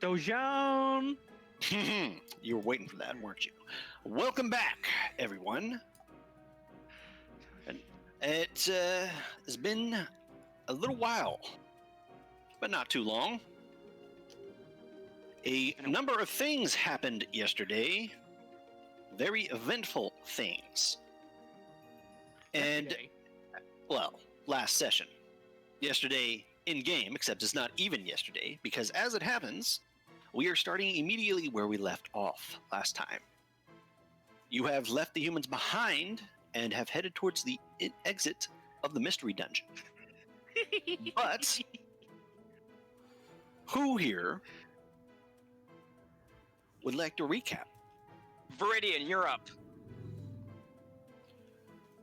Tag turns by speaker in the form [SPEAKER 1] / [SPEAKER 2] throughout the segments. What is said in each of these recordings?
[SPEAKER 1] Dojon.
[SPEAKER 2] You were waiting for that, weren't you? Welcome back, everyone. And it has been a little while, but not too long. A number of things happened yesterday. Very eventful things. And,
[SPEAKER 1] Yesterday.
[SPEAKER 2] well, last session. Yesterday in-game, except it's not even yesterday, because as it happens, we are starting immediately where we left off last time. You have left the humans behind and have headed towards the exit of the mystery dungeon. But who here would like to recap?
[SPEAKER 3] Viridian, you're up.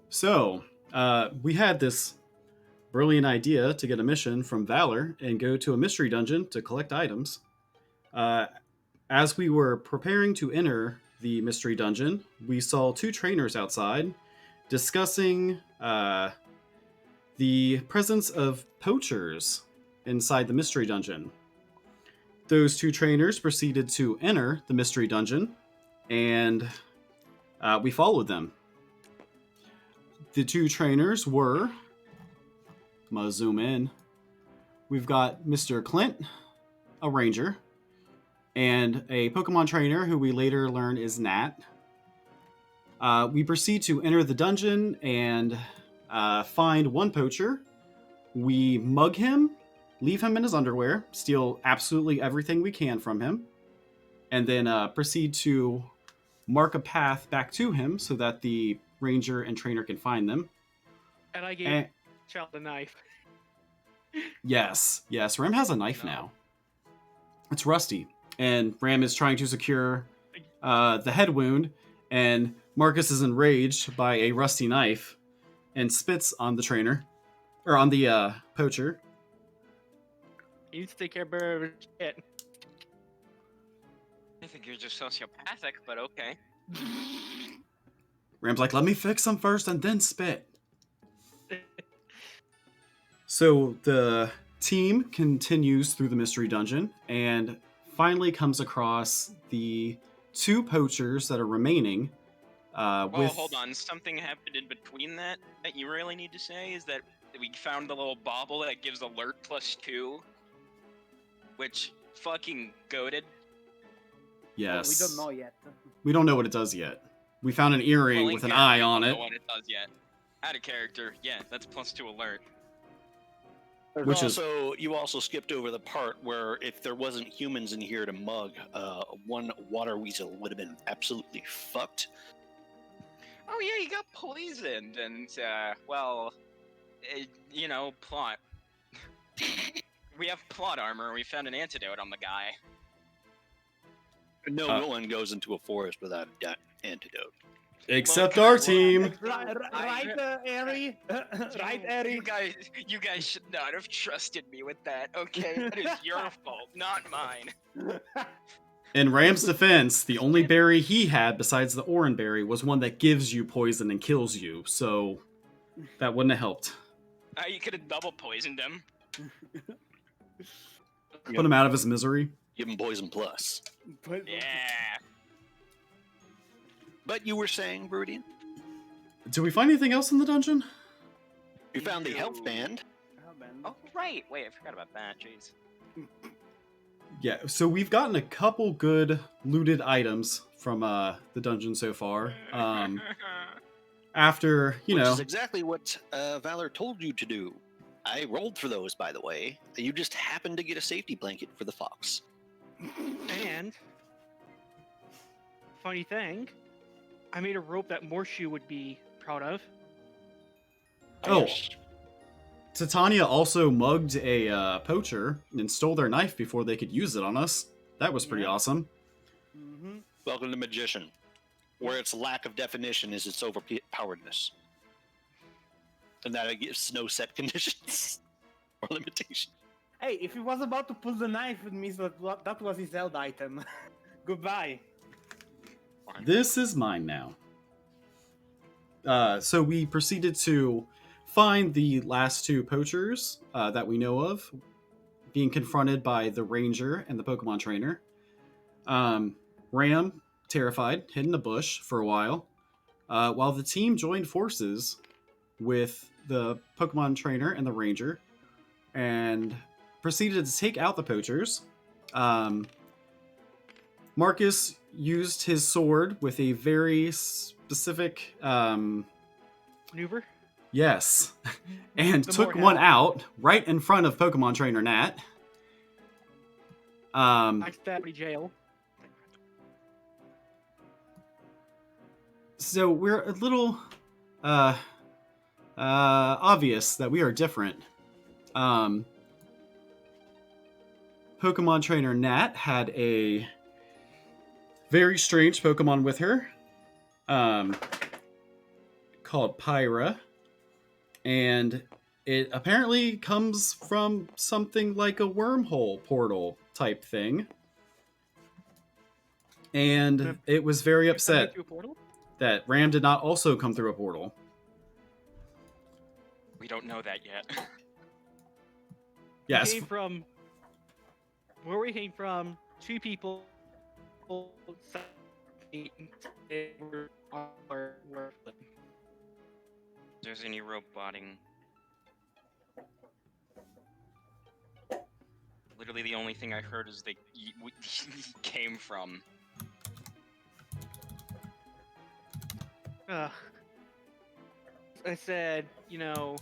[SPEAKER 4] So, we had this brilliant idea to get a mission from Valor and go to a mystery dungeon to collect items. As we were preparing to enter the mystery dungeon, we saw two trainers outside discussing the presence of poachers inside the mystery dungeon. Those two trainers proceeded to enter the mystery dungeon, and we followed them. The two trainers were... I'm going to zoom in. We've got Mr. Clint, a ranger, and a Pokemon trainer who we later learn is Nat. We proceed to enter the dungeon and find one poacher. We mug him, leave him in his underwear, steal absolutely everything we can from him, and then proceed to mark a path back to him so that the ranger and trainer can find them.
[SPEAKER 1] And I gave Child a knife.
[SPEAKER 4] Yes, Ram has a knife now. It's rusty, and Ram is trying to secure the head wound, and Marcus is enraged by a rusty knife and spits on the trainer, or on the poacher.
[SPEAKER 1] You need to take care of his shit.
[SPEAKER 3] I think you're just sociopathic, but okay.
[SPEAKER 4] Ram's like, let me fix him first and then spit. So the team continues through the mystery dungeon and finally comes across the two poachers that are remaining.
[SPEAKER 3] Hold on. Something happened in between that you really need to say is that we found the little bauble that gives alert +2, which fucking goated.
[SPEAKER 4] Yes.
[SPEAKER 5] Well, we don't know yet.
[SPEAKER 4] We don't know what it does yet. We found an earring with an eye on it.
[SPEAKER 3] I don't know what it does yet. Out of character, yeah, that's +2 alert.
[SPEAKER 4] Which
[SPEAKER 2] you also skipped over the part where if there wasn't humans in here to mug, one water weasel would have been absolutely fucked.
[SPEAKER 3] Oh yeah, he got poisoned, and plot. We have plot armor. We found an antidote on the guy.
[SPEAKER 2] No one goes into a forest without an antidote.
[SPEAKER 4] Except our team.
[SPEAKER 5] Right, Eri? Right, Eri?
[SPEAKER 3] You guys should not have trusted me with that, okay? That is your fault, not mine.
[SPEAKER 4] In Ram's defense, the only berry he had besides the Oran berry was one that gives you poison and kills you, so that wouldn't have helped.
[SPEAKER 3] You could have double poisoned him.
[SPEAKER 4] Put him out of his misery.
[SPEAKER 2] Give him poison plus.
[SPEAKER 3] Yeah.
[SPEAKER 2] But you were saying, Viridian?
[SPEAKER 4] Did we find anything else in the dungeon?
[SPEAKER 2] You found the health band.
[SPEAKER 3] Oh, right. Wait, I forgot about that. Jeez.
[SPEAKER 4] Yeah, so we've gotten a couple good looted items from the dungeon so far. After,
[SPEAKER 2] Which is exactly what Valor told you to do. I rolled for those, by the way. You just happened to get a safety blanket for the fox.
[SPEAKER 1] And funny thing, I made a rope that Morshu would be proud of.
[SPEAKER 4] Oh, Titania also mugged a poacher and stole their knife before they could use it on us. That was pretty awesome.
[SPEAKER 5] Mm-hmm.
[SPEAKER 2] Welcome to Magician, where its lack of definition is its overpoweredness. And that it gives no set conditions or limitations.
[SPEAKER 5] Hey, if he was about to pull the knife, it means that was his held item. Goodbye.
[SPEAKER 4] This is mine now. So we proceeded to find the last two poachers that we know of. being confronted by the ranger and the Pokemon trainer. Ram, terrified, hid in a bush for a while the team joined forces with the Pokemon trainer and the ranger and proceeded to take out the poachers. Marcus used his sword with a very specific
[SPEAKER 1] Maneuver.
[SPEAKER 4] yes, and
[SPEAKER 1] The
[SPEAKER 4] took
[SPEAKER 1] more
[SPEAKER 4] one
[SPEAKER 1] help.
[SPEAKER 4] out right in front of Pokemon trainer Nat.
[SPEAKER 1] I stabbed jail.
[SPEAKER 4] So we're a little obvious that we are different. Pokemon trainer Nat had a very strange Pokemon with her called Pyra, and it apparently comes from something like a wormhole portal type thing, and it was very upset
[SPEAKER 1] Through a portal?
[SPEAKER 4] that Ram did not also come through a portal.
[SPEAKER 3] We don't know that yet.
[SPEAKER 4] Yes,
[SPEAKER 1] We came from where we came from. 2 people. Were
[SPEAKER 3] If there's any roboting. Literally the only thing I heard is they came from.
[SPEAKER 1] I said, you know.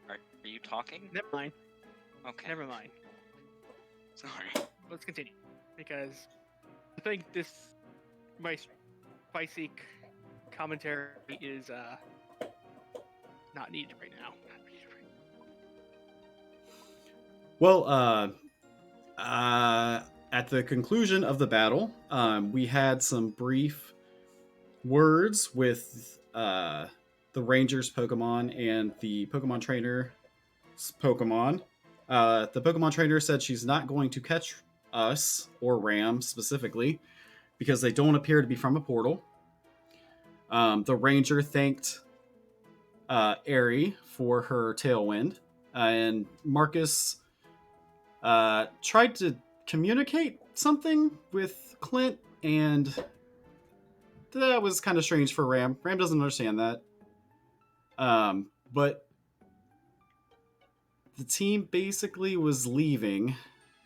[SPEAKER 3] Are you talking?
[SPEAKER 1] Never mind.
[SPEAKER 3] Okay.
[SPEAKER 1] Never mind.
[SPEAKER 3] Sorry.
[SPEAKER 1] Let's continue because I think my spicy commentary is not needed right now.
[SPEAKER 4] Well, at the conclusion of the battle, we had some brief words with the Ranger's Pokemon and the Pokemon Trainer's Pokemon. The Pokemon Trainer said she's not going to catch us, or Ram specifically, because they don't appear to be from a portal. The Ranger thanked Aerie for her Tailwind, and Marcus tried to communicate something with Clint, and that was kind of strange for Ram. Ram doesn't understand that. But the team basically was leaving,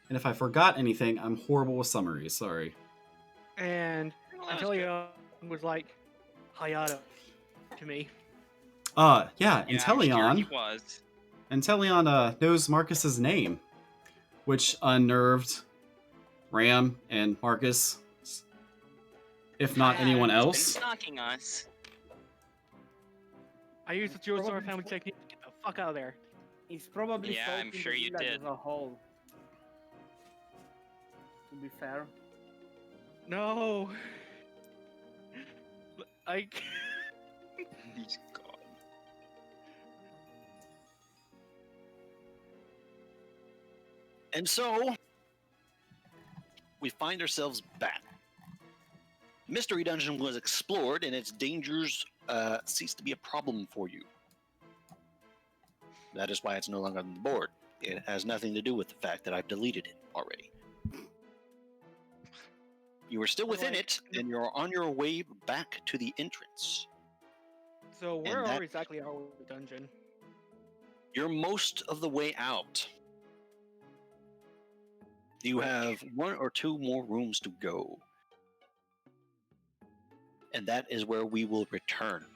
[SPEAKER 4] and if I forgot anything, I'm horrible with summaries. Sorry.
[SPEAKER 1] And Antonio was like Hayato to me.
[SPEAKER 4] Yeah,
[SPEAKER 3] Yeah, I'm sure
[SPEAKER 4] Inteleon.
[SPEAKER 3] he was.
[SPEAKER 4] Inteleon knows Marcus's name, which unnerved Ram and Marcus, if not
[SPEAKER 3] Yeah,
[SPEAKER 4] anyone
[SPEAKER 3] he's been
[SPEAKER 4] else.
[SPEAKER 3] stalking us.
[SPEAKER 1] I used the Joestar family technique to get the fuck out of there.
[SPEAKER 5] He's probably
[SPEAKER 3] Yeah, I'm
[SPEAKER 5] soaking
[SPEAKER 3] sure
[SPEAKER 5] the
[SPEAKER 3] you
[SPEAKER 5] village
[SPEAKER 3] did.
[SPEAKER 5] as a whole. To be fair.
[SPEAKER 1] No.
[SPEAKER 3] He's gone.
[SPEAKER 2] And so, we find ourselves back. Mystery Dungeon was explored, and its dangers ceased to be a problem for you. That is why it's no longer on the board. It has nothing to do with the fact that I've deleted it already. You are still within it, and you're on your way back to the entrance.
[SPEAKER 1] So where exactly are we in the dungeon?
[SPEAKER 2] You're most of the way out. You have 1 or 2 more rooms to go. And that is where we will return.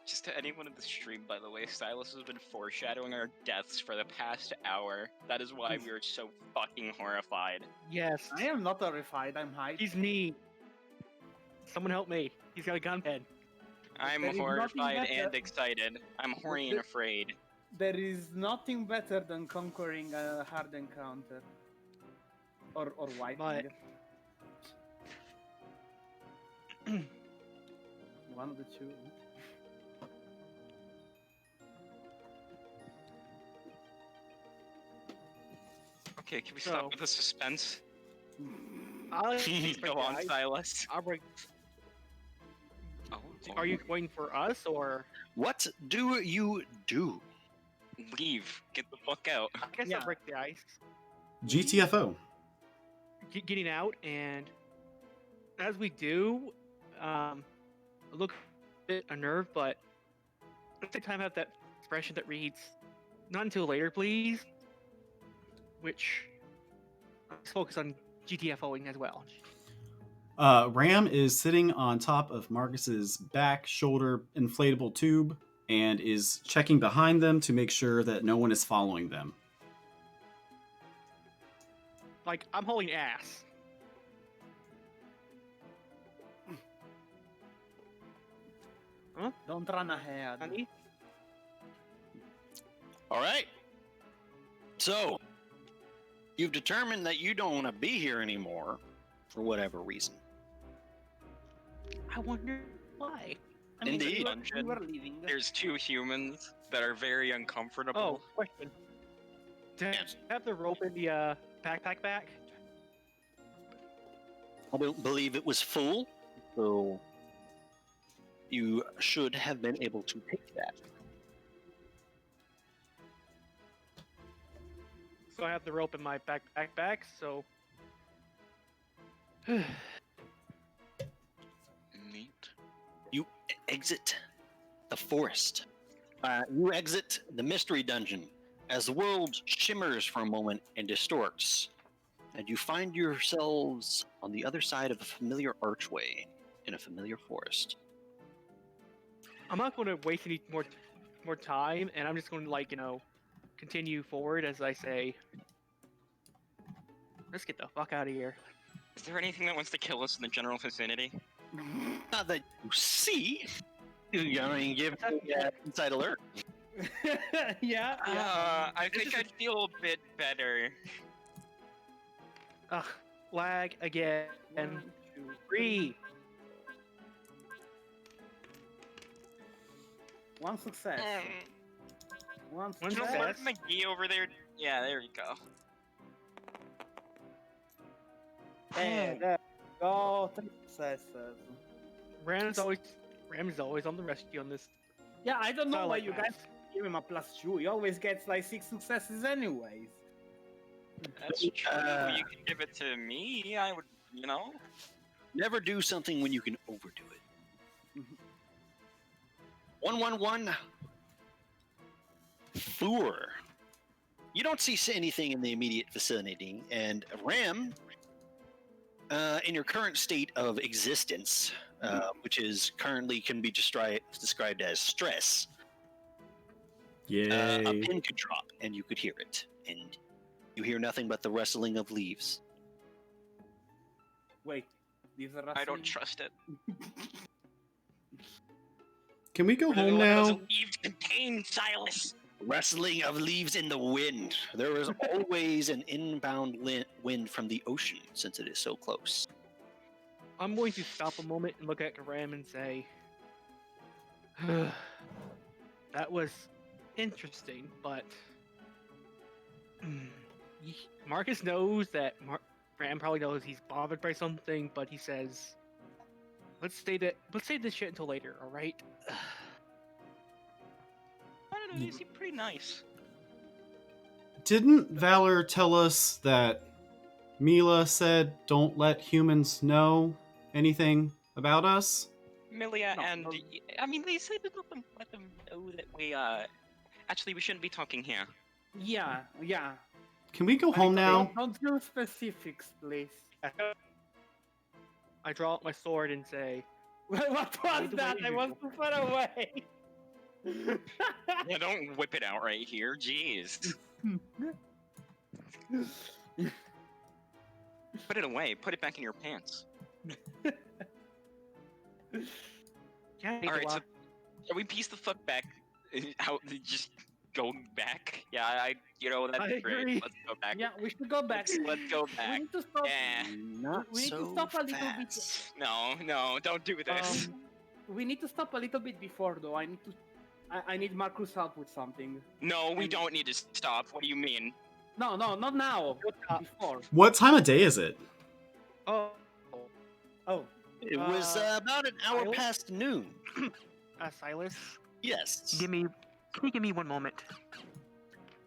[SPEAKER 3] Just to anyone in the stream, by the way, Silas has been foreshadowing our deaths for the past hour. That is why we are so fucking horrified.
[SPEAKER 1] Yes.
[SPEAKER 5] I am not horrified, I'm hyped.
[SPEAKER 1] He's me. Someone help me. He's got a gun head.
[SPEAKER 3] I'm
[SPEAKER 5] There is
[SPEAKER 3] horrified
[SPEAKER 5] nothing
[SPEAKER 3] and
[SPEAKER 5] better-
[SPEAKER 3] excited. I'm horny and afraid.
[SPEAKER 5] There is nothing better than conquering a hard encounter. Or wiping
[SPEAKER 1] But-
[SPEAKER 5] it. One of the two.
[SPEAKER 3] Okay, can we
[SPEAKER 1] So-
[SPEAKER 3] stop with the suspense?
[SPEAKER 1] I'll break
[SPEAKER 3] Go
[SPEAKER 1] the
[SPEAKER 3] on,
[SPEAKER 1] ice.
[SPEAKER 3] Silas.
[SPEAKER 1] I'll break.
[SPEAKER 3] Oh,
[SPEAKER 1] Are you waiting for us or?
[SPEAKER 2] What do you do?
[SPEAKER 3] leave? Get the fuck out.
[SPEAKER 1] I guess
[SPEAKER 5] Yeah.
[SPEAKER 1] I'll break the ice.
[SPEAKER 4] GTFO.
[SPEAKER 1] Getting out, and as we do, I look a bit unnerved, but at the same time, I have that expression that reads, "Not until later, please." Which let's focus on GTFOing as well.
[SPEAKER 4] Ram is sitting on top of Marcus's back shoulder inflatable tube and is checking behind them to make sure that no one is following them.
[SPEAKER 1] Like I'm holding ass.
[SPEAKER 5] Don't run ahead.
[SPEAKER 1] Honey?
[SPEAKER 2] All right. So, you've determined that you don't want to be here anymore for whatever reason.
[SPEAKER 1] I wonder why.
[SPEAKER 5] I mean,
[SPEAKER 2] Indeed.
[SPEAKER 5] we were leaving.
[SPEAKER 3] There's two humans that are very uncomfortable.
[SPEAKER 1] Oh, question. Do I
[SPEAKER 2] Yes.
[SPEAKER 1] have the rope in the backpack back?
[SPEAKER 2] I believe it was full, so you should have been able to take that.
[SPEAKER 1] So I have the rope in my backpack back, so
[SPEAKER 3] Neat.
[SPEAKER 2] You exit the forest. You exit the mystery dungeon as the world shimmers for a moment and distorts, and you find yourselves on the other side of a familiar archway in a familiar forest.
[SPEAKER 1] I'm not going to waste any more time, and I'm just going to continue forward as I say, let's get the fuck out of here.
[SPEAKER 3] Is there anything that wants to kill us in the general vicinity?
[SPEAKER 2] Not that you see. You mean, give inside alert.
[SPEAKER 5] yeah.
[SPEAKER 3] I think I'd feel a bit better.
[SPEAKER 1] Ugh, lag again. And
[SPEAKER 5] 1, 2,
[SPEAKER 1] 3.
[SPEAKER 5] One success. One
[SPEAKER 1] One
[SPEAKER 3] You know,
[SPEAKER 5] success.
[SPEAKER 1] success.
[SPEAKER 3] Mark McGee over there. Yeah, there you go.
[SPEAKER 5] There you go. 3 successes.
[SPEAKER 1] Ram's always on the rescue on this.
[SPEAKER 5] Yeah, I don't know
[SPEAKER 1] I
[SPEAKER 5] why
[SPEAKER 1] like
[SPEAKER 5] you
[SPEAKER 1] that.
[SPEAKER 5] guys give him a +2. He always gets like 6 successes anyways.
[SPEAKER 3] That's true. You can give it to me. I would,
[SPEAKER 2] Never do something when you can overdo it. 111. Four. You don't see anything in the immediate vicinity, and Ram, in your current state of existence, which is currently can be described as stress, a
[SPEAKER 4] Yay.
[SPEAKER 2] pin could drop, and you could hear it, and you hear nothing but the rustling of leaves.
[SPEAKER 5] Wait, these are
[SPEAKER 3] I don't
[SPEAKER 5] rustling?
[SPEAKER 3] trust it.
[SPEAKER 4] Can we go
[SPEAKER 3] What do
[SPEAKER 4] home
[SPEAKER 3] those
[SPEAKER 4] now?
[SPEAKER 3] leaves contain, Silas?
[SPEAKER 2] Rustling of leaves in the wind. There is always an inbound wind from the ocean, since it is so close.
[SPEAKER 1] I'm going to stop a moment and look at Ram and say, that was interesting, but Marcus knows that Ram probably knows he's bothered by something, but he says, let's save this shit until later, all right?
[SPEAKER 3] I don't know. You seem pretty nice.
[SPEAKER 4] Didn't Valor tell us that Mila said don't let humans know anything about us?
[SPEAKER 3] Milia
[SPEAKER 5] No,
[SPEAKER 3] and
[SPEAKER 5] no.
[SPEAKER 3] I mean, they said to let them know that we actually we shouldn't be talking here.
[SPEAKER 5] Yeah.
[SPEAKER 4] Can we go home now?
[SPEAKER 5] Don't do specifics, please.
[SPEAKER 1] I draw out my sword and say,
[SPEAKER 5] What was
[SPEAKER 1] the
[SPEAKER 5] that?
[SPEAKER 1] way
[SPEAKER 5] I
[SPEAKER 1] you
[SPEAKER 5] was
[SPEAKER 1] go.
[SPEAKER 5] too far away.
[SPEAKER 3] Yeah, don't whip it out right here. Jeez. Put it away. Put it back in your pants.
[SPEAKER 1] yeah,
[SPEAKER 3] All right, so can we piece the fuck back? How just go back? Yeah, that's
[SPEAKER 1] I
[SPEAKER 3] great.
[SPEAKER 1] agree.
[SPEAKER 3] Let's go back.
[SPEAKER 5] Yeah, we should go back.
[SPEAKER 3] Let's go
[SPEAKER 5] We
[SPEAKER 3] back.
[SPEAKER 5] need to stop.
[SPEAKER 3] Yeah.
[SPEAKER 2] Not
[SPEAKER 5] We need to
[SPEAKER 2] so
[SPEAKER 5] stop a little bit.
[SPEAKER 2] fast.
[SPEAKER 3] No, don't do this.
[SPEAKER 5] We need to stop a little bit before, though. I need Marcus' help with something.
[SPEAKER 3] No, we don't need to stop. What do you mean?
[SPEAKER 5] No, not now.
[SPEAKER 1] Stop.
[SPEAKER 5] Before.
[SPEAKER 4] What time of day is it?
[SPEAKER 1] Oh,
[SPEAKER 5] Oh,
[SPEAKER 2] It was about an hour
[SPEAKER 1] Silas?
[SPEAKER 2] past noon.
[SPEAKER 1] Silas,
[SPEAKER 2] Yes.
[SPEAKER 1] can you give me one moment?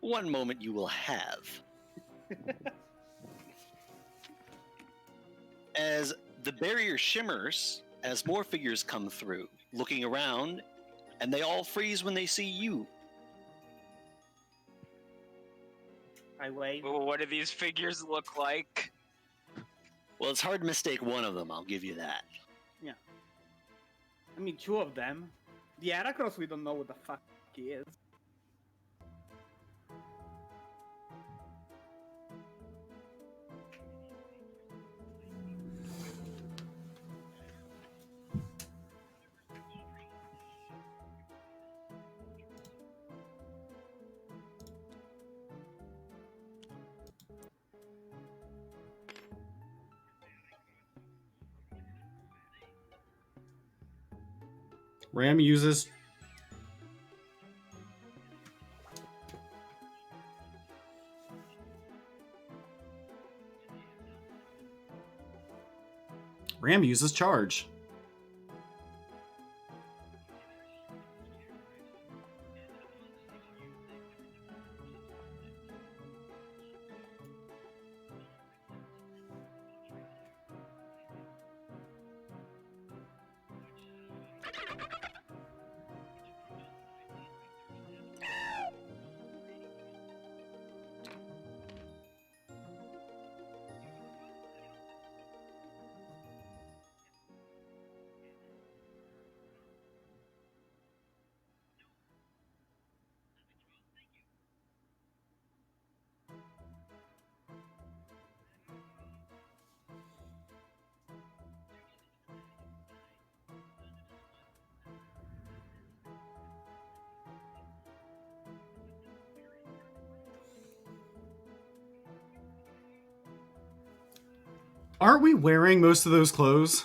[SPEAKER 2] One moment you will have. As the barrier shimmers, as more figures come through, looking around, and they all freeze when they see you.
[SPEAKER 5] I wave.
[SPEAKER 3] Well, what do these figures look like?
[SPEAKER 2] Well, it's hard to mistake one of them, I'll give you that.
[SPEAKER 5] I mean, two of them. The Heracross, we don't know what the fuck he is.
[SPEAKER 4] Ram uses charge. Aren't we wearing most of those clothes?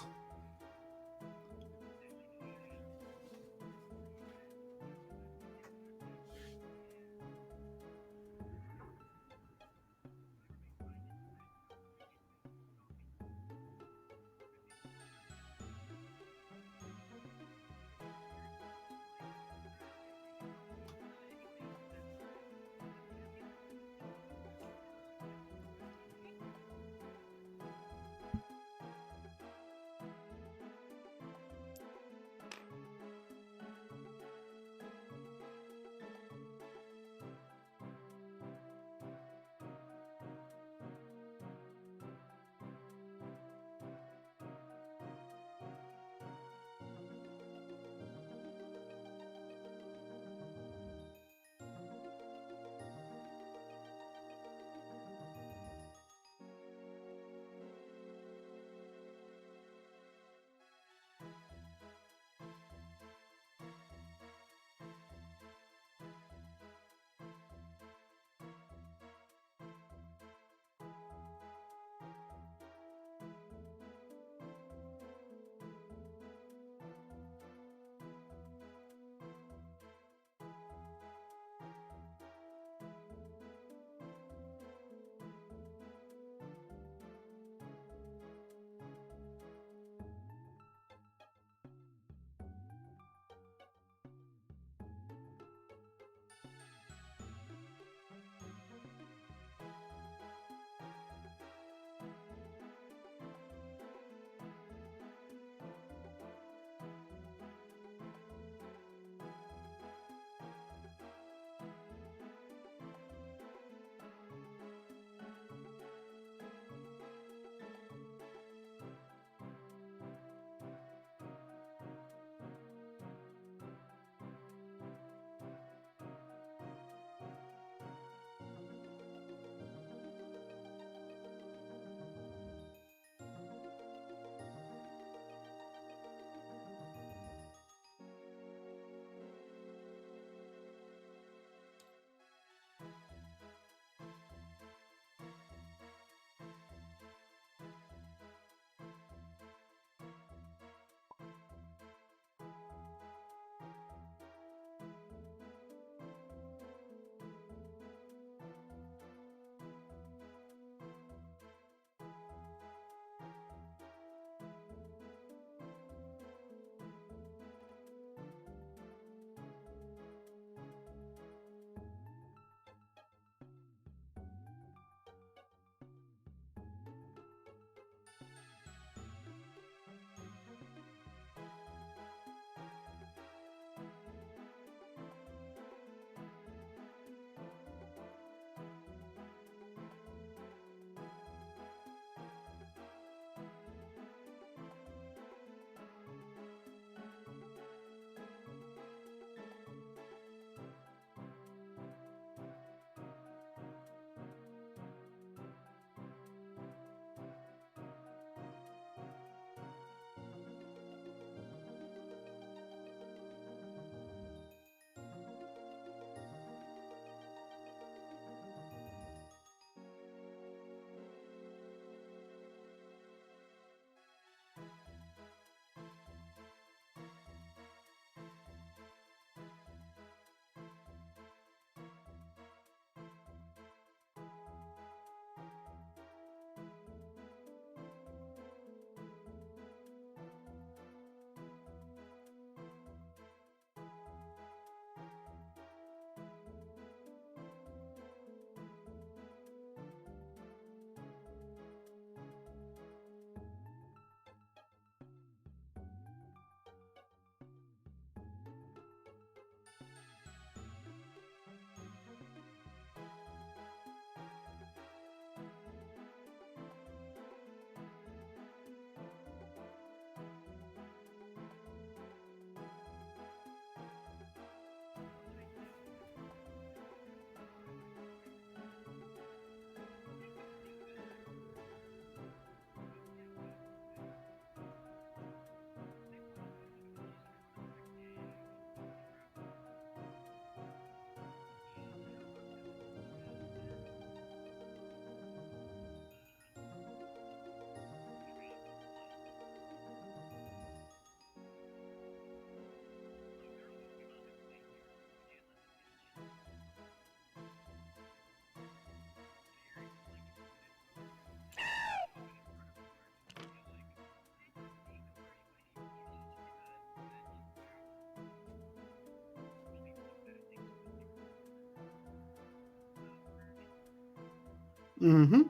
[SPEAKER 4] Mm-hmm.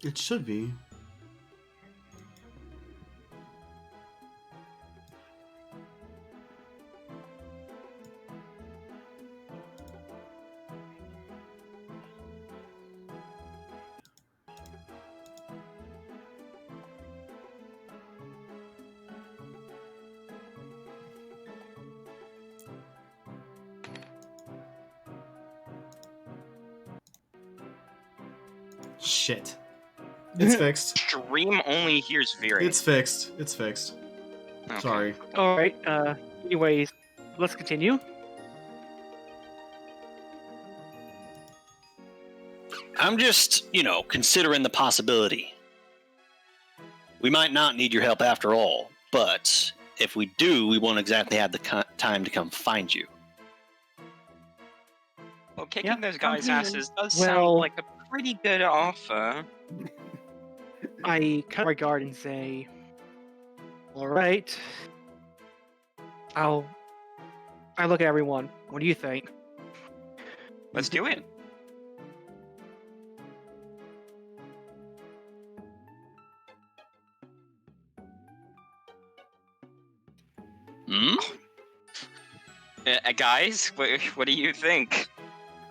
[SPEAKER 4] It should be. Shit. It's fixed.
[SPEAKER 3] Stream only hears veering.
[SPEAKER 4] It's fixed. It's fixed.
[SPEAKER 3] Okay.
[SPEAKER 4] Sorry.
[SPEAKER 1] All right. Anyways, let's continue.
[SPEAKER 2] I'm just, considering the possibility. We might not need your help after all, but if we do, we won't exactly have the time to come find you.
[SPEAKER 3] Well, kicking
[SPEAKER 5] Yeah,
[SPEAKER 3] those guys'
[SPEAKER 5] completely.
[SPEAKER 3] asses does
[SPEAKER 1] Well-
[SPEAKER 3] sound like a pretty good offer.
[SPEAKER 1] I cut my guard and say, "All right. I look at everyone. What do you think?"
[SPEAKER 3] Let's do it.
[SPEAKER 2] Hmm?
[SPEAKER 3] Guys, what do you think?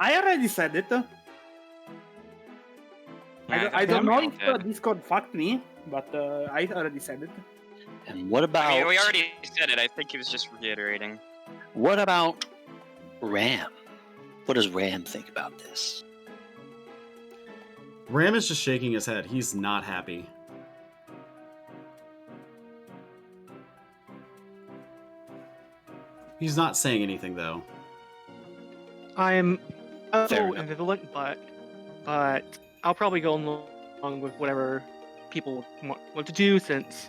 [SPEAKER 5] I already said it. I don't know if Discord fucked me, but I already said it.
[SPEAKER 2] And what about...
[SPEAKER 3] I mean, we already said it. I think he was just reiterating.
[SPEAKER 2] What about Ram? What does Ram think about this?
[SPEAKER 4] Ram is just shaking his head. He's not happy. He's not saying anything, though.
[SPEAKER 1] I'm a
[SPEAKER 2] Fair
[SPEAKER 1] little ambivalent, but I'll probably go along with whatever people want to do, since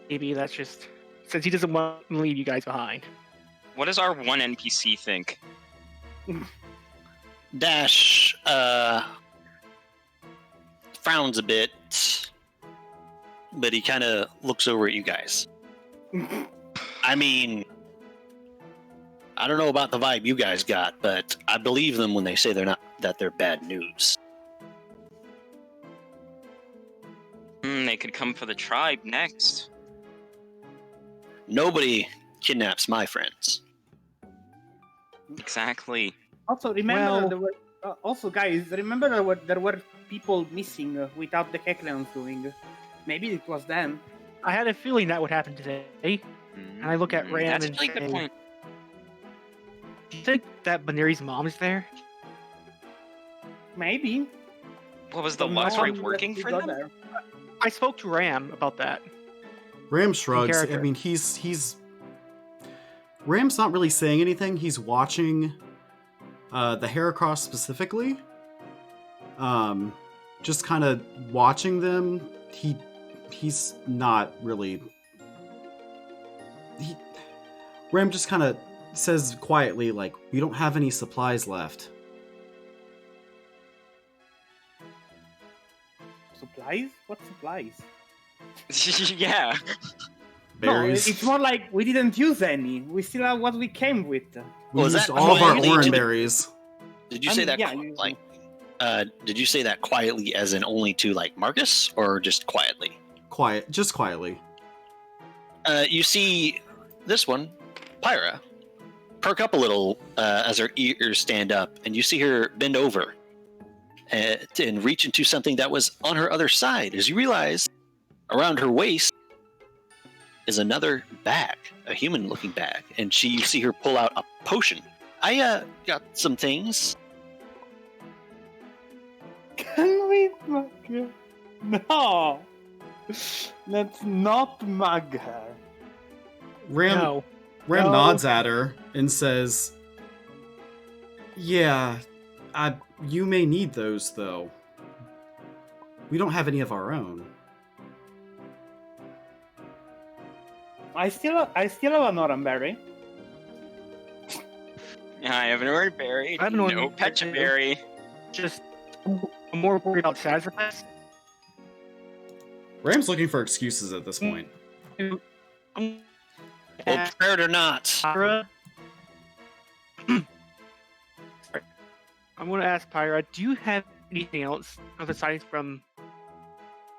[SPEAKER 1] maybe that's just since he doesn't want to leave you guys behind.
[SPEAKER 3] What does our one NPC think?
[SPEAKER 2] Dash frowns a bit, but he kind of looks over at you guys. I mean, I don't know about the vibe you guys got, but I believe them when they say they're bad news.
[SPEAKER 3] They could come for the tribe next.
[SPEAKER 2] Nobody kidnaps my friends.
[SPEAKER 3] Exactly.
[SPEAKER 5] Also, remember
[SPEAKER 1] Well-
[SPEAKER 5] there were, guys, remember there were people missing without the Kekleons doing. Maybe it was them.
[SPEAKER 1] I had a feeling that would happen today. And I look at Ram
[SPEAKER 3] That's a
[SPEAKER 1] and
[SPEAKER 3] really good
[SPEAKER 1] say-
[SPEAKER 3] point.
[SPEAKER 1] Do you think that Baneri's mom is there?
[SPEAKER 5] Maybe.
[SPEAKER 3] What was the
[SPEAKER 5] But no
[SPEAKER 3] luxury
[SPEAKER 5] one
[SPEAKER 3] working
[SPEAKER 5] let
[SPEAKER 3] for
[SPEAKER 5] me go
[SPEAKER 3] them?
[SPEAKER 5] there.
[SPEAKER 1] I spoke to Ram about that.
[SPEAKER 4] Ram shrugs. I
[SPEAKER 1] character.
[SPEAKER 4] mean, he's Ram's not really saying anything. He's watching the Heracross specifically. Just kind of watching them. He's not really. Ram just kind of says quietly, like, "We don't have any supplies left."
[SPEAKER 5] Supplies? What supplies?
[SPEAKER 3] Yeah.
[SPEAKER 4] Berries.
[SPEAKER 5] No, it's more like we didn't use any. We still have what we came with.
[SPEAKER 4] We
[SPEAKER 2] Was
[SPEAKER 4] used
[SPEAKER 2] that
[SPEAKER 4] all of our
[SPEAKER 2] quietly
[SPEAKER 4] orange
[SPEAKER 2] to-
[SPEAKER 4] berries.
[SPEAKER 2] Did you
[SPEAKER 5] I
[SPEAKER 2] say
[SPEAKER 5] mean,
[SPEAKER 2] that
[SPEAKER 5] yeah,
[SPEAKER 2] did you say that quietly as in only to like Marcus or just quietly?
[SPEAKER 4] Just quietly.
[SPEAKER 2] You see this one, Pyra, perk up a little as her ears stand up, and you see her bend over and reach into something that was on her other side. As you realize, around her waist is another bag, a human-looking bag, and you see her pull out a potion. I got some things.
[SPEAKER 5] Can we mug her? No! Let's not mug her.
[SPEAKER 4] Ram
[SPEAKER 1] No.
[SPEAKER 4] Ram
[SPEAKER 5] No.
[SPEAKER 4] nods at her and says, "Yeah, you may need those, though. We don't have any of our own."
[SPEAKER 5] I still have an oranberry.
[SPEAKER 3] Yeah, I have an orange berry.
[SPEAKER 1] I have an
[SPEAKER 3] No
[SPEAKER 1] orange berry.
[SPEAKER 3] pecha berry.
[SPEAKER 1] just I'm more worried about status effects.
[SPEAKER 4] Ram's looking for excuses at this point.
[SPEAKER 1] I'm
[SPEAKER 2] Well, prepared or not.
[SPEAKER 1] Pyra. Sorry. I'm going to ask Pyra, do you have anything else aside from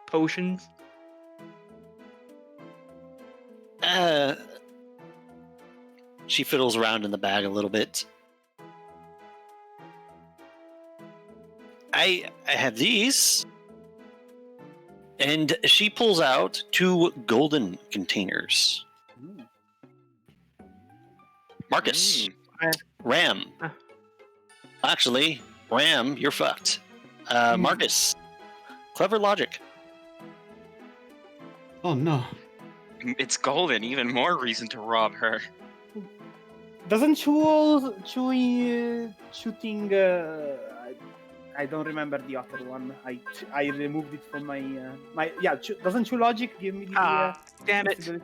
[SPEAKER 1] potions?
[SPEAKER 2] She fiddles around in the bag a little bit. I have these. And she pulls out 2 golden containers.
[SPEAKER 5] Ooh.
[SPEAKER 2] Marcus, Ram. Actually, Ram, you're fucked. Marcus, clever logic.
[SPEAKER 4] Oh no.
[SPEAKER 3] It's golden. Even more reason to rob her.
[SPEAKER 5] Doesn't shooting? I don't remember the other one. I removed it from my Doesn't Chew Logic give me the?
[SPEAKER 1] Damn it!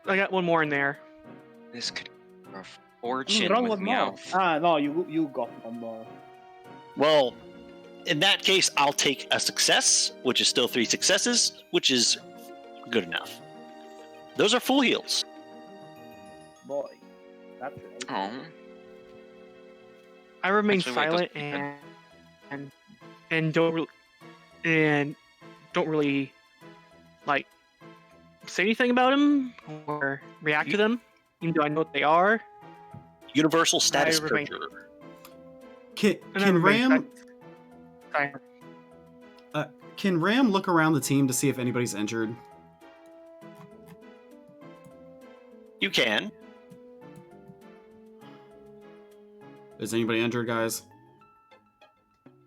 [SPEAKER 1] I got one more in there.
[SPEAKER 3] This could be a fortune
[SPEAKER 5] wrong
[SPEAKER 3] with
[SPEAKER 5] one more.
[SPEAKER 3] Meowth.
[SPEAKER 5] No, you got one more.
[SPEAKER 2] Well, in that case, I'll take a success, which is still 3 successes, which is good enough. Those are full heals.
[SPEAKER 5] Boy, that's right.
[SPEAKER 3] Oh.
[SPEAKER 1] I remain
[SPEAKER 3] Actually, wait,
[SPEAKER 1] silent and don't really like say anything about him or react to them, even though I know what they are.
[SPEAKER 2] Universal status
[SPEAKER 1] I remain-
[SPEAKER 2] purger.
[SPEAKER 4] Can
[SPEAKER 1] And I remain
[SPEAKER 4] Ram
[SPEAKER 1] silent.
[SPEAKER 4] can Ram look around the team to see if anybody's injured?
[SPEAKER 2] You can.
[SPEAKER 4] Is anybody injured, guys?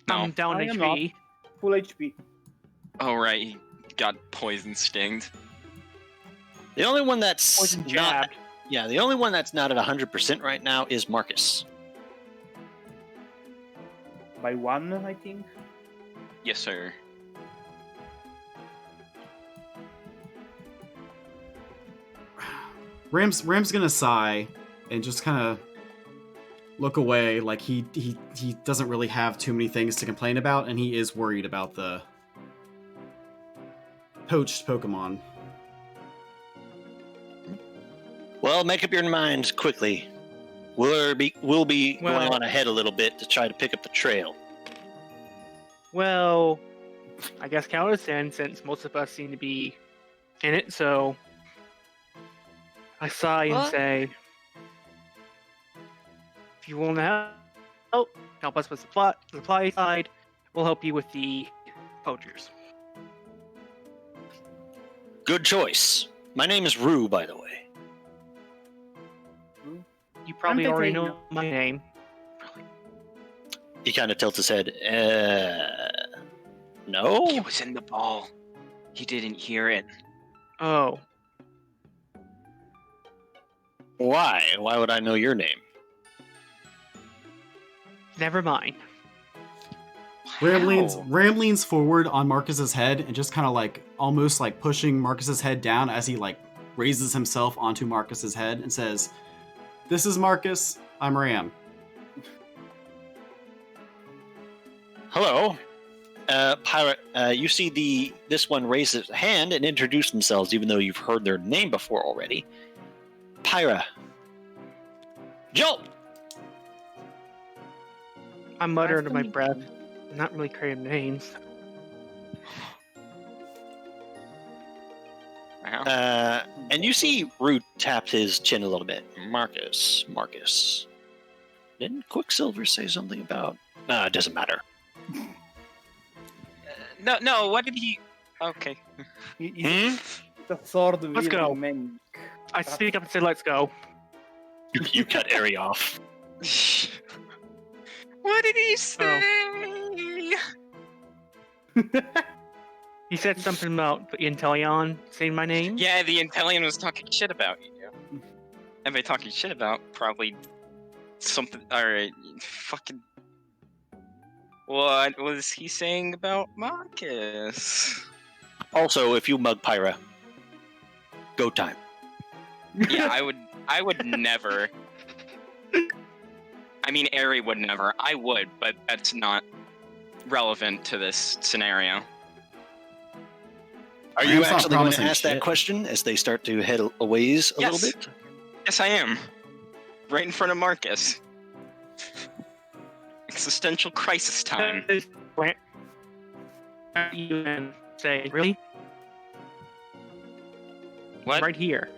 [SPEAKER 3] No.
[SPEAKER 1] I'm down
[SPEAKER 5] I am
[SPEAKER 1] HP.
[SPEAKER 5] Full HP.
[SPEAKER 3] Oh right, he got poison stinged.
[SPEAKER 2] The only one that's
[SPEAKER 1] Poison
[SPEAKER 2] not,
[SPEAKER 1] jabbed.
[SPEAKER 2] yeah, the only one that's not at 100% right now is Marcus.
[SPEAKER 5] By 1, I think.
[SPEAKER 3] Yes, sir.
[SPEAKER 4] Ram's gonna sigh and just kind of look away, like he doesn't really have too many things to complain about, and he is worried about the poached Pokemon.
[SPEAKER 2] Well, make up your mind quickly. We'll be going
[SPEAKER 1] Well-
[SPEAKER 2] on ahead a little bit to try to pick up the trail.
[SPEAKER 1] Well, I guess count us in since most of us seem to be in it. So I sigh and
[SPEAKER 2] What?
[SPEAKER 1] say, if you want to help us with the supply side, we'll help you with the poachers.
[SPEAKER 2] Good choice. My name is Rue, by the way.
[SPEAKER 1] You probably already
[SPEAKER 5] Titania.
[SPEAKER 1] know my name.
[SPEAKER 2] He kind of tilts his head. No?
[SPEAKER 3] He was in the ball. He didn't hear it.
[SPEAKER 1] Oh,
[SPEAKER 2] Why? Why would I know your name?
[SPEAKER 1] never mind.
[SPEAKER 4] Ram
[SPEAKER 3] How?
[SPEAKER 4] leans forward on Marcus's head and just kind of like almost like pushing Marcus's head down as he like raises himself onto Marcus's head and says, "This is Marcus. I'm Ram."
[SPEAKER 2] Hello. Pirate, you see this one raise his hand and introduce themselves, even though you've heard their name before already. Pyra. Joel!
[SPEAKER 1] I mutter
[SPEAKER 5] Nice
[SPEAKER 1] under
[SPEAKER 5] to
[SPEAKER 1] my
[SPEAKER 5] meet
[SPEAKER 1] breath,
[SPEAKER 5] you.
[SPEAKER 1] not really creating names.
[SPEAKER 3] Wow.
[SPEAKER 2] And you see Root tap his chin a little bit. Marcus. Didn't Quicksilver say something about... Nah, it doesn't matter.
[SPEAKER 3] No, what did he... Okay.
[SPEAKER 5] He's a sword
[SPEAKER 1] Let's go.
[SPEAKER 5] wielding man.
[SPEAKER 1] I speak up and say, "Let's go."
[SPEAKER 2] You cut Airy off.
[SPEAKER 3] What did he say?
[SPEAKER 1] He said something about the Inteleon saying my name.
[SPEAKER 3] Yeah, the Intellion was talking shit about you. And by talking shit about, probably something... Alright, fucking... What was he saying about Marcus?
[SPEAKER 2] Also, if you mug Pyra, go time.
[SPEAKER 3] Yeah, I would never... I mean, Aerie would never. I would, but that's not relevant to this scenario.
[SPEAKER 2] Are
[SPEAKER 4] Ram's
[SPEAKER 2] you
[SPEAKER 4] not
[SPEAKER 2] actually going to
[SPEAKER 4] promising
[SPEAKER 2] ask that
[SPEAKER 4] shit.
[SPEAKER 2] question as they start to head a ways a little
[SPEAKER 3] Yes.
[SPEAKER 2] bit?
[SPEAKER 3] Yes, I am. Right in front of Marcus. Existential crisis time.
[SPEAKER 1] You and say, really?
[SPEAKER 3] What?
[SPEAKER 1] Right here.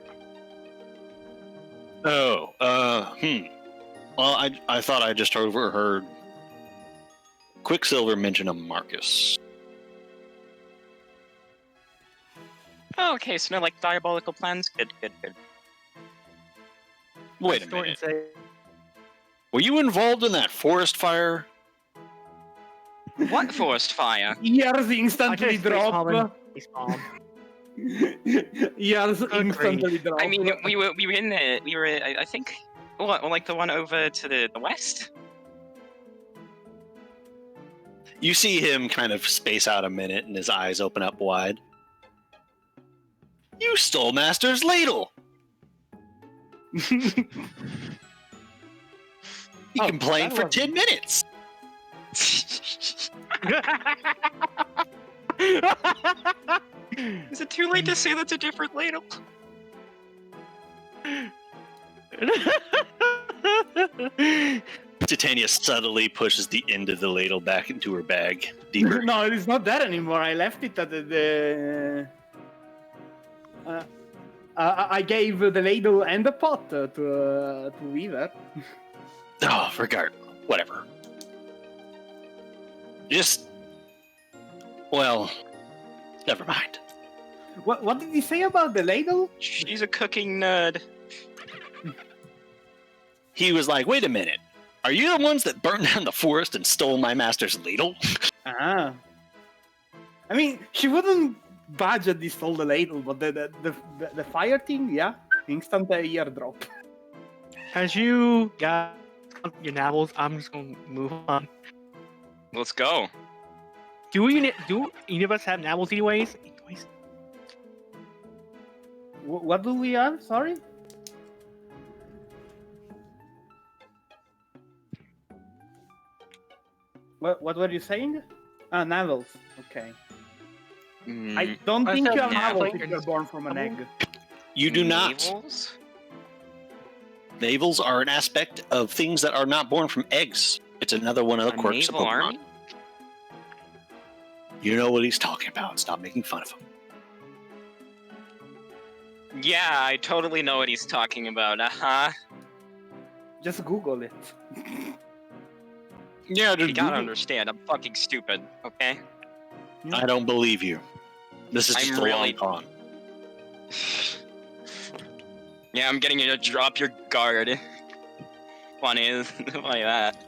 [SPEAKER 2] Oh, Well, I thought I just overheard Quicksilver mention a Marcus.
[SPEAKER 3] Oh, okay, so no, like, diabolical plans? Good.
[SPEAKER 2] Wait a
[SPEAKER 1] Store
[SPEAKER 2] minute.
[SPEAKER 1] and say,
[SPEAKER 2] Were you involved in that forest fire?
[SPEAKER 3] What forest fire?
[SPEAKER 5] Years
[SPEAKER 1] I
[SPEAKER 5] instantly
[SPEAKER 1] just face palm and
[SPEAKER 5] drop.
[SPEAKER 1] face palm.
[SPEAKER 5] Years
[SPEAKER 1] Agreed.
[SPEAKER 5] instantly drop.
[SPEAKER 3] I mean, we were in the, I think, what, like the one over to the west?
[SPEAKER 2] You see him kind of space out a minute and his eyes open up wide. You stole Master's ladle! He
[SPEAKER 5] Oh,
[SPEAKER 2] complained
[SPEAKER 5] that
[SPEAKER 2] for
[SPEAKER 5] was-
[SPEAKER 2] 10 minutes!
[SPEAKER 3] Is it too late to say that's a different ladle?
[SPEAKER 2] Titania subtly pushes the end of the ladle back into her bag, deeper.
[SPEAKER 5] No, it's not there anymore. I left it at the I gave the ladle and the pot to Weaver.
[SPEAKER 2] Oh, regard. Whatever. Just. Well, never mind.
[SPEAKER 5] What did he say about the ladle?
[SPEAKER 3] She's a cooking nerd.
[SPEAKER 2] He was like, wait a minute. Are you the ones that burned down the forest and stole my master's ladle?
[SPEAKER 5] Ah. I mean, she wouldn't budge that he stole the ladle, but the fire thing, yeah. Instant eardrop.
[SPEAKER 1] As you got your navels, I'm just gonna move on.
[SPEAKER 3] Let's go.
[SPEAKER 1] Do any of us have navels anyways?
[SPEAKER 5] What do we have? Sorry? What were you saying? Ah, navels. Okay. I don't
[SPEAKER 1] I
[SPEAKER 5] think
[SPEAKER 1] said
[SPEAKER 5] you have
[SPEAKER 3] navel.
[SPEAKER 5] navels if you're born from an egg.
[SPEAKER 2] You do not.
[SPEAKER 3] Navels?
[SPEAKER 2] Navels are an aspect of things that are not born from eggs. It's another one of the
[SPEAKER 3] A
[SPEAKER 2] quirks of
[SPEAKER 3] naval
[SPEAKER 2] Pokemon.
[SPEAKER 3] army?
[SPEAKER 2] You know what he's talking about. Stop making fun of him.
[SPEAKER 3] Yeah, I totally know what he's talking about. Uh-huh.
[SPEAKER 5] Just Google it.
[SPEAKER 2] Yeah,
[SPEAKER 3] You gotta understand, I'm fucking stupid, okay?
[SPEAKER 2] I don't believe you. This is
[SPEAKER 3] I'm
[SPEAKER 2] just a
[SPEAKER 3] really-
[SPEAKER 2] long con.
[SPEAKER 3] Yeah, I'm getting you to drop your guard. Funny, like that.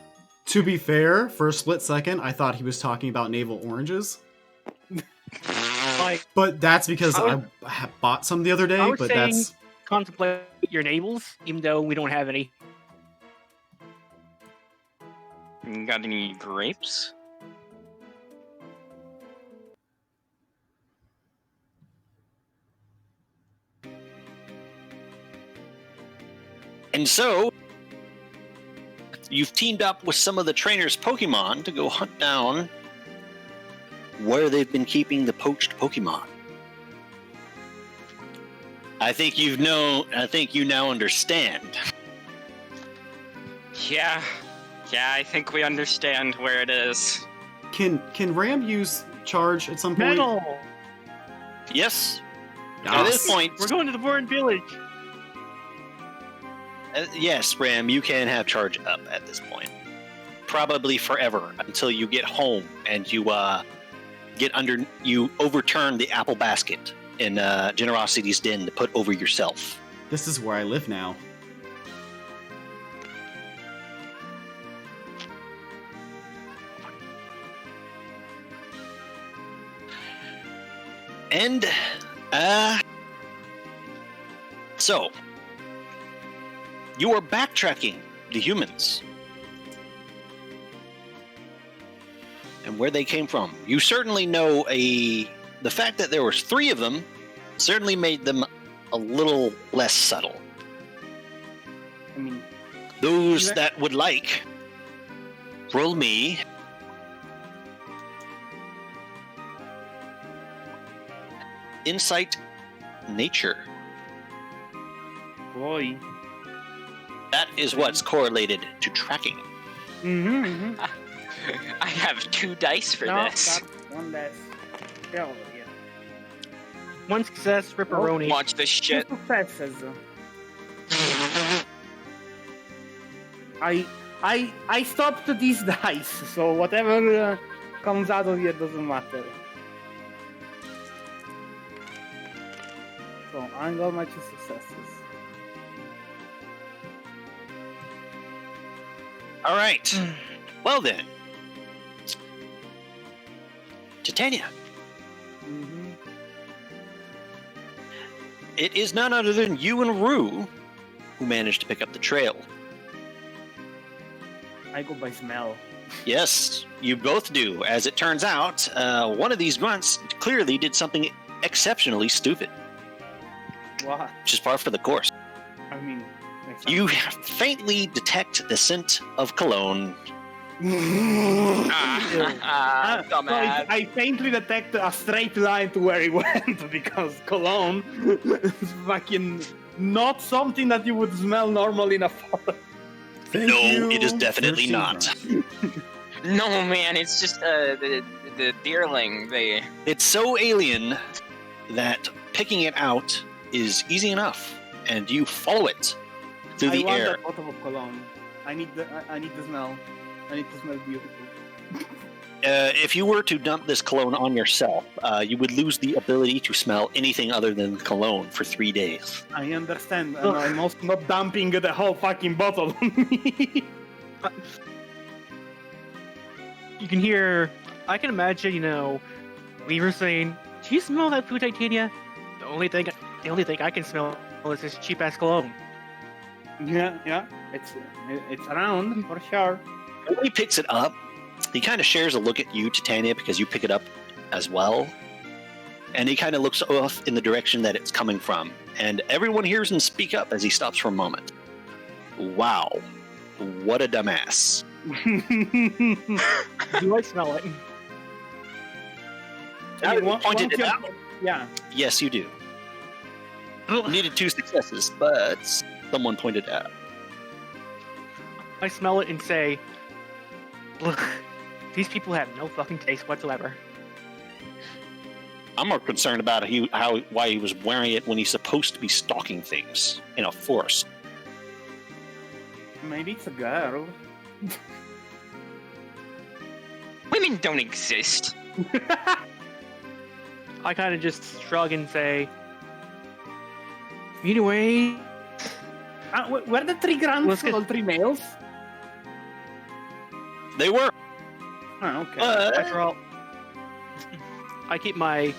[SPEAKER 4] To be fair, for a split second, I thought he was talking about navel oranges.
[SPEAKER 1] Like,
[SPEAKER 4] But that's because
[SPEAKER 1] I
[SPEAKER 4] I,
[SPEAKER 1] was-
[SPEAKER 4] bought some the other day,
[SPEAKER 1] I was
[SPEAKER 4] but
[SPEAKER 1] saying-
[SPEAKER 4] that's...
[SPEAKER 1] contemplate your navels, even though we don't have any.
[SPEAKER 3] You got any grapes?
[SPEAKER 2] And so, you've teamed up with some of the trainers' Pokemon to go hunt down where they've been keeping the poached Pokemon. I think you now understand.
[SPEAKER 3] Yeah. Yeah, I think we understand where it is.
[SPEAKER 4] Can Ram use charge at some point?
[SPEAKER 1] Metal!
[SPEAKER 2] Yes. At this point,
[SPEAKER 1] We're going to the Bourne Village!
[SPEAKER 2] yes, Ram, you can have charge up at this point. Probably forever until you get home and you overturn the apple basket in Generosity's Den to put over yourself.
[SPEAKER 4] This is where I live now.
[SPEAKER 2] And, so, you are backtracking the humans. And where they came from. You certainly know the fact that there was 3 of them certainly made them a little less subtle.
[SPEAKER 5] I mean,
[SPEAKER 2] Those that would like, roll me Insight Nature.
[SPEAKER 5] Boy.
[SPEAKER 2] That is what's correlated to tracking.
[SPEAKER 5] Mm-hmm.
[SPEAKER 3] I have 2 dice for
[SPEAKER 5] No,
[SPEAKER 3] this.
[SPEAKER 5] that's one less. Yeah, yeah.
[SPEAKER 1] One success, Ripperoni.
[SPEAKER 3] Watch this shit.
[SPEAKER 5] 2 successes. I stopped these dice, so whatever comes out of here doesn't matter. So I got my 2 successes.
[SPEAKER 2] All right. Well then, Titania.
[SPEAKER 5] Mm-hmm.
[SPEAKER 2] It is none other than you and Rue who managed to pick up the trail.
[SPEAKER 5] I go by smell.
[SPEAKER 2] Yes, you both do. As it turns out, one of these grunts clearly did something exceptionally stupid,
[SPEAKER 5] What?
[SPEAKER 2] which is par for the course.
[SPEAKER 5] I mean,
[SPEAKER 2] You faintly detect the scent of cologne.
[SPEAKER 3] Dumbass.
[SPEAKER 5] I faintly detect a straight line to where he went because cologne is fucking not something that you would smell normally in a forest.
[SPEAKER 4] Thank
[SPEAKER 2] No,
[SPEAKER 4] you
[SPEAKER 2] it is
[SPEAKER 4] for
[SPEAKER 2] definitely
[SPEAKER 4] seeing
[SPEAKER 2] not.
[SPEAKER 4] us.
[SPEAKER 3] No, man, it's just the deerling. They
[SPEAKER 2] It's so alien that picking it out is easy enough, and you follow it through
[SPEAKER 5] I
[SPEAKER 2] the
[SPEAKER 5] want
[SPEAKER 2] air.
[SPEAKER 5] that bottle of cologne. I need the smell. I need to smell beautiful.
[SPEAKER 2] If you were to dump this cologne on yourself, you would lose the ability to smell anything other than cologne for 3 days.
[SPEAKER 5] I understand, and I'm also not dumping the whole fucking bottle on me.
[SPEAKER 1] You can hear. I can imagine, Weaver saying, "Do you smell that food, Titania?" The only thing I can smell is this cheap ass cologne.
[SPEAKER 5] yeah, it's around for sure.
[SPEAKER 2] When he picks it up, he kind of shares a look at you, Titania, because you pick it up as well. And he kind of looks off in the direction that it's coming from. And everyone hears him speak up as he stops for a moment. Wow. What a dumbass.
[SPEAKER 1] Do I smell it?
[SPEAKER 2] Now that you
[SPEAKER 5] Once
[SPEAKER 2] pointed it
[SPEAKER 5] you're-
[SPEAKER 2] out,
[SPEAKER 5] Yeah.
[SPEAKER 2] yes, you do. You needed 2 successes, but someone pointed it out.
[SPEAKER 1] I smell it and say, "Look, these people have no fucking taste whatsoever."
[SPEAKER 2] I'm more concerned about why he was wearing it when he's supposed to be stalking things in a forest.
[SPEAKER 5] Maybe it's a girl.
[SPEAKER 3] women don't exist.
[SPEAKER 1] I kind of just shrug and say, "Anyway,
[SPEAKER 5] Were the 3 grunts
[SPEAKER 1] Let's get-
[SPEAKER 5] all 3 males?
[SPEAKER 2] They were.
[SPEAKER 5] Oh, okay.
[SPEAKER 1] after all, I keep my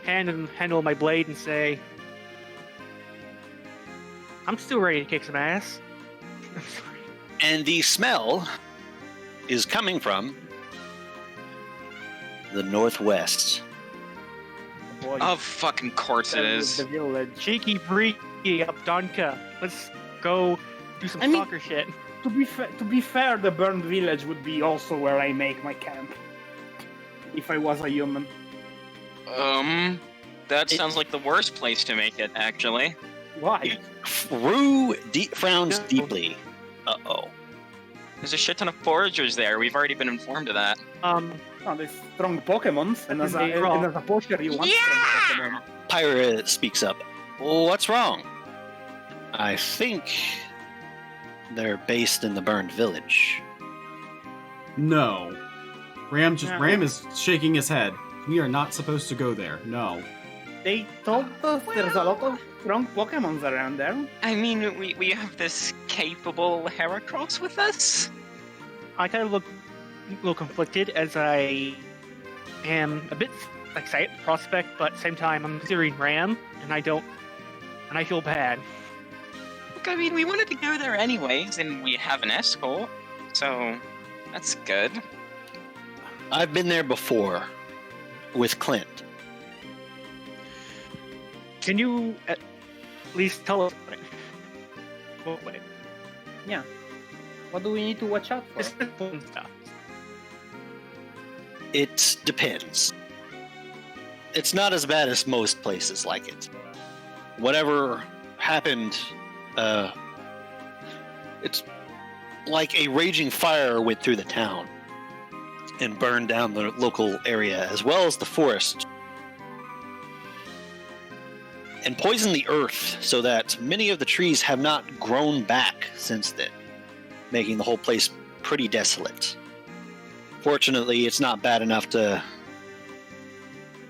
[SPEAKER 1] hand and handle my blade and say, I'm still ready to kick some ass." I'm sorry.
[SPEAKER 2] And the smell is coming from the northwest.
[SPEAKER 5] Boy,
[SPEAKER 3] Of fucking course it is.
[SPEAKER 5] The village.
[SPEAKER 1] Cheeky freaky up Donka. Let's go do some
[SPEAKER 5] I mean-
[SPEAKER 1] soccer shit.
[SPEAKER 5] To be fair, the burned village would be also where I make my camp. If I was a human.
[SPEAKER 3] That sounds like the worst place to make it, actually.
[SPEAKER 5] Why?
[SPEAKER 2] Rue frowns deeply. Uh-oh.
[SPEAKER 3] There's a shit ton of foragers there. We've already been informed of that.
[SPEAKER 5] Oh, there's strong Pokemons, and as
[SPEAKER 1] That's indeed
[SPEAKER 5] a poacher, you want strong Pokemon.
[SPEAKER 2] Pyra speaks up. What's wrong? I think they're based in the burned village.
[SPEAKER 4] No. Ram
[SPEAKER 5] Yeah.
[SPEAKER 4] Ram is shaking his head. We are not supposed to go there. No.
[SPEAKER 5] They told us there's a lot of strong Pokemons around there.
[SPEAKER 3] I mean, we have this capable Heracross with us?
[SPEAKER 1] I kind of look a little conflicted as I am a bit excited at the prospect, but at the same time I'm considering Ram, and I feel bad.
[SPEAKER 3] Look, I mean, we wanted to go there anyways, and we have an escort, so that's good.
[SPEAKER 2] I've been there before with Clint.
[SPEAKER 1] Can you at least tell us about it? Wait.
[SPEAKER 5] Yeah. What do we need to watch out for?
[SPEAKER 1] This is important stuff.
[SPEAKER 2] It depends. It's not as bad as most places like it. Whatever happened, it's like a raging fire went through the town and burned down the local area as well as the forest and poisoned the earth so that many of the trees have not grown back since then, making the whole place pretty desolate. Fortunately, it's not bad enough to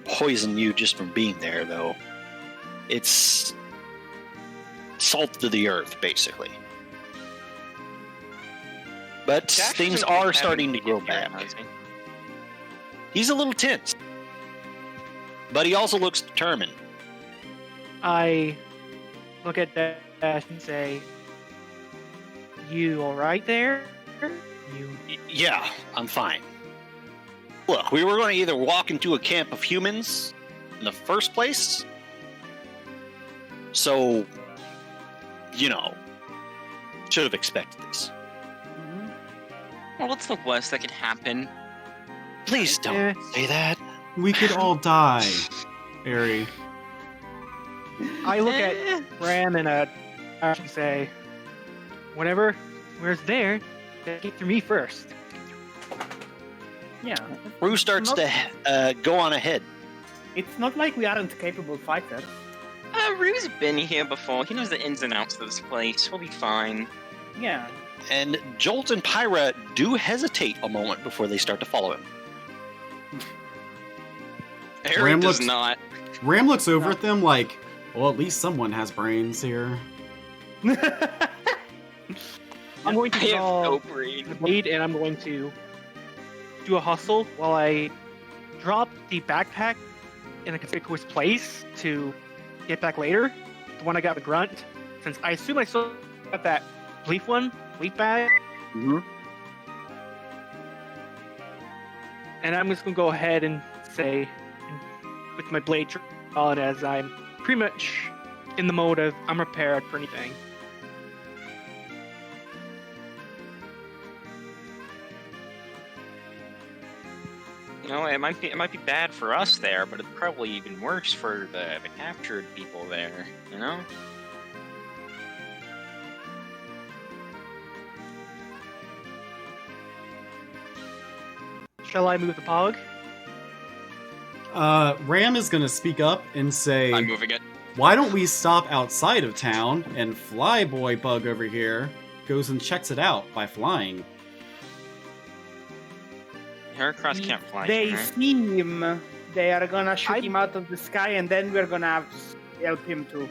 [SPEAKER 2] poison you just from being there, though. It's salt to the earth, basically. But
[SPEAKER 3] Dash
[SPEAKER 2] things
[SPEAKER 3] doesn't
[SPEAKER 2] are
[SPEAKER 3] have
[SPEAKER 2] starting to
[SPEAKER 3] anything
[SPEAKER 2] grow
[SPEAKER 3] here,
[SPEAKER 2] back.
[SPEAKER 3] has he?
[SPEAKER 2] He's a little tense, but he also looks determined.
[SPEAKER 1] I look at Dash and say, "You all right there? You
[SPEAKER 2] Yeah, I'm fine. Look, we were going to either walk into a camp of humans in the first place, so, should have expected this.
[SPEAKER 5] Mhm.
[SPEAKER 3] Well, what's the worst that could happen?
[SPEAKER 2] Please don't
[SPEAKER 1] Eh.
[SPEAKER 2] say that.
[SPEAKER 4] We could all die, Ari.
[SPEAKER 1] I look at Ram and Dash and say, where's there, get through me first."
[SPEAKER 5] Yeah.
[SPEAKER 2] Rue starts
[SPEAKER 5] Not-
[SPEAKER 2] to go on ahead.
[SPEAKER 5] It's not like we aren't capable fighters.
[SPEAKER 3] Rue's been here before. He knows the ins and outs of this place. We'll be fine.
[SPEAKER 5] Yeah.
[SPEAKER 2] And Jolt and Pyra do hesitate a moment before they start to follow him.
[SPEAKER 3] Aaron
[SPEAKER 4] Ram
[SPEAKER 3] does
[SPEAKER 4] looks-
[SPEAKER 3] not.
[SPEAKER 4] Ram looks over
[SPEAKER 5] No.
[SPEAKER 4] at them like, well, at least someone has brains here.
[SPEAKER 1] I'm going to
[SPEAKER 3] I have
[SPEAKER 1] draw
[SPEAKER 3] no brain.
[SPEAKER 1] the blade and I'm going to do a hustle while I drop the backpack in a conspicuous place to get back later. The one I got with Grunt, since I assume I still got that leaf bag.
[SPEAKER 2] Mhm.
[SPEAKER 1] And I'm just gonna go ahead and say, with my blade drawn, as I'm pretty much in the mode of I'm prepared for anything.
[SPEAKER 3] It might be bad for us there, but it's probably even worse for the captured people there.
[SPEAKER 1] Shall I move the pog?
[SPEAKER 4] Ram is gonna speak up and say,
[SPEAKER 3] I'm moving it.
[SPEAKER 4] why don't we stop outside of town and Flyboy Bug over here goes and checks it out by flying.
[SPEAKER 3] Heracross can't fly.
[SPEAKER 5] They
[SPEAKER 3] right?
[SPEAKER 5] see him. They are gonna shoot
[SPEAKER 1] I-
[SPEAKER 5] him out of the sky, and then we're gonna have to help him too.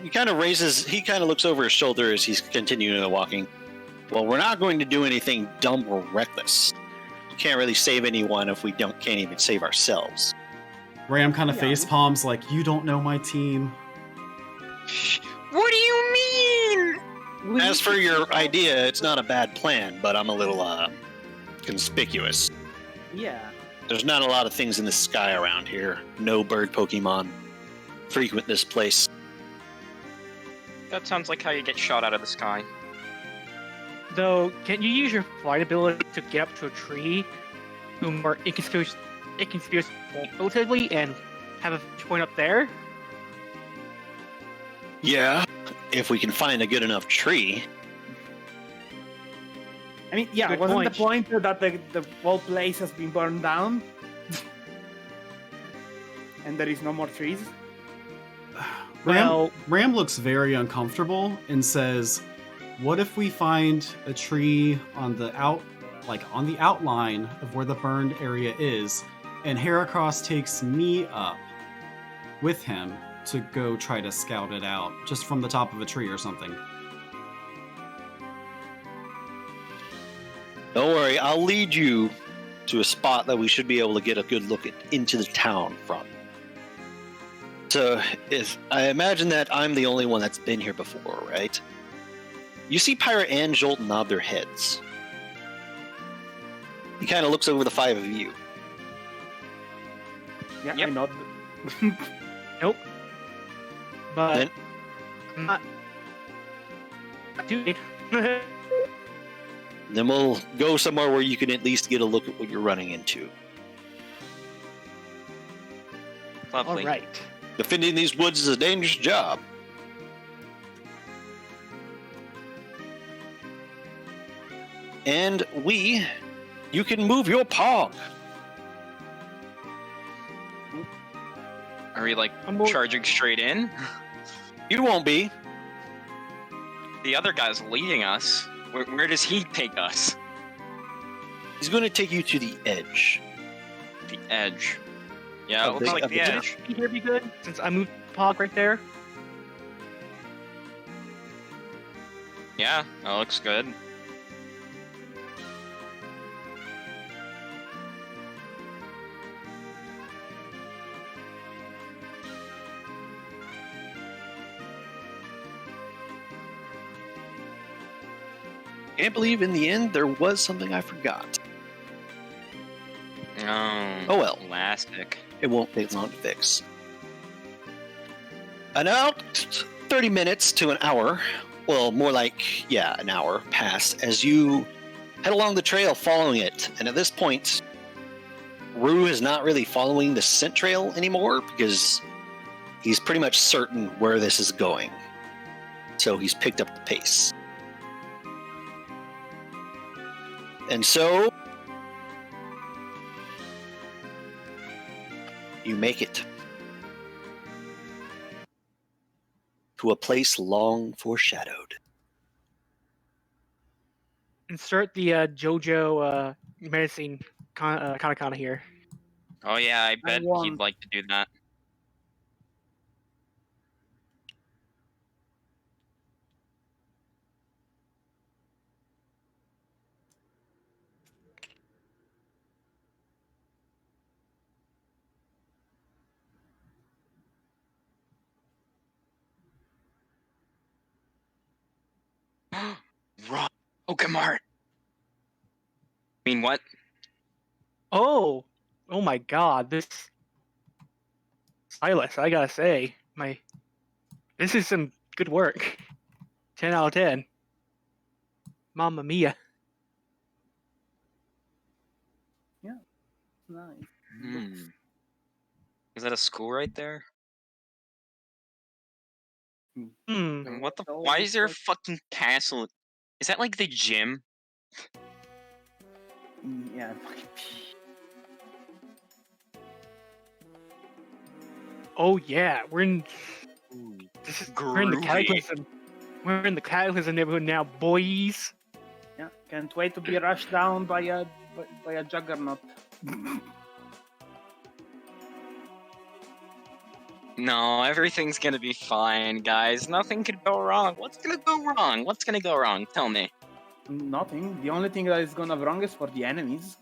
[SPEAKER 2] He kind of looks over his shoulder as he's continuing walking. Well, we're not going to do anything dumb or reckless. We can't really save anyone if we can't even save ourselves.
[SPEAKER 4] Ram kind of
[SPEAKER 5] Yeah.
[SPEAKER 4] face palms like, you don't know my team.
[SPEAKER 3] What do you mean?
[SPEAKER 5] We
[SPEAKER 2] As
[SPEAKER 5] need
[SPEAKER 2] for
[SPEAKER 5] to
[SPEAKER 2] your
[SPEAKER 5] keep-
[SPEAKER 2] idea, it's not a bad plan, but I'm a little conspicuous.
[SPEAKER 5] Yeah.
[SPEAKER 2] There's not a lot of things in the sky around here. No bird Pokemon frequent this place.
[SPEAKER 3] That sounds like how you get shot out of the sky.
[SPEAKER 1] Though, can you use your flight ability to get up to a tree, more inconspicuous relatively, and have a point up there?
[SPEAKER 2] Yeah, if we can find a good enough tree.
[SPEAKER 5] I mean, yeah,
[SPEAKER 1] Good
[SPEAKER 5] wasn't
[SPEAKER 1] point.
[SPEAKER 5] the point that the whole place has been burned down? And there is no more trees?
[SPEAKER 1] Well,
[SPEAKER 4] Ram looks very uncomfortable and says, what if we find a tree on the outline of where the burned area is, and Heracross takes me up with him to go try to scout it out, just from the top of a tree or something.
[SPEAKER 2] Don't worry, I'll lead you to a spot that we should be able to get a good look into the town from. So, I imagine that I'm the only one that's been here before, right? You see Pyra and Jolt nod their heads. He kind of looks over the five of you.
[SPEAKER 5] Yeah,
[SPEAKER 3] Yep.
[SPEAKER 5] I know.
[SPEAKER 1] nope. But
[SPEAKER 2] Then-
[SPEAKER 1] I'm not Dude.
[SPEAKER 2] Then we'll go somewhere where you can at least get a look at what you're running into.
[SPEAKER 1] All
[SPEAKER 3] Lovely.
[SPEAKER 1] right.
[SPEAKER 2] Defending these woods is a dangerous job. And you can move your paw.
[SPEAKER 3] Are we like
[SPEAKER 1] I'm more-
[SPEAKER 3] charging straight in?
[SPEAKER 2] You won't be.
[SPEAKER 3] The other guy's leading us. Where does he take us?
[SPEAKER 2] He's going to take you to the edge.
[SPEAKER 3] The edge. Yeah, it
[SPEAKER 2] Of
[SPEAKER 3] looks
[SPEAKER 2] the-
[SPEAKER 3] like
[SPEAKER 2] of
[SPEAKER 3] the
[SPEAKER 2] the
[SPEAKER 3] edge.
[SPEAKER 1] Be here be good since I moved Pog right there.
[SPEAKER 3] Yeah, that looks good.
[SPEAKER 2] Can't believe in the end there was something I forgot. Oh well.
[SPEAKER 3] Elastic.
[SPEAKER 2] It won't take long to fix. About 30 minutes to an hour, well, more like, yeah, an hour pass as you head along the trail following it. And at this point, Rue is not really following the scent trail anymore because he's pretty much certain where this is going. So he's picked up the pace. And so you make it to a place long foreshadowed.
[SPEAKER 1] Insert the JoJo medicine katakana here.
[SPEAKER 3] Oh yeah, I bet he'd
[SPEAKER 5] want-
[SPEAKER 3] like to do that. Wrong. Pokemart. I mean, what?
[SPEAKER 1] Oh my God! This Silas, I gotta say, this is some good work. 10 out of 10. Mamma mia!
[SPEAKER 5] Nice.
[SPEAKER 3] Hmm. Is that a school right there?
[SPEAKER 1] Hmm.
[SPEAKER 3] And what the?
[SPEAKER 5] Oh,
[SPEAKER 3] Why is there a
[SPEAKER 5] like-
[SPEAKER 3] fucking castle? Is that like the gym?
[SPEAKER 5] Yeah, it might be.
[SPEAKER 1] Oh yeah, we're in the
[SPEAKER 3] Groovy.
[SPEAKER 1] Cataclysm. We're in the Cataclysm neighborhood now, boys.
[SPEAKER 5] Yeah, can't wait to be rushed down by a juggernaut.
[SPEAKER 3] No, everything's gonna be fine, guys. Nothing could go wrong. What's gonna go wrong? What's gonna go wrong? Tell me.
[SPEAKER 5] Nothing. The only thing that is gonna wrong is for the enemies.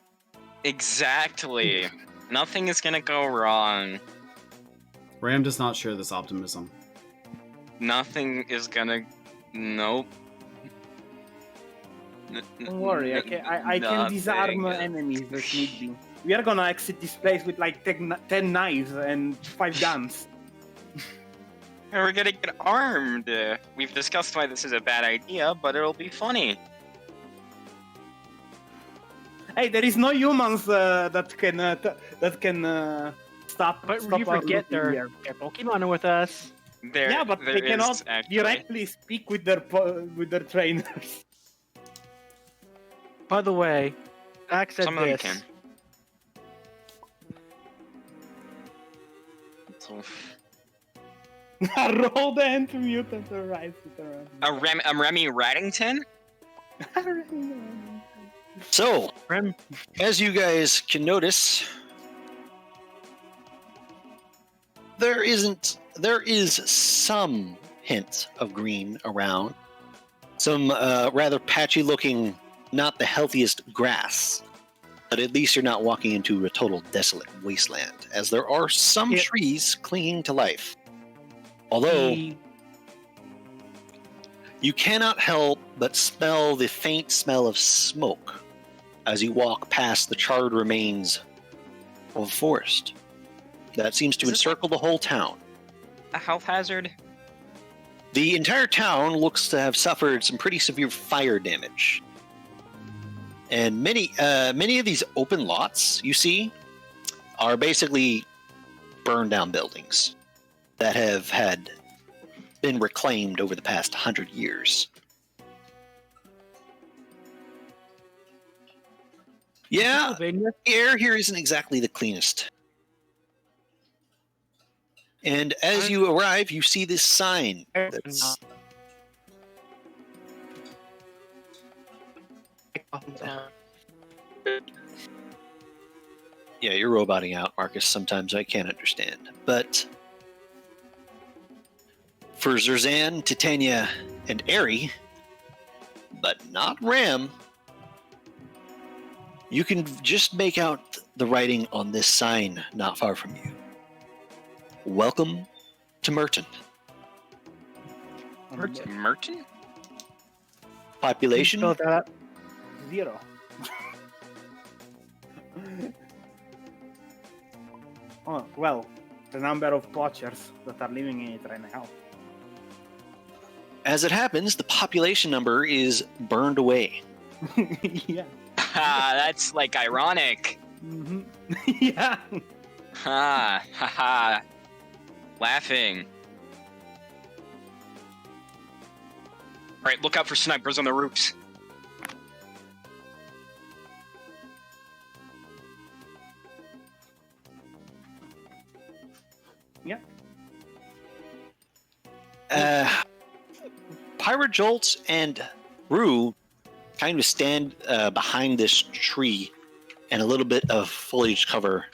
[SPEAKER 3] Exactly. Nothing is gonna go wrong.
[SPEAKER 4] Ram does not share this optimism.
[SPEAKER 3] Nothing is gonna. Nope.
[SPEAKER 5] Don't worry, I can disarm enemies if need be. We are gonna exit this place with like 10 knives and 5 guns.
[SPEAKER 3] We're gonna get armed. We've discussed why this is a bad idea, but it'll be funny.
[SPEAKER 5] Hey, there is no humans that can stop.
[SPEAKER 1] But
[SPEAKER 5] stop
[SPEAKER 1] you
[SPEAKER 5] our
[SPEAKER 1] forget
[SPEAKER 5] looting
[SPEAKER 1] their
[SPEAKER 5] here.
[SPEAKER 1] Pokemon are with us.
[SPEAKER 5] Yeah, but
[SPEAKER 3] there
[SPEAKER 5] they
[SPEAKER 3] is
[SPEAKER 5] cannot
[SPEAKER 3] actually.
[SPEAKER 5] directly speak with their trainers.
[SPEAKER 1] By the way, Axe said
[SPEAKER 3] Some of them
[SPEAKER 1] this.
[SPEAKER 3] can. So-
[SPEAKER 5] Roll the end mutant arrives with
[SPEAKER 3] A Remy Raddington?
[SPEAKER 2] So,
[SPEAKER 1] Rem,
[SPEAKER 2] as you guys can notice, there is some hint of green around. Some rather patchy looking, not the healthiest grass. But at least you're not walking into a total desolate wasteland, as there are some
[SPEAKER 1] Yeah.
[SPEAKER 2] trees clinging to life. Although
[SPEAKER 1] the-
[SPEAKER 2] you cannot help but smell the faint smell of smoke as you walk past the charred remains of a forest that seems to
[SPEAKER 3] Is this
[SPEAKER 2] encircle the whole town.
[SPEAKER 3] A health hazard?
[SPEAKER 2] The entire town looks to have suffered some pretty severe fire damage. And many of these open lots you see are basically burned down buildings that have been reclaimed over the past 100 years. Yeah,
[SPEAKER 1] Pennsylvania?
[SPEAKER 2] the air here isn't exactly the cleanest. And as you arrive, you see this sign that's yeah, you're roboting out, Marcus. Sometimes I can't understand. But for Zerzan, Titania, and Eri, but not Ram, you can just make out the writing on this sign not far from you. Welcome to Merton.
[SPEAKER 3] Merton?
[SPEAKER 2] Population?
[SPEAKER 5] So that 0. Oh, well, the number of poachers that are living in it right now.
[SPEAKER 2] As it happens, the population number is burned away.
[SPEAKER 5] Yeah.
[SPEAKER 3] That's like ironic.
[SPEAKER 5] Mm-hmm. Yeah.
[SPEAKER 3] Haha. Laughing. Alright, look out for snipers on the roofs.
[SPEAKER 5] Yeah.
[SPEAKER 2] Pirate Jolt and Rue kind of stand behind this tree and a little bit of foliage cover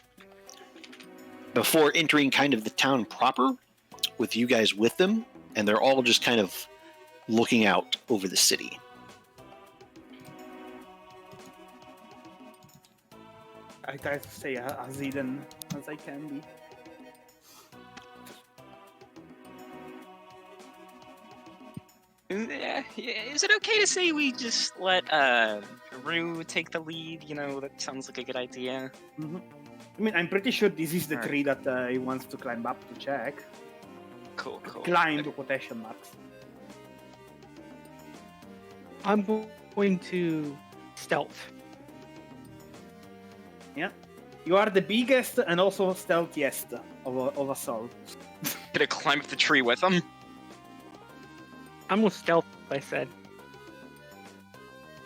[SPEAKER 2] before entering kind of the town proper, with you guys with them, and they're all just kind of looking out over the city.
[SPEAKER 5] I try to stay as hidden as I can be.
[SPEAKER 3] Is it okay to say we just let Rue take the lead? You know, that sounds like a good idea.
[SPEAKER 5] Mm-hmm. I mean, I'm pretty sure this is the
[SPEAKER 3] Alright.
[SPEAKER 5] tree that he wants to climb up to check.
[SPEAKER 3] Cool.
[SPEAKER 5] Climb to quotation marks.
[SPEAKER 1] I'm going to stealth.
[SPEAKER 5] Yeah. You are the biggest and also stealthiest of us all.
[SPEAKER 3] Gonna climb up the tree with him?
[SPEAKER 1] I'm going to stealth, I said.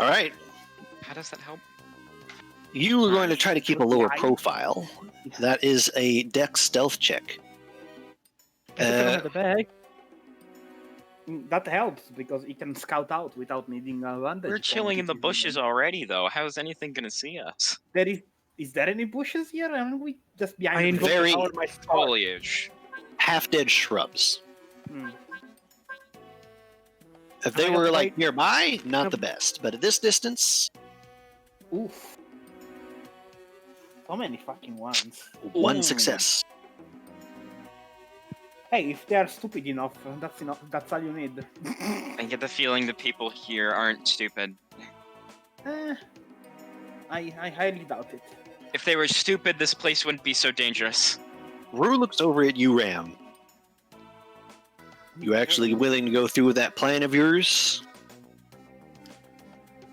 [SPEAKER 2] All right.
[SPEAKER 3] How does that help?
[SPEAKER 2] You are going to try to keep a lower
[SPEAKER 5] Right.
[SPEAKER 2] profile. That is a Dex stealth check.
[SPEAKER 1] I don't have the bag.
[SPEAKER 5] That helps because he can scout out without needing advantage.
[SPEAKER 3] We're chilling in the
[SPEAKER 5] advantage
[SPEAKER 3] bushes already, though. How's anything gonna see us?
[SPEAKER 5] Is there any bushes here? Aren't we just
[SPEAKER 1] I
[SPEAKER 5] behind the
[SPEAKER 1] invoke
[SPEAKER 2] Very-
[SPEAKER 1] the power of my sword.
[SPEAKER 3] Foliage.
[SPEAKER 2] Half-dead shrubs.
[SPEAKER 5] Hmm.
[SPEAKER 2] If they
[SPEAKER 1] I got
[SPEAKER 2] were
[SPEAKER 1] the
[SPEAKER 2] like
[SPEAKER 1] right-
[SPEAKER 2] nearby, not the best. But at this distance,
[SPEAKER 5] Oof. So many fucking ones.
[SPEAKER 2] one
[SPEAKER 3] Ooh.
[SPEAKER 2] success.
[SPEAKER 5] Hey, if they are stupid enough, that's enough. That's all you need.
[SPEAKER 3] I get the feeling the people here aren't stupid.
[SPEAKER 5] I highly doubt it.
[SPEAKER 3] If they were stupid, this place wouldn't be so dangerous.
[SPEAKER 2] Rue looks over at you, Ram. You actually willing to go through with that plan of yours?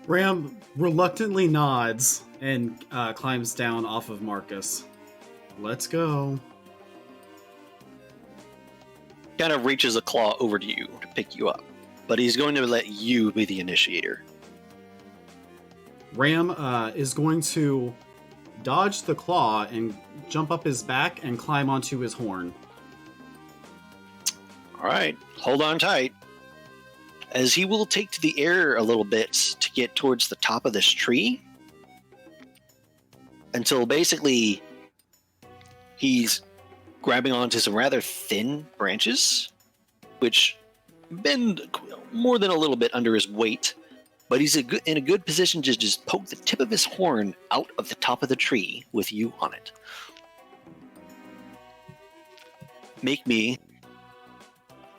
[SPEAKER 4] Ram reluctantly nods and climbs down off of Marcus. Let's go.
[SPEAKER 2] Kind of reaches a claw over to you to pick you up, but he's going to let you be the initiator.
[SPEAKER 4] Ram is going to dodge the claw and jump up his back and climb onto his horn.
[SPEAKER 2] All right, hold on tight. As he will take to the air a little bit to get towards the top of this tree, until basically he's grabbing onto some rather thin branches, which bend more than a little bit under his weight, but he's in a good position to just poke the tip of his horn out of the top of the tree with you on it. Make me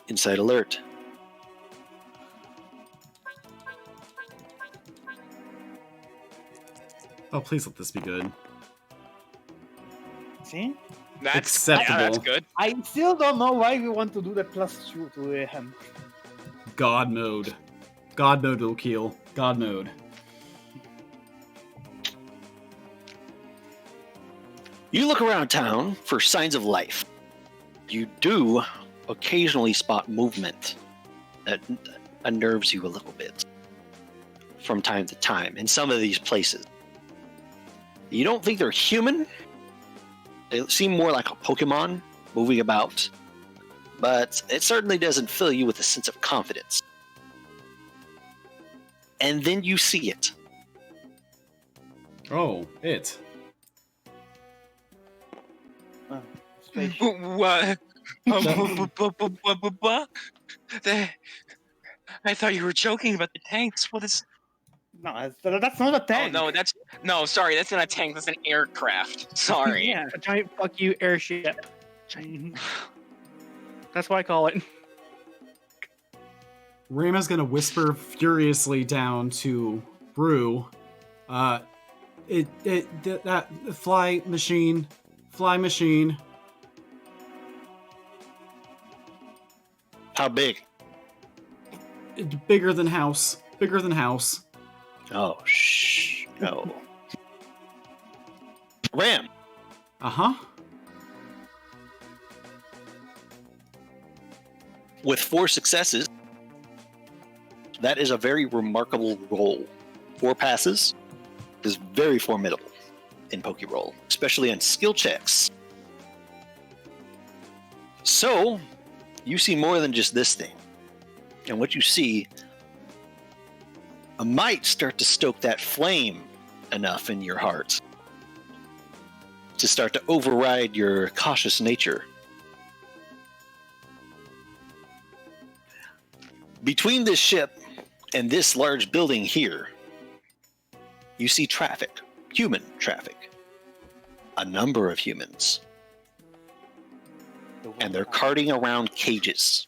[SPEAKER 2] Insight alert.
[SPEAKER 4] Oh, please let this be good.
[SPEAKER 5] See?
[SPEAKER 3] That's
[SPEAKER 4] Acceptable.
[SPEAKER 3] Yeah, that's good.
[SPEAKER 5] I still don't know why we want to do the +2 to him.
[SPEAKER 4] God mode. God mode, Lokeel. God mode.
[SPEAKER 2] You look around town for signs of life. You do occasionally spot movement that unnerves you a little bit from time to time in some of these places. You don't think they're human. They seem more like a Pokemon moving about, but it certainly doesn't fill you with a sense of confidence. And then you see it.
[SPEAKER 4] Oh, it.
[SPEAKER 5] Spaceship.
[SPEAKER 3] What? What? I thought you were joking about the tanks. What is?
[SPEAKER 5] No, that's not a
[SPEAKER 3] Oh
[SPEAKER 5] tank.
[SPEAKER 3] no, sorry, that's not a tank. That's an aircraft. Sorry.
[SPEAKER 5] Yeah.
[SPEAKER 1] A giant fuck you airship.
[SPEAKER 5] Mhm.
[SPEAKER 1] That's what I call it.
[SPEAKER 4] Rama's gonna whisper furiously down to Brew. That fly machine.
[SPEAKER 2] How big?
[SPEAKER 4] Bigger than house.
[SPEAKER 2] Oh, shh. No. Ram,
[SPEAKER 4] Uh-huh.
[SPEAKER 2] with 4 successes, that is a very remarkable roll. 4 passes is very formidable in PokeRole, especially on skill checks. So, you see more than just this thing. And what you see might start to stoke that flame enough in your heart to start to override your cautious nature. Between this ship and this large building here, you see traffic, human traffic. A number of humans. And they're carting around cages.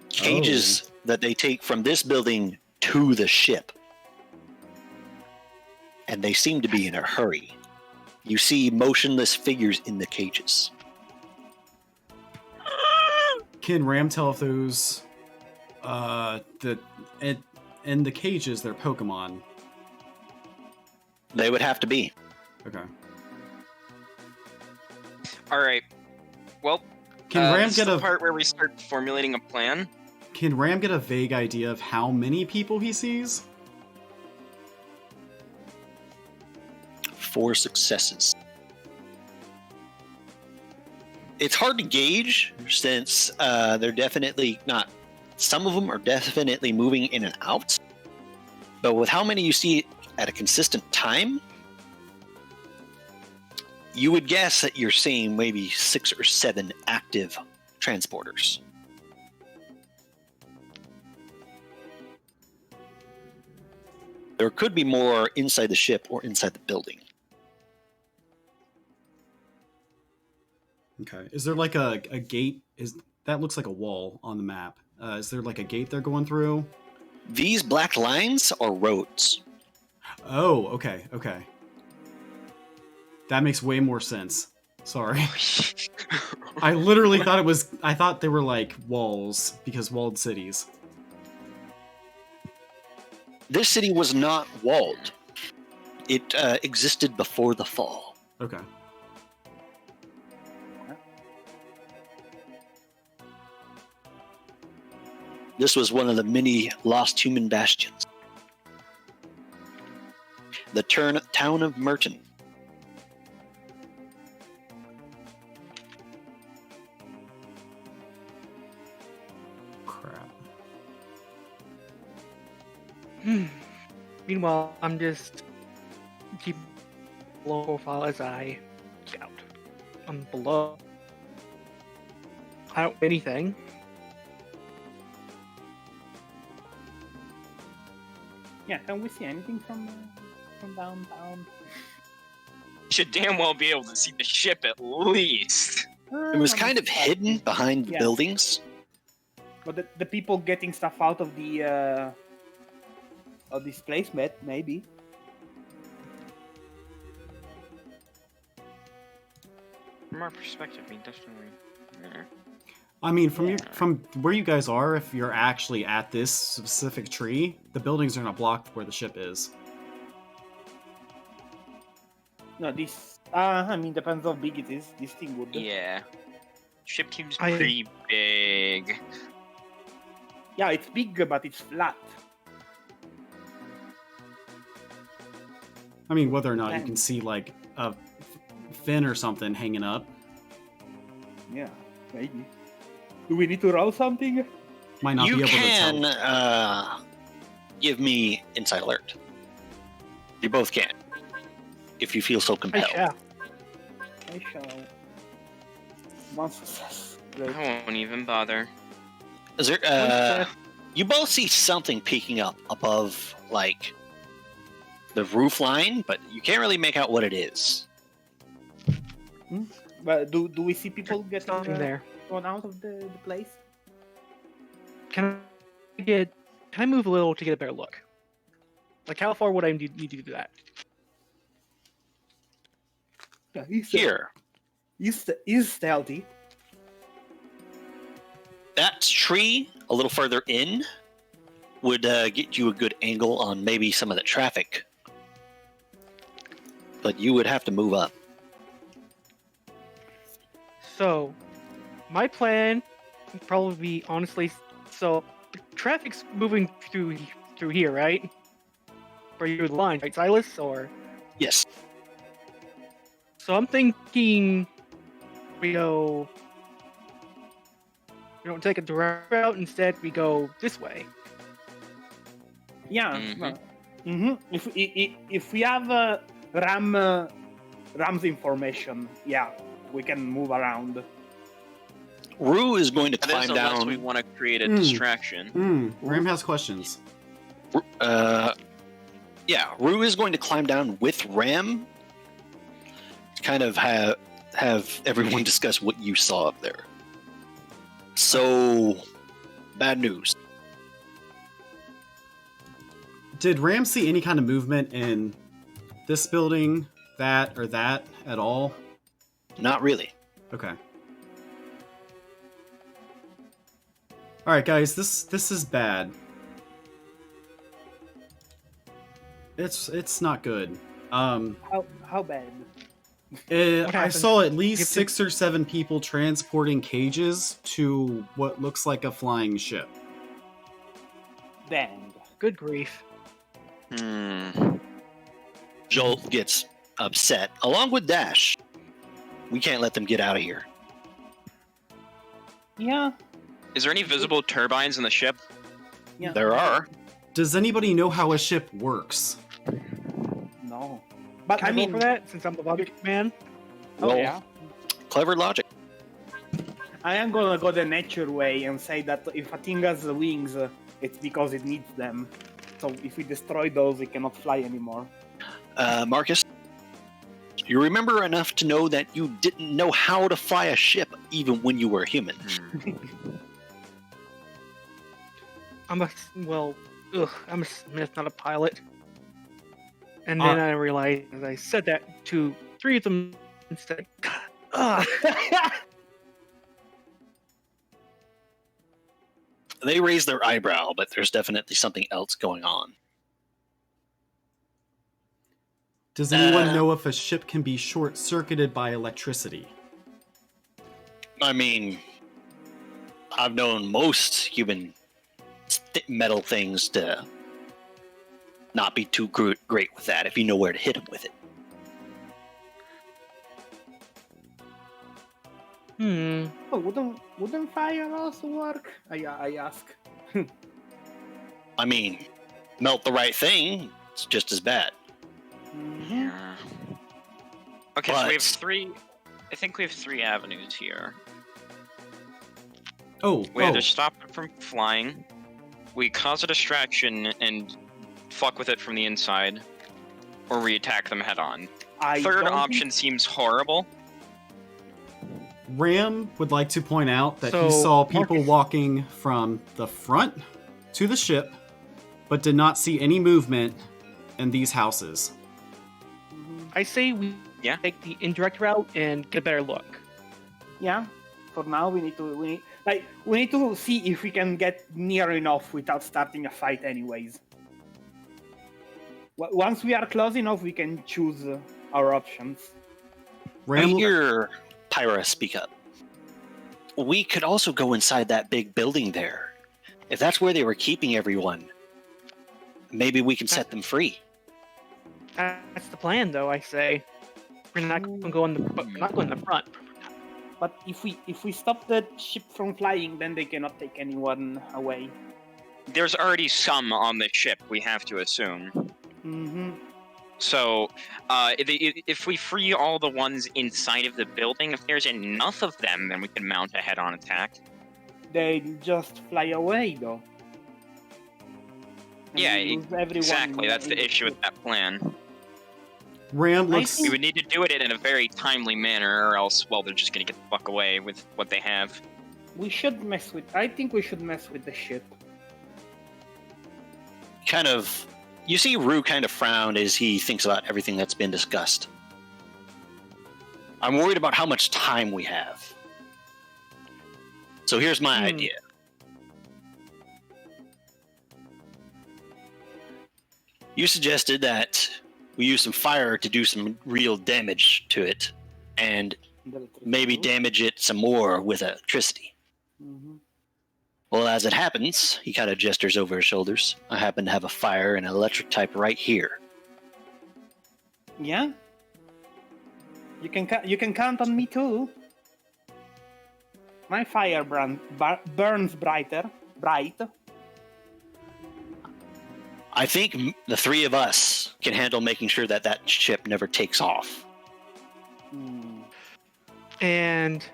[SPEAKER 2] Cages that they take from this building to the ship. And they seem to be in a hurry. You see motionless figures in the cages.
[SPEAKER 4] Can Ram tell if those in the cages they're Pokemon?
[SPEAKER 2] They would have to be.
[SPEAKER 4] Okay.
[SPEAKER 3] All right. Well,
[SPEAKER 4] Can Ram
[SPEAKER 3] this
[SPEAKER 4] get
[SPEAKER 3] is the
[SPEAKER 4] a
[SPEAKER 3] part where we start formulating a plan.
[SPEAKER 4] Can Ram get a vague idea of how many people he sees?
[SPEAKER 2] 4 successes. It's hard to gauge since they're definitely not. Some of them are definitely moving in and out. But with how many you see at a consistent time, you would guess that you're seeing maybe 6 or 7 active transporters. There could be more inside the ship or inside the building.
[SPEAKER 4] Okay. Is there like a gate? That looks like a wall on the map. Is there like a gate they're going through?
[SPEAKER 2] These black lines are roads.
[SPEAKER 4] Oh, okay. That makes way more sense. Sorry. I literally I thought they were like walls because walled cities.
[SPEAKER 2] This city was not walled. It existed before the fall.
[SPEAKER 4] Okay.
[SPEAKER 2] This was one of the many lost human bastions. The town of Merton.
[SPEAKER 4] Crap.
[SPEAKER 1] Meanwhile, I'm just keeping low profile as I scout. I'm below. I don't anything.
[SPEAKER 5] Yeah, can we see anything from downtown?
[SPEAKER 3] Should damn well be able to see the ship at least.
[SPEAKER 2] It was kind of hidden behind
[SPEAKER 5] Yeah.
[SPEAKER 2] buildings.
[SPEAKER 5] But the people getting stuff out of the this placement, maybe.
[SPEAKER 3] From our perspective, we definitely. Yeah.
[SPEAKER 4] I mean, from
[SPEAKER 5] Yeah.
[SPEAKER 4] from where you guys are, if you're actually at this specific tree, the buildings are not blocked where the ship is.
[SPEAKER 5] No, this. I mean, depends how big it is. This thing would.
[SPEAKER 3] Yeah. Ship seems
[SPEAKER 1] I-
[SPEAKER 3] pretty big.
[SPEAKER 5] Yeah, it's big, but it's flat.
[SPEAKER 4] I mean, whether or not you
[SPEAKER 5] And-
[SPEAKER 4] can see like a fin or something hanging up,
[SPEAKER 5] Yeah, maybe. Do we need to roll something?
[SPEAKER 4] might not
[SPEAKER 2] You
[SPEAKER 4] be able
[SPEAKER 2] can
[SPEAKER 4] to tell.
[SPEAKER 2] give me insight alert. You both can, if you feel so
[SPEAKER 1] I
[SPEAKER 2] compelled.
[SPEAKER 1] shall.
[SPEAKER 5] I shall. One success. Great.
[SPEAKER 3] I won't even bother.
[SPEAKER 2] Is there?
[SPEAKER 1] success.
[SPEAKER 2] You both see something peeking up above, like the roof line, but you can't really make out what it is.
[SPEAKER 5] But do we see people getting
[SPEAKER 1] Something there.
[SPEAKER 5] gone out of the place?
[SPEAKER 1] Can I move a little to get a better look? Like how far would I need to do that?
[SPEAKER 5] Yeah, he's
[SPEAKER 2] Here,
[SPEAKER 5] He's stealthy.
[SPEAKER 2] that tree a little further in would get you a good angle on maybe some of the traffic, but you would have to move up.
[SPEAKER 1] So, my plan would probably be honestly. So, traffic's moving through here, right? Where you're the line, right, Silas? Or
[SPEAKER 2] Yes.
[SPEAKER 1] so I'm thinking we go. We don't take a direct route. Instead, we go this way.
[SPEAKER 5] Yeah.
[SPEAKER 3] Mhm.
[SPEAKER 5] If we have Ram's information, yeah, we can move around.
[SPEAKER 2] Rue is going to
[SPEAKER 3] That is
[SPEAKER 2] climb
[SPEAKER 3] unless
[SPEAKER 2] down.
[SPEAKER 3] we want to create a
[SPEAKER 4] Hmm.
[SPEAKER 3] distraction.
[SPEAKER 4] Ram has questions.
[SPEAKER 2] Yeah, Rue is going to climb down with Ram to kind of have everyone discuss what you saw up there. So, bad news.
[SPEAKER 4] Did Ram see any kind of movement in this building, that, or that at all?
[SPEAKER 2] Not really.
[SPEAKER 4] Okay. All right, guys. This is bad. It's not good.
[SPEAKER 5] How bad?
[SPEAKER 4] I
[SPEAKER 1] happened?
[SPEAKER 4] saw at least
[SPEAKER 1] Give to-
[SPEAKER 4] 6 or 7 people transporting cages to what looks like a flying ship.
[SPEAKER 5] Dang.
[SPEAKER 1] Good grief.
[SPEAKER 2] Jolt gets upset, along with Dash. We can't let them get out of here.
[SPEAKER 5] Yeah.
[SPEAKER 3] Is there any visible turbines in the ship?
[SPEAKER 5] Yeah.
[SPEAKER 2] There are.
[SPEAKER 4] Does anybody know how a ship works?
[SPEAKER 5] No. But
[SPEAKER 1] Can
[SPEAKER 5] I
[SPEAKER 1] I
[SPEAKER 5] mean,
[SPEAKER 1] roll for that since I'm the logic man?
[SPEAKER 5] oh
[SPEAKER 2] Roll.
[SPEAKER 5] yeah.
[SPEAKER 2] Clever logic.
[SPEAKER 5] I am gonna go the nature way and say that if a thing has wings, it's because it needs them. So if we destroy those, it cannot fly anymore.
[SPEAKER 2] Marcus, you remember enough to know that you didn't know how to fly a ship even when you were human.
[SPEAKER 1] I'm a smith, not a pilot. And then I realized, as I said that to 3 of them instead. Ugh.
[SPEAKER 2] They raise their eyebrow, but there's definitely something else going on.
[SPEAKER 4] Does anyone know if a ship can be short-circuited by electricity?
[SPEAKER 2] I mean, I've known most human metal things to not be too great with that if you know where to hit them with it.
[SPEAKER 5] Oh, wouldn't fire also work? I ask.
[SPEAKER 2] I mean, melt the right thing, it's just as bad.
[SPEAKER 5] Mhm.
[SPEAKER 3] Yeah. Okay, so we have
[SPEAKER 2] But-
[SPEAKER 3] 3. I think we have 3 avenues here.
[SPEAKER 4] Oh,
[SPEAKER 3] We either stop it from flying, we cause a distraction and fuck with it from the inside, or we attack them head on.
[SPEAKER 5] I
[SPEAKER 3] Third
[SPEAKER 5] don't
[SPEAKER 3] option seems horrible.
[SPEAKER 4] Ram would like to point out that he
[SPEAKER 1] So,
[SPEAKER 4] saw people
[SPEAKER 1] Marcus-
[SPEAKER 4] walking from the front to the ship, but did not see any movement in these houses.
[SPEAKER 5] Think...
[SPEAKER 1] I say we
[SPEAKER 3] Yeah.
[SPEAKER 1] take the indirect route and get a better look.
[SPEAKER 5] Yeah. for now, we need to see if we can get near enough without starting a fight, anyways. Once we are close enough, we can choose our options.
[SPEAKER 2] I hear Pyra speak up. We could also go inside that big building there. If that's where they were keeping everyone, maybe we can set them free.
[SPEAKER 1] That's the plan, though. I say we're not going to go in the front.
[SPEAKER 5] But if we stop the ship from flying, then they cannot take anyone away.
[SPEAKER 3] There's already some on the ship, we have to assume.
[SPEAKER 5] Mm-hmm.
[SPEAKER 3] So, if we free all the ones inside of the building, if there's enough of them, then we can mount a head-on attack.
[SPEAKER 5] They just fly away, though. And
[SPEAKER 3] Yeah,
[SPEAKER 5] we lose everyone
[SPEAKER 3] exactly. That's
[SPEAKER 5] in
[SPEAKER 3] the issue with
[SPEAKER 5] ship.
[SPEAKER 3] that plan.
[SPEAKER 4] Ram looks.
[SPEAKER 3] We would need to do it in a very timely manner, or else, well, they're just gonna get the fuck away with what they have.
[SPEAKER 5] I think we should mess with the ship.
[SPEAKER 2] You see Rue kind of frown as he thinks about everything that's been discussed. I'm worried about how much time we have. So here's my idea. You suggested that we use some fire to do some real damage to it, and maybe damage it some more with electricity.
[SPEAKER 5] Mm-hmm.
[SPEAKER 2] Well, as it happens, he kind of gestures over his shoulders. I happen to have a fire and an electric type right here.
[SPEAKER 5] Yeah. You can count on me too. My fire burns bright.
[SPEAKER 2] I think the three of us can handle making sure that that ship never takes off.
[SPEAKER 1] And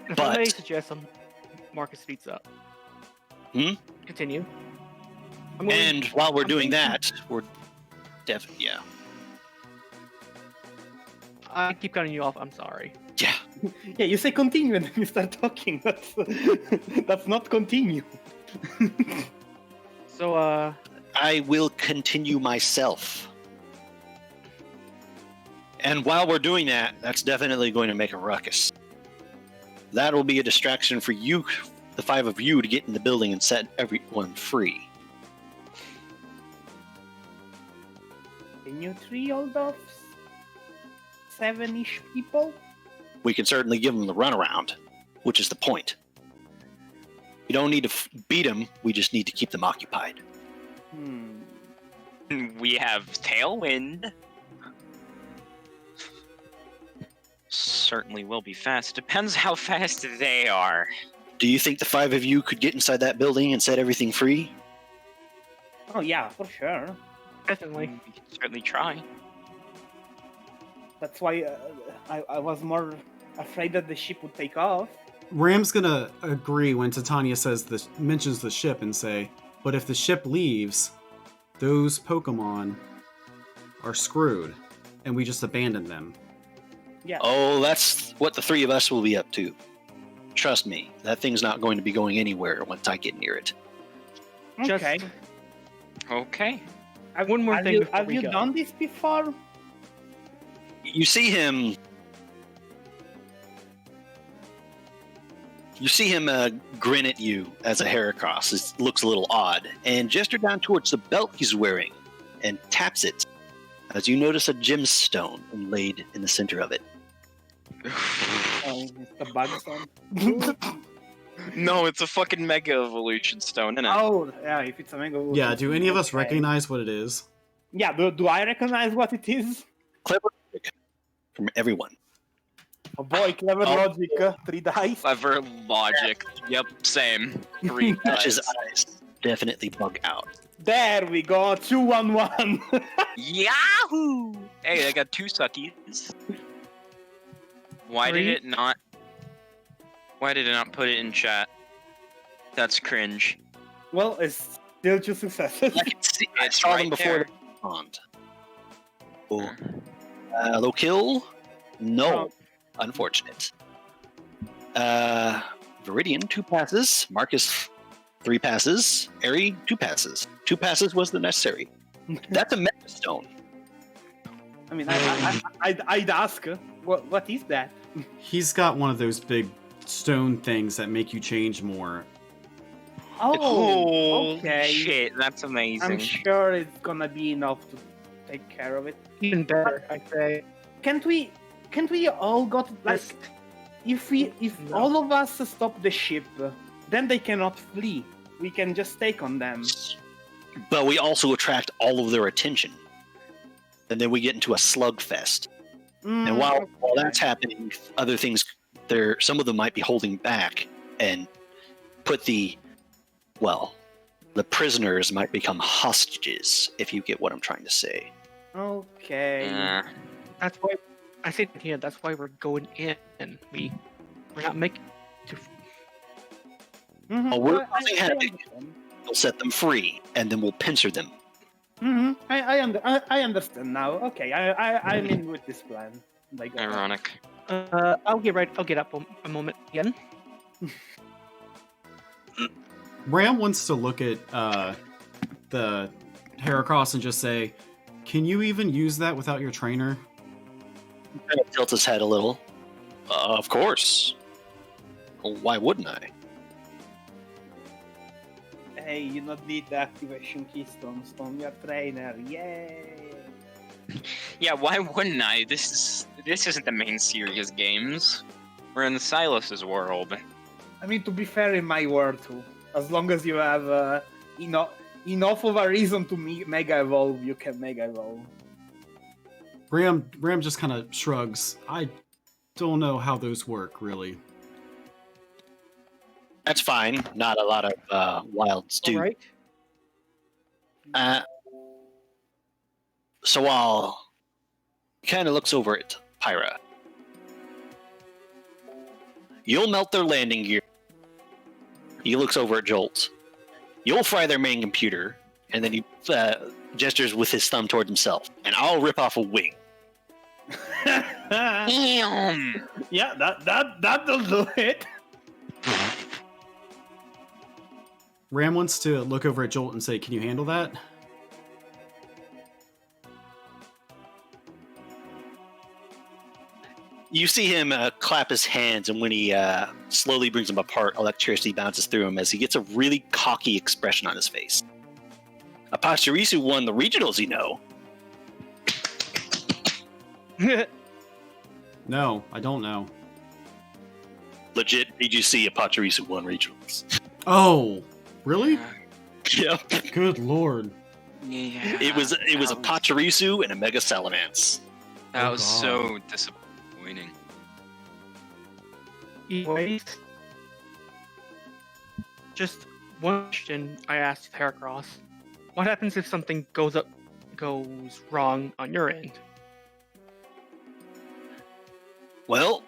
[SPEAKER 1] if
[SPEAKER 2] But-
[SPEAKER 1] I may suggest Marcus speeds up. Continue.
[SPEAKER 2] And while we're doing that, we're definitely, yeah.
[SPEAKER 1] I keep cutting you off. I'm sorry.
[SPEAKER 2] Yeah.
[SPEAKER 5] Yeah, you say continue and then you start talking. That's not continue.
[SPEAKER 1] So,
[SPEAKER 2] I will continue myself. And while we're doing that, that's definitely going to make a ruckus. That will be a distraction for you, the five of you, to get in the building and set everyone free.
[SPEAKER 5] Can you three hold off 7-ish people?
[SPEAKER 2] We can certainly give them the runaround, which is the point. We don't need to beat them, we just need to keep them occupied.
[SPEAKER 3] We have Tailwind. Certainly will be fast. Depends how fast they are.
[SPEAKER 2] Do you think the five of you could get inside that building and set everything free?
[SPEAKER 5] Oh yeah, for sure.
[SPEAKER 1] definitely.
[SPEAKER 3] We can certainly try.
[SPEAKER 5] That's why I was more afraid that the ship would take off.
[SPEAKER 4] Ram's gonna agree when Titania mentions the ship and say, but if the ship leaves, those Pokemon are screwed, and we just abandon them.
[SPEAKER 5] Yeah.
[SPEAKER 2] Oh, that's what the three of us will be up to. Trust me, that thing's not going to be going anywhere once I get near it.
[SPEAKER 5] Okay.
[SPEAKER 3] Okay.
[SPEAKER 1] One more thing before
[SPEAKER 5] Have
[SPEAKER 1] we
[SPEAKER 5] you
[SPEAKER 1] go.
[SPEAKER 5] done this before?
[SPEAKER 2] You see him grin at you as a Heracross. It looks a little odd, and gesture down towards the belt he's wearing and taps it as you notice a gemstone inlaid in the center of it.
[SPEAKER 5] Oh, it's the bug stone.
[SPEAKER 3] No, it's a fucking Mega Evolution Stone, isn't it?
[SPEAKER 5] Oh, yeah, if it's a mega.
[SPEAKER 4] Yeah, do any of us
[SPEAKER 5] Okay.
[SPEAKER 4] recognize what it is?
[SPEAKER 5] Yeah, do I recognize what it is?
[SPEAKER 2] Clever logic from everyone.
[SPEAKER 5] Oh boy, clever
[SPEAKER 3] Oh.
[SPEAKER 5] logic. 3 dice.
[SPEAKER 3] Clever logic. Yep, same. 3
[SPEAKER 2] Patch's
[SPEAKER 3] dice.
[SPEAKER 2] eyes definitely bug out.
[SPEAKER 5] There we go. 2-1-1.
[SPEAKER 3] Yahoo! Hey, I got 2 suckies. Why did
[SPEAKER 1] Three?
[SPEAKER 3] it not? Why did it not put it in chat? That's cringe.
[SPEAKER 5] Well, it's still 2 successes.
[SPEAKER 2] I can see. I
[SPEAKER 3] It's
[SPEAKER 2] saw
[SPEAKER 3] right
[SPEAKER 2] them before
[SPEAKER 3] there.
[SPEAKER 2] they respond. Oh. Low kill? No. Unfortunate. Viridian, 2 passes. Marcus, 3 passes. Airy, 2 passes. 2 passes was the necessary. That's a Mega Stone.
[SPEAKER 5] I mean, I'd ask, what is that?
[SPEAKER 4] He's got one of those big stone things that make you change more.
[SPEAKER 5] Oh, okay.
[SPEAKER 3] Shit, that's amazing.
[SPEAKER 5] I'm sure it's gonna be enough to take care of it.
[SPEAKER 1] Even better, I'd say.
[SPEAKER 5] Can't we all got like if
[SPEAKER 1] No.
[SPEAKER 5] all of us stop the ship, then they cannot flee. We can just take on them.
[SPEAKER 2] But we also attract all of their attention. And then we get into a slugfest. And while that's happening, other things some of them might be holding back and put the prisoners might become hostages, if you get what I'm trying to say.
[SPEAKER 5] Okay.
[SPEAKER 1] That's why I said here. That's why we're going in. We're not making.
[SPEAKER 2] Well, we're
[SPEAKER 5] I
[SPEAKER 2] causing headache.
[SPEAKER 5] understand.
[SPEAKER 2] We'll set them free, and then we'll pincer them.
[SPEAKER 5] I understand now. Okay, I'm in with this plan. Like,
[SPEAKER 3] Ironic.
[SPEAKER 1] I'll get up a moment again.
[SPEAKER 4] Ram wants to look at the Heracross and just say, "Can you even use that without your trainer?"
[SPEAKER 2] Kind of tilts his head a little. Of course. Well, why wouldn't I?
[SPEAKER 5] Hey, you not need the activation keystones from your trainer. Yay!
[SPEAKER 3] Yeah, why wouldn't I? This isn't the main serious games. We're in the Silas's world.
[SPEAKER 5] I mean, to be fair, in my world too. As long as you have enough of a reason to mega evolve, you can mega evolve.
[SPEAKER 4] Ram just kind of shrugs. I don't know how those work, really.
[SPEAKER 2] That's fine. Not a lot of wilds do.
[SPEAKER 1] All right.
[SPEAKER 2] So while he kind of looks over at Pyra, you'll melt their landing gear. He looks over at Jolt. You'll fry their main computer, and then he gestures with his thumb toward himself, and I'll rip off a wing.
[SPEAKER 3] Damn!
[SPEAKER 5] Yeah, that'll do it.
[SPEAKER 4] Ram wants to look over at Jolt and say, "Can you handle that?"
[SPEAKER 2] You see him clap his hands, and when he slowly brings them apart, electricity bounces through him as he gets a really cocky expression on his face. Apachirisu won the regionals, you know.
[SPEAKER 4] No, I don't know.
[SPEAKER 2] Legit, did you see Apachirisu won regionals?
[SPEAKER 4] Oh, really?
[SPEAKER 2] Yep.
[SPEAKER 4] Good lord.
[SPEAKER 3] Yeah.
[SPEAKER 2] It was a Pachirisu and a Mega Salamence.
[SPEAKER 3] That
[SPEAKER 4] Oh,
[SPEAKER 3] was
[SPEAKER 4] God.
[SPEAKER 3] so disappointing.
[SPEAKER 1] Anyways, just one question I asked Heracross. What happens if something goes wrong on your end?
[SPEAKER 2] Well,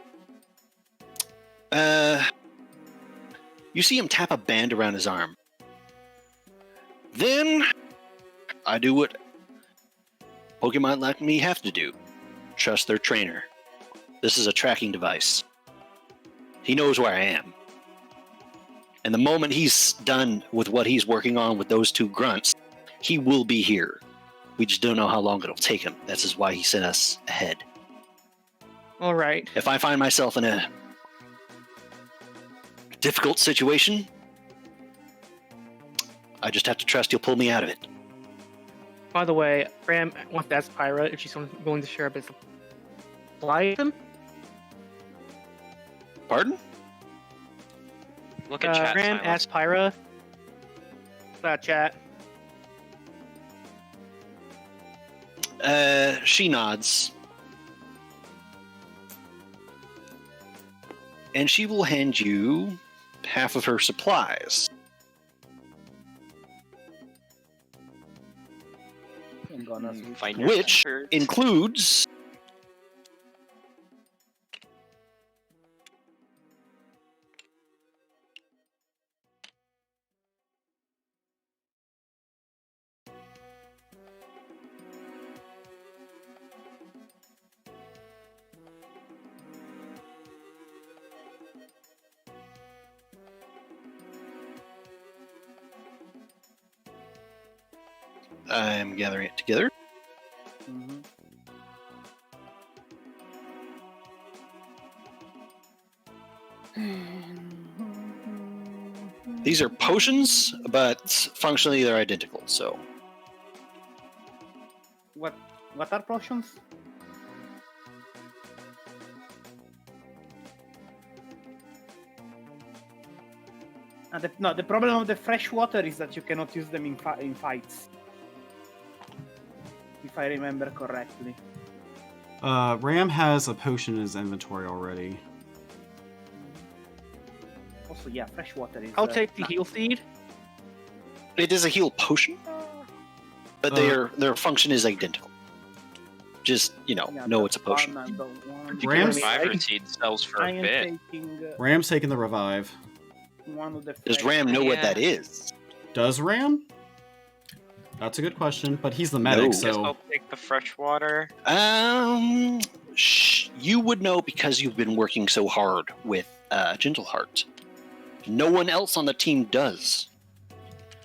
[SPEAKER 2] you see him tap a band around his arm. Then, I do what Pokemon like me have to do. Trust their trainer. This is a tracking device. He knows where I am. And the moment he's done with what he's working on with those two grunts, he will be here. We just don't know how long it'll take him. This is why he sent us ahead.
[SPEAKER 1] All right.
[SPEAKER 2] If I find myself in a difficult situation, I just have to trust he'll pull me out of it.
[SPEAKER 1] By the way, Ram wants to ask Pyra if she's willing to share a bit of supply with him.
[SPEAKER 2] Pardon?
[SPEAKER 3] Look at chat.
[SPEAKER 1] Ram
[SPEAKER 3] Silas.
[SPEAKER 1] asked Pyra. Chat.
[SPEAKER 2] She nods. And she will hand you half of her supplies.
[SPEAKER 5] I'm gonna switch.
[SPEAKER 3] Find your
[SPEAKER 2] Which
[SPEAKER 3] shirts.
[SPEAKER 2] includes I'm gathering it together.
[SPEAKER 5] Mhm.
[SPEAKER 2] These are potions, but functionally they're identical. So
[SPEAKER 5] What are potions? The problem of the fresh water is that you cannot use them in fights. If I remember correctly.
[SPEAKER 4] Ram has a potion in his inventory already.
[SPEAKER 5] Also, yeah, fresh water is...
[SPEAKER 1] I'll take the heal seed.
[SPEAKER 2] it is a heal potion, but their function is identical. Just know it's a potion.
[SPEAKER 5] I don't want.
[SPEAKER 4] Rams-
[SPEAKER 3] Reviver seed sells for
[SPEAKER 5] I
[SPEAKER 3] a
[SPEAKER 5] am
[SPEAKER 3] bit.
[SPEAKER 5] taking
[SPEAKER 4] Ram's taking the revive.
[SPEAKER 5] one of the
[SPEAKER 2] Does
[SPEAKER 5] fresh-
[SPEAKER 2] Ram know what
[SPEAKER 3] Yeah.
[SPEAKER 2] that is?
[SPEAKER 4] Does Ram? That's a good question, but he's the medic,
[SPEAKER 2] No.
[SPEAKER 3] Guess
[SPEAKER 4] so
[SPEAKER 3] I'll take the fresh water.
[SPEAKER 2] You would know because you've been working so hard with Gentleheart. No one else on the team does.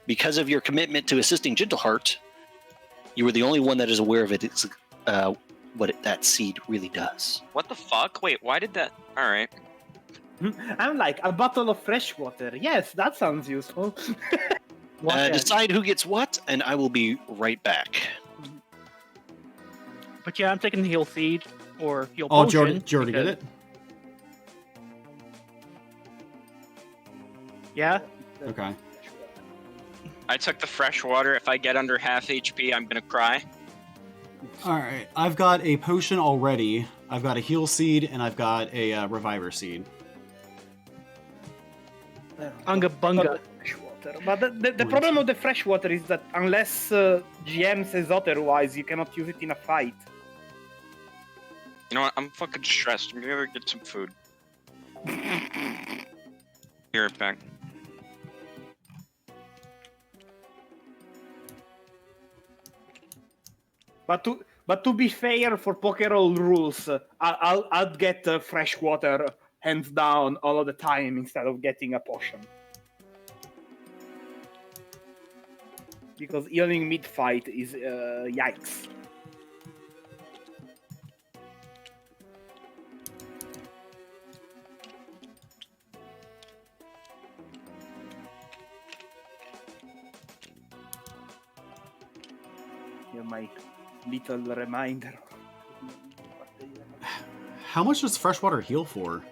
[SPEAKER 2] Because of your commitment to assisting Gentleheart, you were the only one that is aware of it. It's that seed really does.
[SPEAKER 3] What the fuck? Wait, why did that? All right.
[SPEAKER 5] I'm like, a bottle of fresh water. Yes, that sounds useful.
[SPEAKER 2] Decide who gets what, and I will be right back.
[SPEAKER 1] But yeah, I'm taking the heal seed or heal
[SPEAKER 4] oh,
[SPEAKER 1] potion.
[SPEAKER 4] did you already get
[SPEAKER 1] because-
[SPEAKER 4] it?
[SPEAKER 1] Yeah.
[SPEAKER 4] Okay.
[SPEAKER 3] I took the fresh water. If I get under half HP, I'm gonna cry.
[SPEAKER 4] All right, I've got a potion already. I've got a heal seed, and I've got a reviver seed.
[SPEAKER 1] Unga bunga.
[SPEAKER 5] Fresh water. But the problem of the fresh water is that unless GM says otherwise, you cannot use it in a fight.
[SPEAKER 3] You know what? I'm fucking stressed. I'm gonna go get some food. Be right back.
[SPEAKER 5] But to be fair, for PokeRole rules, I'd get fresh water hands down all of the time instead of getting a potion. Because healing mid-fight is yikes. You're my little reminder.
[SPEAKER 4] How much does freshwater heal for?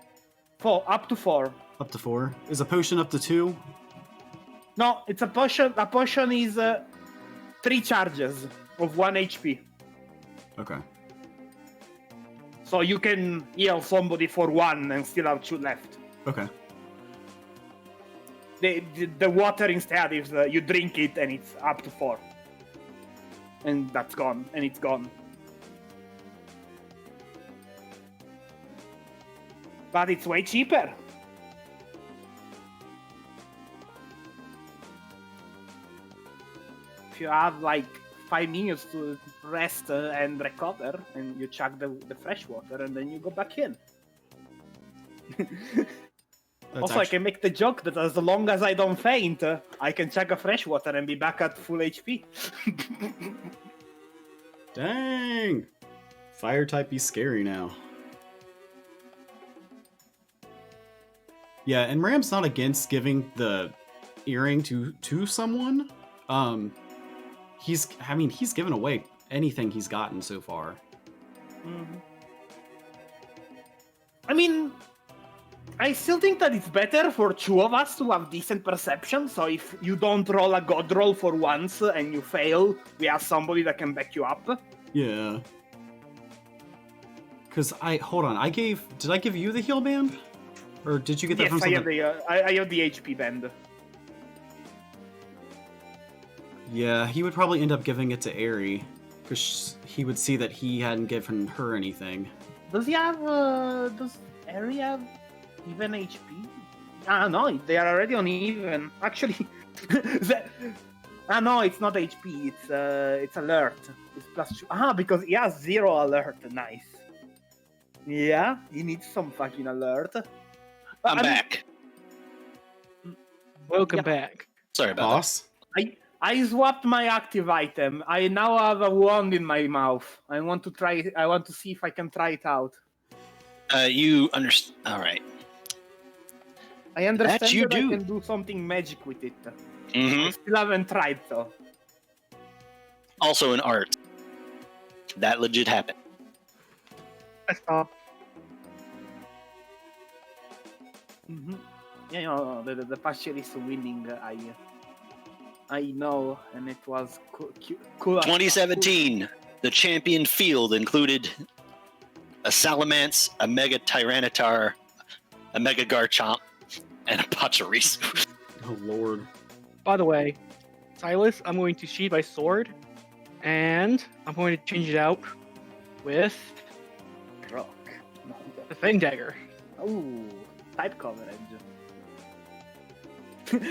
[SPEAKER 5] Up to 4.
[SPEAKER 4] Up to 4? Is a potion up to 2?
[SPEAKER 5] No, it's a potion. A potion is 3 charges of 1 HP.
[SPEAKER 4] Okay.
[SPEAKER 5] So you can heal somebody for 1 and still have 2 left.
[SPEAKER 4] Okay.
[SPEAKER 5] The water instead is you drink it and it's up to 4. And that's gone. And it's gone. But it's way cheaper. If you have like 5 minutes to rest and recover, and you chuck the fresh water, and then you go back in. Also, I can make the joke that as long as I don't faint, I can chuck a fresh water and be back at full HP.
[SPEAKER 4] Dang! Fire type be scary now. Yeah, and Ram's not against giving the earring to someone. He's given away anything he's gotten so far.
[SPEAKER 5] I mean, I still think that it's better for 2 of us to have decent perception, so if you don't roll a god roll for once and you fail, we have somebody that can back you up.
[SPEAKER 4] Yeah. Cause hold on, did I give you the heal band? Or did you get that
[SPEAKER 5] Yes,
[SPEAKER 4] from
[SPEAKER 5] I
[SPEAKER 4] something?
[SPEAKER 5] have I have the HP band.
[SPEAKER 4] Yeah, he would probably end up giving it to Aerie, because he would see that he hadn't given her anything.
[SPEAKER 5] Does he have, does Aerie have even HP? No, they are already on even. Actually, no, it's not HP, it's alert. It's +2. Because he has 0 alert, nice. Yeah, he needs some fucking alert.
[SPEAKER 2] I'm back.
[SPEAKER 1] Welcome
[SPEAKER 5] Yeah.
[SPEAKER 1] back.
[SPEAKER 2] Sorry about
[SPEAKER 4] Boss?
[SPEAKER 5] I swapped my active item. I now have a wand in my mouth. I want to see if I can try it out.
[SPEAKER 2] that. You understand? All right.
[SPEAKER 5] I understand
[SPEAKER 2] you
[SPEAKER 5] that I
[SPEAKER 2] do.
[SPEAKER 5] can do something magic with it.
[SPEAKER 2] Hmm.
[SPEAKER 5] I still haven't tried though.
[SPEAKER 2] Also in art. That legit happened.
[SPEAKER 1] I saw.
[SPEAKER 5] Mm-hmm. Yeah, the pasture is winning. I know, and it was cool.
[SPEAKER 2] 2017, the champion field included a Salamence, a Mega Tyranitar, a Mega Garchomp, and a Pachirisu.
[SPEAKER 4] Oh lord.
[SPEAKER 1] By the way, Silas, I'm going to sheathe my sword, and I'm going to change it out with
[SPEAKER 5] Rock.
[SPEAKER 1] the Fang Dagger.
[SPEAKER 5] Oh, type coverage.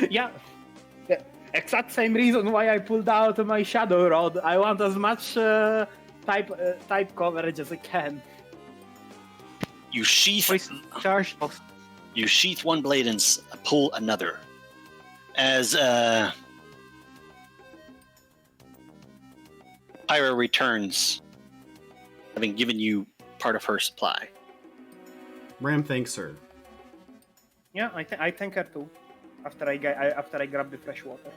[SPEAKER 5] Yeah. Exact same reason why I pulled out my Shadow Rod. I want as much type coverage as I can.
[SPEAKER 2] You sheath
[SPEAKER 1] Charge.
[SPEAKER 2] one blade and pull another. As Pyra returns, having given you part of her supply.
[SPEAKER 4] Ram thanks her.
[SPEAKER 5] Yeah, I thank her too. After I grab the fresh water.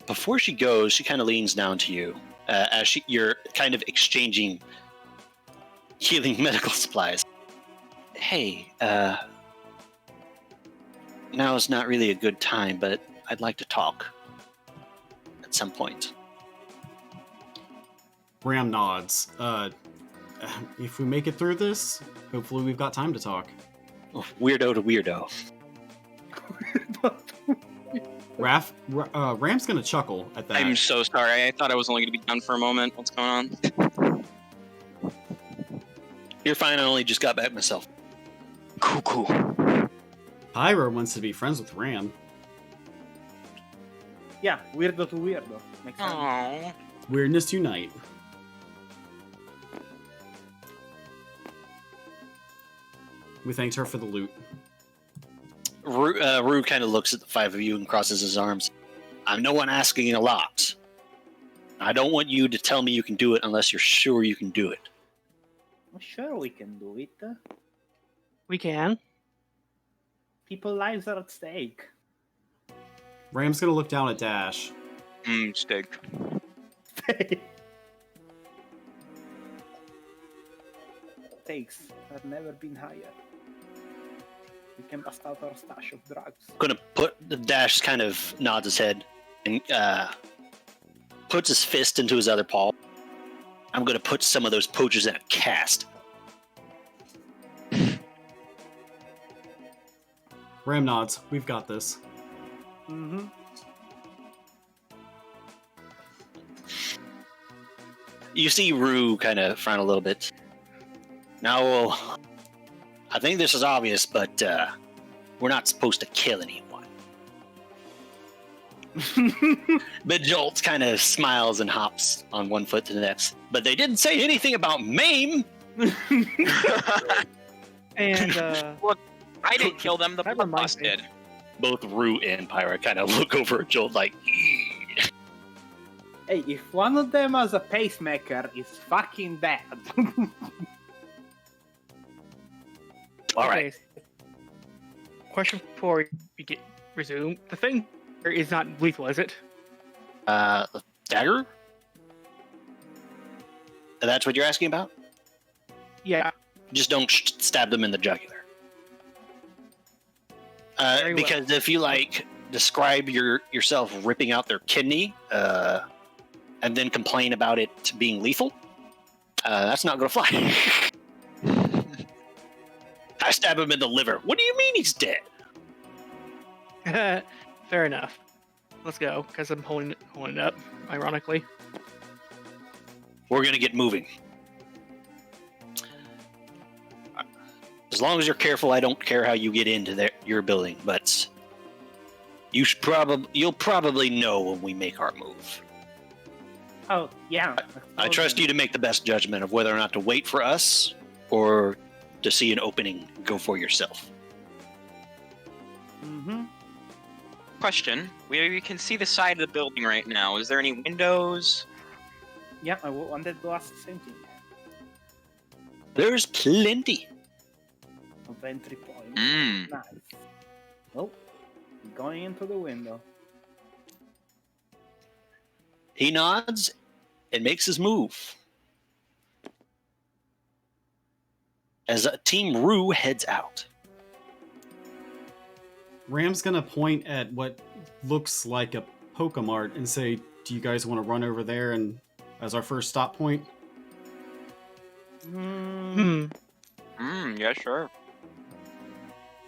[SPEAKER 2] Before she goes, she kind of leans down to you as you're kind of exchanging healing medical supplies. Hey, now is not really a good time, but I'd like to talk at some point.
[SPEAKER 4] Ram nods. If we make it through this, hopefully we've got time to talk.
[SPEAKER 2] Weirdo to weirdo.
[SPEAKER 4] Ram's gonna chuckle at that.
[SPEAKER 3] I'm so sorry. I thought I was only going to be done for a moment. What's going on?
[SPEAKER 2] You're fine. I only just got back myself.
[SPEAKER 3] Cool.
[SPEAKER 4] Pyra wants to be friends with Ram.
[SPEAKER 5] Yeah, weirdo to weirdo. Makes sense.
[SPEAKER 3] Aww.
[SPEAKER 4] Weirdness unite. We thanked her for the loot.
[SPEAKER 2] Rue kind of looks at the five of you and crosses his arms. I'm no one asking a lot. I don't want you to tell me you can do it unless you're sure you can do it.
[SPEAKER 5] Well, sure, we can do it.
[SPEAKER 1] We can.
[SPEAKER 5] People's lives are at stake.
[SPEAKER 4] Ram's gonna look down at Dash.
[SPEAKER 3] Steak.
[SPEAKER 5] Stakes have never been higher. We can bust out our stash of drugs.
[SPEAKER 2] Gonna put the Dash kind of nods his head and puts his fist into his other paw. I'm gonna put some of those poachers in a cast.
[SPEAKER 4] Ram nods. We've got this.
[SPEAKER 5] Mm-hmm.
[SPEAKER 2] You see Rue kind of frown a little bit. Now, I think this is obvious, but we're not supposed to kill anyone. But Jolt kind of smiles and hops on one foot to the next. But they didn't say anything about maim.
[SPEAKER 1] And
[SPEAKER 3] Look, I didn't kill them. The
[SPEAKER 1] Never
[SPEAKER 3] blood
[SPEAKER 1] mind,
[SPEAKER 3] boss did.
[SPEAKER 2] Both Rue and Pyra kind of look over at Jolt like,
[SPEAKER 5] Hey, if one of them has a pacemaker, it's fucking bad.
[SPEAKER 2] all right.
[SPEAKER 1] okay. Question before we resume. The thing is not lethal, is it?
[SPEAKER 2] Dagger? That's what you're asking about?
[SPEAKER 1] Yeah.
[SPEAKER 2] Just don't stab them in the jugular.
[SPEAKER 1] Very well.
[SPEAKER 2] Because if you describe yourself ripping out their kidney, and then complain about it being lethal, that's not gonna fly. I stab him in the liver. What do you mean he's dead?
[SPEAKER 1] Fair enough. Let's go, because I'm holding it up, ironically.
[SPEAKER 2] We're gonna get moving. As long as you're careful, I don't care how you get into your building, but you'll probably know when we make our move.
[SPEAKER 5] Oh, yeah.
[SPEAKER 2] I trust you to make the best judgment of whether or not to wait for us or to see an opening and go for yourself.
[SPEAKER 5] Mm-hmm.
[SPEAKER 3] Question: we can see the side of the building right now. Is there any windows?
[SPEAKER 5] Yeah, I wanted to ask the same thing.
[SPEAKER 2] There's plenty.
[SPEAKER 5] Of entry point.
[SPEAKER 3] Mm.
[SPEAKER 5] Nice. Oh, going into the window.
[SPEAKER 2] He nods and makes his move. As Team Rue heads out.
[SPEAKER 4] Ram's gonna point at what looks like a Pokemart and say, "Do you guys want to run over there and as our first stop point?"
[SPEAKER 3] Yeah, sure.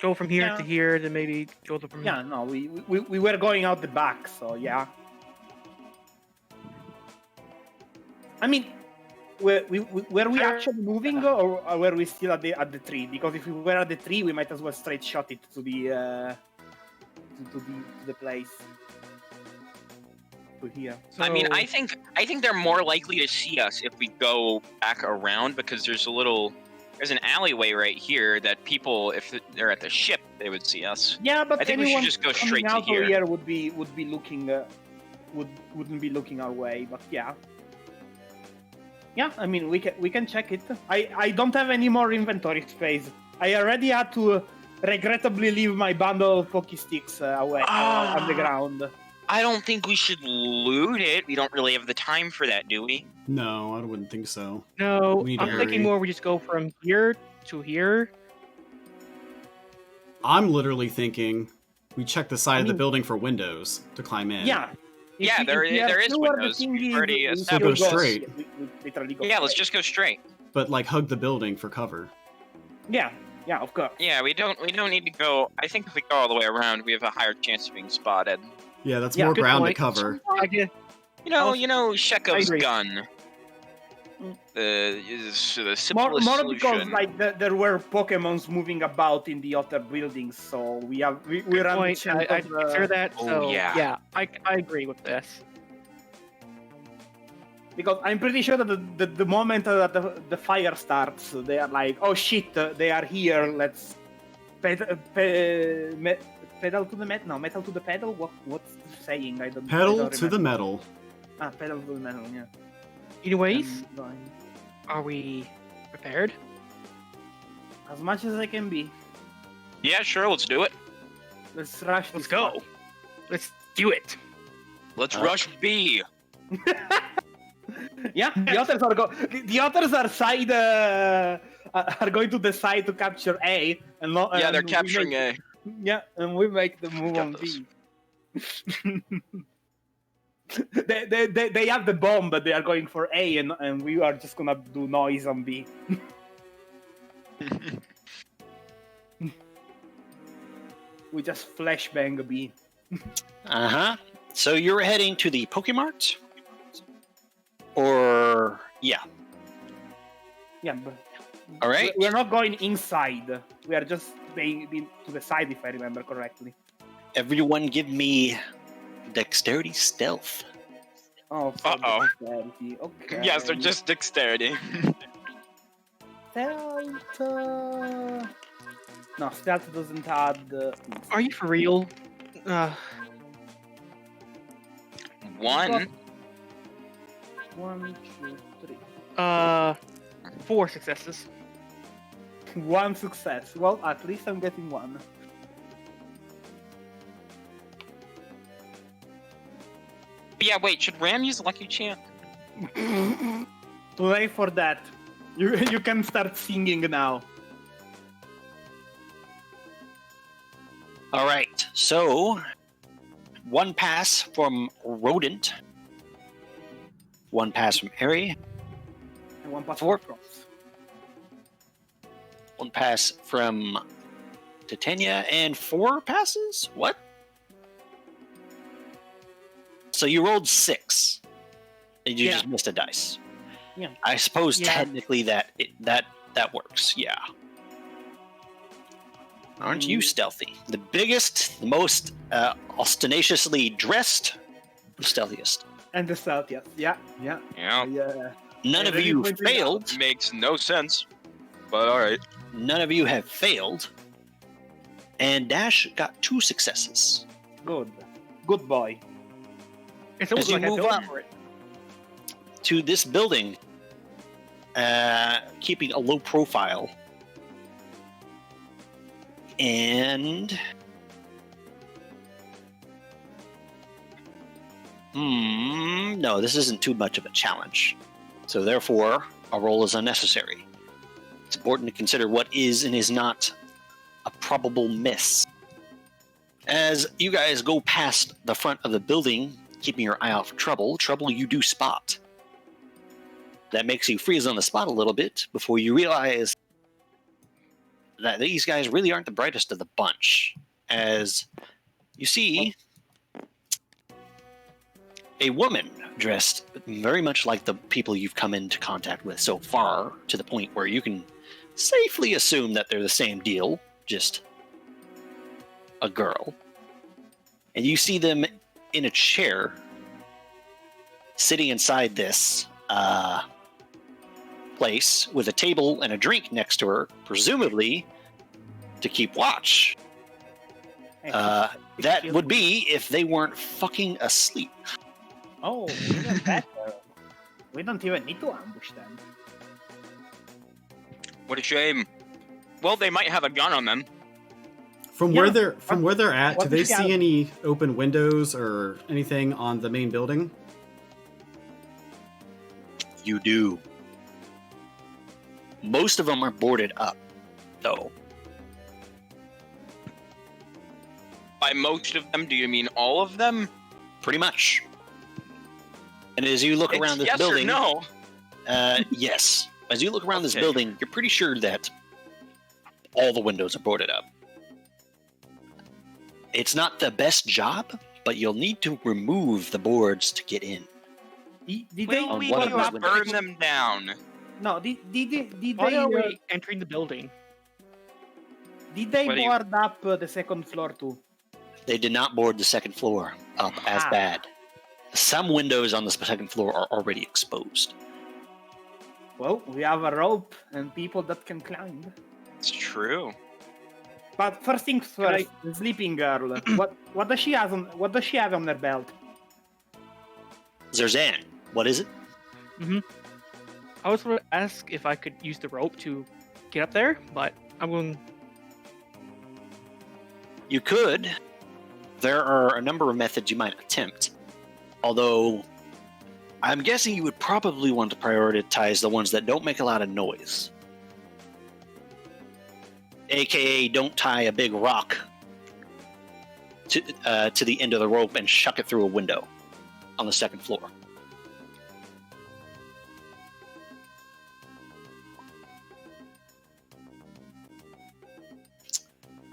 [SPEAKER 1] Go from here
[SPEAKER 5] Yeah.
[SPEAKER 1] to here, then maybe go from
[SPEAKER 5] Yeah, no, we were going out the back, so yeah. I mean, were we actually moving, or were we still at the tree? Because if we were at the tree, we might as well straight shot it to the to the place. To here.
[SPEAKER 3] I mean,
[SPEAKER 1] So-
[SPEAKER 3] I think they're more likely to see us if we go back around because there's an alleyway right here that people, if they're at the ship, they would see us.
[SPEAKER 5] Yeah, but
[SPEAKER 3] I think we should
[SPEAKER 5] anyone
[SPEAKER 3] just go
[SPEAKER 5] coming
[SPEAKER 3] straight to
[SPEAKER 5] out
[SPEAKER 3] here.
[SPEAKER 5] of here would be looking wouldn't be looking our way. But yeah, I mean we can check it. I don't have any more inventory space. I already had to regrettably leave my bundle of Pokesticks away on the ground.
[SPEAKER 3] I don't think we should loot it. We don't really have the time for that, do we?
[SPEAKER 4] No, I wouldn't think so.
[SPEAKER 1] No,
[SPEAKER 4] We need to
[SPEAKER 1] I'm thinking
[SPEAKER 4] hurry.
[SPEAKER 1] more we just go from here to here.
[SPEAKER 4] I'm literally thinking we check the side
[SPEAKER 5] I
[SPEAKER 4] of the
[SPEAKER 5] mean-
[SPEAKER 4] building for windows to climb in.
[SPEAKER 5] Yeah.
[SPEAKER 3] Yeah, there is windows. We've already
[SPEAKER 4] So
[SPEAKER 3] established
[SPEAKER 4] go straight.
[SPEAKER 5] We literally go
[SPEAKER 3] Yeah, let's
[SPEAKER 5] straight.
[SPEAKER 3] just go straight.
[SPEAKER 4] But like hug the building for cover.
[SPEAKER 5] Yeah, of course.
[SPEAKER 3] Yeah, we don't need to go. I think if we go all the way around, we have a higher chance of being spotted.
[SPEAKER 4] Yeah, that's
[SPEAKER 5] Yeah,
[SPEAKER 4] more
[SPEAKER 1] good
[SPEAKER 4] ground
[SPEAKER 1] point.
[SPEAKER 4] to cover.
[SPEAKER 1] I guess
[SPEAKER 3] You know,
[SPEAKER 1] I
[SPEAKER 3] Shekov's
[SPEAKER 1] agree.
[SPEAKER 3] gun.
[SPEAKER 5] Mm.
[SPEAKER 3] The
[SPEAKER 5] More
[SPEAKER 3] simplest
[SPEAKER 5] because
[SPEAKER 3] solution.
[SPEAKER 5] like there were Pokemons moving about in the other buildings, so we ran the
[SPEAKER 1] point.
[SPEAKER 5] chance
[SPEAKER 1] I
[SPEAKER 5] of,
[SPEAKER 1] consider that.
[SPEAKER 3] Oh,
[SPEAKER 1] So
[SPEAKER 3] yeah.
[SPEAKER 1] I agree with this.
[SPEAKER 5] because I'm pretty sure that the moment that the fire starts, they are like, oh shit, they are here. Let's pedal to the metal. No, metal to the pedal. What's the saying? I don't. I
[SPEAKER 4] Pedal
[SPEAKER 5] don't
[SPEAKER 4] to the
[SPEAKER 5] remember.
[SPEAKER 4] metal.
[SPEAKER 5] Pedal to the metal. Yeah.
[SPEAKER 1] Anyways,
[SPEAKER 5] Fine.
[SPEAKER 1] are we prepared?
[SPEAKER 5] As much as I can be.
[SPEAKER 3] Yeah, sure, let's do it.
[SPEAKER 5] Let's rush.
[SPEAKER 1] Let's
[SPEAKER 5] this
[SPEAKER 1] go.
[SPEAKER 5] fuck.
[SPEAKER 1] Let's do it.
[SPEAKER 3] Let's rush B.
[SPEAKER 5] Yeah, the others are the others are side are going to decide to capture A, and not.
[SPEAKER 3] Yeah, they're
[SPEAKER 5] and we
[SPEAKER 3] capturing
[SPEAKER 5] make-
[SPEAKER 3] A.
[SPEAKER 5] Yeah, and we make the move
[SPEAKER 3] Got
[SPEAKER 5] on
[SPEAKER 3] this.
[SPEAKER 5] B. they have the bomb, but they are going for A, and we are just gonna do noise on B. We just flashbang B.
[SPEAKER 2] So you're heading to the Pokemart? Or yeah.
[SPEAKER 5] Yeah, but
[SPEAKER 2] All right.
[SPEAKER 5] we're not going inside. We are just being to the side, if I remember correctly.
[SPEAKER 2] Everyone give me dexterity stealth.
[SPEAKER 5] Oh, for
[SPEAKER 3] Uh-oh.
[SPEAKER 5] dexterity. Okay.
[SPEAKER 3] Yes, they're just dexterity.
[SPEAKER 5] Stealth. No, stealth doesn't add.
[SPEAKER 1] Are you for real?
[SPEAKER 3] 1.
[SPEAKER 5] 1, 2, 3.
[SPEAKER 1] 4 successes.
[SPEAKER 5] 1 success. Well, at least I'm getting 1.
[SPEAKER 3] Yeah, wait, should Ram use Lucky Chant?
[SPEAKER 5] Too late for that. You can start singing now.
[SPEAKER 2] All right. So 1 pass from Rodent. 1 pass from Airy.
[SPEAKER 5] And 1 pass
[SPEAKER 2] 4.
[SPEAKER 5] for Frost.
[SPEAKER 2] 1 pass from Titania, and 4 passes? What? So you rolled 6. And you
[SPEAKER 1] Yeah.
[SPEAKER 2] just missed a dice.
[SPEAKER 5] Yeah.
[SPEAKER 2] I suppose
[SPEAKER 1] Yeah.
[SPEAKER 2] technically that works, yeah. Aren't you stealthy? The biggest, the most ostentatiously dressed, the stealthiest.
[SPEAKER 5] And the stealth, yes. Yeah.
[SPEAKER 3] Yeah,
[SPEAKER 2] None of
[SPEAKER 5] Ready
[SPEAKER 2] you
[SPEAKER 5] pointing
[SPEAKER 2] failed.
[SPEAKER 3] makes no sense. But alright.
[SPEAKER 2] None of you have failed. And Dash got 2 successes.
[SPEAKER 5] Good. Good boy.
[SPEAKER 1] It's almost
[SPEAKER 2] you
[SPEAKER 1] like I
[SPEAKER 2] move
[SPEAKER 1] built
[SPEAKER 2] up-
[SPEAKER 1] for it.
[SPEAKER 2] To this building, keeping a low profile. And no, this isn't too much of a challenge. So therefore, a roll is unnecessary. It's important to consider what is and is not a probable miss. As you guys go past the front of the building, keeping your eye out for trouble you do spot. That makes you freeze on the spot a little bit before you realize that these guys really aren't the brightest of the bunch. As you see a woman dressed very much like the people you've come into contact with so far, to the point where you can safely assume that they're the same deal, just a girl. And you see them in a chair, sitting inside this place with a table and a drink next to her, presumably to keep watch. That would be if they weren't fucking asleep.
[SPEAKER 5] Oh, even better. We don't even need to ambush them.
[SPEAKER 3] What a shame. Well, they might have a gun on them.
[SPEAKER 4] From where they're at, do
[SPEAKER 5] what
[SPEAKER 4] they
[SPEAKER 5] does she
[SPEAKER 4] see
[SPEAKER 5] have?
[SPEAKER 4] any open windows or anything on the main building?
[SPEAKER 2] You do. Most of them are boarded up, though.
[SPEAKER 3] By most of them, do you mean all of them?
[SPEAKER 2] Pretty much. And as you look around this
[SPEAKER 3] yes
[SPEAKER 2] building,
[SPEAKER 3] or no?
[SPEAKER 2] yes. As you look around this
[SPEAKER 3] Okay.
[SPEAKER 2] building, you're pretty sure that all the windows are boarded up. It's not the best job, but you'll need to remove the boards to get in.
[SPEAKER 5] Did
[SPEAKER 3] Well,
[SPEAKER 2] on
[SPEAKER 3] we
[SPEAKER 2] one of
[SPEAKER 3] can
[SPEAKER 2] those
[SPEAKER 3] burn
[SPEAKER 2] windows.
[SPEAKER 3] them down.
[SPEAKER 5] No, did
[SPEAKER 1] Why
[SPEAKER 5] they
[SPEAKER 1] are we entering the building?
[SPEAKER 5] did they
[SPEAKER 3] What do you-
[SPEAKER 5] board up the second floor too?
[SPEAKER 2] They did not board the second floor up as
[SPEAKER 5] Ah.
[SPEAKER 2] bad. Some windows on the second floor are already exposed.
[SPEAKER 5] Well, we have a rope and people that can climb.
[SPEAKER 3] It's true.
[SPEAKER 5] But first things first, the sleeping girl. What does she have on her belt?
[SPEAKER 2] Zerzan, what is it?
[SPEAKER 1] I was going to ask if I could use the rope to get up there, but I'm going.
[SPEAKER 2] You could. There are a number of methods you might attempt. Although, I'm guessing you would probably want to prioritize the ones that don't make a lot of noise. AKA, don't tie a big rock to the end of the rope and shuck it through a window on the second floor.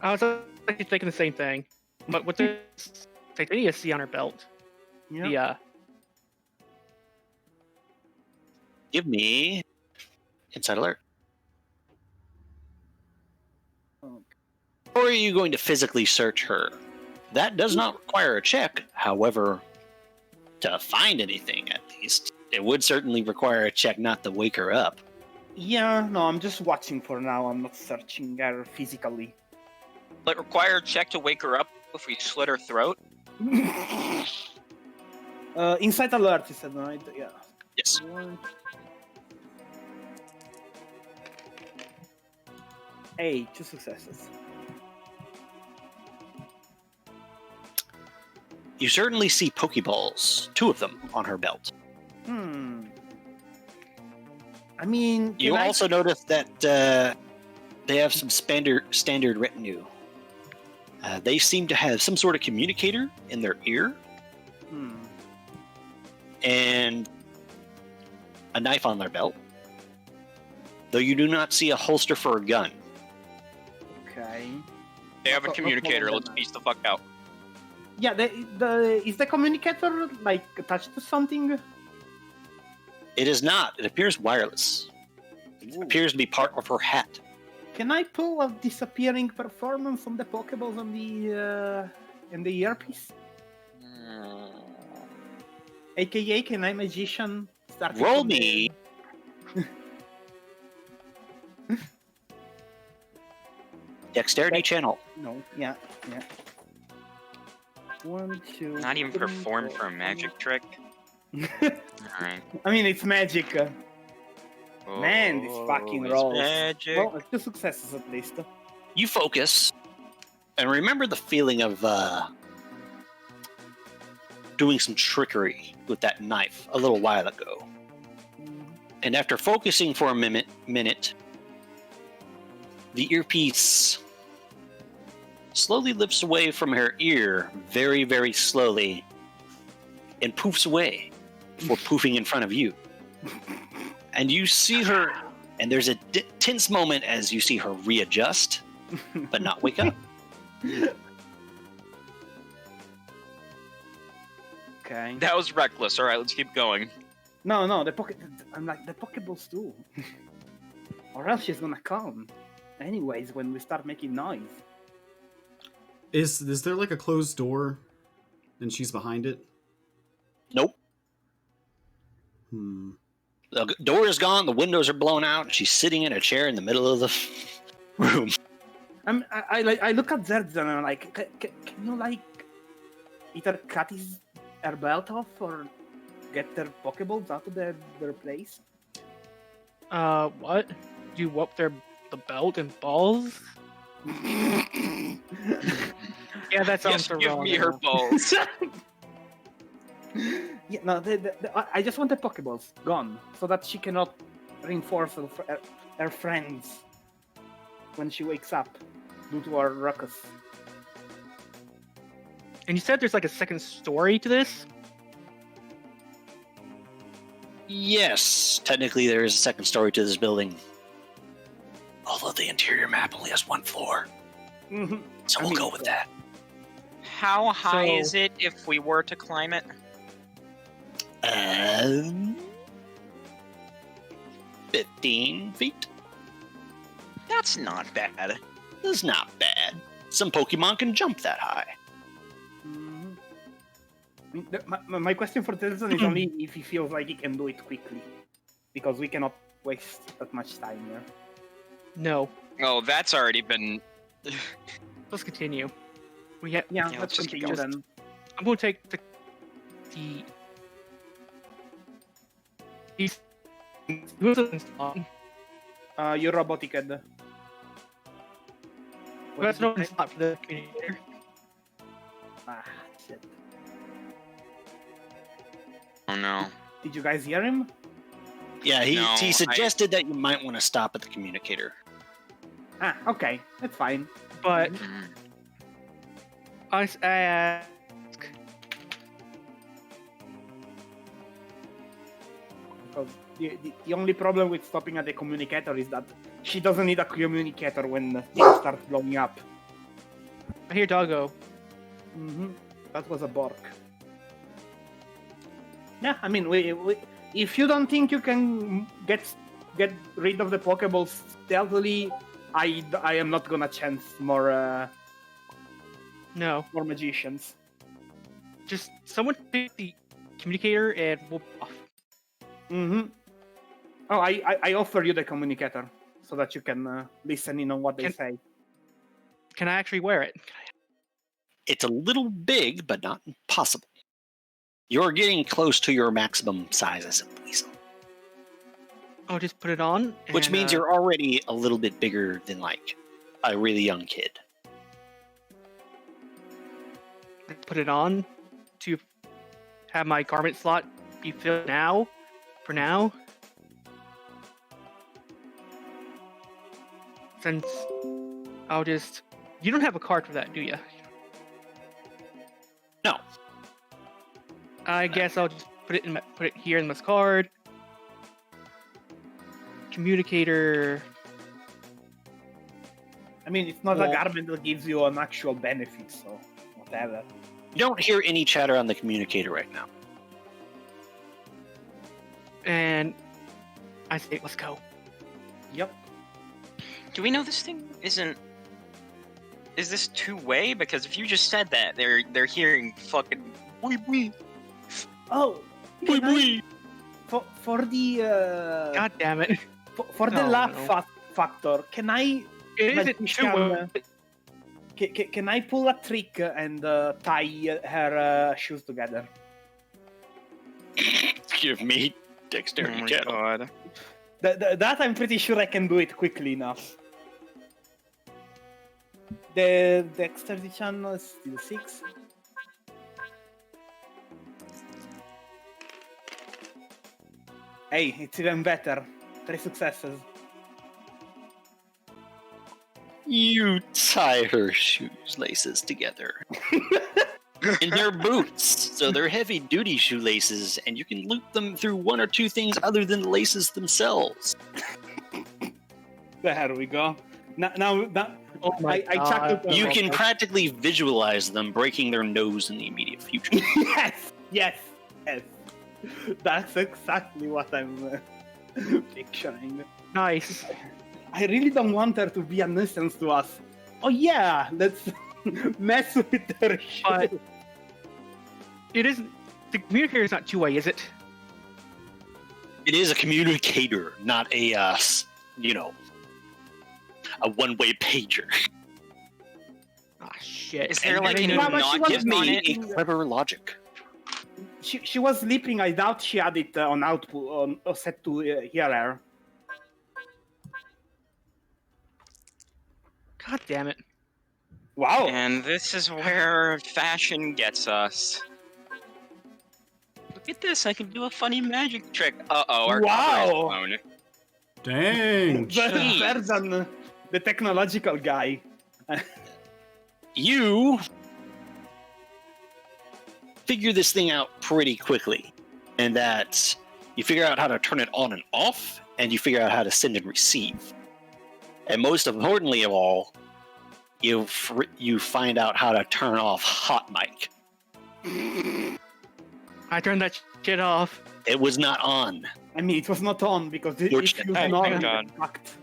[SPEAKER 1] I was actually thinking the same thing. But with this Titania C on her belt,
[SPEAKER 5] Yeah.
[SPEAKER 2] Give me Inside Alert. Or are you going to physically search her? That does not require a check. However, to find anything, at least, it would certainly require a check not to wake her up.
[SPEAKER 5] Yeah, no, I'm just watching for now. I'm not searching her physically.
[SPEAKER 3] Will it require a check to wake her up if we slit her throat?
[SPEAKER 5] Inside alert, you said, right? Yeah.
[SPEAKER 2] Yes.
[SPEAKER 5] Hey, 2 successes.
[SPEAKER 2] You certainly see Pokeballs, 2 of them, on her belt.
[SPEAKER 5] I mean,
[SPEAKER 2] You
[SPEAKER 5] can I-
[SPEAKER 2] also notice that they have some standard retinue. They seem to have some sort of communicator in their ear and a knife on their belt. Though you do not see a holster for a gun.
[SPEAKER 5] Okay.
[SPEAKER 3] They have a
[SPEAKER 5] Let's
[SPEAKER 3] communicator.
[SPEAKER 5] follow
[SPEAKER 3] Let's
[SPEAKER 5] them.
[SPEAKER 3] piece the fuck out.
[SPEAKER 5] Yeah, is the communicator like attached to something?
[SPEAKER 2] It is not. It appears wireless. It appears to be part of her hat.
[SPEAKER 5] Can I pull a disappearing performance on the Pokeballs on the in the earpiece? AKA, can I magician start?
[SPEAKER 2] Roll me. Dexterity channel.
[SPEAKER 5] No, yeah. 1, 2.
[SPEAKER 3] Not even
[SPEAKER 5] 3,
[SPEAKER 3] performed
[SPEAKER 5] 4,
[SPEAKER 3] for a magic trick.
[SPEAKER 5] 5.
[SPEAKER 3] Alright.
[SPEAKER 5] I mean, it's magic. Man, these fucking
[SPEAKER 3] it's
[SPEAKER 5] rolls.
[SPEAKER 3] Magic.
[SPEAKER 5] Well, 2 successes at least.
[SPEAKER 2] You focus and remember the feeling of doing some trickery with that knife a little while ago. And after focusing for a minute, the earpiece slowly lifts away from her ear very, very slowly and poofs away before poofing in front of you. And you see her, and there's a tense moment as you see her readjust, but not wake up.
[SPEAKER 5] Okay.
[SPEAKER 3] That was reckless. All right, let's keep going.
[SPEAKER 5] No, I'm like, the Pokeballs too. Or else she's gonna come. Anyways, when we start making noise.
[SPEAKER 4] Is there like a closed door and she's behind it?
[SPEAKER 2] Nope. The door is gone, the windows are blown out, and she's sitting in a chair in the middle of the room.
[SPEAKER 5] I look at Zerds and I'm like, can you like either cut her belt off or get their Pokeballs out of their place?
[SPEAKER 1] What? Do you whoop the belt and balls? Yeah, that sounds
[SPEAKER 3] Yes, give
[SPEAKER 1] wrong.
[SPEAKER 3] me her balls.
[SPEAKER 5] Yeah, no, I just want the Pokeballs gone so that she cannot reinforce her friends when she wakes up due to our ruckus.
[SPEAKER 1] And you said there's like a second story to this?
[SPEAKER 2] Yes, technically there is a second story to this building. Although the interior map only has 1 floor.
[SPEAKER 5] Mm-hmm.
[SPEAKER 2] So we'll go with that.
[SPEAKER 3] How high
[SPEAKER 1] So-
[SPEAKER 3] is it if we were to climb it?
[SPEAKER 2] 15 feet?
[SPEAKER 3] That's not bad.
[SPEAKER 2] That's not bad. Some Pokemon can jump that high.
[SPEAKER 5] My question for Tilson is only if he feels like he can do it quickly. Because we cannot waste that much time here.
[SPEAKER 1] No.
[SPEAKER 3] Oh, that's already been.
[SPEAKER 1] Let's continue.
[SPEAKER 5] Yeah,
[SPEAKER 3] Yeah,
[SPEAKER 5] let's
[SPEAKER 3] let's just keep
[SPEAKER 5] continue
[SPEAKER 3] going.
[SPEAKER 5] then.
[SPEAKER 1] I'm going to take the these. Who doesn't slot?
[SPEAKER 5] You're robotic head. What
[SPEAKER 1] That's
[SPEAKER 5] did you
[SPEAKER 1] no
[SPEAKER 5] say?
[SPEAKER 1] slot for the communicator.
[SPEAKER 5] Ah, shit.
[SPEAKER 3] Oh no.
[SPEAKER 5] Did you guys hear him?
[SPEAKER 2] Yeah, he
[SPEAKER 3] No,
[SPEAKER 2] suggested that you might want to stop at the communicator.
[SPEAKER 5] Ah, okay, that's fine.
[SPEAKER 1] But
[SPEAKER 3] Mm.
[SPEAKER 1] I ask,
[SPEAKER 5] Because the only problem with stopping at the communicator is that she doesn't need a communicator when things start blowing up.
[SPEAKER 1] I hear doggo.
[SPEAKER 5] Mm-hmm. That was a Bork. Yeah, I mean, we if you don't think you can get rid of the Pokeballs stealthily, I am not gonna chance more
[SPEAKER 1] No,
[SPEAKER 5] more magicians.
[SPEAKER 1] just someone take the communicator and we'll off.
[SPEAKER 5] Mm-hmm. Oh, I offer you the communicator so that you can listen in on what they say.
[SPEAKER 1] Can I actually wear it?
[SPEAKER 2] It's a little big, but not impossible. You're getting close to your maximum size as a weasel,
[SPEAKER 1] I'll just put it on.
[SPEAKER 2] which
[SPEAKER 1] and,
[SPEAKER 2] means you're already a little bit bigger than like a really young kid.
[SPEAKER 1] put it on to have my garment slot be filled now. For now, since I'll just. You don't have a card for that, do you?
[SPEAKER 2] No.
[SPEAKER 1] I guess I'll just put it here in this card. Communicator.
[SPEAKER 5] I mean, it's not a
[SPEAKER 1] Well-
[SPEAKER 5] garment that gives you an actual benefit, so whatever.
[SPEAKER 2] You don't hear any chatter on the communicator right now.
[SPEAKER 1] And I say, let's go.
[SPEAKER 5] Yep.
[SPEAKER 3] Do we know this thing isn't? Is this 2-way? Because if you just said that, they're hearing fucking wee wee.
[SPEAKER 5] Oh,
[SPEAKER 2] Wee wee.
[SPEAKER 5] for the
[SPEAKER 1] God damn it.
[SPEAKER 5] for the
[SPEAKER 1] No,
[SPEAKER 5] laugh
[SPEAKER 1] no.
[SPEAKER 5] factor, can I
[SPEAKER 1] It isn't
[SPEAKER 5] magician,
[SPEAKER 1] two.
[SPEAKER 5] can I pull a trick and tie her shoes together?
[SPEAKER 2] Give me
[SPEAKER 3] Oh
[SPEAKER 2] dexterity
[SPEAKER 3] my
[SPEAKER 2] check.
[SPEAKER 3] god.
[SPEAKER 5] That I'm pretty sure I can do it quickly enough. The dexterity channel is still 6. Hey, it's even better. 3 successes.
[SPEAKER 2] You tie her shoelaces together. And they're boots, so they're heavy-duty shoelaces, and you can loop them through one or two things other than the laces themselves.
[SPEAKER 5] There we go. Now
[SPEAKER 1] Oh my
[SPEAKER 5] I chuckled.
[SPEAKER 1] God.
[SPEAKER 2] You can practically visualize them breaking their nose in the immediate future.
[SPEAKER 5] yes. That's exactly what I'm picturing.
[SPEAKER 1] Nice.
[SPEAKER 5] I really don't want her to be a nuisance to us. Oh yeah, let's mess with her shit.
[SPEAKER 1] But it isn't. The communicator is not two-way, is it?
[SPEAKER 2] It is a communicator, not a, a one-way pager.
[SPEAKER 1] Ah, shit.
[SPEAKER 3] Is there like
[SPEAKER 2] And
[SPEAKER 3] an
[SPEAKER 5] No, but she
[SPEAKER 3] not
[SPEAKER 5] was
[SPEAKER 3] given on
[SPEAKER 2] me
[SPEAKER 3] it?
[SPEAKER 2] a clever logic.
[SPEAKER 5] She was sleeping. I doubt she had it on output on set to hear her.
[SPEAKER 1] God damn it.
[SPEAKER 5] Wow.
[SPEAKER 3] And this is where fashion gets us. Look at this, I can do a funny magic trick. Uh-oh, our cover is
[SPEAKER 5] Wow.
[SPEAKER 3] blown.
[SPEAKER 4] Dang.
[SPEAKER 3] Jeez.
[SPEAKER 5] Better than the technological guy.
[SPEAKER 2] You figure this thing out pretty quickly, and that you figure out how to turn it on and off, and you figure out how to send and receive. And most importantly of all, you find out how to turn off hot mic.
[SPEAKER 1] I turned that shit off.
[SPEAKER 2] It was not on.
[SPEAKER 5] I mean, it was not on because if
[SPEAKER 2] Fortunate.
[SPEAKER 5] you
[SPEAKER 3] Oh,
[SPEAKER 5] not
[SPEAKER 3] thank God.
[SPEAKER 5] fucked.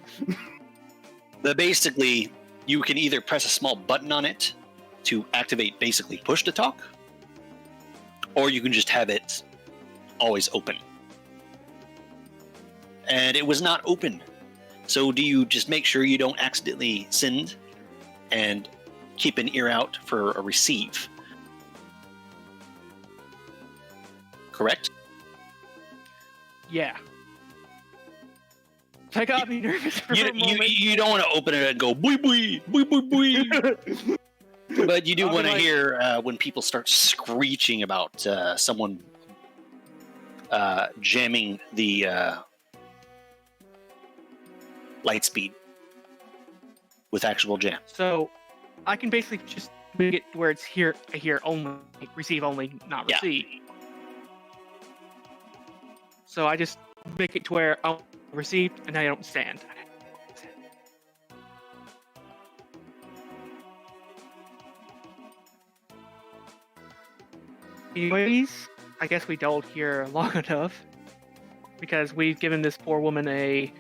[SPEAKER 2] But basically, you can either press a small button on it to activate basically push to talk, or you can just have it always open. And it was not open. So do you just make sure you don't accidentally send and keep an ear out for a receive? Correct?
[SPEAKER 1] Yeah. That got me nervous for a moment.
[SPEAKER 2] You don't want to open it and go bui bui bui bui bui. But you do
[SPEAKER 1] I'll
[SPEAKER 2] want
[SPEAKER 1] be
[SPEAKER 2] to
[SPEAKER 1] like-
[SPEAKER 2] hear when people start screeching about someone jamming the light speed with actual jam.
[SPEAKER 1] So I can basically just make it where it's here, I hear only, receive only, not
[SPEAKER 2] Yeah.
[SPEAKER 1] receive. So I just make it to where I'll receive and I don't stand. Anyways, I guess we don't here long enough because we've given this poor woman a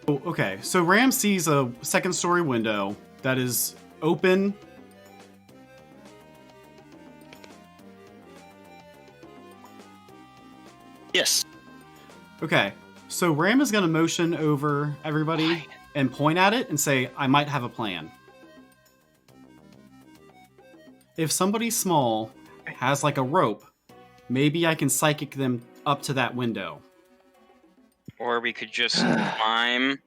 [SPEAKER 4] Oh, okay, so Ram sees a second story window that is open.
[SPEAKER 2] Yes.
[SPEAKER 4] Okay, so Ram is going to motion over everybody and point at it and say, I might have a plan. If somebody small has like a rope, maybe I can psychic them up to that window.
[SPEAKER 3] Or we could just climb.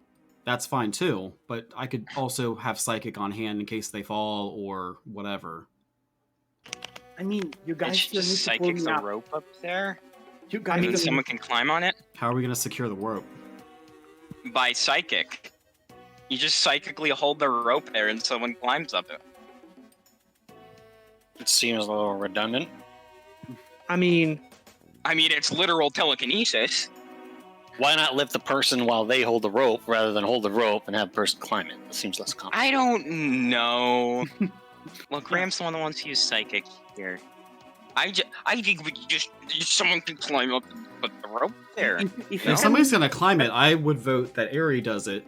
[SPEAKER 4] That's fine too, but I could also have psychic on hand in case they fall or whatever.
[SPEAKER 5] I mean, you guys
[SPEAKER 3] And
[SPEAKER 5] still need
[SPEAKER 3] just
[SPEAKER 5] to pull
[SPEAKER 3] psychic
[SPEAKER 5] me
[SPEAKER 3] the
[SPEAKER 5] up.
[SPEAKER 3] rope up there.
[SPEAKER 5] You
[SPEAKER 3] And
[SPEAKER 5] guys
[SPEAKER 3] then
[SPEAKER 5] still
[SPEAKER 3] someone can climb on it
[SPEAKER 4] How are we going to secure the rope?
[SPEAKER 3] by psychic. You just psychically hold the rope there and someone climbs up it.
[SPEAKER 2] It seems a little redundant.
[SPEAKER 1] I mean,
[SPEAKER 3] It's literal telekinesis.
[SPEAKER 2] Why not lift the person while they hold the rope rather than hold the rope and have the person climb it? It seems less complicated.
[SPEAKER 3] I don't know. Look, Graham's the one that wants to use psychic here. I think we just someone can climb up and put the rope there.
[SPEAKER 5] If
[SPEAKER 4] If somebody's going to climb it, I would vote that Aerie does it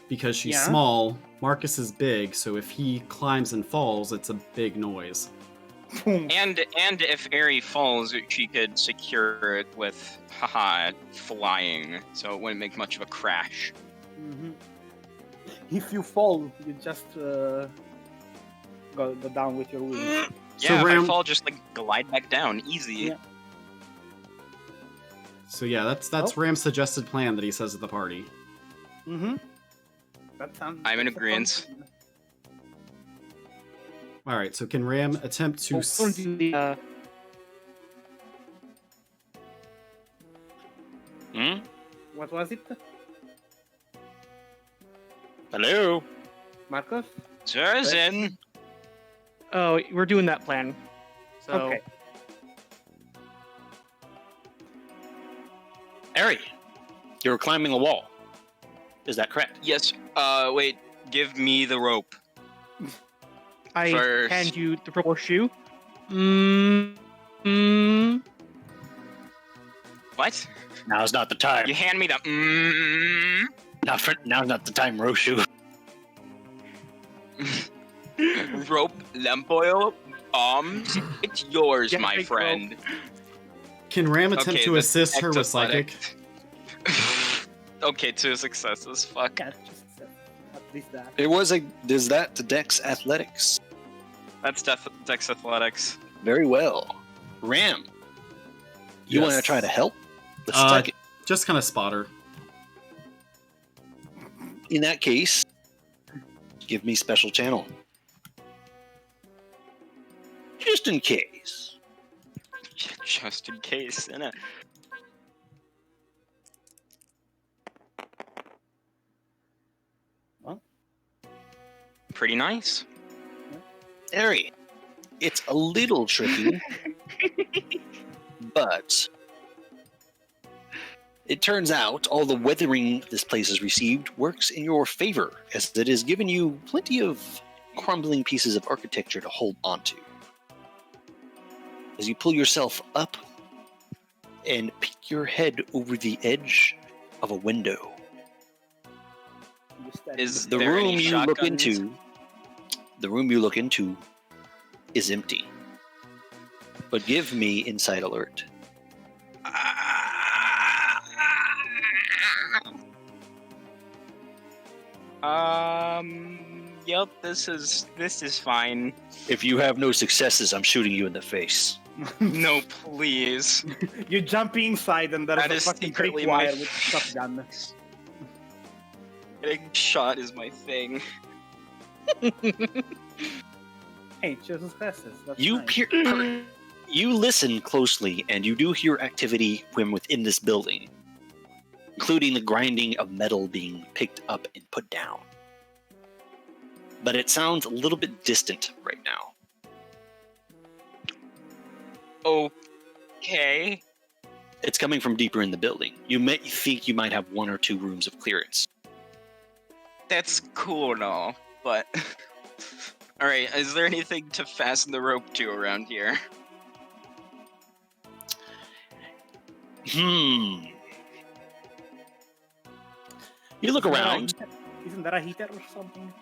[SPEAKER 4] because she's
[SPEAKER 5] Yeah.
[SPEAKER 4] small. Marcus is big, so if he climbs and falls, it's a big noise.
[SPEAKER 3] And if Aerie falls, she could secure it with flying, so it wouldn't make much of a crash.
[SPEAKER 5] Mhm. If you fall, you just go go down with your wings.
[SPEAKER 3] Yeah,
[SPEAKER 4] So
[SPEAKER 3] if
[SPEAKER 4] Ram-
[SPEAKER 3] I fall, just like glide back down, easy.
[SPEAKER 5] Yeah.
[SPEAKER 4] So yeah, that's Ram's suggested plan that he says at the party.
[SPEAKER 5] Mm-hmm. That sounds.
[SPEAKER 3] I'm in
[SPEAKER 5] that's a fun
[SPEAKER 3] agreeance.
[SPEAKER 5] plan.
[SPEAKER 4] All right, so can Ram attempt to?
[SPEAKER 1] We'll do the,
[SPEAKER 2] Hmm?
[SPEAKER 5] What was it,
[SPEAKER 2] Hello?
[SPEAKER 5] Marcos?
[SPEAKER 3] Zerzin!
[SPEAKER 1] oh, we're doing that plan. So
[SPEAKER 5] Okay.
[SPEAKER 2] Ari, you're climbing a wall. Is that correct?
[SPEAKER 3] Yes, wait, give me the rope.
[SPEAKER 1] I
[SPEAKER 3] First.
[SPEAKER 1] hand you the purple shoe.
[SPEAKER 3] What?
[SPEAKER 2] Now's not the time.
[SPEAKER 3] You hand me the
[SPEAKER 2] Now's not the time, Roshu.
[SPEAKER 3] rope, lamp oil, bombs. It's yours,
[SPEAKER 1] Yeah,
[SPEAKER 3] my
[SPEAKER 1] big
[SPEAKER 3] friend.
[SPEAKER 4] Can Ram attempt
[SPEAKER 3] Okay,
[SPEAKER 4] to
[SPEAKER 3] that's
[SPEAKER 4] assist her with
[SPEAKER 3] athletic.
[SPEAKER 4] psychic?
[SPEAKER 3] Okay, 2 successes. Fuck.
[SPEAKER 5] Yeah, just at least that.
[SPEAKER 2] Is that to Dex Athletics?
[SPEAKER 3] That's Dex Athletics.
[SPEAKER 2] Very well. Ram, you want to
[SPEAKER 4] Yes.
[SPEAKER 2] try to help? The
[SPEAKER 4] Uh,
[SPEAKER 2] psychic?
[SPEAKER 4] Just kind of spot her.
[SPEAKER 2] In that case, give me special channel. Just in case.
[SPEAKER 3] Just in case, innit?
[SPEAKER 5] Well.
[SPEAKER 3] Pretty nice.
[SPEAKER 2] Ari, it's a little tricky, but it turns out all the weathering this place has received works in your favor, as it has given you plenty of crumbling pieces of architecture to hold onto. As you pull yourself up and peek your head over the edge of a window,
[SPEAKER 5] You stand
[SPEAKER 3] Is
[SPEAKER 5] in
[SPEAKER 2] the
[SPEAKER 3] there
[SPEAKER 2] room
[SPEAKER 3] any
[SPEAKER 2] you look
[SPEAKER 3] shotguns?
[SPEAKER 2] into, is empty. But give me insight alert.
[SPEAKER 3] Yep, this is fine.
[SPEAKER 2] If you have no successes, I'm shooting you in the face.
[SPEAKER 3] No, please.
[SPEAKER 5] You jump inside and there's
[SPEAKER 3] That
[SPEAKER 5] a
[SPEAKER 3] is
[SPEAKER 5] fucking
[SPEAKER 3] secretly
[SPEAKER 5] tripwire
[SPEAKER 3] my
[SPEAKER 5] with shotgun.
[SPEAKER 3] Getting shot is my thing.
[SPEAKER 5] Hey, choose successes. That's
[SPEAKER 2] You
[SPEAKER 5] nice.
[SPEAKER 2] you listen closely, and you do hear activity when within this building, including the grinding of metal being picked up and put down. But it sounds a little bit distant right now.
[SPEAKER 3] Okay.
[SPEAKER 2] It's coming from deeper in the building. You may think you might have 1 or 2 rooms of clearance.
[SPEAKER 3] That's cool and all, but... Alright, is there anything to fasten the rope to around here?
[SPEAKER 2] You look around.
[SPEAKER 5] Isn't that a heater or something?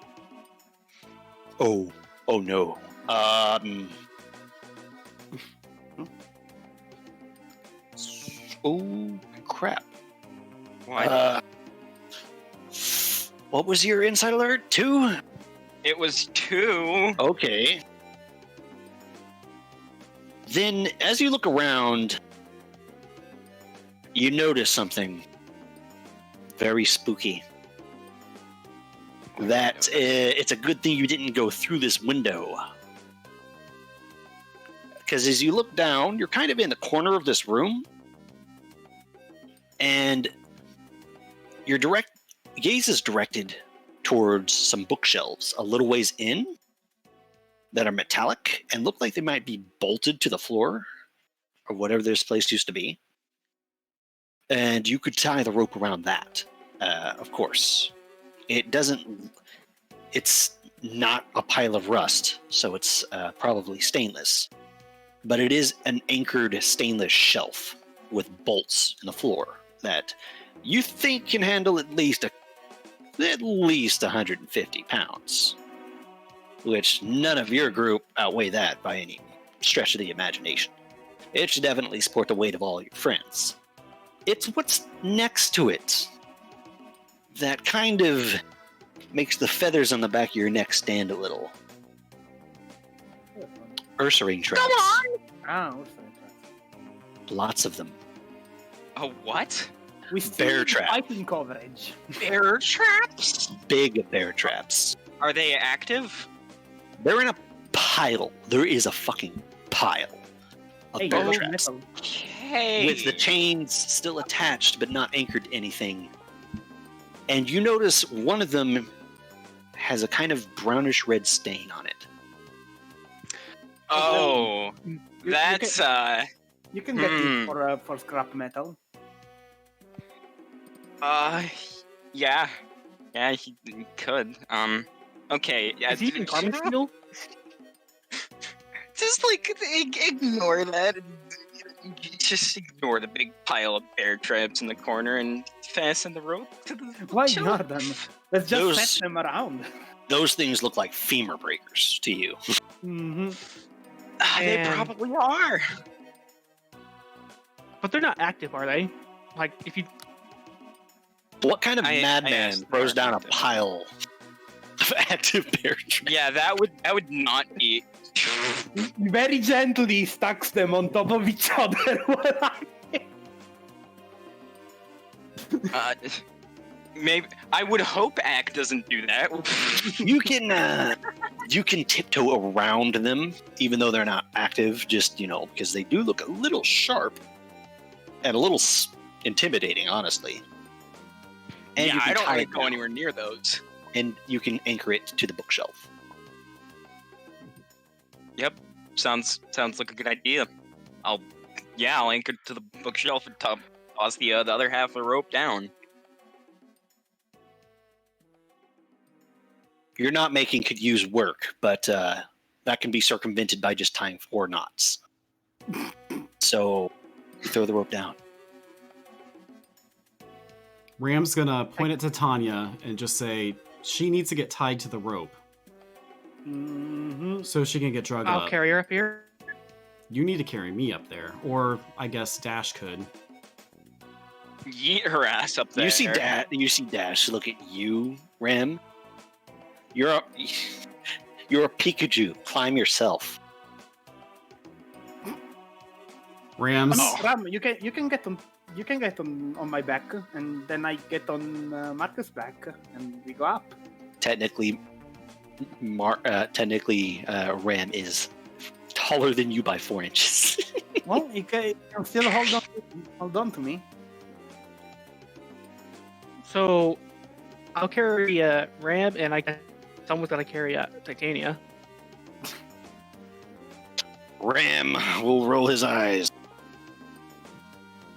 [SPEAKER 2] Oh no. Oh crap.
[SPEAKER 3] What?
[SPEAKER 2] What was your insight alert? 2?
[SPEAKER 3] It was 2.
[SPEAKER 2] Okay. Then, as you look around, you notice something very spooky. That it's a good thing you didn't go through this window. Because as you look down, you're kind of in the corner of this room, and your gaze is directed towards some bookshelves a little ways in that are metallic and look like they might be bolted to the floor or whatever this place used to be. And you could tie the rope around that, of course. It's not a pile of rust, so it's probably stainless. But it is an anchored stainless shelf with bolts in the floor that you think can handle at least 150 pounds. Which none of your group outweigh that by any stretch of the imagination. It should definitely support the weight of all your friends. It's what's next to it that kind of makes the feathers on the back of your neck stand a little. Ursaring traps.
[SPEAKER 3] Come on!
[SPEAKER 5] Ah, what's that?
[SPEAKER 2] Lots of them.
[SPEAKER 3] A what?
[SPEAKER 5] We still
[SPEAKER 2] Bear
[SPEAKER 5] need
[SPEAKER 2] trap.
[SPEAKER 5] fighting coverage.
[SPEAKER 3] Bear traps?
[SPEAKER 2] Big bear traps.
[SPEAKER 3] Are they active?
[SPEAKER 2] They're in a pile. There is a fucking pile of
[SPEAKER 5] Hey,
[SPEAKER 2] bear
[SPEAKER 5] oh,
[SPEAKER 2] traps.
[SPEAKER 5] metal.
[SPEAKER 3] Okay.
[SPEAKER 2] With the chains still attached but not anchored to anything. And you notice one of them has a kind of brownish red stain on it.
[SPEAKER 3] Oh,
[SPEAKER 5] You-
[SPEAKER 3] that's
[SPEAKER 5] You can get it for scrap metal.
[SPEAKER 3] yeah, he could. Okay, yeah.
[SPEAKER 1] Is he even carbon steel?
[SPEAKER 3] Just like ignore that. Just ignore the big pile of bear traps in the corner and fasten the rope to the.
[SPEAKER 5] Why
[SPEAKER 3] shelf.
[SPEAKER 5] not then? Let's just
[SPEAKER 2] Those-
[SPEAKER 5] set them around.
[SPEAKER 2] Those things look like femur breakers to you.
[SPEAKER 5] Mm-hmm.
[SPEAKER 3] They
[SPEAKER 1] And-
[SPEAKER 3] probably are.
[SPEAKER 1] But they're not active, are they? Like, if you
[SPEAKER 2] What kind of
[SPEAKER 3] I
[SPEAKER 2] madman
[SPEAKER 3] asked
[SPEAKER 2] throws down a
[SPEAKER 3] Arlington.
[SPEAKER 2] pile of active bear traps?
[SPEAKER 3] Yeah, that would not be.
[SPEAKER 5] Very gently stacks them on top of each other.
[SPEAKER 3] Maybe I would hope Ack doesn't do that.
[SPEAKER 2] You can tiptoe around them, even though they're not active. Just because they do look a little sharp and a little intimidating, honestly. And
[SPEAKER 3] yeah,
[SPEAKER 2] you can
[SPEAKER 3] I don't
[SPEAKER 2] tie
[SPEAKER 3] want to
[SPEAKER 2] it
[SPEAKER 3] go
[SPEAKER 2] down,
[SPEAKER 3] anywhere near those.
[SPEAKER 2] and you can anchor it to the bookshelf.
[SPEAKER 3] Yep, sounds like a good idea. I'll anchor it to the bookshelf and toss the other half of the rope down.
[SPEAKER 2] You're not making could use work, but that can be circumvented by just tying 4 knots. So you throw the rope down.
[SPEAKER 4] Ram's gonna point it to Tanya and just say she needs to get tied to the rope
[SPEAKER 5] Mm-hmm.
[SPEAKER 4] so she can get drugged
[SPEAKER 1] I'll
[SPEAKER 4] up.
[SPEAKER 1] carry her up here.
[SPEAKER 4] You need to carry me up there, or I guess Dash could.
[SPEAKER 3] Yeet her ass up there.
[SPEAKER 2] You see Dash look at you, Ram. You're a Pikachu. Climb yourself.
[SPEAKER 4] Rams.
[SPEAKER 5] Ram, you can get on my back, and then I get on Marcus' back, and we go up.
[SPEAKER 2] Technically, Ram is taller than you by 4 inches.
[SPEAKER 5] Well, you can still hold on to me.
[SPEAKER 1] So I'll carry Ram, and I guess someone's gonna carry Titania.
[SPEAKER 2] Ram will roll his eyes.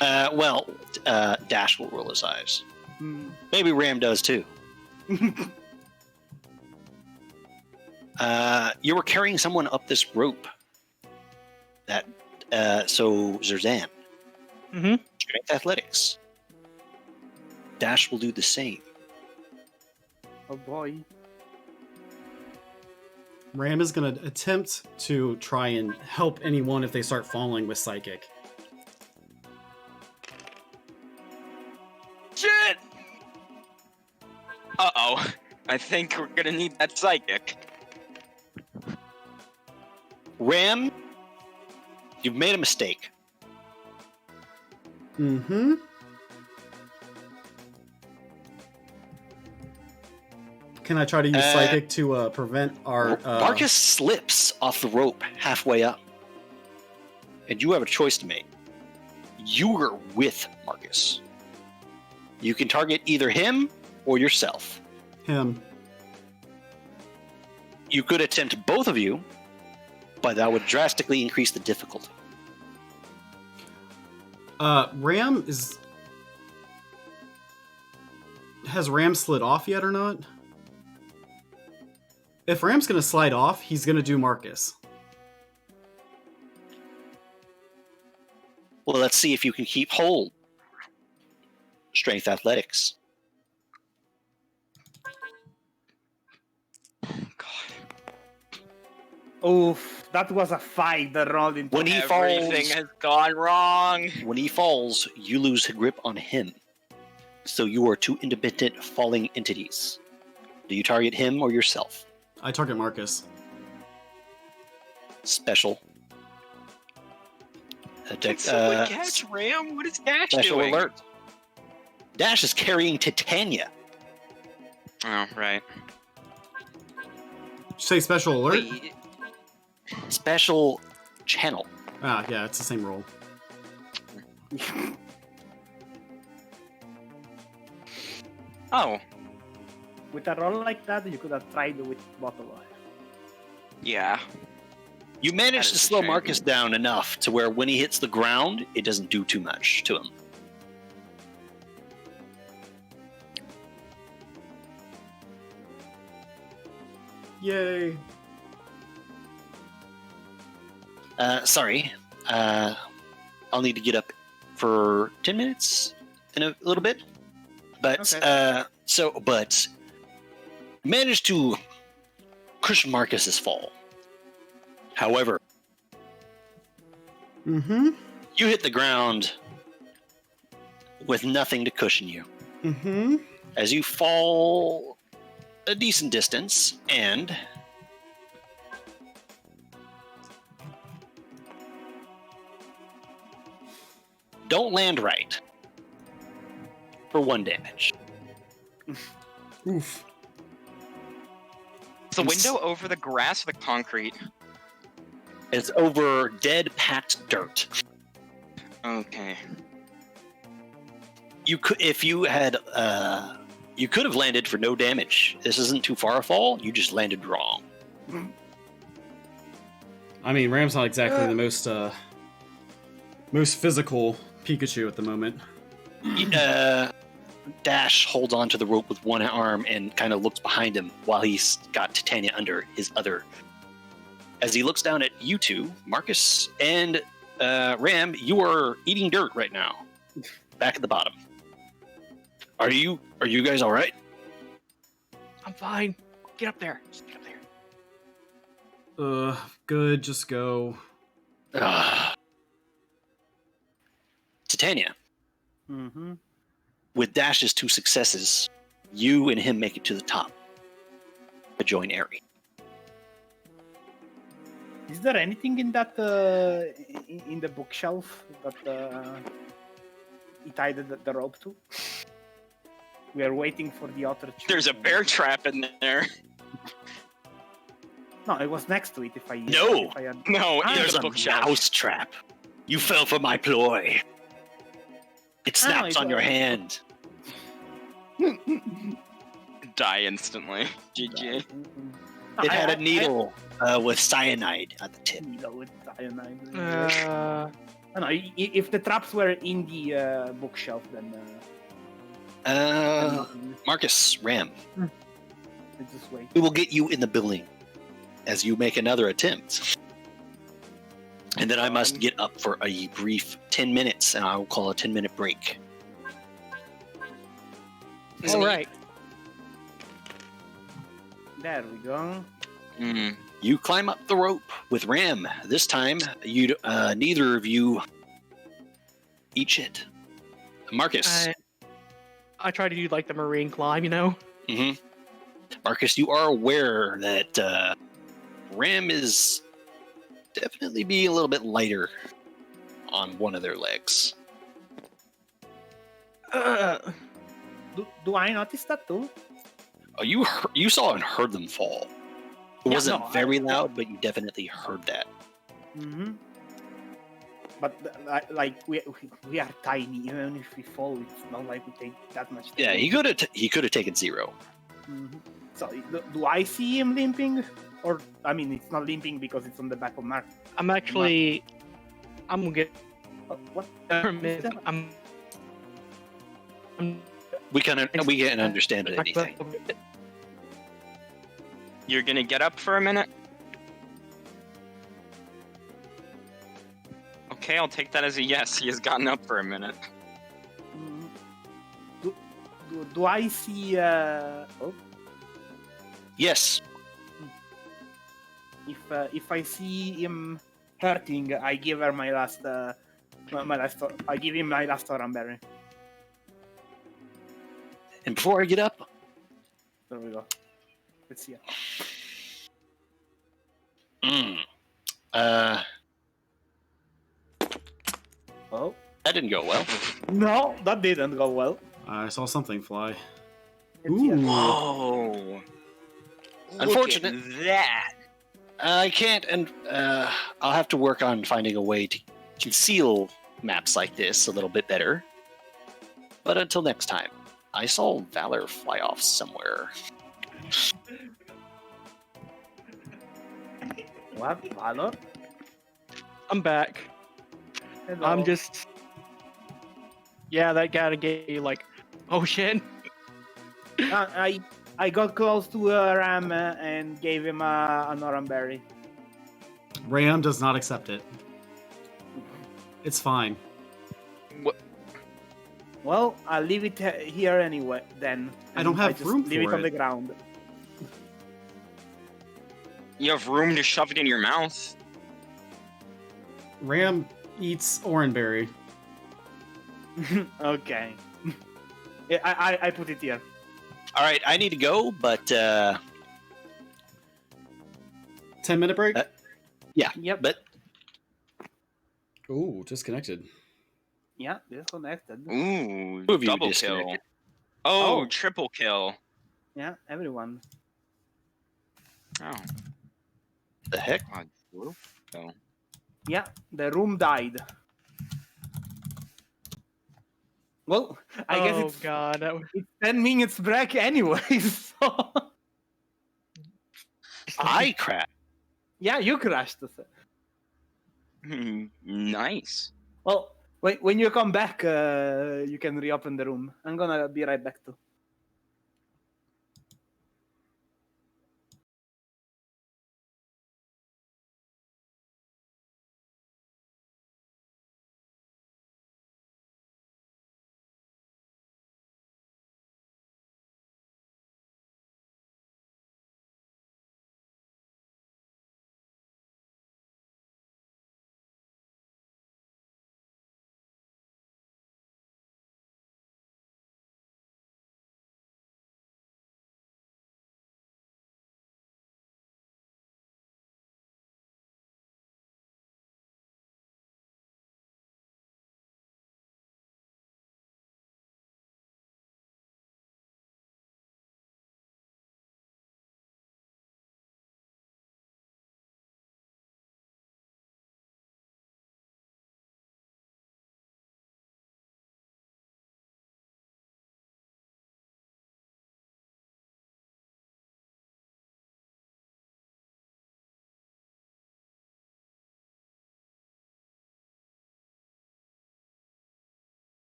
[SPEAKER 2] Dash will roll his eyes.
[SPEAKER 5] Hmm.
[SPEAKER 2] Maybe Ram does too. You were carrying someone up this rope. So Zerzan.
[SPEAKER 1] Mm-hmm.
[SPEAKER 2] Strength athletics. Dash will do the same.
[SPEAKER 5] Oh boy.
[SPEAKER 4] Ram is gonna attempt to try and help anyone if they start falling with psychic.
[SPEAKER 3] Shit! Uh-oh. I think we're gonna need that psychic.
[SPEAKER 2] Ram, you've made a mistake.
[SPEAKER 4] Mm-hmm. Can I try to use psychic to prevent our
[SPEAKER 2] Marcus slips off the rope halfway up. And you have a choice to make. You are with Marcus. You can target either him or yourself.
[SPEAKER 4] him?
[SPEAKER 2] You could attempt both of you, but that would drastically increase the difficulty.
[SPEAKER 4] Ram is. Has Ram slid off yet or not? If Ram's gonna slide off, he's gonna do Marcus.
[SPEAKER 2] Well, let's see if you can keep hold. Strength athletics.
[SPEAKER 5] Oof, that was a 5 that rolled into.
[SPEAKER 2] When he
[SPEAKER 3] Everything
[SPEAKER 2] falls,
[SPEAKER 3] has gone wrong.
[SPEAKER 2] when he falls, you lose grip on him. So you are 2 independent falling entities. Do you target him or yourself?
[SPEAKER 4] I target Marcus.
[SPEAKER 2] special.
[SPEAKER 3] Did someone catch Ram? What is Dash
[SPEAKER 2] Special
[SPEAKER 3] doing?
[SPEAKER 2] alert. Dash is carrying Titania.
[SPEAKER 3] Oh, right.
[SPEAKER 4] Say special alert.
[SPEAKER 3] Wait,
[SPEAKER 2] Special channel.
[SPEAKER 4] Ah, yeah, it's the same roll.
[SPEAKER 3] oh,
[SPEAKER 5] With a roll like that, you could have tried with bottle oil.
[SPEAKER 3] yeah.
[SPEAKER 2] You managed
[SPEAKER 3] That
[SPEAKER 2] to
[SPEAKER 3] is a
[SPEAKER 2] slow
[SPEAKER 3] shame.
[SPEAKER 2] Marcus down enough to where when he hits the ground, it doesn't do too much to him.
[SPEAKER 4] Yay.
[SPEAKER 2] Sorry. I'll need to get up for 10 minutes in a little bit. But,
[SPEAKER 5] Okay.
[SPEAKER 2] but managed to cushion Marcus's fall. However,
[SPEAKER 4] Mm-hmm.
[SPEAKER 2] you hit the ground with nothing to cushion you.
[SPEAKER 4] Mm-hmm.
[SPEAKER 2] As you fall a decent distance and don't land right for 1 damage.
[SPEAKER 4] Oof.
[SPEAKER 3] Is the window over the grass or the concrete?
[SPEAKER 2] It's over dead packed dirt.
[SPEAKER 3] Okay.
[SPEAKER 2] You could, if you had, you could have landed for no damage. This isn't too far a fall. You just landed wrong.
[SPEAKER 4] I mean, Ram's not exactly the most physical Pikachu at the moment.
[SPEAKER 2] Dash holds onto the rope with one arm and kind of looks behind him while he's got Titania under his other. As he looks down at you two, Marcus and Ram, you are eating dirt right now, back at the bottom. Are you guys all right?
[SPEAKER 1] I'm fine. Get up there. Just get up there.
[SPEAKER 4] Good, just go.
[SPEAKER 2] Titania,
[SPEAKER 5] Mm-hmm.
[SPEAKER 2] with Dash's 2 successes, you and him make it to the top. Adjoin Airy.
[SPEAKER 5] Is there anything in that in the bookshelf that he tied the rope to? We are waiting for the other.
[SPEAKER 3] There's a bear trap in there.
[SPEAKER 5] No, it was next to it. If I
[SPEAKER 2] No!
[SPEAKER 5] if I had...
[SPEAKER 3] No,
[SPEAKER 5] Ah,
[SPEAKER 3] in
[SPEAKER 2] There's
[SPEAKER 3] the
[SPEAKER 2] a
[SPEAKER 3] bookshelf.
[SPEAKER 2] mouse trap. You fell for my ploy. It snaps
[SPEAKER 5] it
[SPEAKER 2] on your
[SPEAKER 5] was-
[SPEAKER 2] hand.
[SPEAKER 3] Die instantly. GG.
[SPEAKER 2] It had a needle with cyanide at the tip.
[SPEAKER 5] Needle with cyanide.
[SPEAKER 1] Uh,
[SPEAKER 5] No, if the traps were in the bookshelf, then
[SPEAKER 2] Marcus, Ram,
[SPEAKER 5] let's just wait.
[SPEAKER 2] we will get you in the building as you make another attempt. And then I must get up for a brief 10 minutes, and I will call a 10-minute break.
[SPEAKER 1] all right.
[SPEAKER 5] There we go.
[SPEAKER 3] Mm.
[SPEAKER 2] You climb up the rope with Ram. This time, you neither of you eat shit. Marcus.
[SPEAKER 1] I try to do like the marine climb, you know.
[SPEAKER 2] hmm Marcus, you are aware that Ram is definitely being a little bit lighter on one of their legs.
[SPEAKER 5] Do I notice that too?
[SPEAKER 2] Oh, you saw and heard them fall. It
[SPEAKER 5] Yeah,
[SPEAKER 2] wasn't
[SPEAKER 5] no,
[SPEAKER 2] very loud, but you definitely heard that.
[SPEAKER 5] Mm-hmm. But like we are tiny. Even if we fall, it's not like we take that much.
[SPEAKER 2] Yeah, he could have taken 0.
[SPEAKER 5] Mm-hmm. So do I see him limping? Or I mean, it's not limping because it's on the back of Mark.
[SPEAKER 1] I'm actually. I'm gonna get.
[SPEAKER 5] What?
[SPEAKER 1] I'm
[SPEAKER 2] We can understand anything.
[SPEAKER 3] You're gonna get up for a minute? Okay, I'll take that as a yes. He has gotten up for a minute.
[SPEAKER 5] Do I see? Oh,
[SPEAKER 2] Yes.
[SPEAKER 5] if I see him hurting, I give her my last. I give him my last oran berry.
[SPEAKER 2] And before I get up,
[SPEAKER 5] There we go. Let's see.
[SPEAKER 2] Uh,
[SPEAKER 5] Oh.
[SPEAKER 2] that didn't go well.
[SPEAKER 5] No, that didn't go well.
[SPEAKER 4] I saw something fly.
[SPEAKER 5] It's here.
[SPEAKER 4] Ooh.
[SPEAKER 3] Whoa!
[SPEAKER 2] Unfortunate.
[SPEAKER 3] Look at that.
[SPEAKER 2] I can't, and I'll have to work on finding a way to conceal maps like this a little bit better. But until next time, I saw Valor fly off somewhere.
[SPEAKER 5] What? Valor?
[SPEAKER 1] I'm back.
[SPEAKER 5] Hello.
[SPEAKER 1] I'm just. Yeah, that gotta get you like, oh shit.
[SPEAKER 5] I got close to Ram and gave him an orange berry.
[SPEAKER 4] Ram does not accept it. It's fine.
[SPEAKER 5] Well, I'll leave it here anyway. Then
[SPEAKER 4] I don't have
[SPEAKER 5] just
[SPEAKER 4] room
[SPEAKER 5] leave
[SPEAKER 4] for
[SPEAKER 5] it on the
[SPEAKER 4] it.
[SPEAKER 5] ground.
[SPEAKER 3] You have room to shove it in your mouth.
[SPEAKER 4] Ram eats Oranberry.
[SPEAKER 5] Okay. Yeah, I put it here.
[SPEAKER 2] All right, I need to go, but
[SPEAKER 4] 10-minute break?
[SPEAKER 2] yeah,
[SPEAKER 5] Yep.
[SPEAKER 2] but
[SPEAKER 4] Ooh, disconnected.
[SPEAKER 5] Yeah, disconnected.
[SPEAKER 3] Ooh,
[SPEAKER 2] Who have you
[SPEAKER 3] double kill.
[SPEAKER 2] disconnected?
[SPEAKER 3] Oh,
[SPEAKER 5] Oh.
[SPEAKER 3] triple kill.
[SPEAKER 5] Yeah, everyone.
[SPEAKER 3] Oh,
[SPEAKER 2] the heck?
[SPEAKER 3] oh.
[SPEAKER 5] Yeah, the room died. Well, I guess
[SPEAKER 1] Oh god, that was.
[SPEAKER 5] it's 10 minutes break anyways. So
[SPEAKER 2] I crashed.
[SPEAKER 5] yeah, you crashed.
[SPEAKER 3] Nice.
[SPEAKER 5] Well, when you come back, you can reopen the room. I'm gonna be right back too.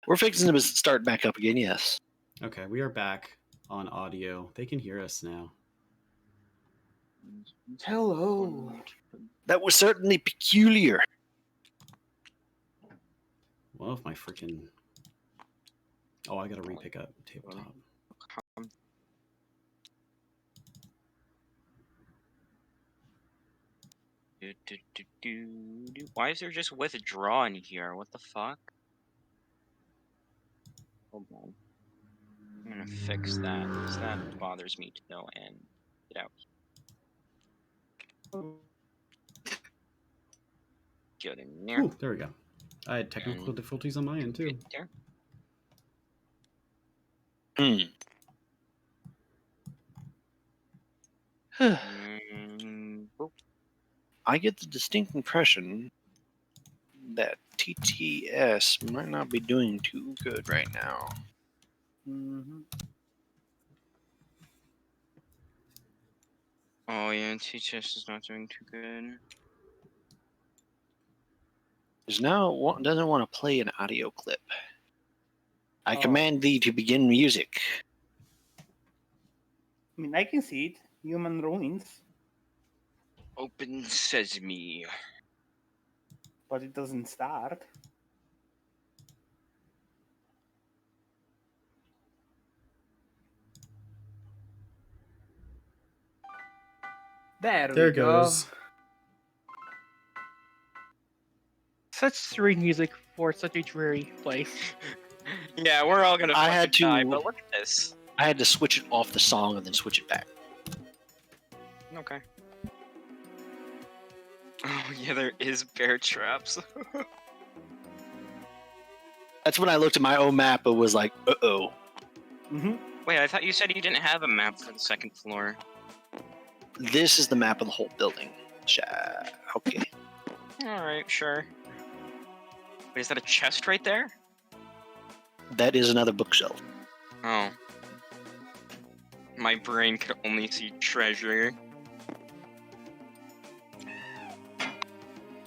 [SPEAKER 2] We're fixing to start back up again, yes.
[SPEAKER 4] Okay, we are back on audio. They can hear us now.
[SPEAKER 5] Hello.
[SPEAKER 2] That was certainly peculiar.
[SPEAKER 4] Well, if my freaking... Oh, I gotta re-pick up tabletop.
[SPEAKER 3] Why is there just withdraw in here? What the fuck? Hold on. I'm gonna fix that because that bothers me to no end. Get out. Get in there.
[SPEAKER 4] Ooh, there we go. I had technical difficulties on my end, too.
[SPEAKER 3] There. Boop.
[SPEAKER 2] I get the distinct impression that TTS might not be doing too good right now.
[SPEAKER 5] Mm-hmm.
[SPEAKER 3] Oh yeah, TTS is not doing too good.
[SPEAKER 2] Is now doesn't want to play an audio clip. I command thee to begin music.
[SPEAKER 5] I mean, I can see it. Human ruins,
[SPEAKER 3] Open sesame.
[SPEAKER 5] but it doesn't start. There
[SPEAKER 4] There
[SPEAKER 5] we
[SPEAKER 4] it goes.
[SPEAKER 1] Such serene music for such a dreary place.
[SPEAKER 3] Yeah, we're all gonna
[SPEAKER 2] I
[SPEAKER 3] fucking
[SPEAKER 2] had to-
[SPEAKER 3] die, but look at this.
[SPEAKER 2] I had to switch it off the song and then switch it back.
[SPEAKER 3] Okay. Oh yeah, there is bear traps.
[SPEAKER 2] That's when I looked at my own map and was like, uh-oh.
[SPEAKER 5] Mm-hmm.
[SPEAKER 3] Wait, I thought you said you didn't have a map for the second floor.
[SPEAKER 2] This is the map of the whole building. Okay.
[SPEAKER 3] Alright, sure. Wait, is that a chest right there?
[SPEAKER 2] That is another bookshelf.
[SPEAKER 3] Oh. My brain could only see treasure.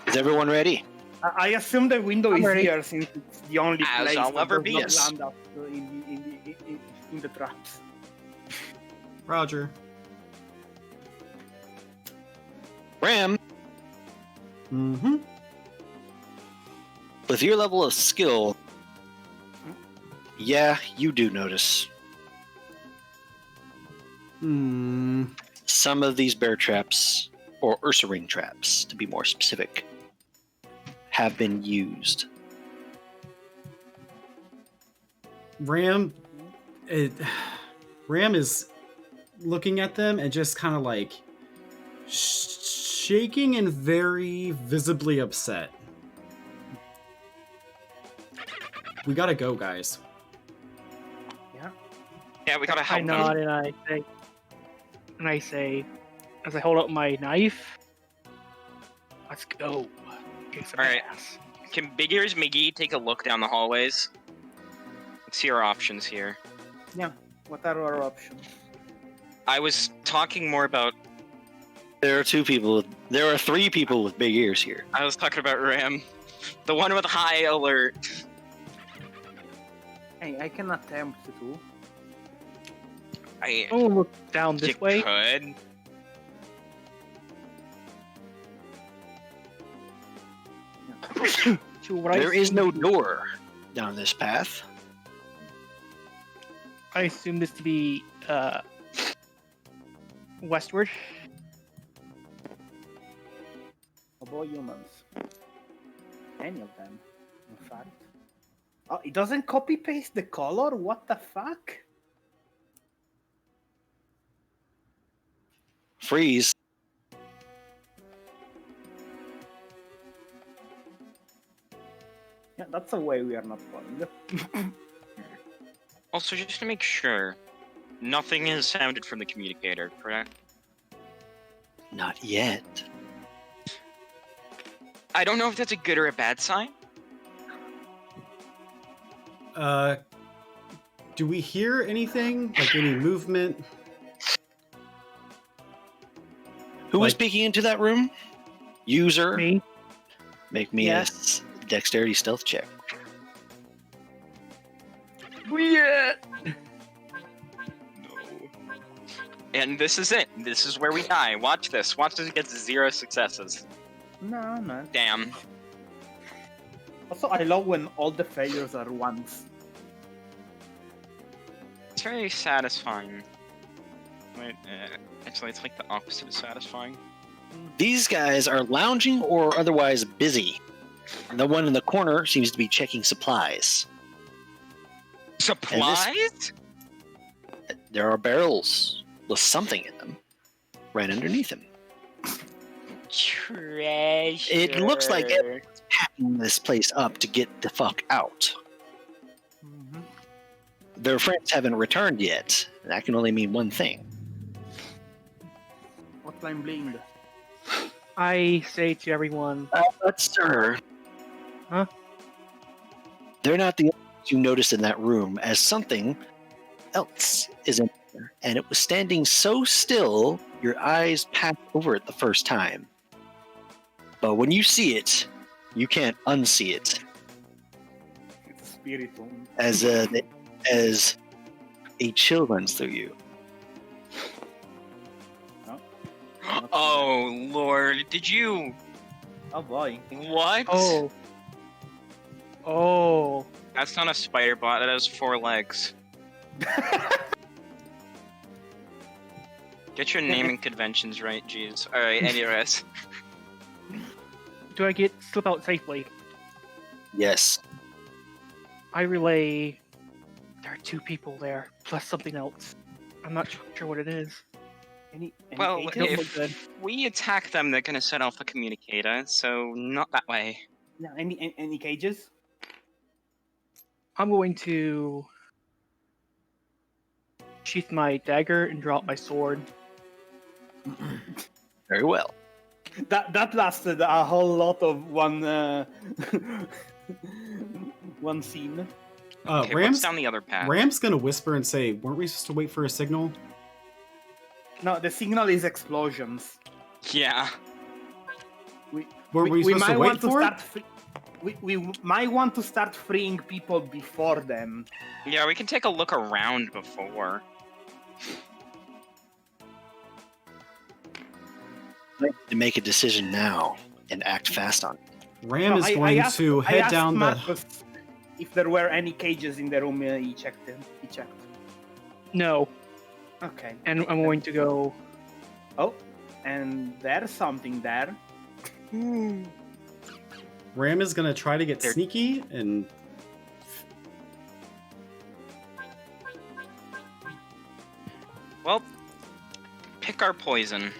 [SPEAKER 2] Is everyone ready?
[SPEAKER 5] I assume the window
[SPEAKER 1] I'm
[SPEAKER 5] is
[SPEAKER 1] ready.
[SPEAKER 5] here since it's the only
[SPEAKER 3] As
[SPEAKER 5] place
[SPEAKER 3] I'll
[SPEAKER 5] that
[SPEAKER 3] ever
[SPEAKER 5] does
[SPEAKER 3] be.
[SPEAKER 5] not
[SPEAKER 2] Yes.
[SPEAKER 5] land up in the traps.
[SPEAKER 4] Roger.
[SPEAKER 2] Ram,
[SPEAKER 4] Mm-hmm.
[SPEAKER 2] with your level of skill, yeah, you do notice
[SPEAKER 4] Hmm.
[SPEAKER 2] some of these bear traps, or Ursa ring traps, to be more specific, have been used.
[SPEAKER 4] Ram is looking at them and just kind of like shaking and very visibly upset. We gotta go, guys.
[SPEAKER 3] Yeah, we gotta
[SPEAKER 1] I
[SPEAKER 3] help
[SPEAKER 1] nod
[SPEAKER 3] them.
[SPEAKER 1] and I say, as I hold up my knife, let's go. Kick some
[SPEAKER 3] Alright.
[SPEAKER 1] ass.
[SPEAKER 3] Can Big Ears McGee take a look down the hallways? Let's see our options here.
[SPEAKER 5] What are our options?
[SPEAKER 3] I was talking more about.
[SPEAKER 2] There are three people with big ears here.
[SPEAKER 3] I was talking about Ram. The one with high alert.
[SPEAKER 5] Hey, I can attempt to.
[SPEAKER 3] I.
[SPEAKER 1] Oh, look down this
[SPEAKER 3] You
[SPEAKER 1] way.
[SPEAKER 3] could.
[SPEAKER 1] To what I
[SPEAKER 2] There is no
[SPEAKER 1] assume-
[SPEAKER 2] door down this path.
[SPEAKER 1] I assume this to be westward.
[SPEAKER 5] About humans. Any of them, in fact. Oh, it doesn't copy paste the color? What the fuck?
[SPEAKER 2] Freeze.
[SPEAKER 5] Yeah, that's a way we are not going.
[SPEAKER 3] Also, just to make sure, nothing is sounded from the communicator, correct?
[SPEAKER 2] Not yet.
[SPEAKER 3] I don't know if that's a good or a bad sign.
[SPEAKER 4] Do we hear anything? Like any movement?
[SPEAKER 2] Who was
[SPEAKER 4] Like-
[SPEAKER 2] peeking into that room? User.
[SPEAKER 1] Me.
[SPEAKER 2] Make me
[SPEAKER 1] Yeah.
[SPEAKER 2] a dexterity stealth check.
[SPEAKER 1] Yeah.
[SPEAKER 3] And this is it. This is where we die. Watch this. Watch this get 0 successes.
[SPEAKER 5] No.
[SPEAKER 3] Damn.
[SPEAKER 5] Also, I love when all the failures are ones.
[SPEAKER 3] It's very satisfying. Wait, actually, it's like the opposite of satisfying.
[SPEAKER 2] These guys are lounging or otherwise busy. And the one in the corner seems to be checking supplies.
[SPEAKER 3] Supplies?
[SPEAKER 2] There are barrels with something in them right underneath him.
[SPEAKER 3] Treasure.
[SPEAKER 2] It looks like everyone's packing this place up to get the fuck out.
[SPEAKER 5] Mm-hmm.
[SPEAKER 2] Their friends haven't returned yet. And that can only mean one thing.
[SPEAKER 5] Hotline Bling.
[SPEAKER 1] I say to everyone,
[SPEAKER 2] But sir.
[SPEAKER 1] Huh?
[SPEAKER 2] They're not the only ones you noticed in that room, as something else is in there. And it was standing so still, your eyes passed over it the first time. But when you see it, you can't unsee it.
[SPEAKER 5] It's a spiritual.
[SPEAKER 2] As a chill runs through you.
[SPEAKER 3] Oh, Lord. Did you...
[SPEAKER 5] Oh boy.
[SPEAKER 3] What?
[SPEAKER 1] oh.
[SPEAKER 3] That's not a spider bot. That has 4 legs. Get your naming conventions right, jeez. Alright, anyways.
[SPEAKER 1] Do I get slip out safely?
[SPEAKER 2] Yes.
[SPEAKER 1] I relay. There are 2 people there, plus something else. I'm not sure what it is.
[SPEAKER 5] Any
[SPEAKER 3] Well,
[SPEAKER 5] agents?
[SPEAKER 1] Don't look good.
[SPEAKER 3] if we attack them, they're gonna set off a communicator, so not that way.
[SPEAKER 5] Yeah, any cages?
[SPEAKER 1] I'm going to sheath my dagger and drop my sword.
[SPEAKER 2] Very well.
[SPEAKER 5] That lasted a whole lot of one one scene.
[SPEAKER 3] Okay, what's down the other path?
[SPEAKER 4] Ram's gonna whisper and say, "Weren't we supposed to wait for a signal?"
[SPEAKER 5] No, the signal is explosions.
[SPEAKER 3] Yeah.
[SPEAKER 4] Were we supposed to wait for it?
[SPEAKER 5] We might want to start freeing people before then.
[SPEAKER 3] Yeah, we can take a look around before.
[SPEAKER 2] To make a decision now and act fast on it.
[SPEAKER 4] Ram
[SPEAKER 5] No,
[SPEAKER 4] is
[SPEAKER 5] I
[SPEAKER 4] going
[SPEAKER 5] asked-
[SPEAKER 4] to
[SPEAKER 5] I
[SPEAKER 4] head
[SPEAKER 5] asked
[SPEAKER 4] down the.
[SPEAKER 5] Marcus if there were any cages in the room. He checked. He checked.
[SPEAKER 1] No,
[SPEAKER 5] Okay.
[SPEAKER 1] and I'm going to go.
[SPEAKER 5] Oh, and there's something there.
[SPEAKER 4] Ram is gonna try to get
[SPEAKER 3] There-
[SPEAKER 4] sneaky and.
[SPEAKER 3] Well, pick our poison.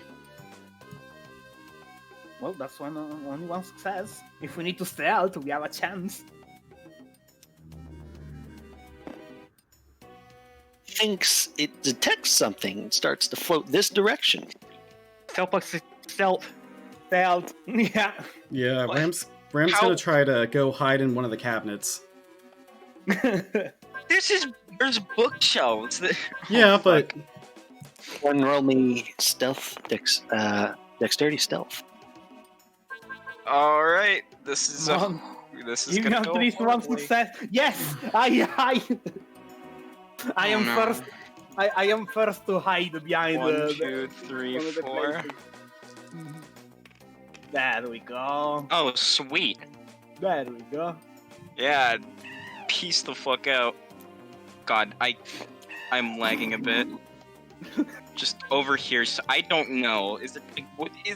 [SPEAKER 5] Well, that's only one success. If we need to stay out, we have a chance.
[SPEAKER 2] Thinks it detects something and starts to float this direction.
[SPEAKER 1] Stealth. Stealth.
[SPEAKER 5] Stay out. Yeah.
[SPEAKER 4] Yeah,
[SPEAKER 3] What?
[SPEAKER 4] Ram's
[SPEAKER 3] How-
[SPEAKER 4] gonna try to go hide in one of the cabinets.
[SPEAKER 3] There's bookshelves.
[SPEAKER 4] Yeah, but
[SPEAKER 2] One roll me stealth, dexterity stealth.
[SPEAKER 3] All right, this is
[SPEAKER 5] Mom,
[SPEAKER 3] this is
[SPEAKER 5] you
[SPEAKER 3] gonna
[SPEAKER 5] have
[SPEAKER 3] go
[SPEAKER 5] at least one
[SPEAKER 3] horribly.
[SPEAKER 5] success. Yes, I
[SPEAKER 3] Oh,
[SPEAKER 5] am
[SPEAKER 3] no.
[SPEAKER 5] first. I am first to hide behind
[SPEAKER 3] 1,
[SPEAKER 5] the
[SPEAKER 3] 2, 3,
[SPEAKER 5] one of the
[SPEAKER 3] 4.
[SPEAKER 5] places. Mhm. There we go.
[SPEAKER 3] Oh, sweet.
[SPEAKER 5] There we go.
[SPEAKER 3] Yeah, peace the fuck out. God, I'm lagging a bit. Just over here. So I don't know. Is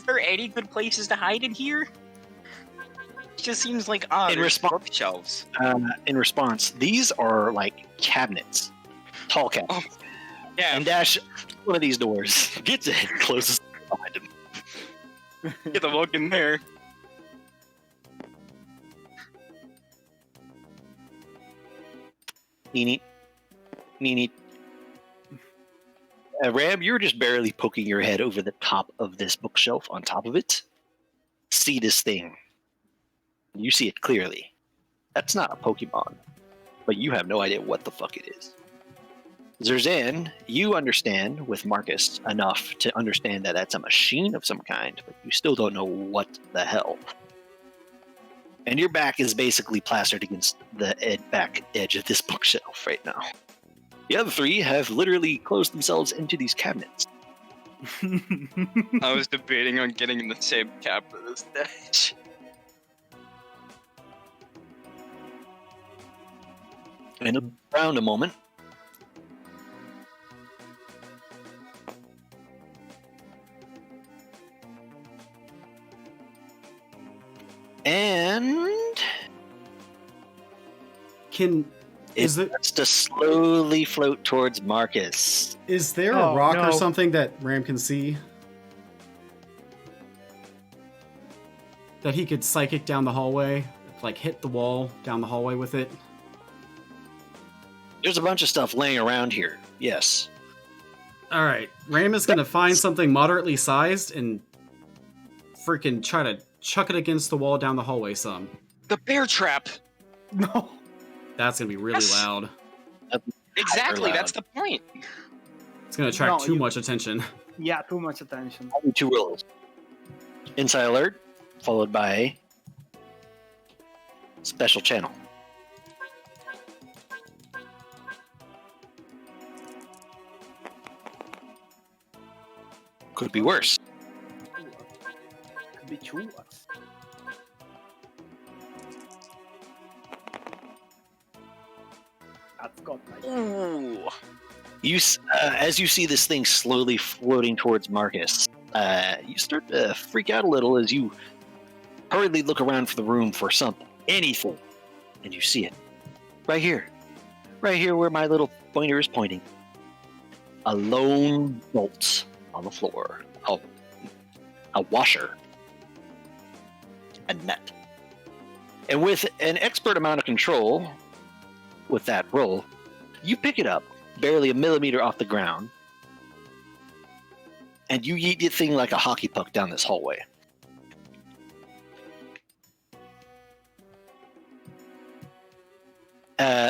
[SPEAKER 3] there any good places to hide in here? It just seems like
[SPEAKER 2] In
[SPEAKER 3] there's
[SPEAKER 2] response-
[SPEAKER 3] bookshelves.
[SPEAKER 2] In response, these are like cabinets, tall cabinets.
[SPEAKER 3] Oh, yeah.
[SPEAKER 2] And Dash, one of these doors, gets it closest behind him.
[SPEAKER 3] Get the fuck in there.
[SPEAKER 2] Neat. Ram, you're just barely poking your head over the top of this bookshelf. On top of it, see this thing. You see it clearly. That's not a Pokemon, but you have no idea what the fuck it is. Zerzan, you understand with Marcus enough to understand that that's a machine of some kind, but you still don't know what the hell. And your back is basically plastered against the back edge of this bookshelf right now. The other three have literally closed themselves into these cabinets.
[SPEAKER 3] I was debating on getting in the same cab for this stage.
[SPEAKER 2] And around a moment. And it starts to slowly float towards Marcus.
[SPEAKER 4] Is there a rock or something that Ram can see? That he could psychic down the hallway? Like hit the wall down the hallway with it?
[SPEAKER 2] There's a bunch of stuff laying around here. Yes.
[SPEAKER 4] Alright. Ram is going to find something moderately sized and freaking try to chuck it against the wall down the hallway some.
[SPEAKER 3] The bear trap!
[SPEAKER 5] No.
[SPEAKER 4] That's going to be really loud.
[SPEAKER 3] Exactly, that's the point.
[SPEAKER 4] It's going to attract too much attention.
[SPEAKER 5] Yeah, too much attention.
[SPEAKER 2] Only 2 rolls. Inside alert, followed by special channel. Could be worse.
[SPEAKER 5] Could be too worse. That's got like...
[SPEAKER 3] Ooh.
[SPEAKER 2] As you see this thing slowly floating towards Marcus, you start to freak out a little as you hurriedly look around for the room for something, anything, and you see it. Right here where my little pointer is pointing. A lone bolt on the floor. A washer. A nut. And with an expert amount of control, with that roll, you pick it up, barely a millimeter off the ground, and you yeet the thing like a hockey puck down this hallway.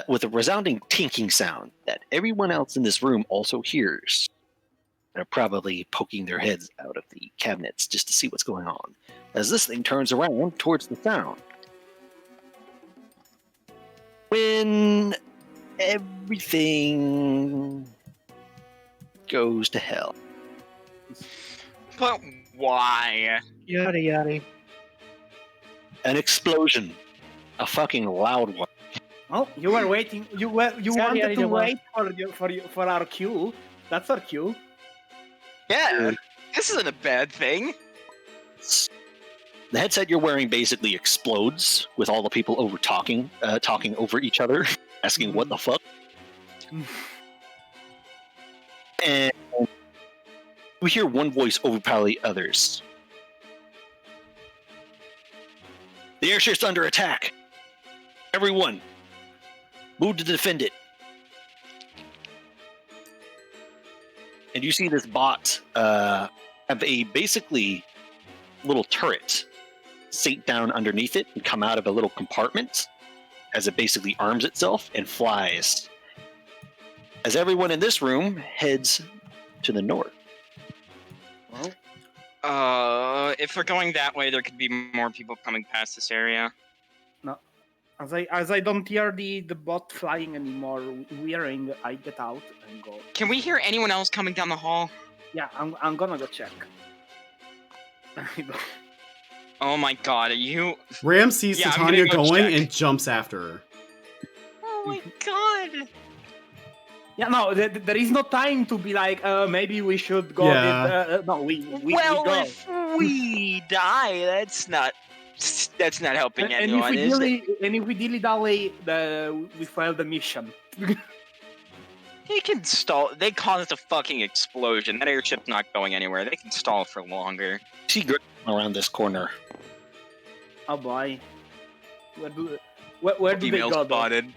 [SPEAKER 2] With a resounding tinking sound that everyone else in this room also hears. They're probably poking their heads out of the cabinets just to see what's going on, as this thing turns around towards the sound. When everything goes to hell.
[SPEAKER 3] But why?
[SPEAKER 1] Yada yada.
[SPEAKER 2] An explosion. A fucking loud one.
[SPEAKER 5] Oh, you were waiting. You wanted to wait for our cue. That's our cue.
[SPEAKER 3] Yeah, this isn't a bad thing.
[SPEAKER 2] The headset you're wearing basically explodes with all the people talking over each other, asking what the fuck. And we hear one voice overpower the others. The airship's under attack. Everyone, move to defend it. And you see this bot have a basically little turret sink down underneath it and come out of a little compartment as it basically arms itself and flies. As everyone in this room heads to the north.
[SPEAKER 3] If we're going that way, there could be more people coming past this area.
[SPEAKER 5] No. As I don't hear the bot flying anymore, wearing, I get out and go.
[SPEAKER 3] Can we hear anyone else coming down the hall?
[SPEAKER 5] Yeah, I'm gonna go check.
[SPEAKER 3] Oh my god, are you...
[SPEAKER 4] Ram sees
[SPEAKER 3] Yeah, I'm
[SPEAKER 4] Titania
[SPEAKER 3] gonna go
[SPEAKER 4] going
[SPEAKER 3] check.
[SPEAKER 4] and jumps after her.
[SPEAKER 3] Oh my god!
[SPEAKER 5] Yeah, no, there is no time to be like, maybe we should go.
[SPEAKER 4] Yeah.
[SPEAKER 5] No, we
[SPEAKER 3] well,
[SPEAKER 5] go.
[SPEAKER 3] if we die, that's not helping
[SPEAKER 5] And
[SPEAKER 3] anyone,
[SPEAKER 5] if
[SPEAKER 3] is it?
[SPEAKER 5] if we dilly-dally, we fail the mission.
[SPEAKER 3] They can stall. They caused a fucking explosion. That airship's not going anywhere. They can stall for longer.
[SPEAKER 2] See Grit around this corner.
[SPEAKER 5] Oh boy. Where do they
[SPEAKER 3] Female
[SPEAKER 5] go?
[SPEAKER 3] spotted.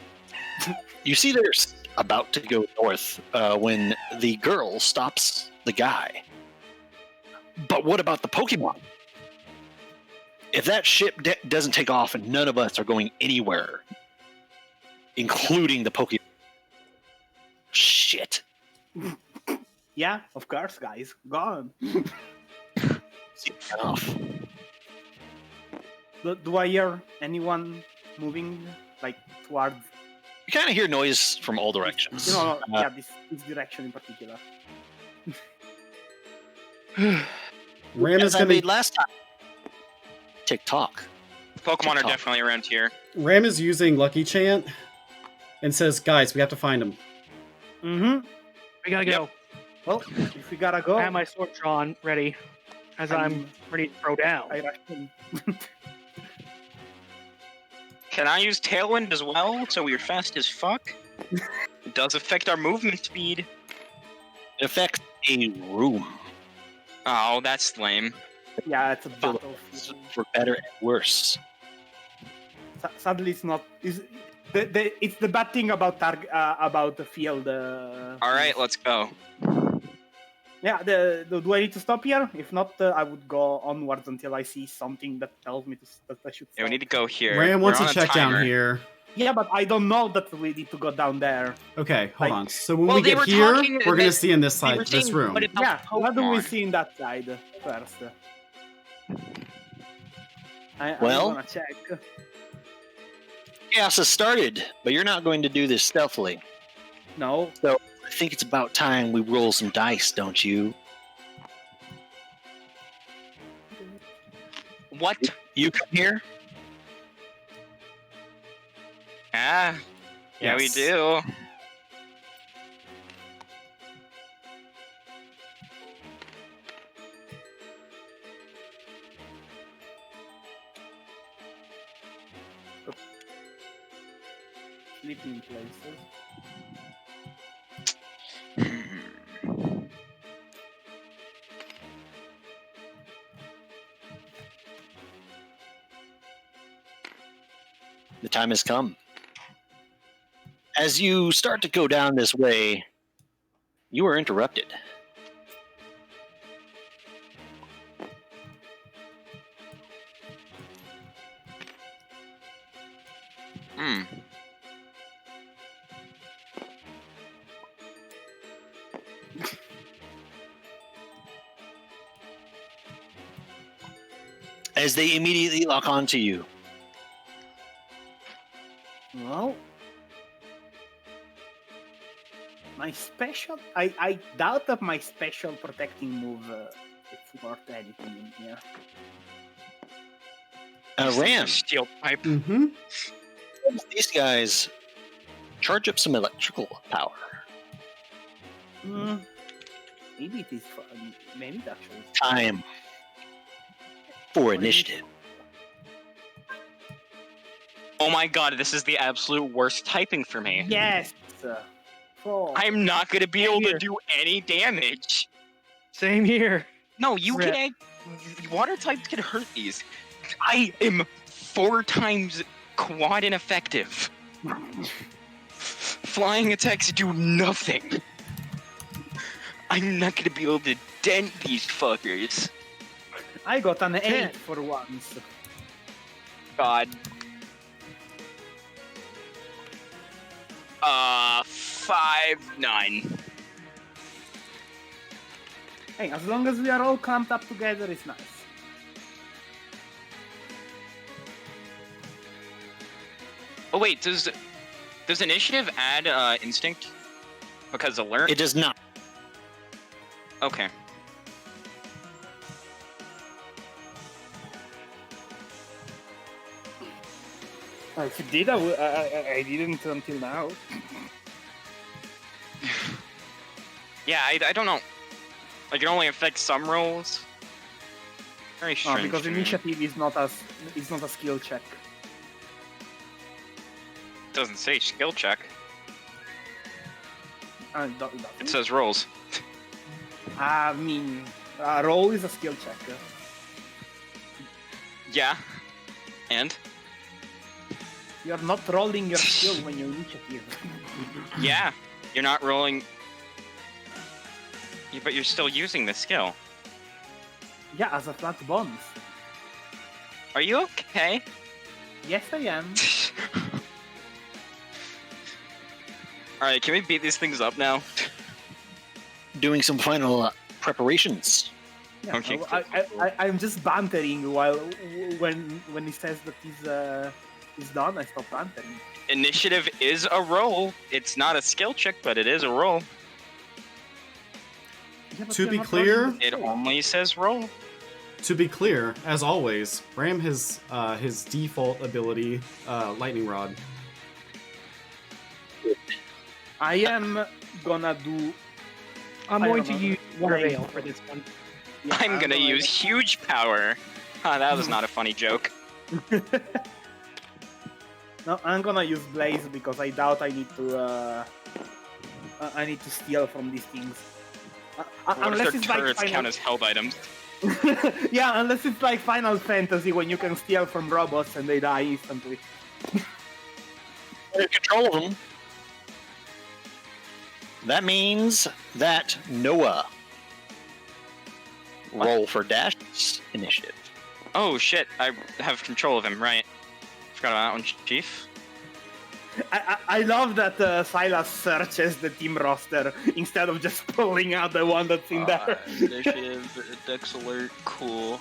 [SPEAKER 2] You see they're about to go north when the girl stops the guy. But what about the Pokemon? If that ship doesn't take off, and none of us are going anywhere, including the Pokemon. Shit.
[SPEAKER 5] Yeah, of course, guys. Go on.
[SPEAKER 2] Off.
[SPEAKER 5] Do I hear anyone moving like towards?
[SPEAKER 2] You kind of hear noise from all directions.
[SPEAKER 5] Yeah, this direction in particular.
[SPEAKER 4] Ram is
[SPEAKER 2] As I
[SPEAKER 4] gonna
[SPEAKER 2] made last time. TikTok.
[SPEAKER 3] Pokemon are
[SPEAKER 2] TikTok.
[SPEAKER 3] definitely around here.
[SPEAKER 4] Ram is using Lucky Chant and says, "Guys, we have to find him."
[SPEAKER 5] Mm-hmm.
[SPEAKER 1] We gotta go.
[SPEAKER 5] Well, if we gotta go,
[SPEAKER 1] I have my sword drawn, ready, as I'm ready to throw down.
[SPEAKER 5] I rush in.
[SPEAKER 3] Can I use Tailwind as well, so we're fast as fuck? It does affect our movement speed.
[SPEAKER 2] It affects a room.
[SPEAKER 3] Oh, that's lame.
[SPEAKER 5] Yeah, it's a
[SPEAKER 2] Feel
[SPEAKER 5] battlefield.
[SPEAKER 2] for better and worse.
[SPEAKER 5] Sadly, it's not. It's the bad thing about the field.
[SPEAKER 3] All right, let's go.
[SPEAKER 5] Yeah. Do I need to stop here? If not, I would go onwards until I see something that tells me that I should.
[SPEAKER 3] Yeah, we
[SPEAKER 5] stop.
[SPEAKER 3] need to go here.
[SPEAKER 4] Ram
[SPEAKER 3] We're
[SPEAKER 4] wants
[SPEAKER 3] on
[SPEAKER 4] to
[SPEAKER 3] a
[SPEAKER 4] check
[SPEAKER 3] timer.
[SPEAKER 4] down here.
[SPEAKER 5] Yeah, but I don't know that we need to go down there.
[SPEAKER 4] Okay, hold
[SPEAKER 5] Like-
[SPEAKER 4] on. So when
[SPEAKER 3] Well,
[SPEAKER 4] we
[SPEAKER 3] they
[SPEAKER 4] get
[SPEAKER 3] were
[SPEAKER 4] here,
[SPEAKER 3] talking-
[SPEAKER 4] we're gonna
[SPEAKER 3] they-
[SPEAKER 4] see in this
[SPEAKER 3] They
[SPEAKER 4] side,
[SPEAKER 3] were
[SPEAKER 4] this
[SPEAKER 3] saying,
[SPEAKER 4] room.
[SPEAKER 3] what about
[SPEAKER 5] Yeah, what do we
[SPEAKER 3] Pokemon?
[SPEAKER 5] see in that side first? I
[SPEAKER 2] Well-
[SPEAKER 5] wanna check.
[SPEAKER 2] Chaos has started, but you're not going to do this stealthily.
[SPEAKER 5] No.
[SPEAKER 2] I think it's about time we roll some dice, don't you?
[SPEAKER 3] What?
[SPEAKER 2] You come here?
[SPEAKER 3] Ah, yeah, we
[SPEAKER 4] Yes.
[SPEAKER 3] do.
[SPEAKER 5] Sleeping places.
[SPEAKER 2] The time has come. As you start to go down this way, you are interrupted.
[SPEAKER 3] Hmm.
[SPEAKER 2] As they immediately lock onto you.
[SPEAKER 5] Well, my special. I doubt that my special protecting move is worth anything in here.
[SPEAKER 2] Ram,
[SPEAKER 3] Steel pipe.
[SPEAKER 4] Mm-hmm.
[SPEAKER 2] these guys charge up some electrical power.
[SPEAKER 5] Maybe it is. Maybe it actually. Is
[SPEAKER 2] Time for initiative.
[SPEAKER 3] Oh my god, this is the absolute worst typing for me.
[SPEAKER 5] Yes. Oh.
[SPEAKER 3] I'm not gonna be able to
[SPEAKER 1] Here.
[SPEAKER 3] do any damage.
[SPEAKER 1] Same here.
[SPEAKER 3] No, you
[SPEAKER 1] Rip.
[SPEAKER 3] can. Water types can hurt these. I am 4 times quad ineffective. Flying attacks do nothing. I'm not gonna be able to dent these fuckers.
[SPEAKER 5] I got an 8
[SPEAKER 1] 10.
[SPEAKER 5] for once.
[SPEAKER 3] God. 5-9.
[SPEAKER 5] Hey, as long as we are all clamped up together, it's nice.
[SPEAKER 3] Oh wait, does initiative add instinct? Because alert.
[SPEAKER 2] It does not.
[SPEAKER 3] Okay.
[SPEAKER 5] If it did, I didn't until now.
[SPEAKER 3] Yeah, I don't know. Like it only affects some rolls. Very strange.
[SPEAKER 5] Because
[SPEAKER 3] to me.
[SPEAKER 5] initiative is not a skill check.
[SPEAKER 3] Doesn't say skill check. It says rolls.
[SPEAKER 5] I mean, roll is a skill check.
[SPEAKER 3] Yeah. And?
[SPEAKER 5] You're not rolling your skill when you initiative.
[SPEAKER 3] Yeah. You're not rolling. But you're still using the skill.
[SPEAKER 5] Yeah, as a flat bonus.
[SPEAKER 3] Are you okay?
[SPEAKER 5] Yes, I am.
[SPEAKER 3] Alright, can we beat these things up now?
[SPEAKER 2] Doing some final preparations.
[SPEAKER 5] Yeah,
[SPEAKER 3] Okay,
[SPEAKER 5] I'm just bantering while when he says that he's done. I stop bantering.
[SPEAKER 3] Initiative is a roll. It's not a skill check, but it is a roll.
[SPEAKER 5] Yeah, but
[SPEAKER 4] To
[SPEAKER 5] you're
[SPEAKER 4] be
[SPEAKER 5] not
[SPEAKER 4] clear-
[SPEAKER 5] rolling the
[SPEAKER 3] It
[SPEAKER 5] skill.
[SPEAKER 3] only says roll.
[SPEAKER 4] To be clear, as always, Ram has his default ability, Lightning Rod.
[SPEAKER 5] I am gonna do.
[SPEAKER 1] I'm
[SPEAKER 5] I
[SPEAKER 1] going
[SPEAKER 5] don't
[SPEAKER 1] to
[SPEAKER 5] know,
[SPEAKER 1] use
[SPEAKER 5] Blade.
[SPEAKER 1] Prevail for this one.
[SPEAKER 5] Yeah,
[SPEAKER 3] I'm gonna use huge power. That was not a funny joke.
[SPEAKER 5] No, I'm gonna use Blaze because I doubt I need to. I need to steal from these things.
[SPEAKER 3] What if
[SPEAKER 5] Unless
[SPEAKER 3] their
[SPEAKER 5] it's like
[SPEAKER 3] turrets
[SPEAKER 5] Final...
[SPEAKER 3] count as held items?
[SPEAKER 5] Yeah, unless it's like Final Fantasy when you can steal from robots and they die instantly.
[SPEAKER 2] Under control of them. That means that Noah roll for Dash initiative.
[SPEAKER 3] Oh shit, I have control of him, right. Forgot about that one, Chief.
[SPEAKER 5] I love that Silas searches the team roster instead of just pulling out the one that's in there.
[SPEAKER 3] Initiative, Dex Alert, cool.